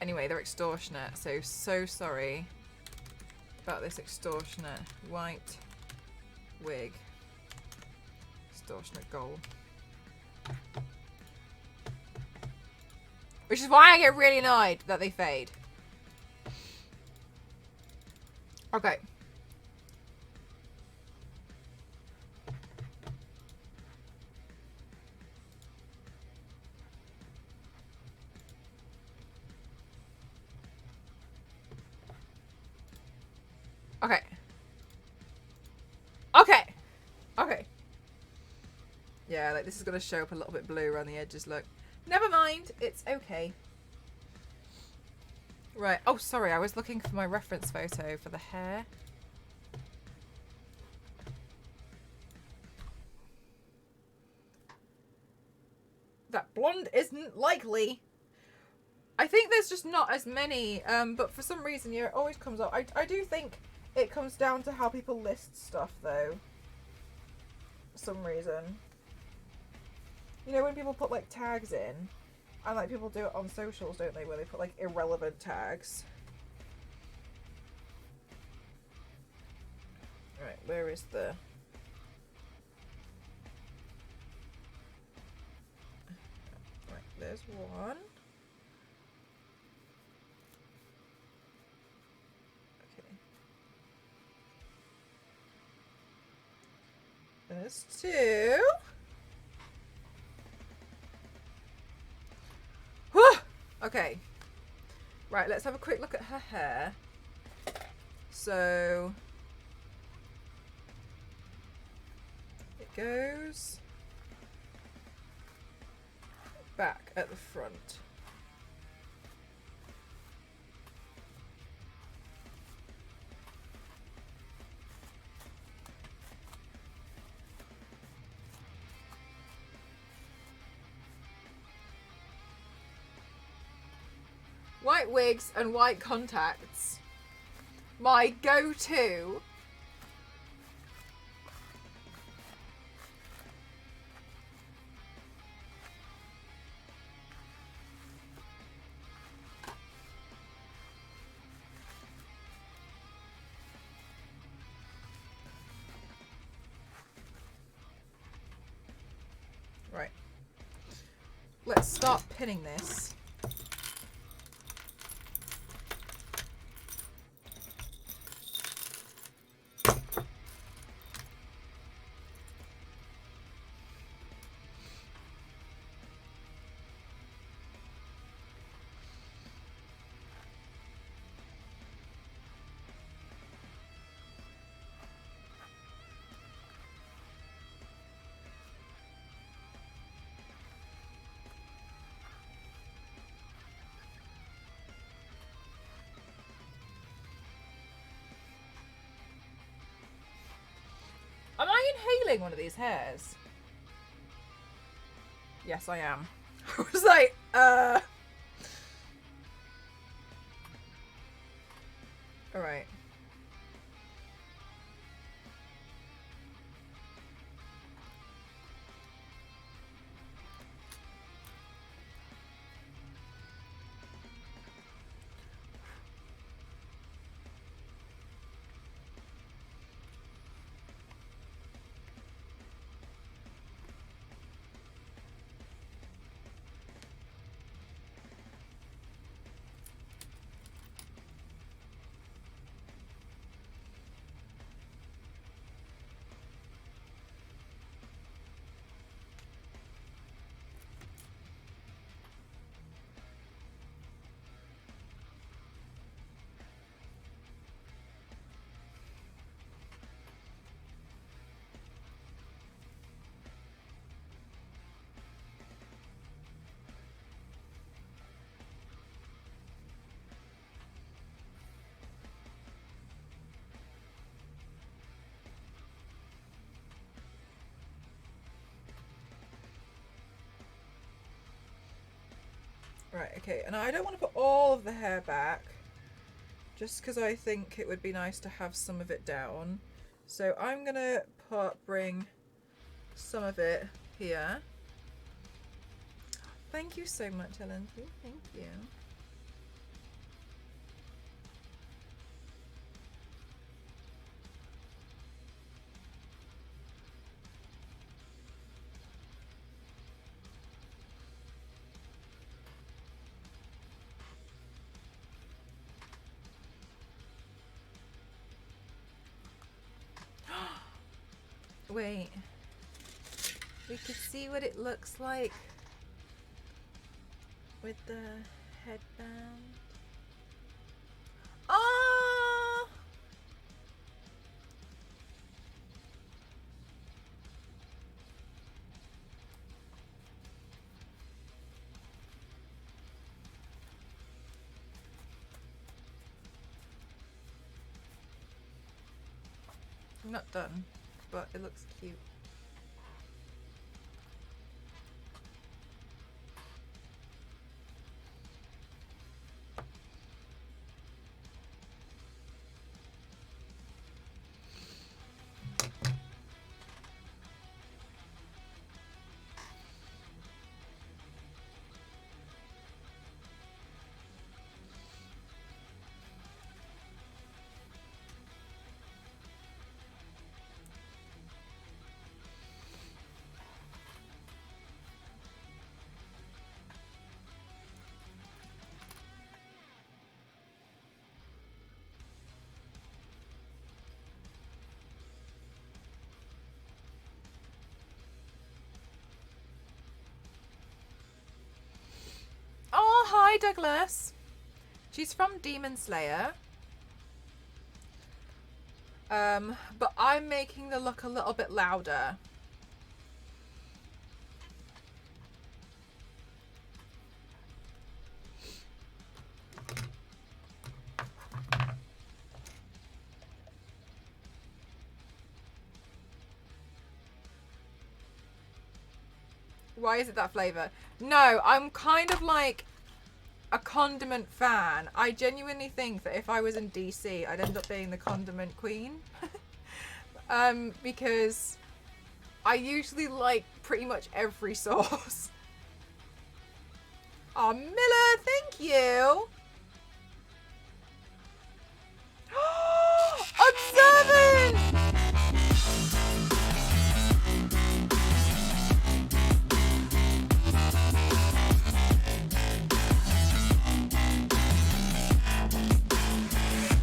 Anyway, they're extortionate, so sorry about this extortionate white wig. Extortionate gold. Which is why I get really annoyed that they fade. Okay. Okay. Okay. Okay. Yeah, like this is going to show up a little bit blue around the edges, look. Never mind. It's okay. Right. Oh, sorry. I was looking for my reference photo for the hair. That blonde isn't likely. I think there's just not as many, but for some reason, yeah, it always comes up. I do think it comes down to how people list stuff, though. For some reason. You know, when people put, like, tags in, and, like, people do it on socials, don't they, where they put, like, irrelevant tags. Right, where is the... Right, there's one. There's two. Whew! Okay. Right, let's have a quick look at her hair. So it goes back at the front. White wigs and white contacts. My go-to. Right. Let's start pinning this. Am I inhaling one of these hairs? Yes, I am. I was like, Alright. Right, okay, and I don't want to put all of the hair back, just because I think it would be nice to have some of it down. So I'm gonna bring some of it here. Thank you so much, Ellen. Thank you. Wait. We could see what it looks like with the headband. Oh! I'm not done, but it looks cute. Oh, hi, Douglas. She's from Demon Slayer. But I'm making the look a little bit louder. Why is it that flavour? No, I'm kind of like a condiment fan. I genuinely think that if I was in DC, I'd end up being the condiment queen. Because I usually like pretty much every sauce. Oh, Miller, thank you. Observant!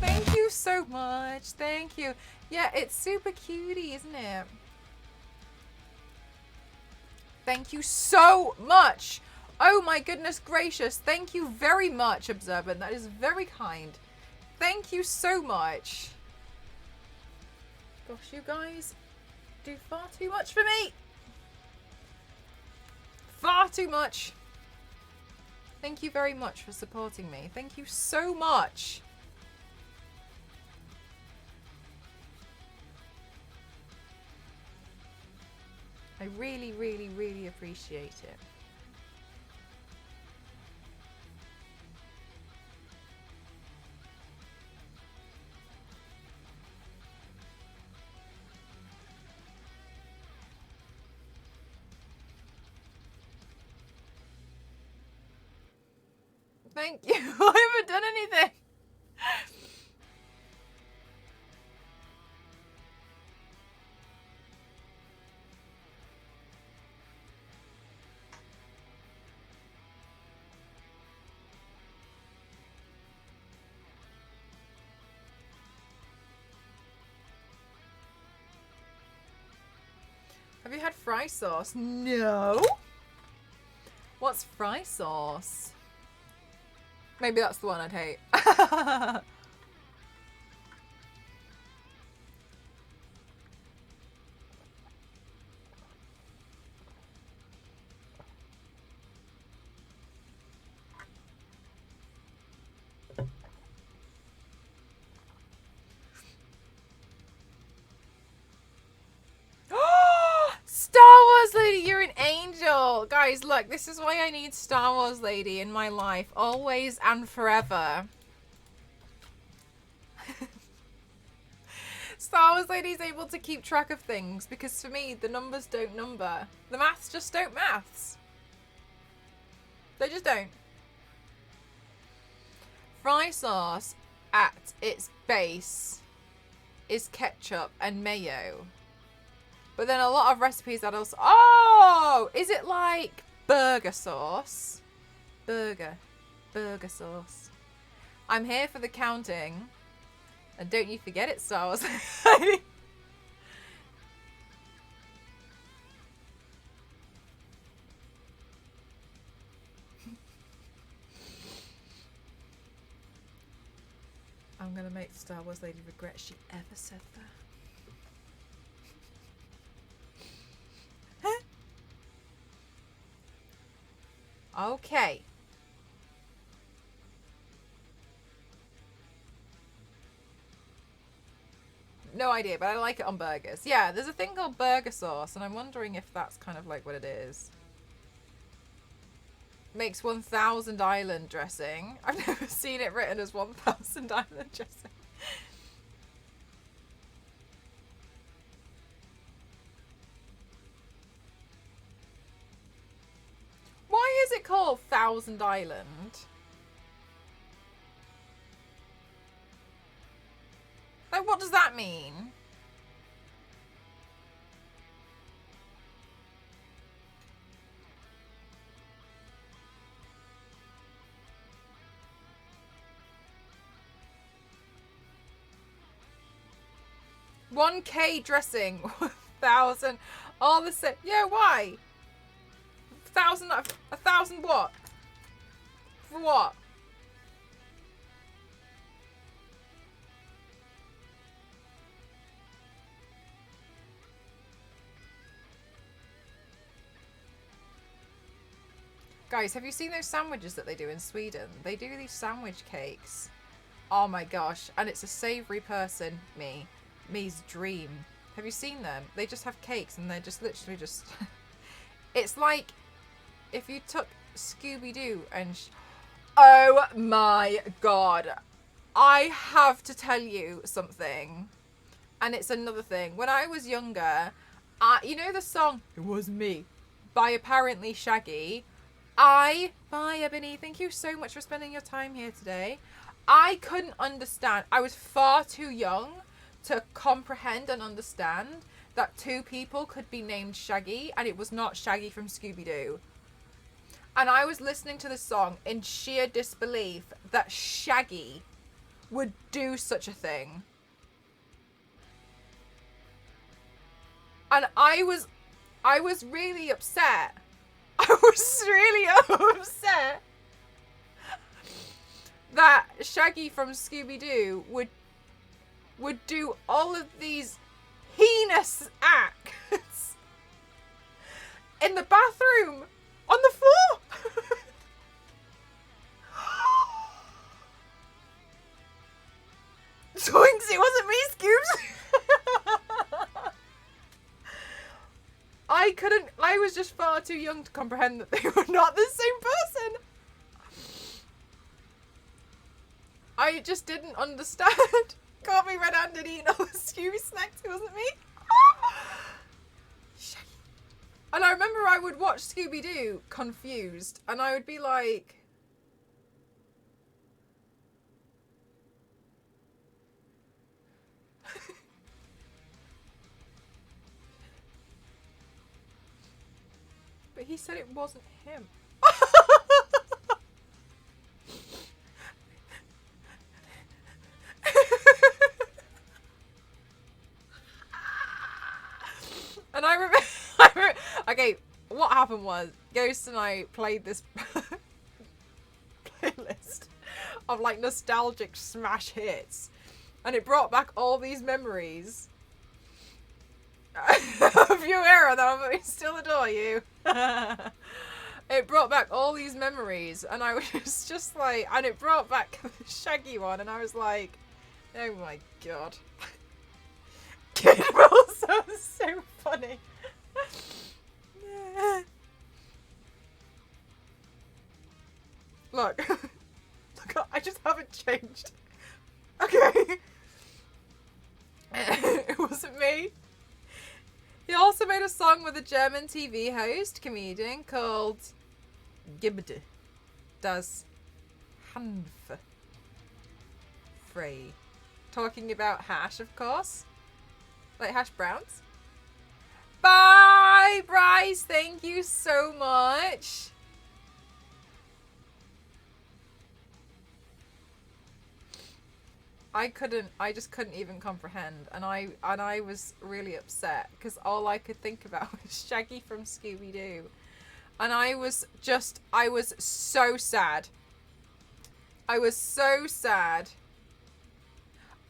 Thank you so much. Thank you. Yeah, it's super cutie, isn't it? Thank you so much. Oh my goodness gracious. Thank you very much, Observant. That is very kind. Thank you so much. Gosh, you guys do far too much for me. Far too much. Thank you very much for supporting me. Thank you so much. I really, really, really appreciate it. Thank you. I haven't done anything. Have you had fry sauce? No. What's fry sauce? Maybe that's the one I'd hate. Star Wars lady, you're an angel. Guys, Guys, look, this is why I need Star Wars Lady in my life, always and forever. Star Wars Lady's able to keep track of things because for me, the numbers don't number. The maths just don't maths. They just don't. Fry sauce at its base is ketchup and mayo. But then a lot of recipes that also... Oh! Is it like burger sauce? Burger sauce. I'm here for the counting. And don't you forget it, Star Wars. I'm gonna make the Star Wars Lady regret she ever said that. Okay. No idea, but I like it on burgers. Yeah, there's a thing called burger sauce, and I'm wondering if that's kind of like what it is. Makes 1000 Island dressing. I've never seen it written as 1000 Island dressing. Why is it called 1000 Island? Like, what does that mean? $1K dressing, 1,000. All the same. Yeah, why? 1,000 what? For what? Guys, have you seen those sandwiches that they do in Sweden? They do these sandwich cakes. Oh my gosh. And it's a savoury person. Me's dream. Have you seen them? They just have cakes and they're just literally just... It's like if you took Scooby-Doo and... Oh my god. I have to tell you something. And it's another thing. When I was younger, you know the song It Was Me by apparently Shaggy? Bye Ebony, thank you so much for spending your time here today. I couldn't understand. I was far too young to comprehend and understand that two people could be named Shaggy and it was not Shaggy from Scooby-Doo. And I was listening to this song in sheer disbelief that Shaggy would do such a thing. And I was really upset. I was really upset that Shaggy from Scooby-Doo would do all of these heinous acts in the bathroom on the floor. Zoinks, it wasn't me, Scoobs. I was just far too young to comprehend that they were not the same person. I just didn't understand. Caught me red-handed eating all the Scooby snacks. It wasn't me. And I remember I would watch Scooby-Doo confused and I would be like... But he said it wasn't him. And I remember, okay, what happened was Ghost and I played this playlist of like nostalgic smash hits, and it brought back all these memories of your era that I still adore you. It brought back all these memories, and I was just like, and it brought back the Shaggy one, and I was like, oh my god. Kid Rules sounds so funny. Look. Look, I just haven't changed. Okay. It wasn't me. He also made a song with a German TV host, comedian, called Gibt das Hanf frei. Talking about hash, of course. Like hash browns. Bye, Bryce. Thank you so much. I just couldn't even comprehend, and I was really upset because all I could think about was Shaggy from Scooby-Doo, and I was so sad. I was so sad.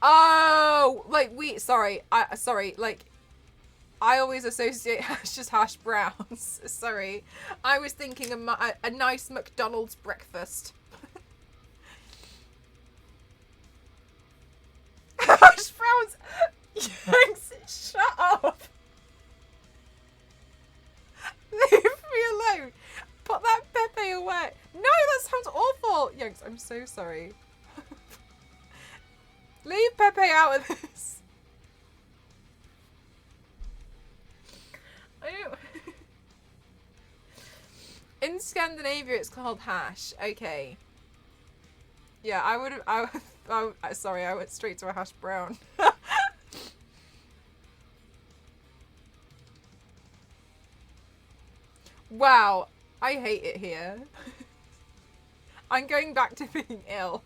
Oh, like sorry, like I always associate just hash browns. Sorry, I was thinking a nice McDonald's breakfast. Hash browns. Yanks, shut up. Leave me alone. Put that Pepe away. No, that sounds awful. Yanks, I'm so sorry. Leave Pepe out of this. I don't. In Scandinavia, it's called hash. Okay. Yeah, I would have. Sorry, I went straight to a hash brown. Wow, I hate it here. I'm going back to being ill.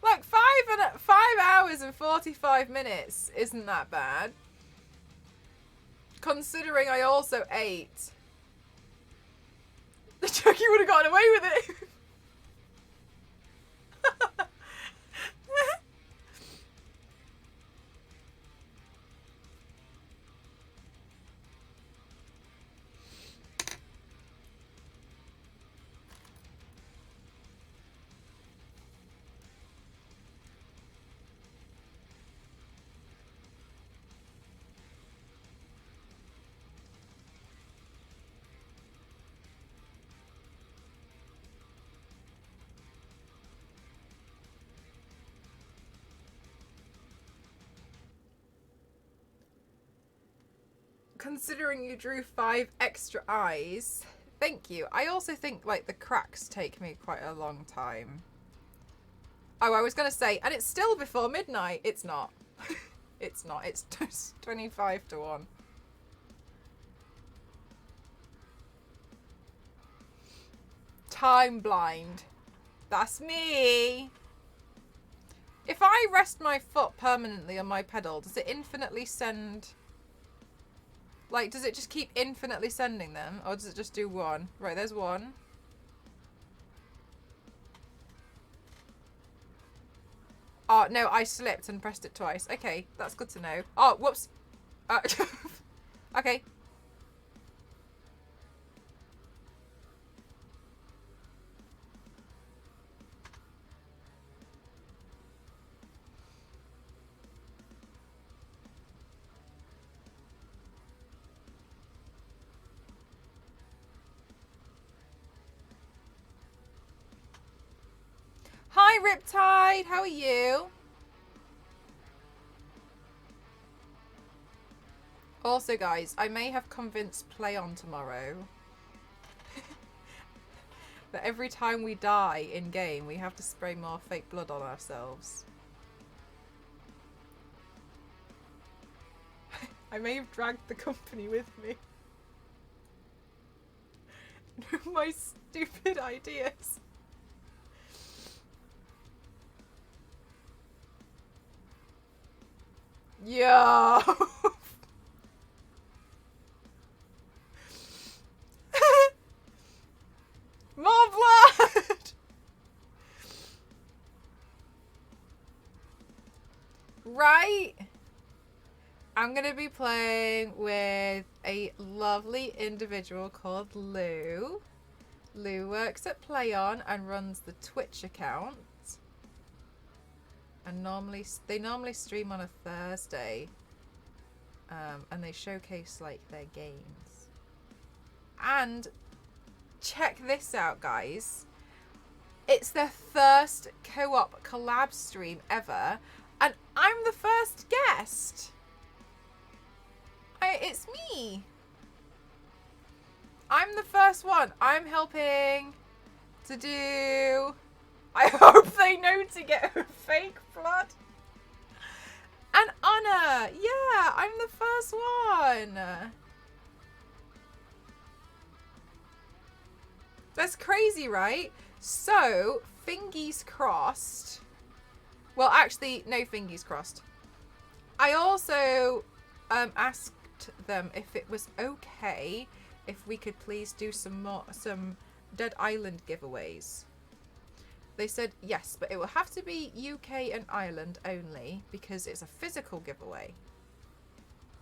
Look, 5 hours and 45 minutes isn't that bad. Considering I also ate. The Chucky would have gotten away with it. Considering you drew 5 extra eyes, thank you. I also think like the cracks take me quite a long time. Oh, I was gonna say, and it's still before midnight. It's not. It's not. It's 25 to 1. Time blind. That's me. If I rest my foot permanently on my pedal, does it infinitely send... Like, does it just keep infinitely sending them? Or does it just do one? Right, there's one. Oh, no, I slipped and pressed it twice. Okay, that's good to know. Oh, whoops. Okay. Hi, Riptide. How are you? Also, guys, I may have convinced Play On tomorrow that every time we die in game, we have to spray more fake blood on ourselves. I may have dragged the company with me. My stupid ideas. Yo! More blood! Right? I'm going to be playing with a lovely individual called Lou. Lou works at PlayOn and runs the Twitch account. And they normally stream on a Thursday. And they showcase like their games. And check this out, guys. It's their first co-op collab stream ever, and I'm the first guest. It's me. I'm the first one. I'm helping to do... I hope they know to get her fake blood. And Anna. Yeah, I'm the first one. That's crazy, right? So, fingies crossed. Well, actually, no fingies crossed. I also asked them if it was okay if we could please do some Dead Island giveaways. They said yes, but it will have to be UK and Ireland only because it's a physical giveaway.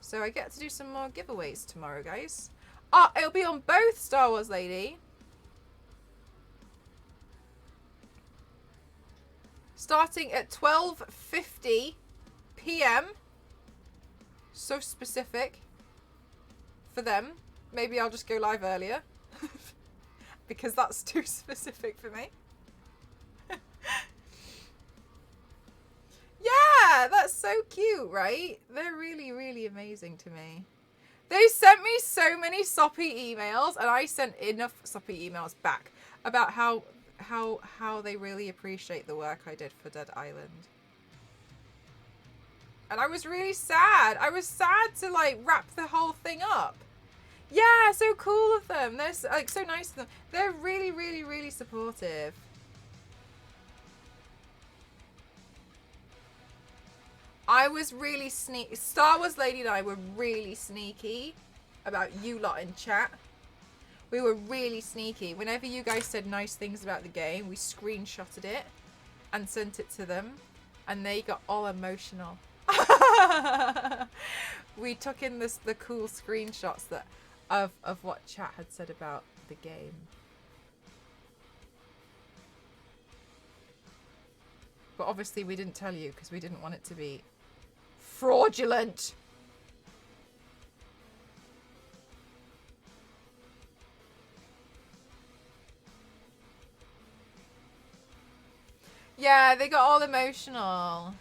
So I get to do some more giveaways tomorrow, guys. Ah, it'll be on both Star Wars Lady. Starting at 12:50 p.m. So specific for them. Maybe I'll just go live earlier because that's too specific for me. Yeah, that's so cute, right? They're really, really amazing to me. They sent me so many soppy emails, and I sent enough soppy emails back about how they really appreciate the work I did for Dead Island. And I was really sad. I was sad to like wrap the whole thing up. Yeah, so cool of them. They're like so nice of them. They're really, really, really supportive. I was really sneaky. Star Wars Lady and I were really sneaky about you lot in chat. We were really sneaky. Whenever you guys said nice things about the game, we screenshotted it and sent it to them. And they got all emotional. We took in the cool screenshots of what chat had said about the game. But obviously we didn't tell you because we didn't want it to be fraudulent. Yeah, they got all emotional.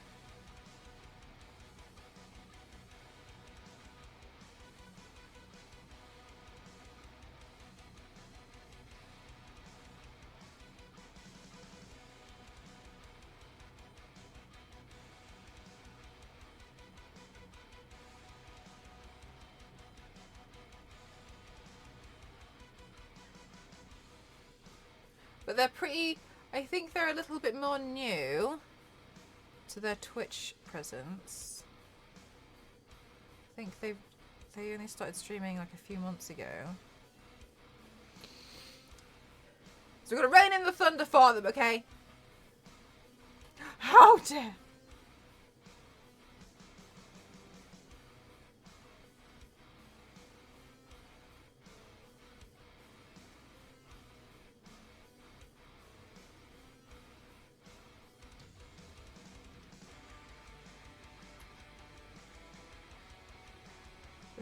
But they're pretty... I think they're a little bit more new to their Twitch presence. I think they only started streaming like a few months ago. So we're gonna rain in the thunder for them, okay? How dare!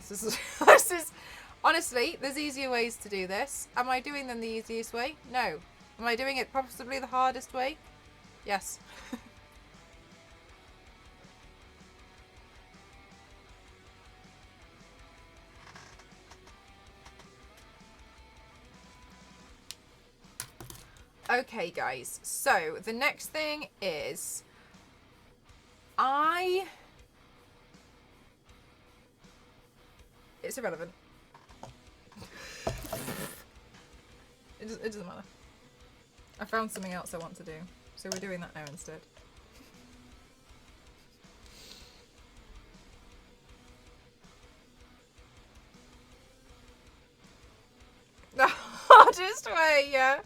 This is honestly, there's easier ways to do this. Am I doing them the easiest way? No. Am I doing it possibly the hardest way? Yes. Okay, guys. So the next thing is it's irrelevant. It doesn't matter. I found something else I want to do. So we're doing that now instead. The hardest way, yeah.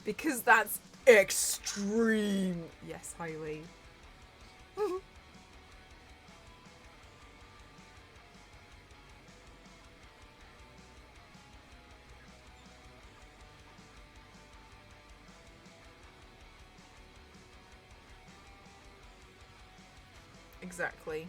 Because that's extreme. Yes, highly. Exactly.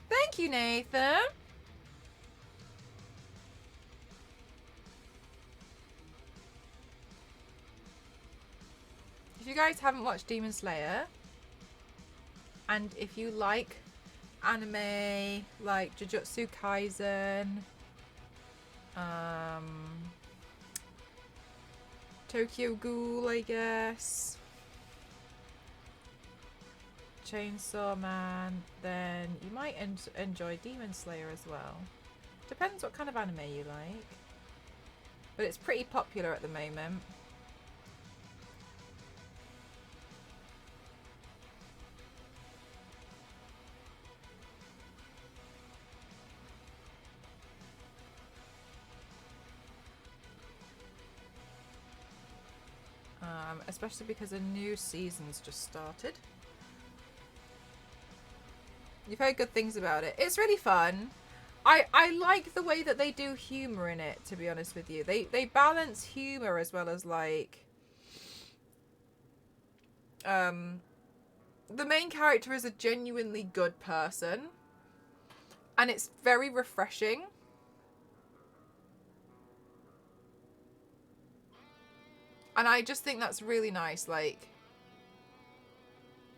Thank you, Nathan. If you guys haven't watched Demon Slayer, and if you like anime like Jujutsu Kaisen, Tokyo Ghoul, I guess, Chainsaw Man, then you might enjoy Demon Slayer as well. Depends what kind of anime you like. But it's pretty popular at the moment. Especially because a new season's just started. You've heard good things about it. It's really fun. I like the way that they do humor in it, to be honest with you. They balance humor as well as like the main character is a genuinely good person, and it's very refreshing. And I just think that's really nice. Like,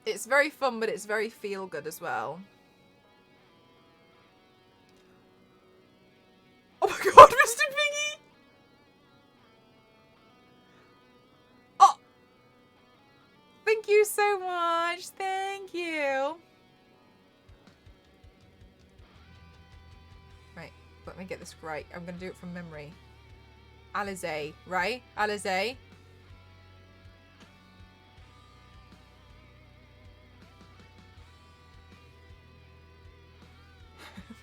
it's very fun, but it's very feel good as well. Oh my god, Mr. Piggy! Oh! Thank you so much. Thank you. Right, let me get this right. I'm going to do it from memory. Alizé, right? Alizé.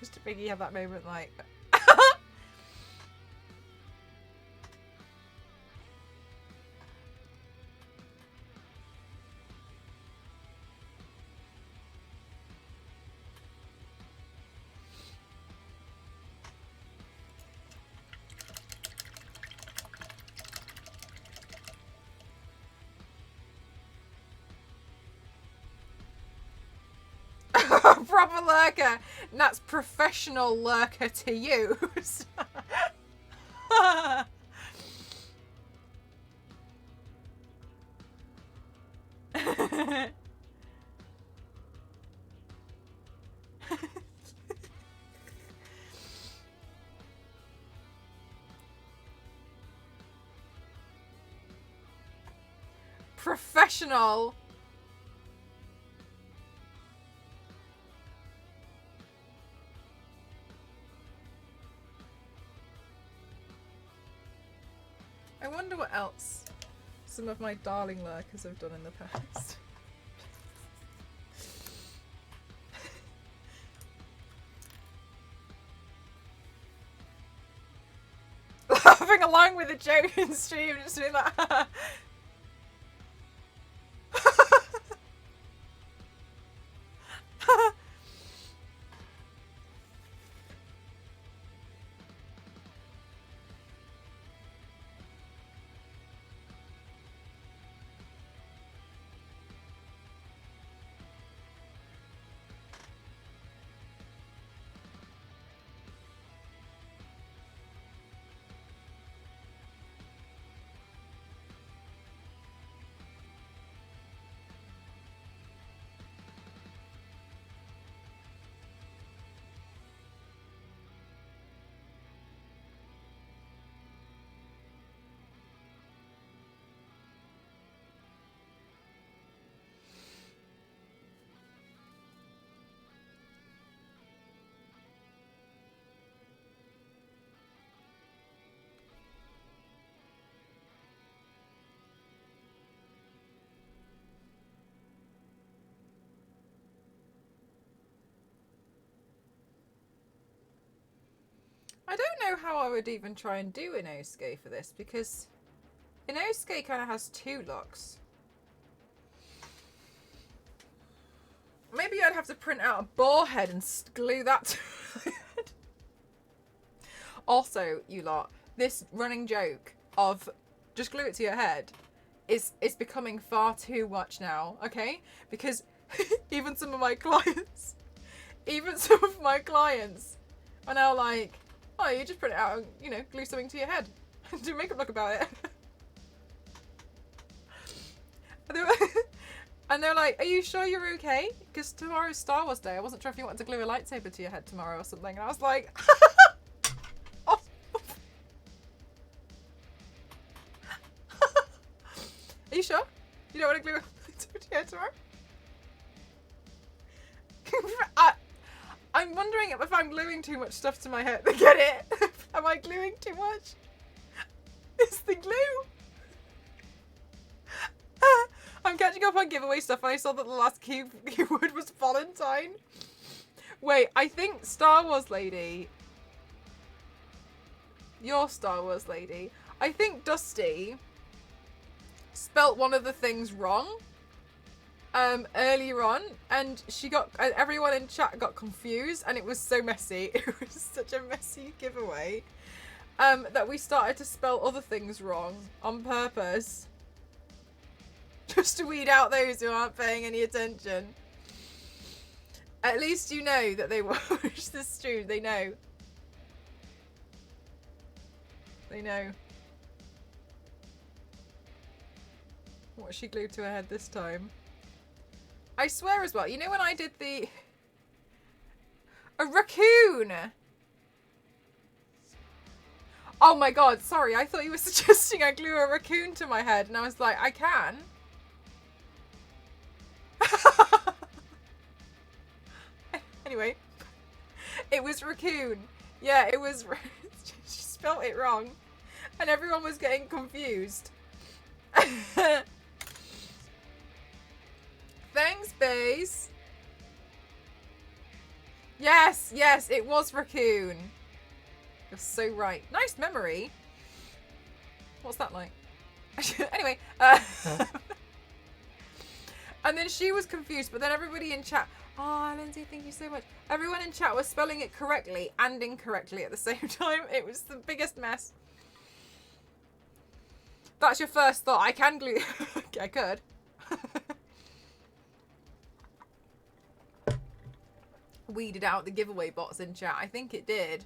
Mr. Piggy had that moment like... Proper lurker. And that's professional lurker to use. Professional. I wonder what else some of my darling lurkers have done in the past. Laughing along with the joke in stream, just being like, I don't know how I would even try and do Inosuke for this, because Inosuke kind of has 2 looks. Maybe I'd have to print out a boar head and glue that to my head. Also, you lot, this running joke of just glue it to your head is becoming far too much now, okay? Because even some of my clients are now like, oh, you just print it out and, you know, glue something to your head. Do a makeup look about it. And they're like, are you sure you're okay? Because tomorrow's Star Wars Day. I wasn't sure if you wanted to glue a lightsaber to your head tomorrow or something. And I was like, oh. Are you sure? You don't want to glue a lightsaber to your head tomorrow? I'm wondering if I'm gluing too much stuff to my head. Get it? Am I gluing too much? It's the glue. I'm catching up on giveaway stuff and I saw that the last keyword was Valentine. Wait, I think Star Wars Lady. Your Star Wars Lady. I think Dusty spelt one of the things wrong earlier on, and everyone in chat got confused, and it was so messy. It was such a messy giveaway that we started to spell other things wrong on purpose. Just to weed out those who aren't paying any attention. At least you know that they watch the stream. They know. They know. What she glued to her head this time. I swear as well. You know when I did a raccoon? Oh my god, sorry. I thought you were suggesting I glue a raccoon to my head. And I was like, I can. Anyway, it was raccoon. Yeah, it was. She spelt it wrong, and everyone was getting confused. Thanks, Base. Yes, it was raccoon. You're so right. Nice memory. What's that like? Anyway. And then she was confused, but then everybody in chat, oh, Lindsay, thank you so much. Everyone in chat was spelling it correctly and incorrectly at the same time. It was the biggest mess. That's your first thought. I can glue. I could. Weeded out the giveaway bots in chat. I think it did.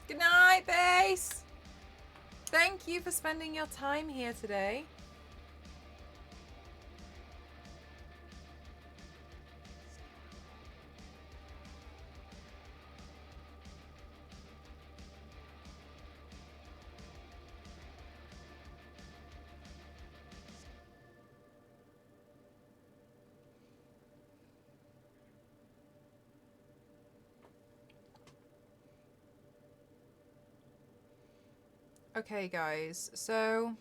Good night, Base. Thank you for spending your time here today. Okay, guys, so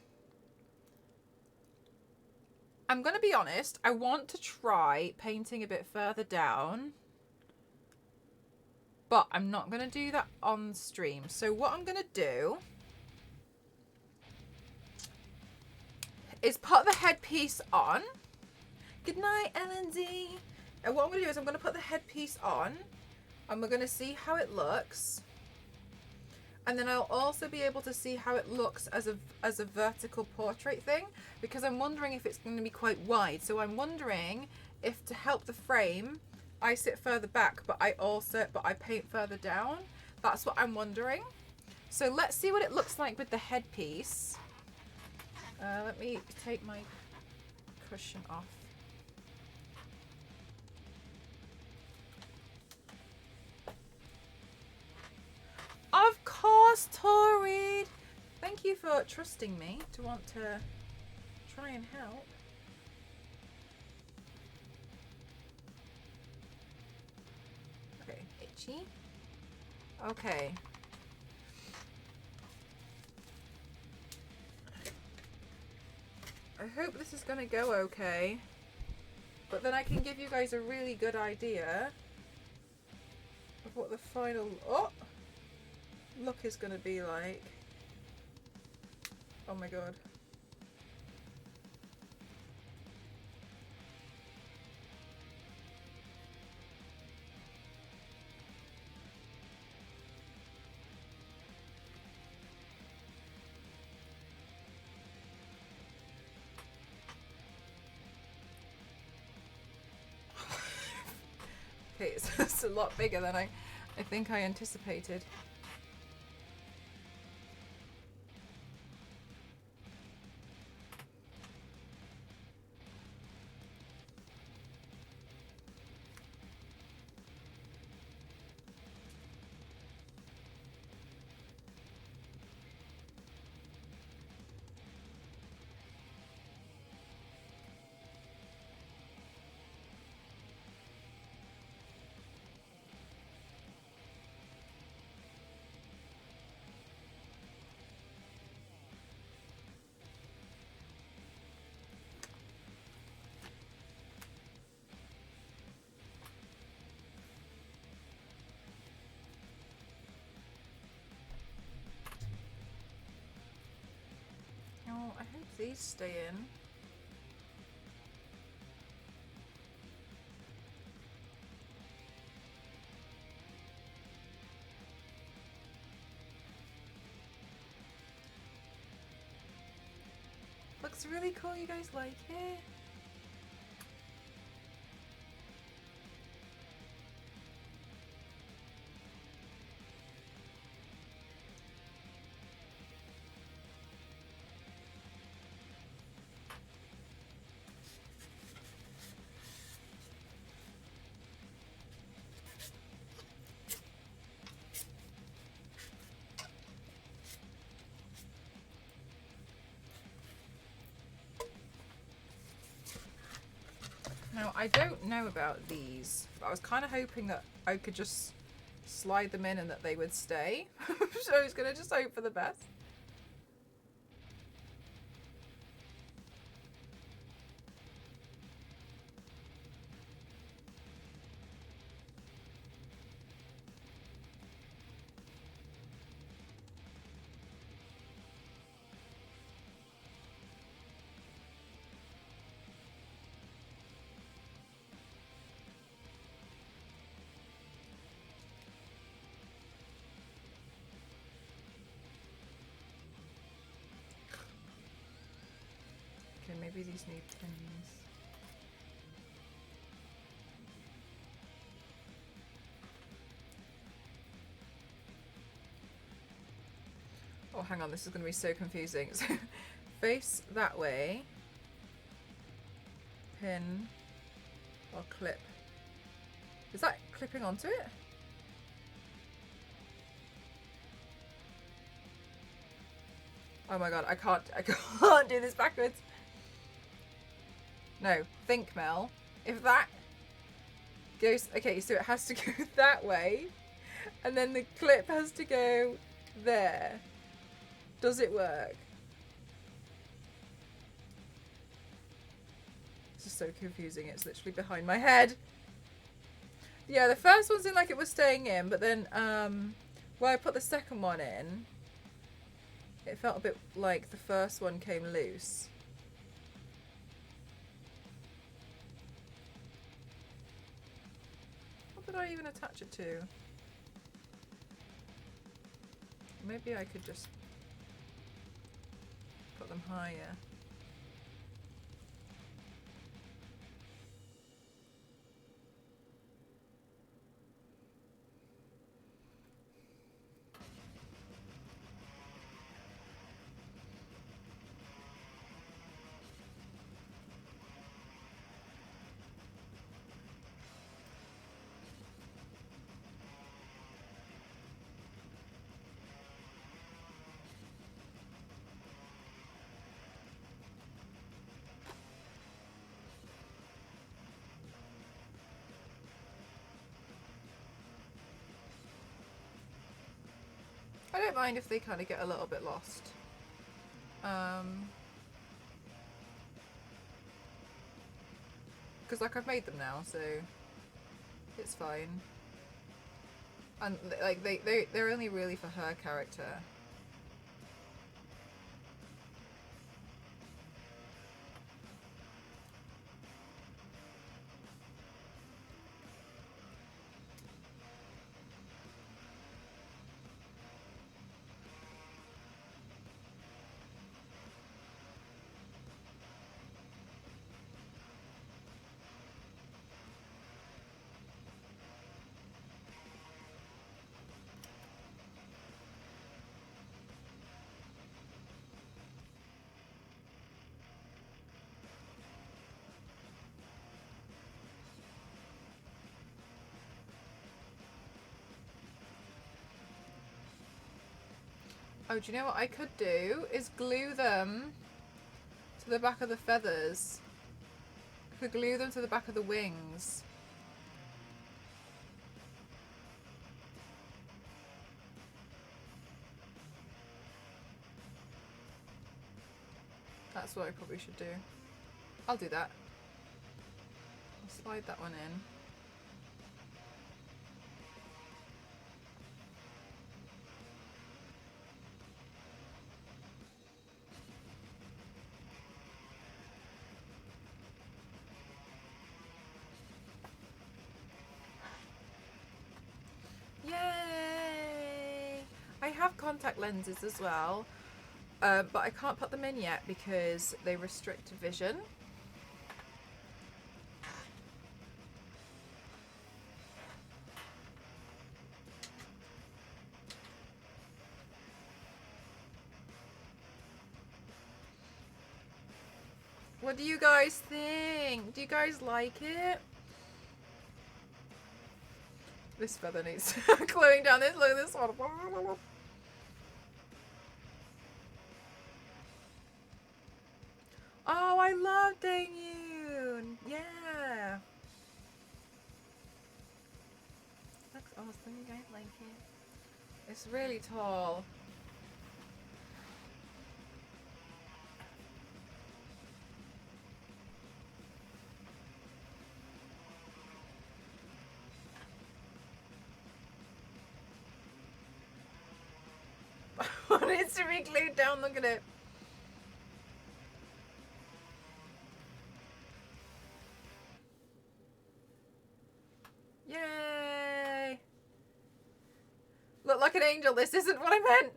I'm going to be honest. I want to try painting a bit further down, but I'm not going to do that on stream. So what I'm going to do is put the headpiece on. Good night, LND. And what I'm going to do is I'm going to put the headpiece on, and we're going to see how it looks. And then I'll also be able to see how it looks as a vertical portrait thing, because I'm wondering if it's going to be quite wide. So I'm wondering if, to help the frame, I sit further back, but I paint further down? That's what I'm wondering. So let's see what it looks like with the headpiece. Let me take my cushion off. Of course, Tori! Thank you for trusting me to want to try and help. Okay, itchy. Okay. I hope this is gonna go okay. But then I can give you guys a really good idea of what the final look is gonna be like. Oh my god. Okay, it's a lot bigger than I think I anticipated. Oh, I hope these stay in. Looks really cool, you guys like it? Now, I don't know about these, but I was kind of hoping that I could just slide them in and that they would stay. So I was going to just hope for the best. Okay, maybe these need pins. Oh, hang on, this is going to be so confusing. So, face that way, pin, or clip. Is that clipping onto it? Oh my god, I can't do this backwards. No, think, Mel. If that goes, okay, so it has to go that way, and then the clip has to go there. Does it work? This is so confusing, it's literally behind my head. Yeah, the first one seemed like it was staying in, but then where I put the second one in, it felt a bit like the first one came loose. What did I even attach it to? Maybe I could just put them higher. I don't mind if they kind of get a little bit lost. Because like I've made them now, so it's fine. And like they're only really for her character. Oh, do you know what I could do? Is glue them to the back of the feathers. I could glue them to the back of the wings. That's what I probably should do. I'll do that. I'll slide that one in. Yay! I have contact lenses as well, but I can't put them in yet because they restrict vision. What do you guys think? Do you guys like it? This feather needs gluing down this. Look at this one. Oh, I love Dayun. Yeah. Looks awesome. You guys like it? It's really tall. It needs to be glued down. Look at it. Yay! Look like an angel. This isn't what I meant.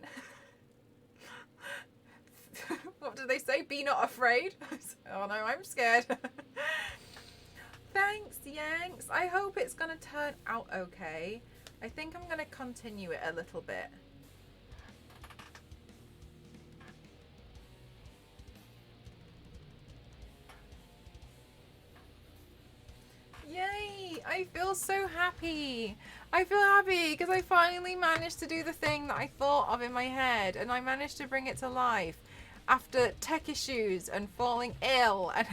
What did they say? Be not afraid. Oh no, I'm scared. Thanks, Yanks. I hope it's gonna turn out okay. I think I'm gonna continue it a little bit. Yay! I feel so happy. I feel happy because I finally managed to do the thing that I thought of in my head, and I managed to bring it to life after tech issues and falling ill and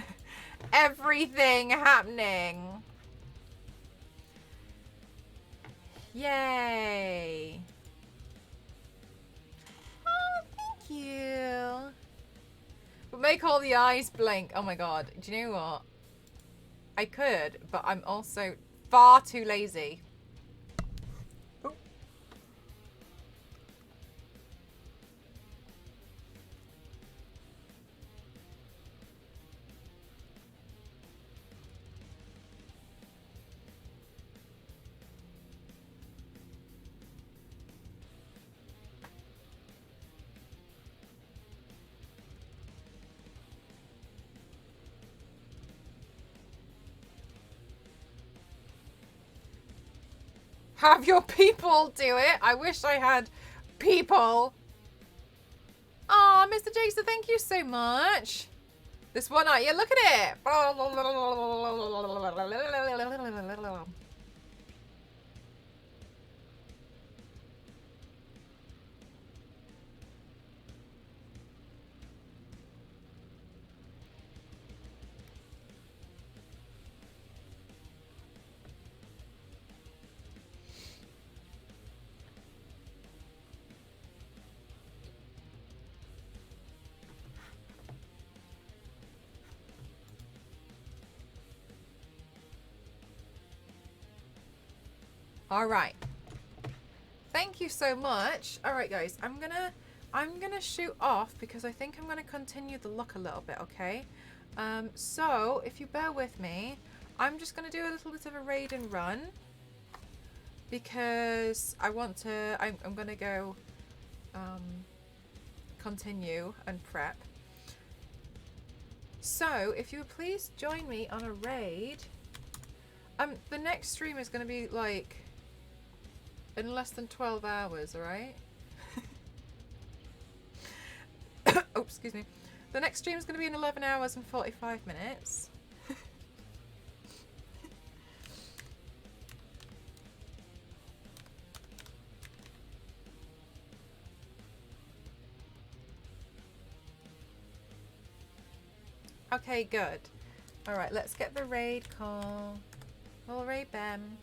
everything happening. Yay! Oh, thank you. But make all the eyes blink. Oh my god. Do you know what? I could, but I'm also far too lazy. Oh. Have your people do it. I wish I had people. Oh, Mr. Jason, thank you so much. This one eye, yeah, look at it. All right. Thank you so much. All right, guys. I'm gonna shoot off because I think I'm gonna continue the look a little bit. Okay. So if you bear with me, I'm just gonna do a little bit of a raid and run because I want to. I'm gonna go continue and prep. So if you would please join me on a raid. The next stream is gonna be like in less than 12 hours, alright? Oh, excuse me. The next stream is going to be in 11 hours and 45 minutes. Okay, good. Alright, let's get the raid call. Well, raid Bem.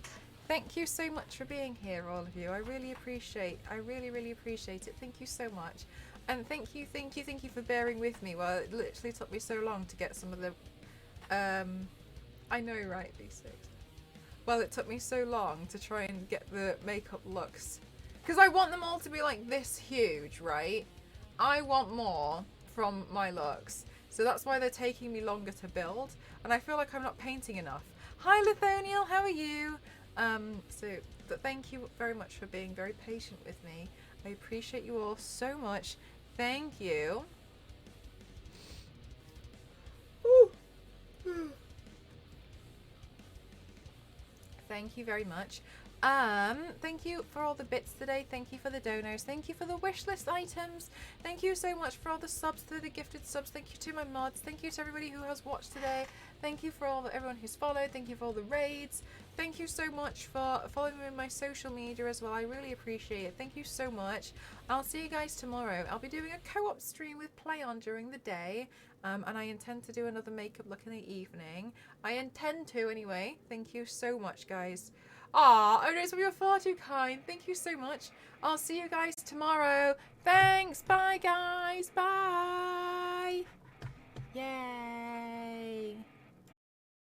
Thank you so much for being here, all of you. I really really appreciate it. Thank you so much. And thank you for bearing with me. Well, it literally took me so long to get some of the, I know, right, B6. Well, it took me so long to try and get the makeup looks. Because I want them all to be like this huge, right? I want more from my looks. So that's why they're taking me longer to build. And I feel like I'm not painting enough. Hi, Lithoniel, how are you? But thank you very much for being very patient with me. I appreciate you all so much. Thank you. Thank you very much. Thank you for all the bits today. Thank you for the donos. Thank you for the wish list items. Thank you so much for all the subs, for the gifted subs. Thank you to my mods. Thank you to everybody who has watched today. Thank you for everyone who's followed. Thank you for all the raids. Thank you so much for following me on my social media as well. I really appreciate it. Thank you so much. I'll see you guys tomorrow. I'll be doing a co-op stream with PlayOn during the day. And I intend to do another makeup look in the evening. I intend to anyway. Thank you so much, guys. Aw, Odos, you're far too kind. Thank you so much. I'll see you guys tomorrow. Thanks. Bye, guys. Bye. Yeah.